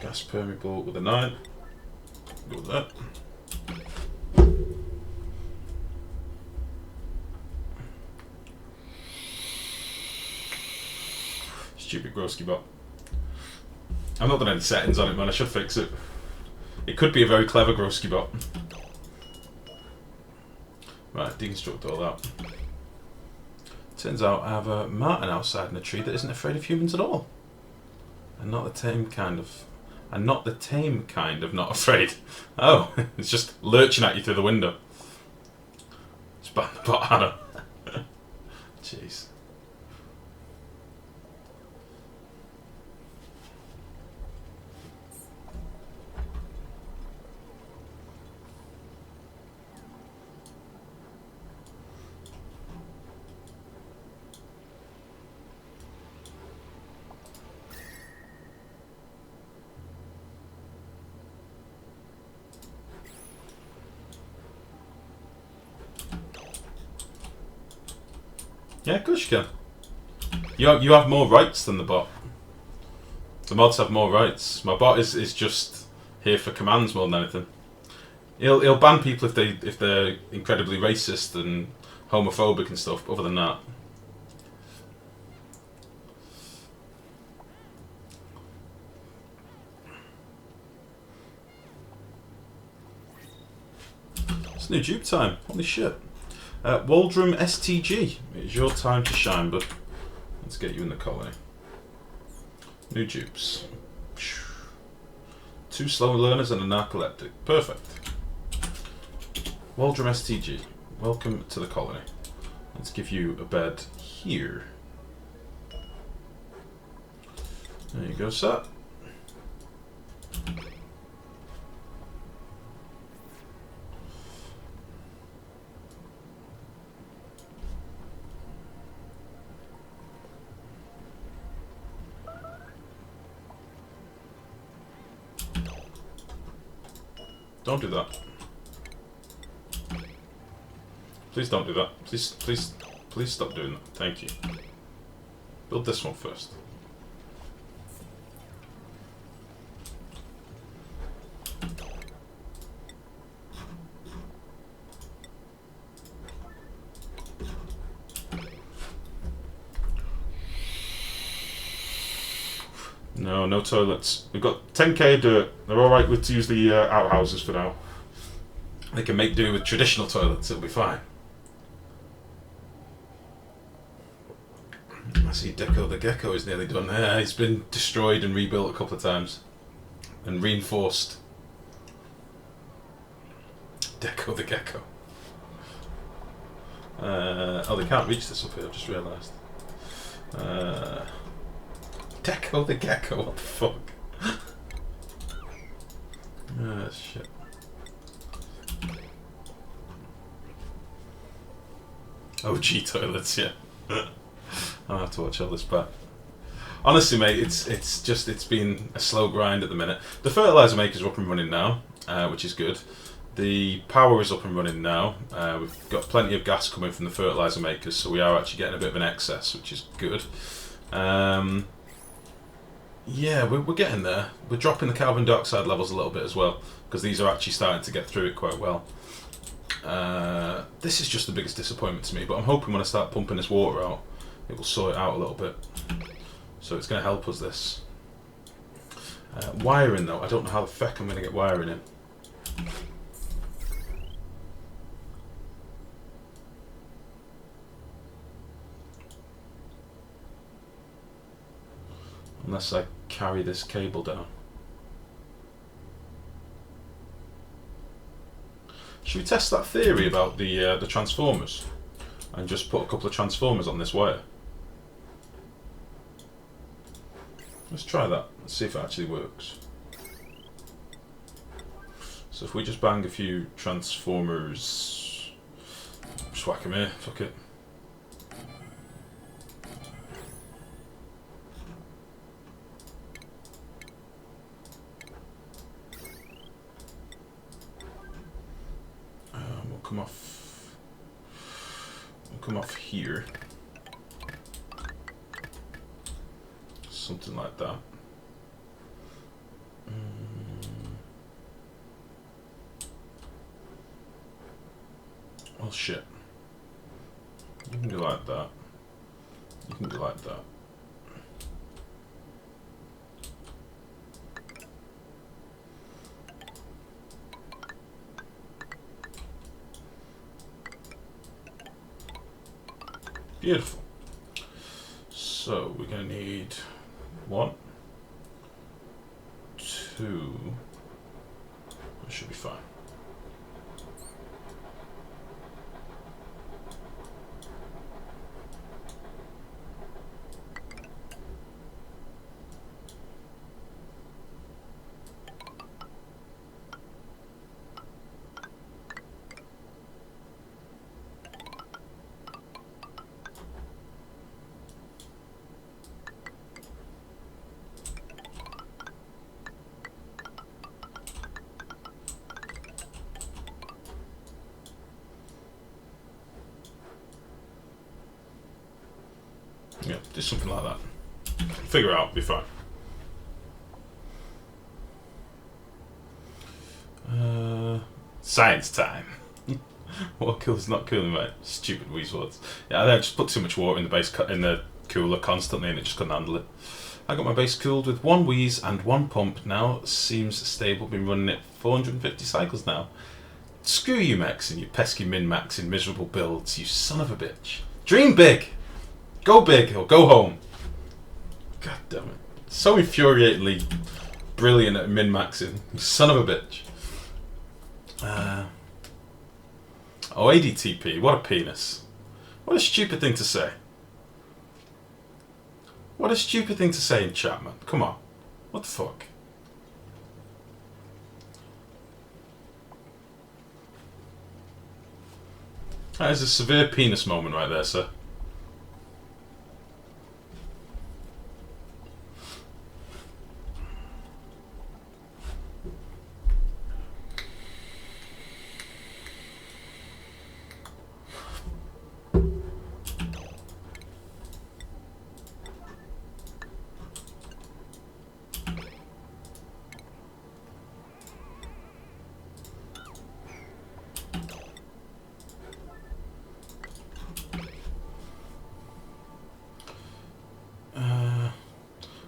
Gas permeable with a 9. Go with that. Stupid Grosky bot. I've not done any settings on it, man. I should fix it. It could be a very clever Grosky bot. Right, deconstruct all that. Turns out I have a marten outside in a tree that isn't afraid of humans at all. And not the tame kind of... and not the tame kind of not afraid. Oh, it's just lurching at you through the window. Just ban the bot, Hannah. Jeez. Yeah, of course you can. You have more rights than the bot. The mods have more rights. My bot is just here for commands more than anything. He'll ban people if they're incredibly racist and homophobic and stuff. But other than that, it's new dupe time. Holy shit! Waldrum STG, it's your time to shine, bud. Let's get you in the colony. New dupes. 2 slow learners and a narcoleptic. Perfect. Waldrum STG, welcome to the colony. Let's give you a bed here. There you go, sir. Don't do that. Please don't do that. Please stop doing that. Thank you. Build this one first. No toilets. We've got 10k of dirt. They're alright with to use the outhouses for now. They can make do with traditional toilets, it'll be fine. I see Deco the Gecko is nearly done. Yeah, he's been destroyed and rebuilt a couple of times. And reinforced. Deco the Gecko. Oh, they can't reach this up here, I just realised. Deco the Gecko, what the fuck? Ah, shit. OG toilets, yeah. I'll have to watch all this back. Honestly, mate, it's been a slow grind at the minute. The fertilizer maker's up and running now, which is good. The power is up and running now. We've got plenty of gas coming from the fertilizer makers, so we are actually getting a bit of an excess, which is good. Yeah, we're getting there. We're dropping the carbon dioxide levels a little bit as well, because these are actually starting to get through it quite well. This is just the biggest disappointment to me, but I'm hoping when I start pumping this water out, it will sort it out a little bit. So it's going to help us, this. Wiring though, I don't know how the feck I'm going to get wiring in. Unless I carry this cable down. Should we test that theory about the transformers? And just put a couple of transformers on this wire? Let's try that. Let's see if it actually works. So if we just bang a few transformers... Just whack them here, fuck it. We'll come off here. Something like that. Well, shit. You can do like that. You can do like that. Beautiful. So we're going to need 1, 2. That should be fine. Do something like that. Figure it out, be fine. Science time. What kills not cooling, mate? Stupid weasel. Yeah, I just put too much water in the base in the cooler constantly, and it just couldn't handle it. I got my base cooled with 1 wheeze and 1 pump. Now seems stable. Been running it 450 cycles now. Screw you, Max, and you pesky min-max in miserable builds. You son of a bitch. Dream big. Go big or go home. God damn it. So infuriatingly brilliant at min-maxing. You son of a bitch. Oh, ADTP, what a penis. What a stupid thing to say. What a stupid thing to say in chat, man. Come on. What the fuck? That is a severe penis moment right there, sir.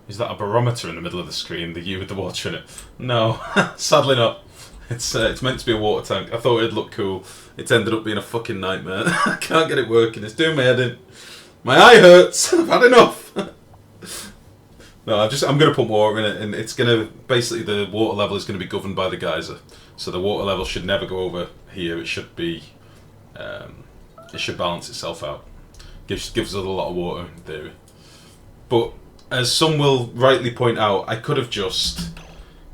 Is that a barometer in the middle of the screen? The U with the water in it? No, sadly not. It's meant to be a water tank. I thought it'd look cool. It's ended up being a fucking nightmare. I can't get it working. It's doing my head in. My eye hurts. I've had enough. No, I'm gonna put water in it, and it's gonna basically the water level is gonna be governed by the geyser. So the water level should never go over here. It should be. It should balance itself out. Gives us a lot of water in theory, but. As some will rightly point out, I could have just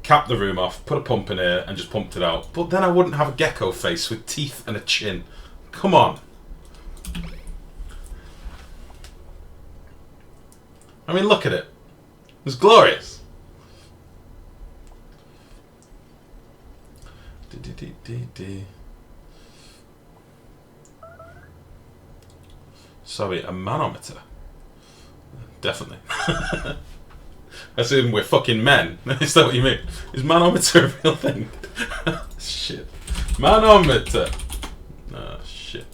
capped the room off, put a pump in here, and just pumped it out. But then I wouldn't have a gecko face with teeth and a chin. Come on. I mean, look at it. It's glorious. Sorry, a manometer. Definitely. As in, we're fucking men. Is that what you mean? Is manometer a real thing? Shit. Manometer. Oh, shit.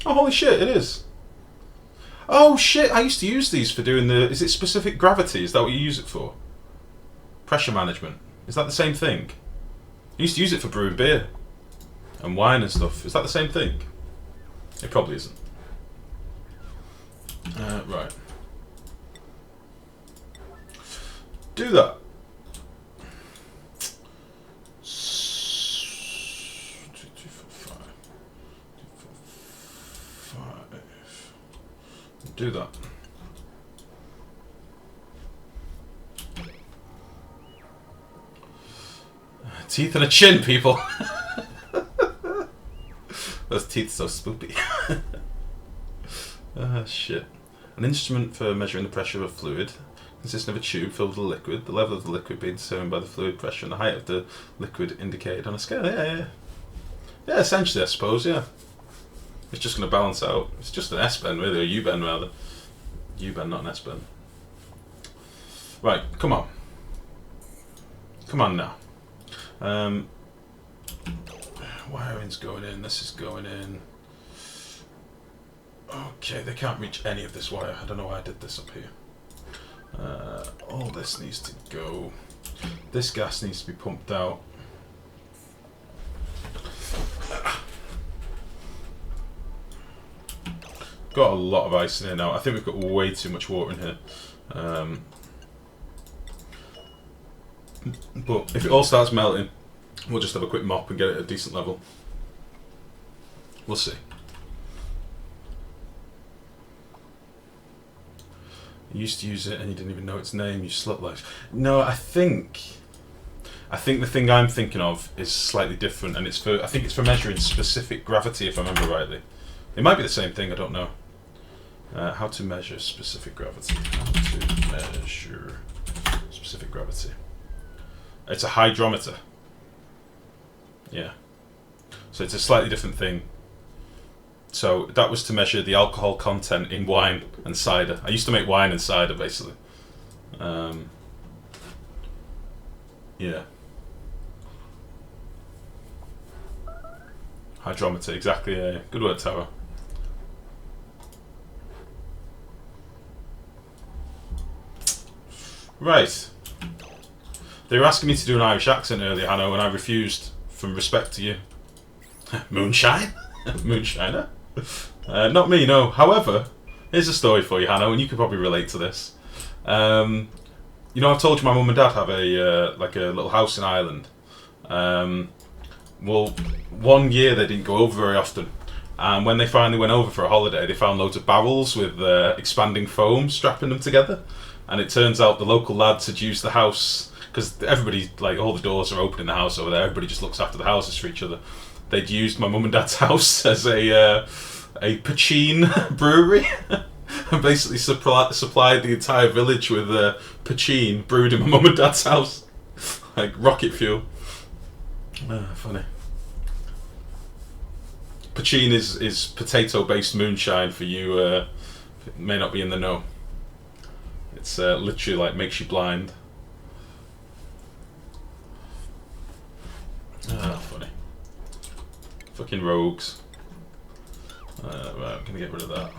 Oh, holy shit, it is. Oh, shit, I used to use these for doing the... Is it specific gravity? Is that what you use it for? Pressure management. Is that the same thing? I used to use it for brewing beer. And wine and stuff. Is that the same thing? It probably isn't. Right. Do that. Do that. Teeth and a chin, people. Those teeth so spoopy. Shit. An instrument for measuring the pressure of a fluid consisting of a tube filled with a liquid, the level of the liquid being determined by the fluid pressure and the height of the liquid indicated on a scale. Yeah, essentially, I suppose, yeah. It's just going to balance out. It's just an S-bend, really, or U-bend, rather. U-bend, not an S-bend. Right, come on. Come on now. Wiring's going in, this is going in. Okay, they can't reach any of this wire. I don't know why I did this up here. All this needs to go. This gas needs to be pumped out. Got a lot of ice in here now. I think we've got way too much water in here. But if it all starts melting, we'll just have a quick mop and get it at a decent level. We'll see. You used to use it and you didn't even know its name, you slut life. No, I think the thing I'm thinking of is slightly different, and I think it's for measuring specific gravity, if I remember rightly. It might be the same thing, I don't know. How to measure specific gravity. How to measure specific gravity. It's a hydrometer. Yeah. So it's a slightly different thing. So that was to measure the alcohol content in wine and cider. I used to make wine and cider, basically. Yeah. Hydrometer, exactly, yeah. Good word, Tara. Right. They were asking me to do an Irish accent earlier, Hanno, and I refused from respect to you. Moonshine? Moonshiner? Not me, no. However, here's a story for you, Hanno, and you could probably relate to this. You know, I've told you my mum and dad have a like a little house in Ireland. Well, one year they didn't go over very often, and when they finally went over for a holiday, they found loads of barrels with expanding foam strapping them together. And it turns out the local lads had used the house, because everybody, like, all the doors are open in the house over there, everybody just looks after the houses for each other. They'd used my mum and dad's house as a poachine brewery, and basically supplied the entire village with poachine brewed in my mum and dad's house, like rocket fuel. Funny. Poachine is potato-based moonshine for you may not be in the know. It's literally like makes you blind. Funny. Fucking rogues. Right, I'm gonna get rid of that.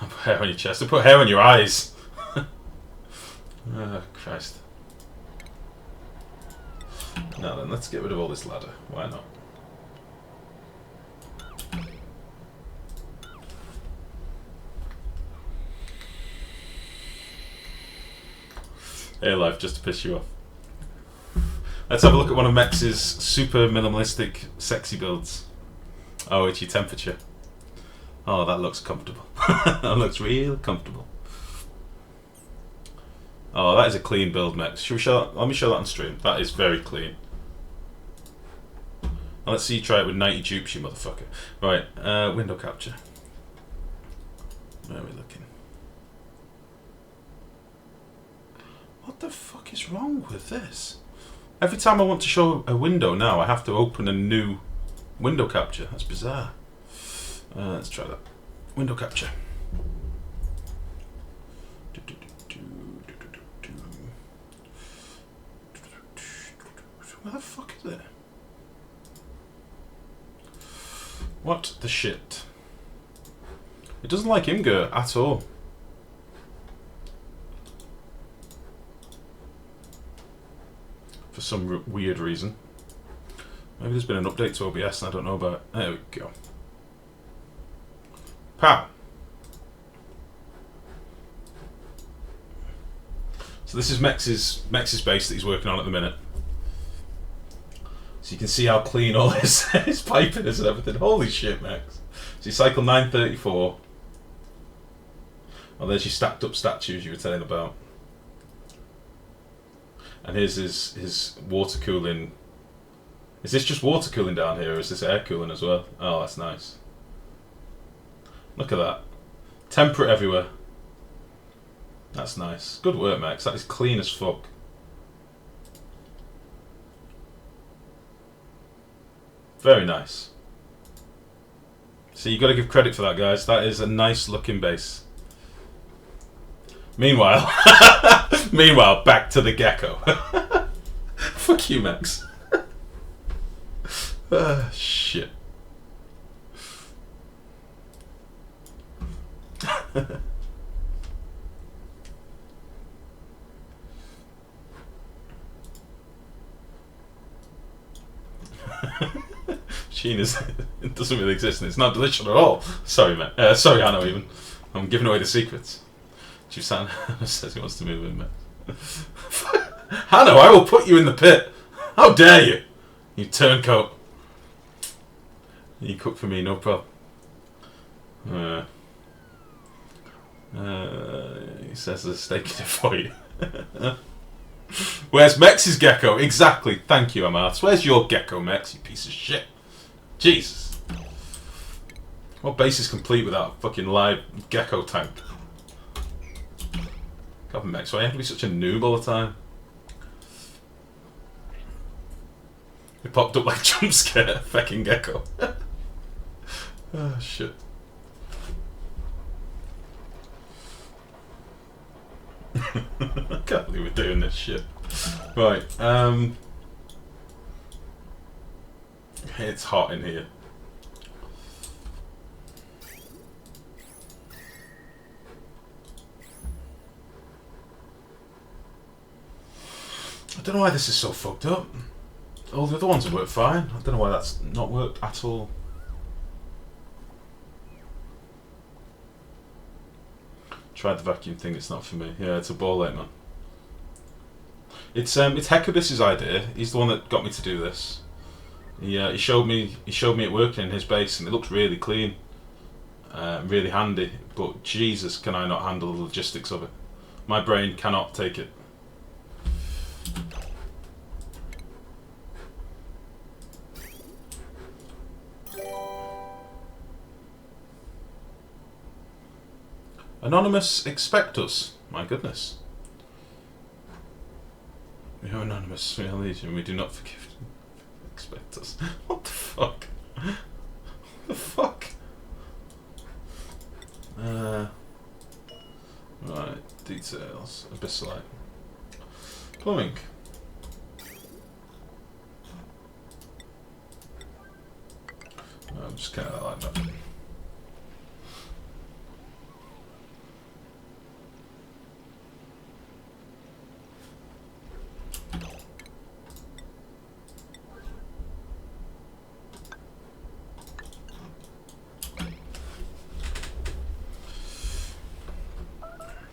I put hair on your chest. I put hair on your eyes. Christ. Now then, let's get rid of all this ladder. Why not? Hey, life, just to piss you off. Let's have a look at one of Mex's super minimalistic, sexy builds. Oh, it's your temperature. Oh, that looks comfortable. That looks real comfortable. Oh, that is a clean build, Mex. Should we show that? Let me show that on stream. That is very clean. Now let's see you try it with 90 dupes, you motherfucker. Right, window capture. Where are we looking? What the fuck is wrong with this? Every time I want to show a window now, I have to open a new window capture. That's bizarre. Let's try that. Window capture. Where the fuck is it? What the shit? It doesn't like Imgur at all. For some weird reason. Maybe there's been an update to OBS and I don't know about it. There we go. Pow! So this is Mex's base that he's working on at the minute. So you can see how clean all his piping is and everything. Holy shit, Mex. So you cycle 934. Oh, there's your stacked up statues you were telling about. And here's his water cooling. Is this just water cooling down here, or is this air cooling as well? Oh, that's nice. Look at that. Temperate everywhere. That's nice. Good work, Max. That is clean as fuck. Very nice. So you got to give credit for that, guys. That is a nice looking base. Meanwhile, back to the gecko. Fuck you, Max. Shit. Sheen is it doesn't really exist and it's not delicious at all. Sorry, man. Sorry, Hanno. Even I'm giving away the secrets. Jusan says he wants to move in, man. Hanno, I will put you in the pit. How dare you? You turncoat. You cook for me, no problem. He says there's a steak in it for you. Where's Mex's gecko? Exactly. Thank you, Amarth. Where's your gecko, Mex? You piece of shit. Jesus. What base is complete without a fucking live gecko tank? God, Mex, why you have to be such a noob all the time? It popped up like a jump scare, fucking gecko. Oh shit. I can't believe we're doing this shit. Right, it's hot in here. I don't know why this is so fucked up. All the other ones have worked fine. I don't know why that's not worked at all. Tried the vacuum thing, it's not for me. Yeah, it's a ball ache, man. It's Hecubus's idea. He's the one that got me to do this. He showed me it working in his base, and it looks really clean, really handy. But Jesus, can I not handle the logistics of it? My brain cannot take it. Anonymous, expect us. My goodness. We are anonymous, we are legion, we do not forgive. Expect us. What the fuck? What the fuck? Right, details. Abyssite. Plumbing. I'm just kind of like that.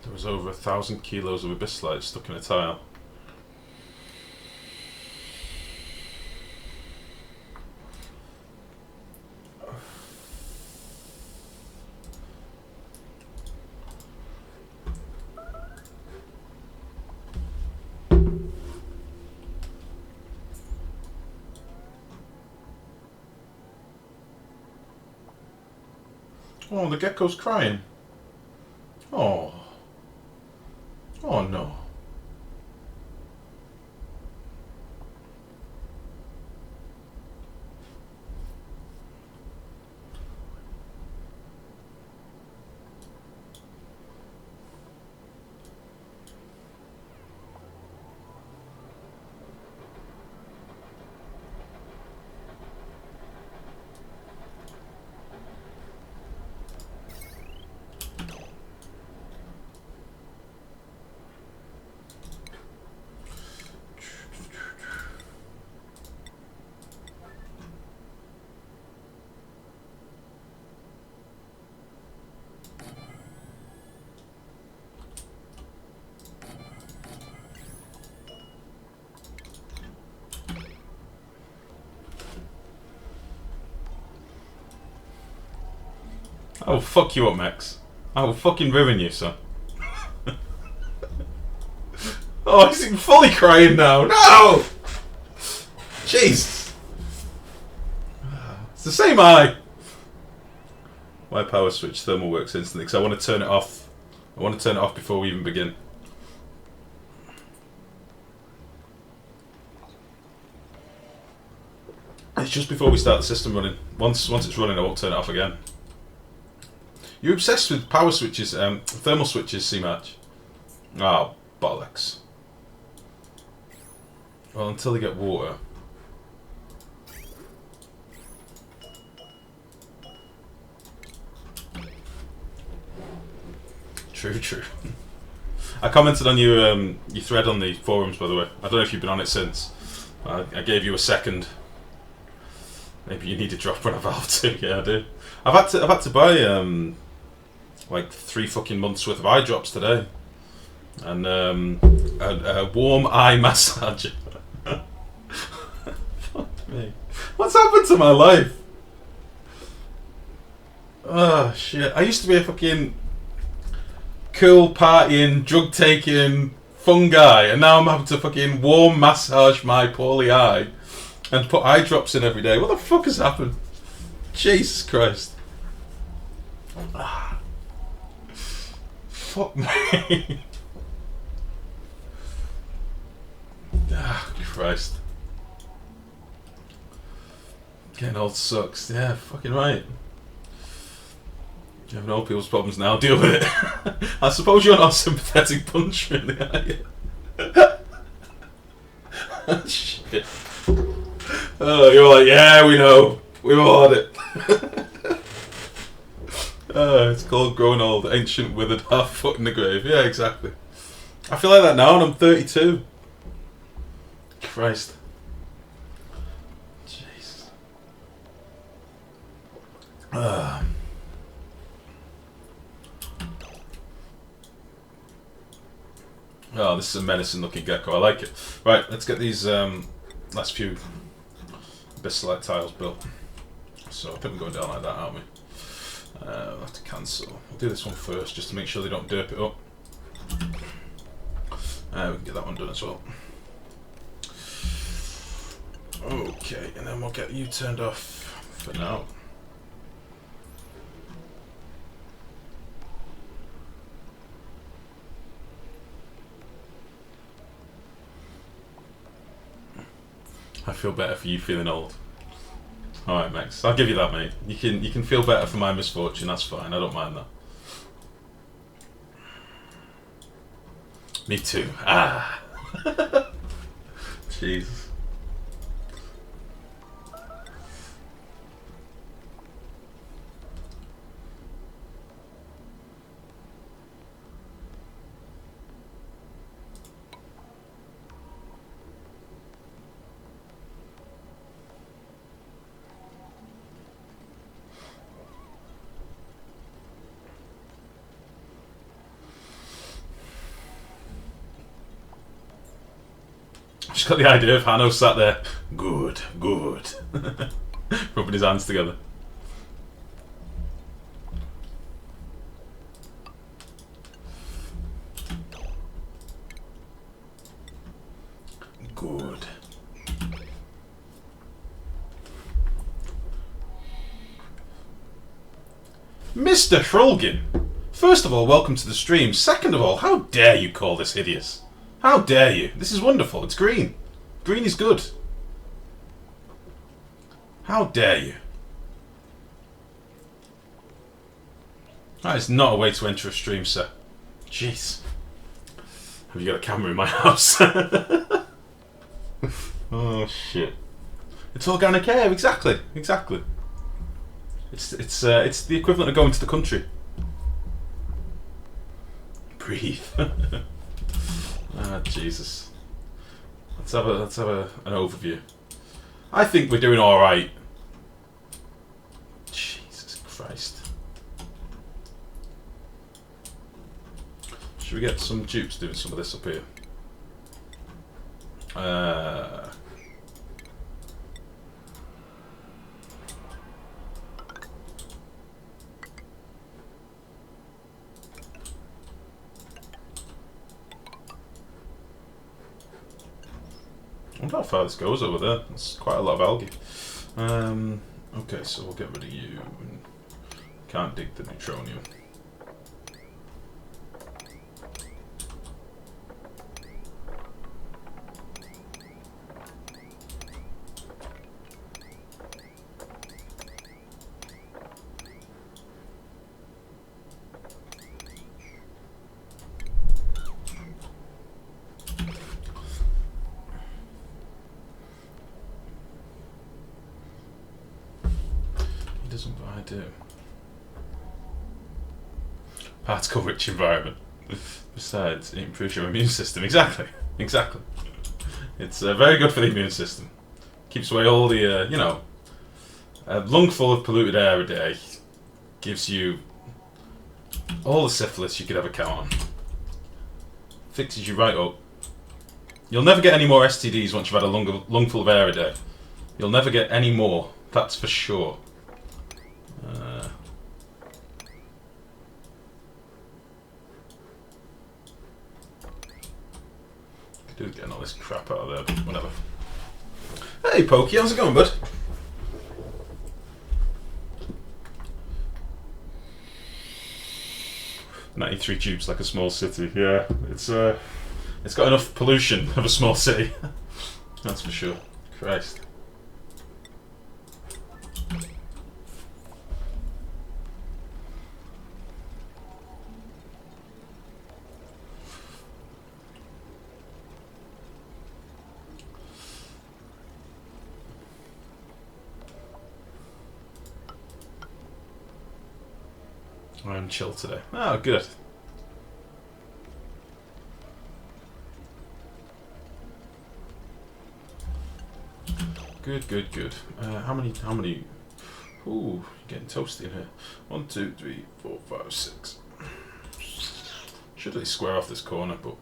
There was over 1,000 kilos of abyssite stuck in a tile. Oh, the gecko's crying. Oh. Oh no. I will fuck you up, Max. I will fucking ruin you, son. Oh, he's fully crying now. No! Jesus. It's the same eye. Why power switch thermal works instantly? Because I want to turn it off. I want to turn it off before we even begin. It's just before we start the system running. Once it's running, I won't turn it off again. You're obsessed with power switches, thermal switches, C-Match. Oh, bollocks. Well, until they get water. True. I commented on your thread on the forums, by the way. I don't know if you've been on it since. I gave you a second. Maybe you need to drop when I valve too. Yeah, I do. I've had to buy like 3 fucking months worth of eye drops today, and a warm eye massager. Fuck me. What's happened to my life? Oh shit! I used to be a fucking cool partying, drug taking, fun guy, and now I'm having to fucking warm massage my poorly eye and put eye drops in every day. What the fuck has happened? Jesus Christ! Fuck me. Ah, Christ. Getting old sucks. Yeah, fucking right. You have no people's problems now. Deal with it. I suppose you're not a sympathetic bunch, really, are you? Shit. Oh, you're like, yeah, we know. We've all had it. It's called growing old, ancient, withered, half foot in the grave. Yeah, exactly. I feel like that now, and I'm 32. Christ. Jeez. Oh, this is a menacing looking gecko. I like it. Right, let's get these last few Bisselite tiles built. So I think we're going down like that, aren't we? We'll have to cancel. We'll do this one first just to make sure they don't derp it up. We can get that one done as well. Okay, and then we'll get you turned off for now. I feel better for you feeling old. Alright, Max. I'll give you that, mate. You can feel better for my misfortune, that's fine, I don't mind that. Me too. Ah. Jesus. Just got the idea of Hanno sat there, good, good, rubbing his hands together. Good. Mr. Shrulgin, first of all, welcome to the stream. Second of all, how dare you call this hideous? How dare you? This is wonderful. It's green. Green is good. How dare you? That is not a way to enter a stream, sir. Jeez. Have you got a camera in my house? Oh, shit. It's organic air, exactly. Exactly. It's the equivalent of going to the country. Breathe. Ah, Jesus. Let's have an overview. I think we're doing all right. Jesus Christ. Should we get some dupes doing some of this up here? I wonder how far this goes over there. That's quite a lot of algae. Okay, so we'll get rid of you. Can't dig the neutronium. I do. Particle-rich environment. Besides, it improves your immune system. Exactly. Exactly. It's very good for the immune system. Keeps away all the, you know, a lungful of polluted air a day gives you all the syphilis you could ever count on. Fixes you right up. You'll never get any more STDs once you've had a lungful of air a day. You'll never get any more. That's for sure. Dude, getting all this crap out of there, but whatever. Hey, Pokey, how's it going, bud? "93 tubes like a small city." Yeah, it's got enough pollution of a small city. That's for sure. Christ. I'm chill today. Oh, good. Good, good, good. How many? Ooh, getting toasty in here. 1, 2, 3, 4, 5, 6. Should really square off this corner, but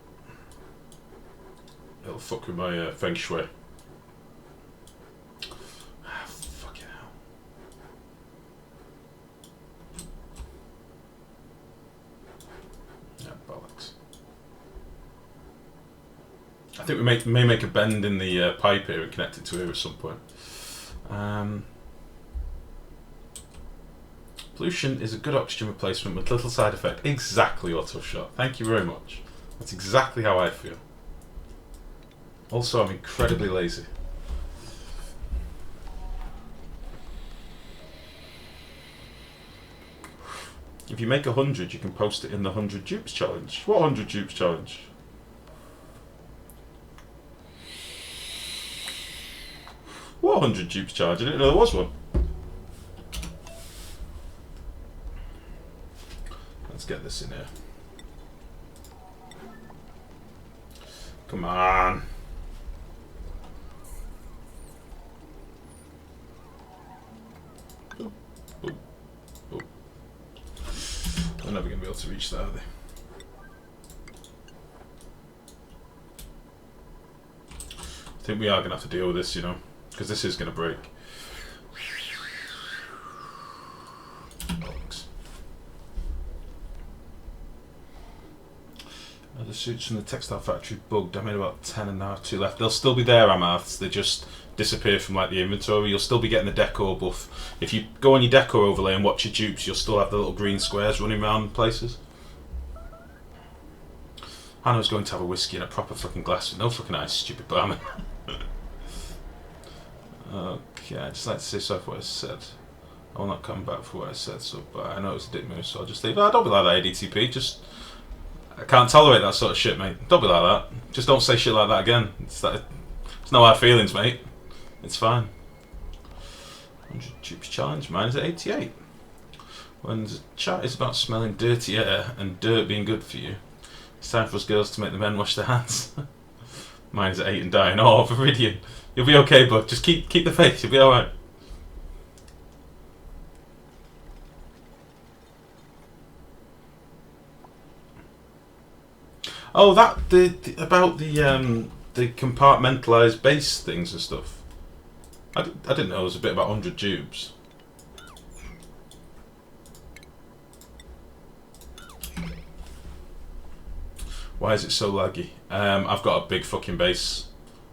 it'll fuck with my feng shui. Ah, fucking hell. Yeah, bollocks. I think we may make a bend in the pipe here and connect it to here at some point. Pollution is a good oxygen replacement with little side effect. Exactly, Auto Shot. Thank you very much. That's exactly how I feel. Also, I'm incredibly lazy. If you make 100, you can post it in the 100 dupes challenge. What 100 dupes challenge? What 100 dupes challenge? I didn't know there was one. Let's get this in here. Come on. Oh, oh, oh. They're never going to be able to reach that, are they? I think we are going to have to deal with this, you know, because this is going to break. The suits from the textile factory bugged. I made about 10 and now 2 left. They'll still be there, Amaths. They just disappear from like the inventory. You'll still be getting the decor buff. If you go on your decor overlay and watch your dupes, you'll still have the little green squares running around places. Hannah was going to have a whiskey in a proper fucking glass with no fucking ice, stupid barman. Okay, I'd just like to say sorry for what I said. I will not come back for what I said, so but I know it's a dick move, so I'll just leave. Oh, don't be like that, ADTP. I can't tolerate that sort of shit, mate. Don't be like that. Just don't say shit like that again. It's no hard feelings, mate. It's fine. 100 dupes challenge. Mine is at 88. When the chat is about smelling dirty air and dirt being good for you, it's time for us girls to make the men wash their hands. Mine's at 8 and dying. Oh, Viridian. You'll be okay, bud. Just keep the faith. You'll be alright. Oh, about the compartmentalised base things and stuff. I didn't know there was a bit about 100 tubes. Why is it so laggy? I've got a big fucking base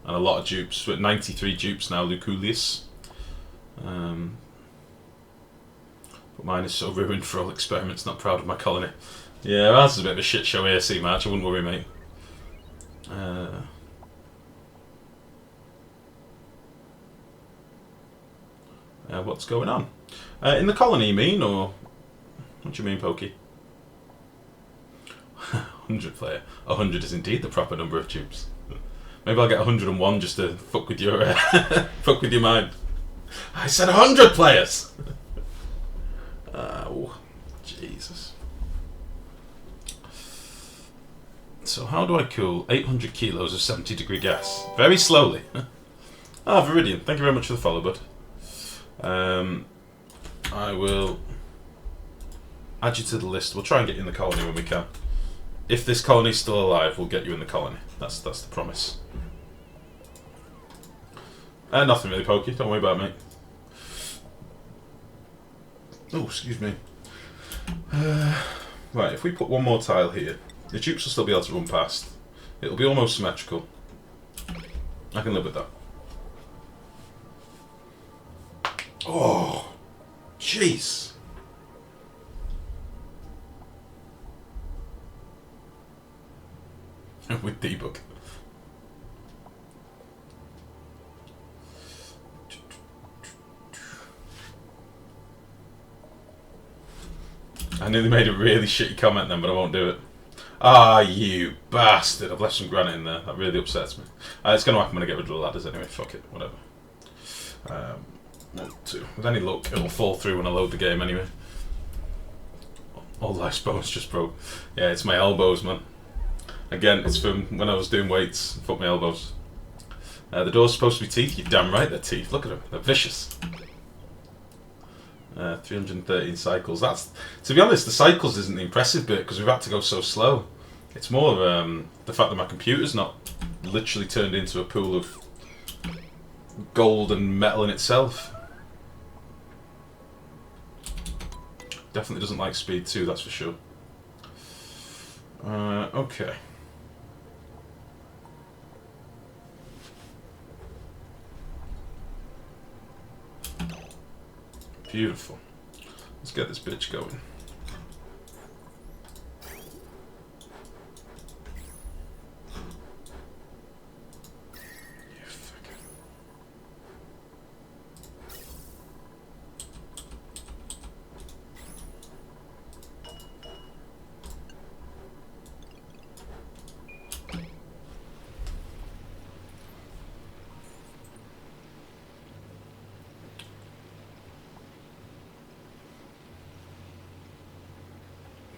and a lot of dupes. We're at 93 dupes now, Luculius. But mine is so ruined for all experiments, not proud of my colony. Yeah, ours is a bit of a shit show here, C-March, I wouldn't worry, mate. What's going on? In the colony, you mean, or... What do you mean, Pokey? 100 player. 100 is indeed the proper number of tubes. Maybe I'll get 101 just to fuck with your fuck with your mind. I said 100 players. Oh, Jesus. So how do I cool 800 kilos of 70-degree gas? Very slowly. Ah, Viridian, thank you very much for the follow, bud. I will add you to the list. We'll try and get you in the colony when we can. If this colony's still alive, we'll get you in the colony. That's the promise. Nothing really, Pokey. Don't worry about it, mate. Oh, excuse me. Right, if we put one more tile here, the dupes will still be able to run past. It'll be almost symmetrical. I can live with that. Oh, jeez. With debug. I nearly made a really shitty comment then, but I won't do it. Ah, you bastard. I've left some granite in there. That really upsets me. It's going to happen when I get rid of the ladders anyway. Fuck it. Whatever. 1, 2. With any luck, it'll fall through when I load the game anyway. 1, All life's bones just broke. Yeah, it's my elbows, man. Again, it's from when I was doing weights. Fuck my elbows. The door's supposed to be teeth. You're damn right they're teeth. Look at them. They're vicious. 313 cycles. That's, to be honest, the cycles isn't the impressive bit because we've had to go so slow. It's more the fact that my computer's not literally turned into a pool of gold and metal in itself. Definitely doesn't like speed 2, that's for sure. Okay. Beautiful. Let's get this bitch going.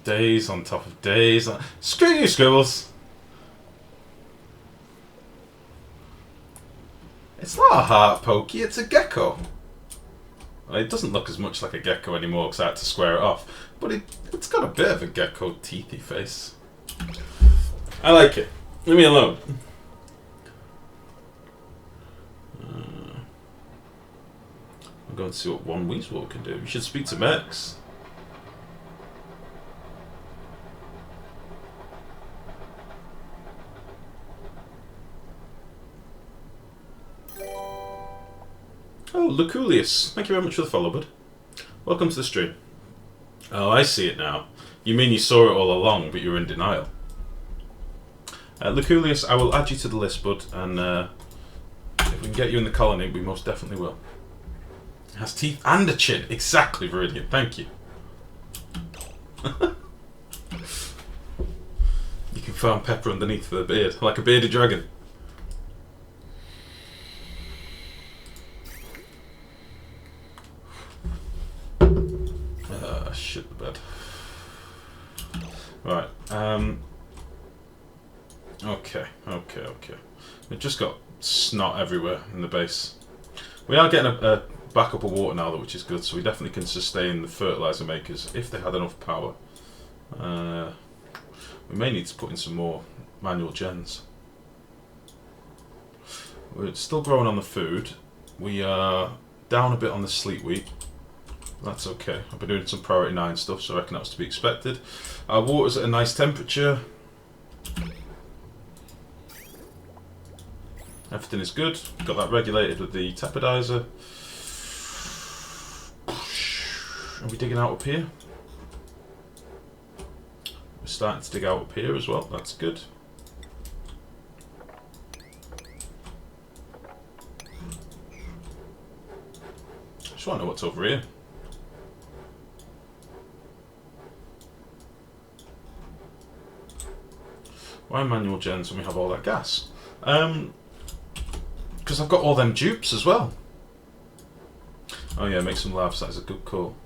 Days on top of days. Screw you, squirrels! It's not a heart pokey, it's a gecko. Well, it doesn't look as much like a gecko anymore because I had to square it off. But it's got a bit of a gecko teethy face. I like it. Leave me alone. I'm going to see what one Weezewort can do. We should speak to Mex. Oh, Luculius. Thank you very much for the follow, bud. Welcome to the stream. Oh, I see it now. You mean you saw it all along, but you were in denial. Luculius, I will add you to the list, bud, and if we can get you in the colony, we most definitely will. It has teeth and a chin. Exactly, Viridian. Thank you. You can farm pepper underneath the beard, like a bearded dragon. Shit the bed. Right. Okay. We've just got snot everywhere in the base. We are getting a backup of water now, though, which is good. So we definitely can sustain the fertilizer makers if they had enough power. We may need to put in some more manual gens. We're still growing on the food. We are down a bit on the sleet wheat. That's okay. I've been doing some priority 9 stuff, so I reckon that was to be expected. Our water's at a nice temperature. Everything is good. Got that regulated with the tapidizer. Are we digging out up here? We're starting to dig out up here as well. That's good. Just want to know what's over here. Why manual gens when we have all that gas? Because I've got all them dupes as well. Oh yeah, make some labs, that is a good call.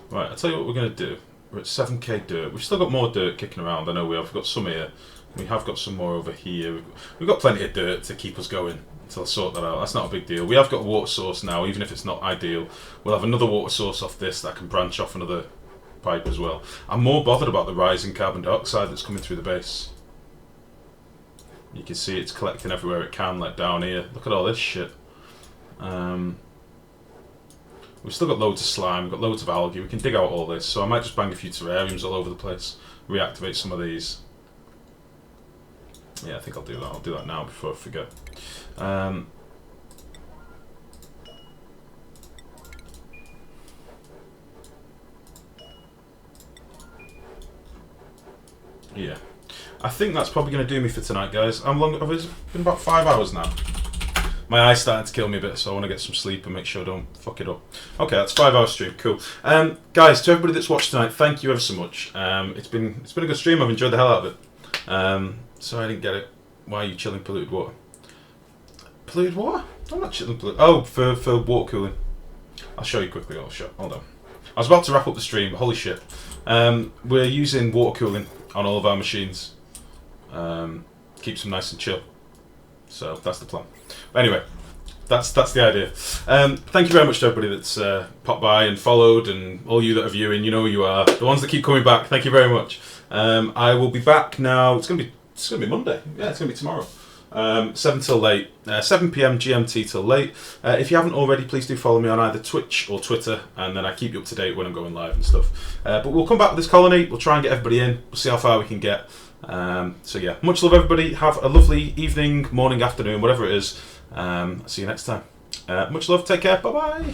Right, I'll tell you what we're going to do. We're at 7k dirt. We've still got more dirt kicking around. I know we have got some here. We have got some more over here. We've got plenty of dirt to keep us going until I sort that out. That's not a big deal. We have got a water source now, even if it's not ideal. We'll have another water source off this that can branch off another pipe as well. I'm more bothered about the rising carbon dioxide that's coming through the base. You can see it's collecting everywhere it can, like down here. Look at all this shit. We've still got loads of slime, we've got loads of algae. We can dig out all this, so I might just bang a few terrariums all over the place, reactivate some of these. Yeah, I think I'll do that. I'll do that now before I forget. Yeah. I think that's probably going to do me for tonight, guys. It's been about 5 hours now. My eye's starting to kill me a bit, so I want to get some sleep and make sure I don't fuck it up. Okay, that's 5 hour stream. Cool. Guys, to everybody that's watched tonight, thank you ever so much. It's been a good stream. I've enjoyed the hell out of it. Sorry I didn't get it. Why are you chilling polluted water? Polluted water? I'm not chilling polluted. Oh, for water cooling. I'll show you quickly. Hold on. I was about to wrap up the stream, but holy shit. We're using water cooling on all of our machines. Keeps them nice and chill. So that's the plan. But anyway, that's the idea. Thank you very much to everybody that's popped by and followed, and all you that are viewing. You know who you are. The ones that keep coming back. Thank you very much. I will be back now. It's gonna be Monday. Yeah, it's gonna be tomorrow. 7 till late, 7 p.m. GMT till late. If you haven't already, please do follow me on either Twitch or Twitter, and then I keep you up to date when I'm going live and stuff. But we'll come back with this colony. We'll try and get everybody in. We'll see how far we can get. So yeah, much love everybody. Have a lovely evening, morning, afternoon, whatever it is. See you next time. Much love. Take care. Bye bye.